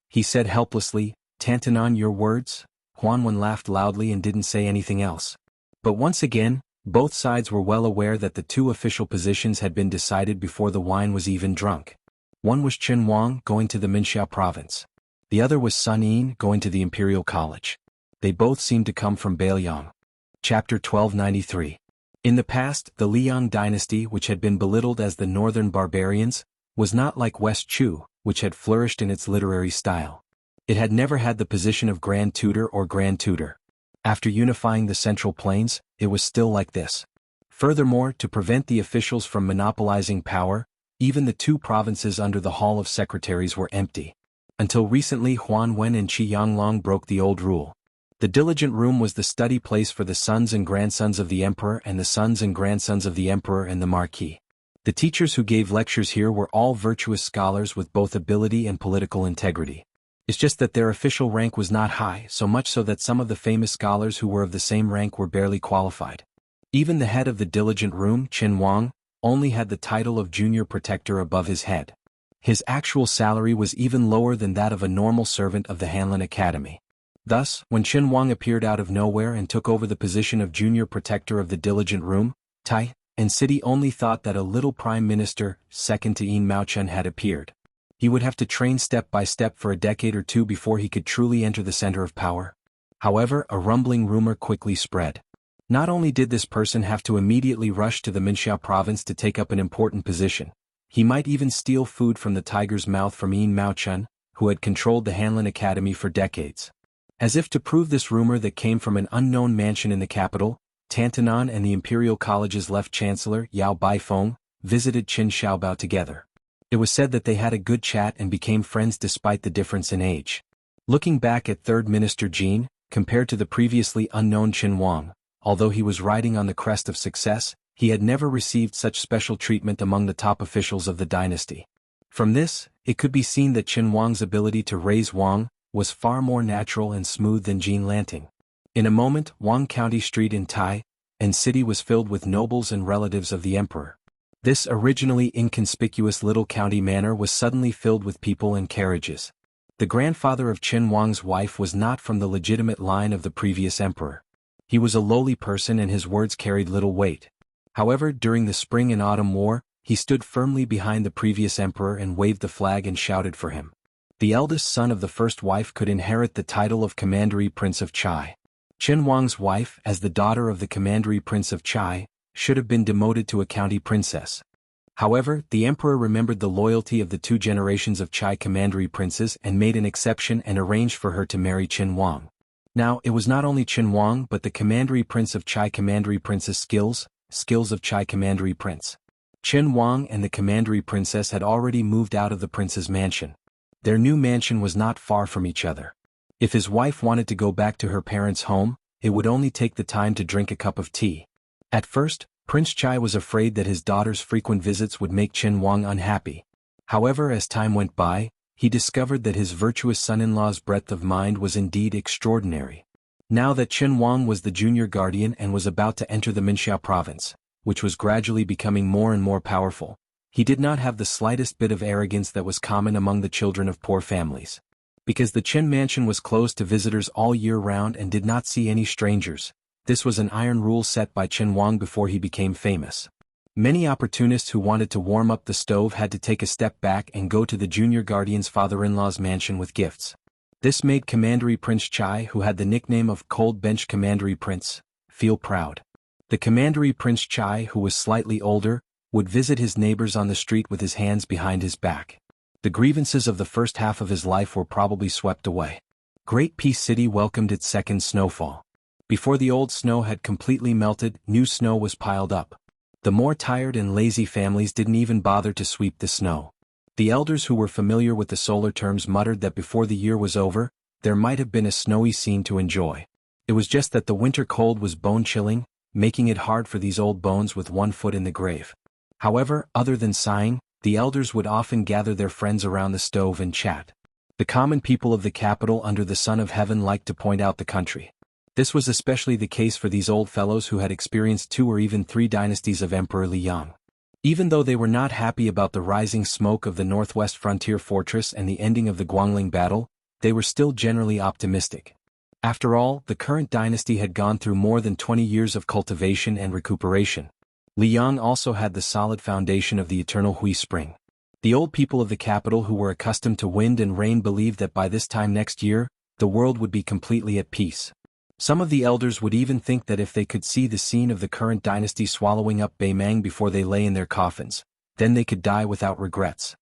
He said helplessly, "Tantanon, your words?" Huanwen laughed loudly and didn't say anything else. But once again, both sides were well aware that the two official positions had been decided before the wine was even drunk. One was Qin Wang going to the Minxia province. The other was Sun Yin going to the Imperial College. They both seemed to come from Beiliang. Chapter 1293. In the past, the Liang dynasty, which had been belittled as the Northern Barbarians, was not like West Chu, which had flourished in its literary style. It had never had the position of Grand Tutor or Grand Tutor. After unifying the Central Plains, it was still like this. Furthermore, to prevent the officials from monopolizing power, even the two provinces under the Hall of Secretaries were empty. Until recently, Huanwen and Qi Yanglong broke the old rule. The diligent room was the study place for the sons and grandsons of the emperor and the sons and grandsons of the emperor and the marquis. The teachers who gave lectures here were all virtuous scholars with both ability and political integrity. It's just that their official rank was not high, so much so that some of the famous scholars who were of the same rank were barely qualified. Even the head of the diligent room, Qin Wang, only had the title of junior protector above his head. His actual salary was even lower than that of a normal servant of the Hanlin Academy. Thus, when Qin Wang appeared out of nowhere and took over the position of junior protector of the diligent room, Tai and City only thought that a little prime minister, second to Yin Maochen, had appeared. He would have to train step by step for a decade or two before he could truly enter the center of power. However, a rumbling rumor quickly spread. Not only did this person have to immediately rush to the Minxia province to take up an important position, he might even steal food from the tiger's mouth from Yin Maochen, who had controlled the Hanlin Academy for decades. As if to prove this rumor that came from an unknown mansion in the capital, Tantanon and the Imperial College's left chancellor, Yao Baifeng, visited Qin Xiaobao together. It was said that they had a good chat and became friends despite the difference in age. Looking back at Third Minister Jin, compared to the previously unknown Qin Wang, although he was riding on the crest of success, he had never received such special treatment among the top officials of the dynasty. From this, it could be seen that Qin Wang's ability to raise Wang was far more natural and smooth than Jean Lanting. In a moment, Wang County Street in Tai and City was filled with nobles and relatives of the emperor. This originally inconspicuous little county manor was suddenly filled with people and carriages. The grandfather of Qin Wang's wife was not from the legitimate line of the previous emperor. He was a lowly person and his words carried little weight. However, during the Spring and Autumn War, he stood firmly behind the previous emperor and waved the flag and shouted for him. The eldest son of the first wife could inherit the title of Commandery Prince of Chai. Qin Wang's wife, as the daughter of the Commandery Prince of Chai, should have been demoted to a county princess. However, the emperor remembered the loyalty of the 2 generations of Chai commandery princes and made an exception and arranged for her to marry Qin Huang. Now, it was not only Qin Huang but the commandery prince of Chai commandery prince's skills of Chai commandery prince. Qin Huang and the commandery princess had already moved out of the prince's mansion. Their new mansion was not far from each other. If his wife wanted to go back to her parents' home, it would only take the time to drink a cup of tea. At first, Prince Chai was afraid that his daughter's frequent visits would make Qin Huang unhappy. However, as time went by, he discovered that his virtuous son-in-law's breadth of mind was indeed extraordinary. Now that Qin Huang was the junior guardian and was about to enter the Minxiao province, which was gradually becoming more and more powerful, he did not have the slightest bit of arrogance that was common among the children of poor families. Because the Qin mansion was closed to visitors all year round and did not see any strangers, this was an iron rule set by Qin Huang before he became famous. Many opportunists who wanted to warm up the stove had to take a step back and go to the junior guardian's father-in-law's mansion with gifts. This made Commandery Prince Chai, who had the nickname of Cold Bench Commandery Prince, feel proud. The Commandery Prince Chai, who was slightly older, would visit his neighbors on the street with his hands behind his back. The grievances of the first half of his life were probably swept away. Great Peace City welcomed its second snowfall. Before the old snow had completely melted, new snow was piled up. The more tired and lazy families didn't even bother to sweep the snow. The elders who were familiar with the solar terms muttered that before the year was over, there might have been a snowy scene to enjoy. It was just that the winter cold was bone-chilling, making it hard for these old bones with one foot in the grave. However, other than sighing, the elders would often gather their friends around the stove and chat. The common people of the capital under the sun of heaven liked to point out the country. This was especially the case for these old fellows who had experienced 2 or even 3 dynasties of Emperor Liang. Even though they were not happy about the rising smoke of the northwest frontier fortress and the ending of the Guangling battle, they were still generally optimistic. After all, the current dynasty had gone through more than 20 years of cultivation and recuperation. Liang also had the solid foundation of the eternal Hui Spring. The old people of the capital who were accustomed to wind and rain believed that by this time next year, the world would be completely at peace. Some of the elders would even think that if they could see the scene of the current dynasty swallowing up Beimang before they lay in their coffins, then they could die without regrets.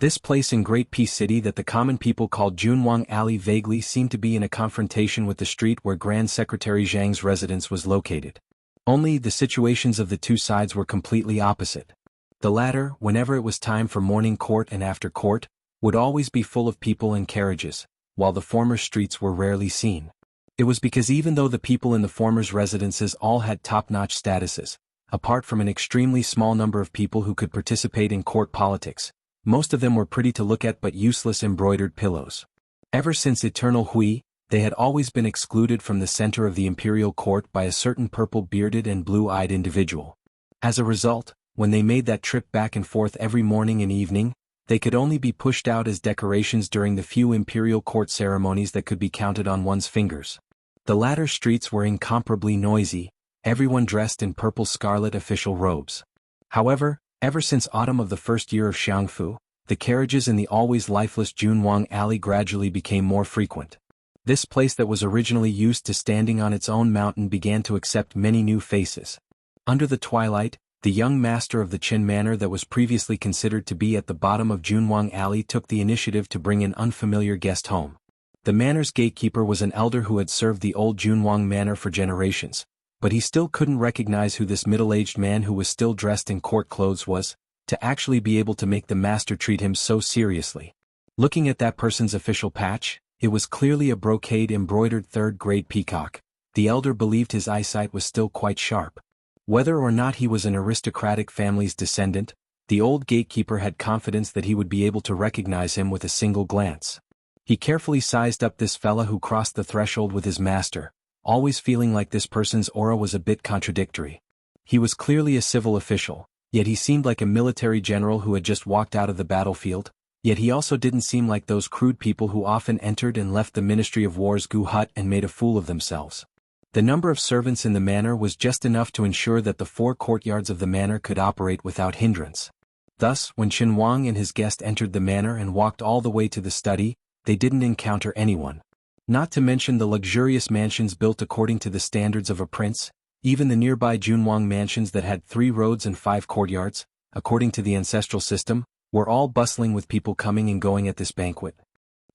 This place in Great Peace City that the common people called Junwang Alley vaguely seemed to be in a confrontation with the street where Grand Secretary Zhang's residence was located. Only the situations of the 2 sides were completely opposite. The latter, whenever it was time for morning court and after court, would always be full of people and carriages, while the former streets were rarely seen. It was because even though the people in the former's residences all had top-notch statuses, apart from an extremely small number of people who could participate in court politics, most of them were pretty to look at but useless embroidered pillows. Ever since Eternal Hui, they had always been excluded from the center of the imperial court by a certain purple-bearded and blue-eyed individual. As a result, when they made that trip back and forth every morning and evening, they could only be pushed out as decorations during the few imperial court ceremonies that could be counted on one's fingers. The latter streets were incomparably noisy, everyone dressed in purple-scarlet official robes. However, ever since autumn of the first year of Jianghu, the carriages in the always lifeless Junwang Alley gradually became more frequent. This place that was originally used to standing on its own mountain began to accept many new faces. Under the twilight, the young master of the Qin Manor that was previously considered to be at the bottom of Junwang Alley took the initiative to bring an unfamiliar guest home. The manor's gatekeeper was an elder who had served the old Junwang Manor for generations, but he still couldn't recognize who this middle-aged man who was still dressed in court clothes was, to actually be able to make the master treat him so seriously. Looking at that person's official patch, it was clearly a brocade-embroidered third-grade peacock. The elder believed his eyesight was still quite sharp. Whether or not he was an aristocratic family's descendant, the old gatekeeper had confidence that he would be able to recognize him with a single glance. He carefully sized up this fella who crossed the threshold with his master, always feeling like this person's aura was a bit contradictory. He was clearly a civil official, yet he seemed like a military general who had just walked out of the battlefield, yet he also didn't seem like those crude people who often entered and left the Ministry of War's Gu hut and made a fool of themselves. The number of servants in the manor was just enough to ensure that the 4 courtyards of the manor could operate without hindrance. Thus, when Qin Huang and his guest entered the manor and walked all the way to the study, they didn't encounter anyone. Not to mention the luxurious mansions built according to the standards of a prince, even the nearby Junwang mansions that had 3 roads and 5 courtyards, according to the ancestral system, were all bustling with people coming and going at this banquet.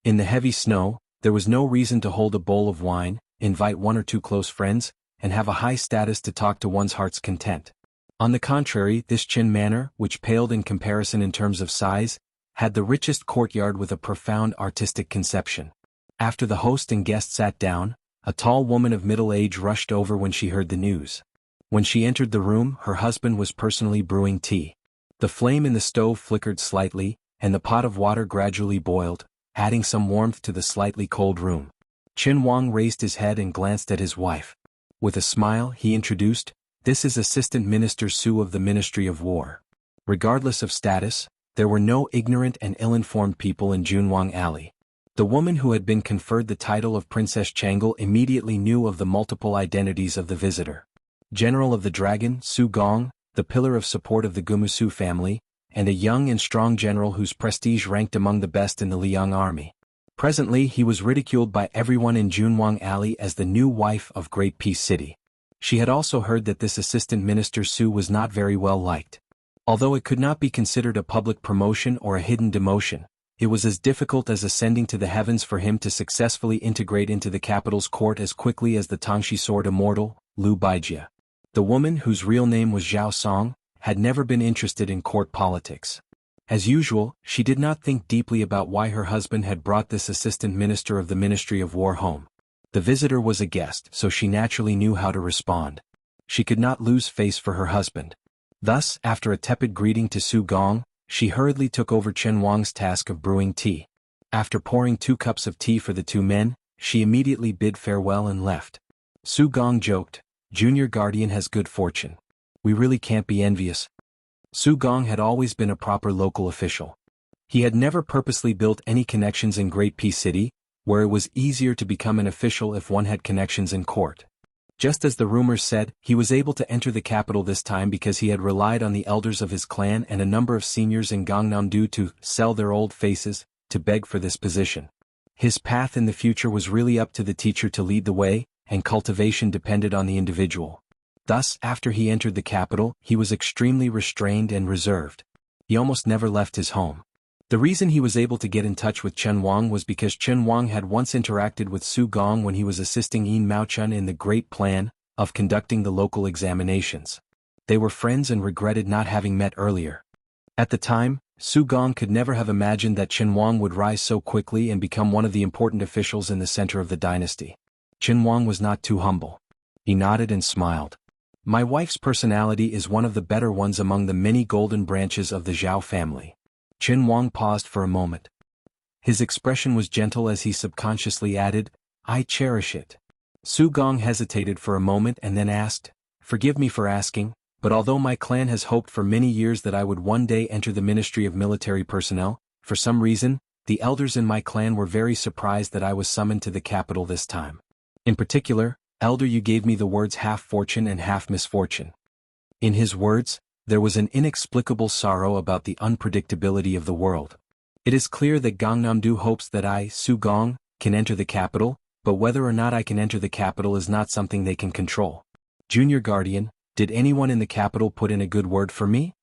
In the heavy snow, there was no reason to hold a bowl of wine, invite one or two close friends, and have a high status to talk to one's heart's content. On the contrary, this Qin manor, which paled in comparison in terms of size, had the richest courtyard with a profound artistic conception. After the host and guest sat down, a tall woman of middle age rushed over when she heard the news. When she entered the room, her husband was personally brewing tea. The flame in the stove flickered slightly, and the pot of water gradually boiled, adding some warmth to the slightly cold room. Qin Wang raised his head and glanced at his wife. With a smile, he introduced, "This is Assistant Minister Su of the Ministry of War." Regardless of status, there were no ignorant and ill-informed people in Junwang Alley. The woman who had been conferred the title of Princess Changel immediately knew of the multiple identities of the visitor. General of the Dragon, Su Gong, the pillar of support of the Gumusu family, and a young and strong general whose prestige ranked among the best in the Liang army. Presently he was ridiculed by everyone in Junwang Alley as the new wife of Great Peace City. She had also heard that this assistant minister Su was not very well liked. Although it could not be considered a public promotion or a hidden demotion, it was as difficult as ascending to the heavens for him to successfully integrate into the capital's court as quickly as the Tangxi sword immortal, Liu Baijia. The woman, whose real name was Zhao Song, had never been interested in court politics. As usual, she did not think deeply about why her husband had brought this assistant minister of the Ministry of War home. The visitor was a guest, so she naturally knew how to respond. She could not lose face for her husband. Thus, after a tepid greeting to Su Gong, she hurriedly took over Chen Wang's task of brewing tea. After pouring 2 cups of tea for the 2 men, she immediately bid farewell and left. Su Gong joked, "Junior Guardian has good fortune. We really can't be envious." Su Gong had always been a proper local official. He had never purposely built any connections in Great Peace City, where it was easier to become an official if one had connections in court. Just as the rumors said, he was able to enter the capital this time because he had relied on the elders of his clan and a number of seniors in Gangnam-do to sell their old faces, to beg for this position. His path in the future was really up to the teacher to lead the way, and cultivation depended on the individual. Thus, after he entered the capital, he was extremely restrained and reserved. He almost never left his home. The reason he was able to get in touch with Chen Wang was because Chen Wang had once interacted with Su Gong when he was assisting Yin Maochun in the great plan of conducting the local examinations. They were friends and regretted not having met earlier. At the time, Su Gong could never have imagined that Chen Wang would rise so quickly and become one of the important officials in the center of the dynasty. Chen Wang was not too humble. He nodded and smiled. "My wife's personality is one of the better ones among the many golden branches of the Zhao family." Chen Wang paused for a moment. His expression was gentle as he subconsciously added, "I cherish it." Su Gong hesitated for a moment and then asked, "Forgive me for asking, but although my clan has hoped for many years that I would one day enter the Ministry of Military Personnel, for some reason, the elders in my clan were very surprised that I was summoned to the capital this time. In particular, Elder, you gave me the words half fortune and half misfortune." In his words, there was an inexplicable sorrow about the unpredictability of the world. It is clear that Gangnam-do hopes that I, Su Gong, can enter the capital, but whether or not I can enter the capital is not something they can control. Junior Guardian, did anyone in the capital put in a good word for me?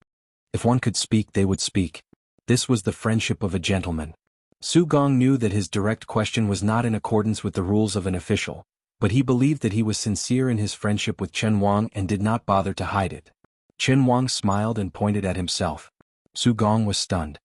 If one could speak, they would speak. This was the friendship of a gentleman. Su Gong knew that his direct question was not in accordance with the rules of an official, but he believed that he was sincere in his friendship with Chen Wang and did not bother to hide it. Chen Wang smiled and pointed at himself. Su Gong was stunned.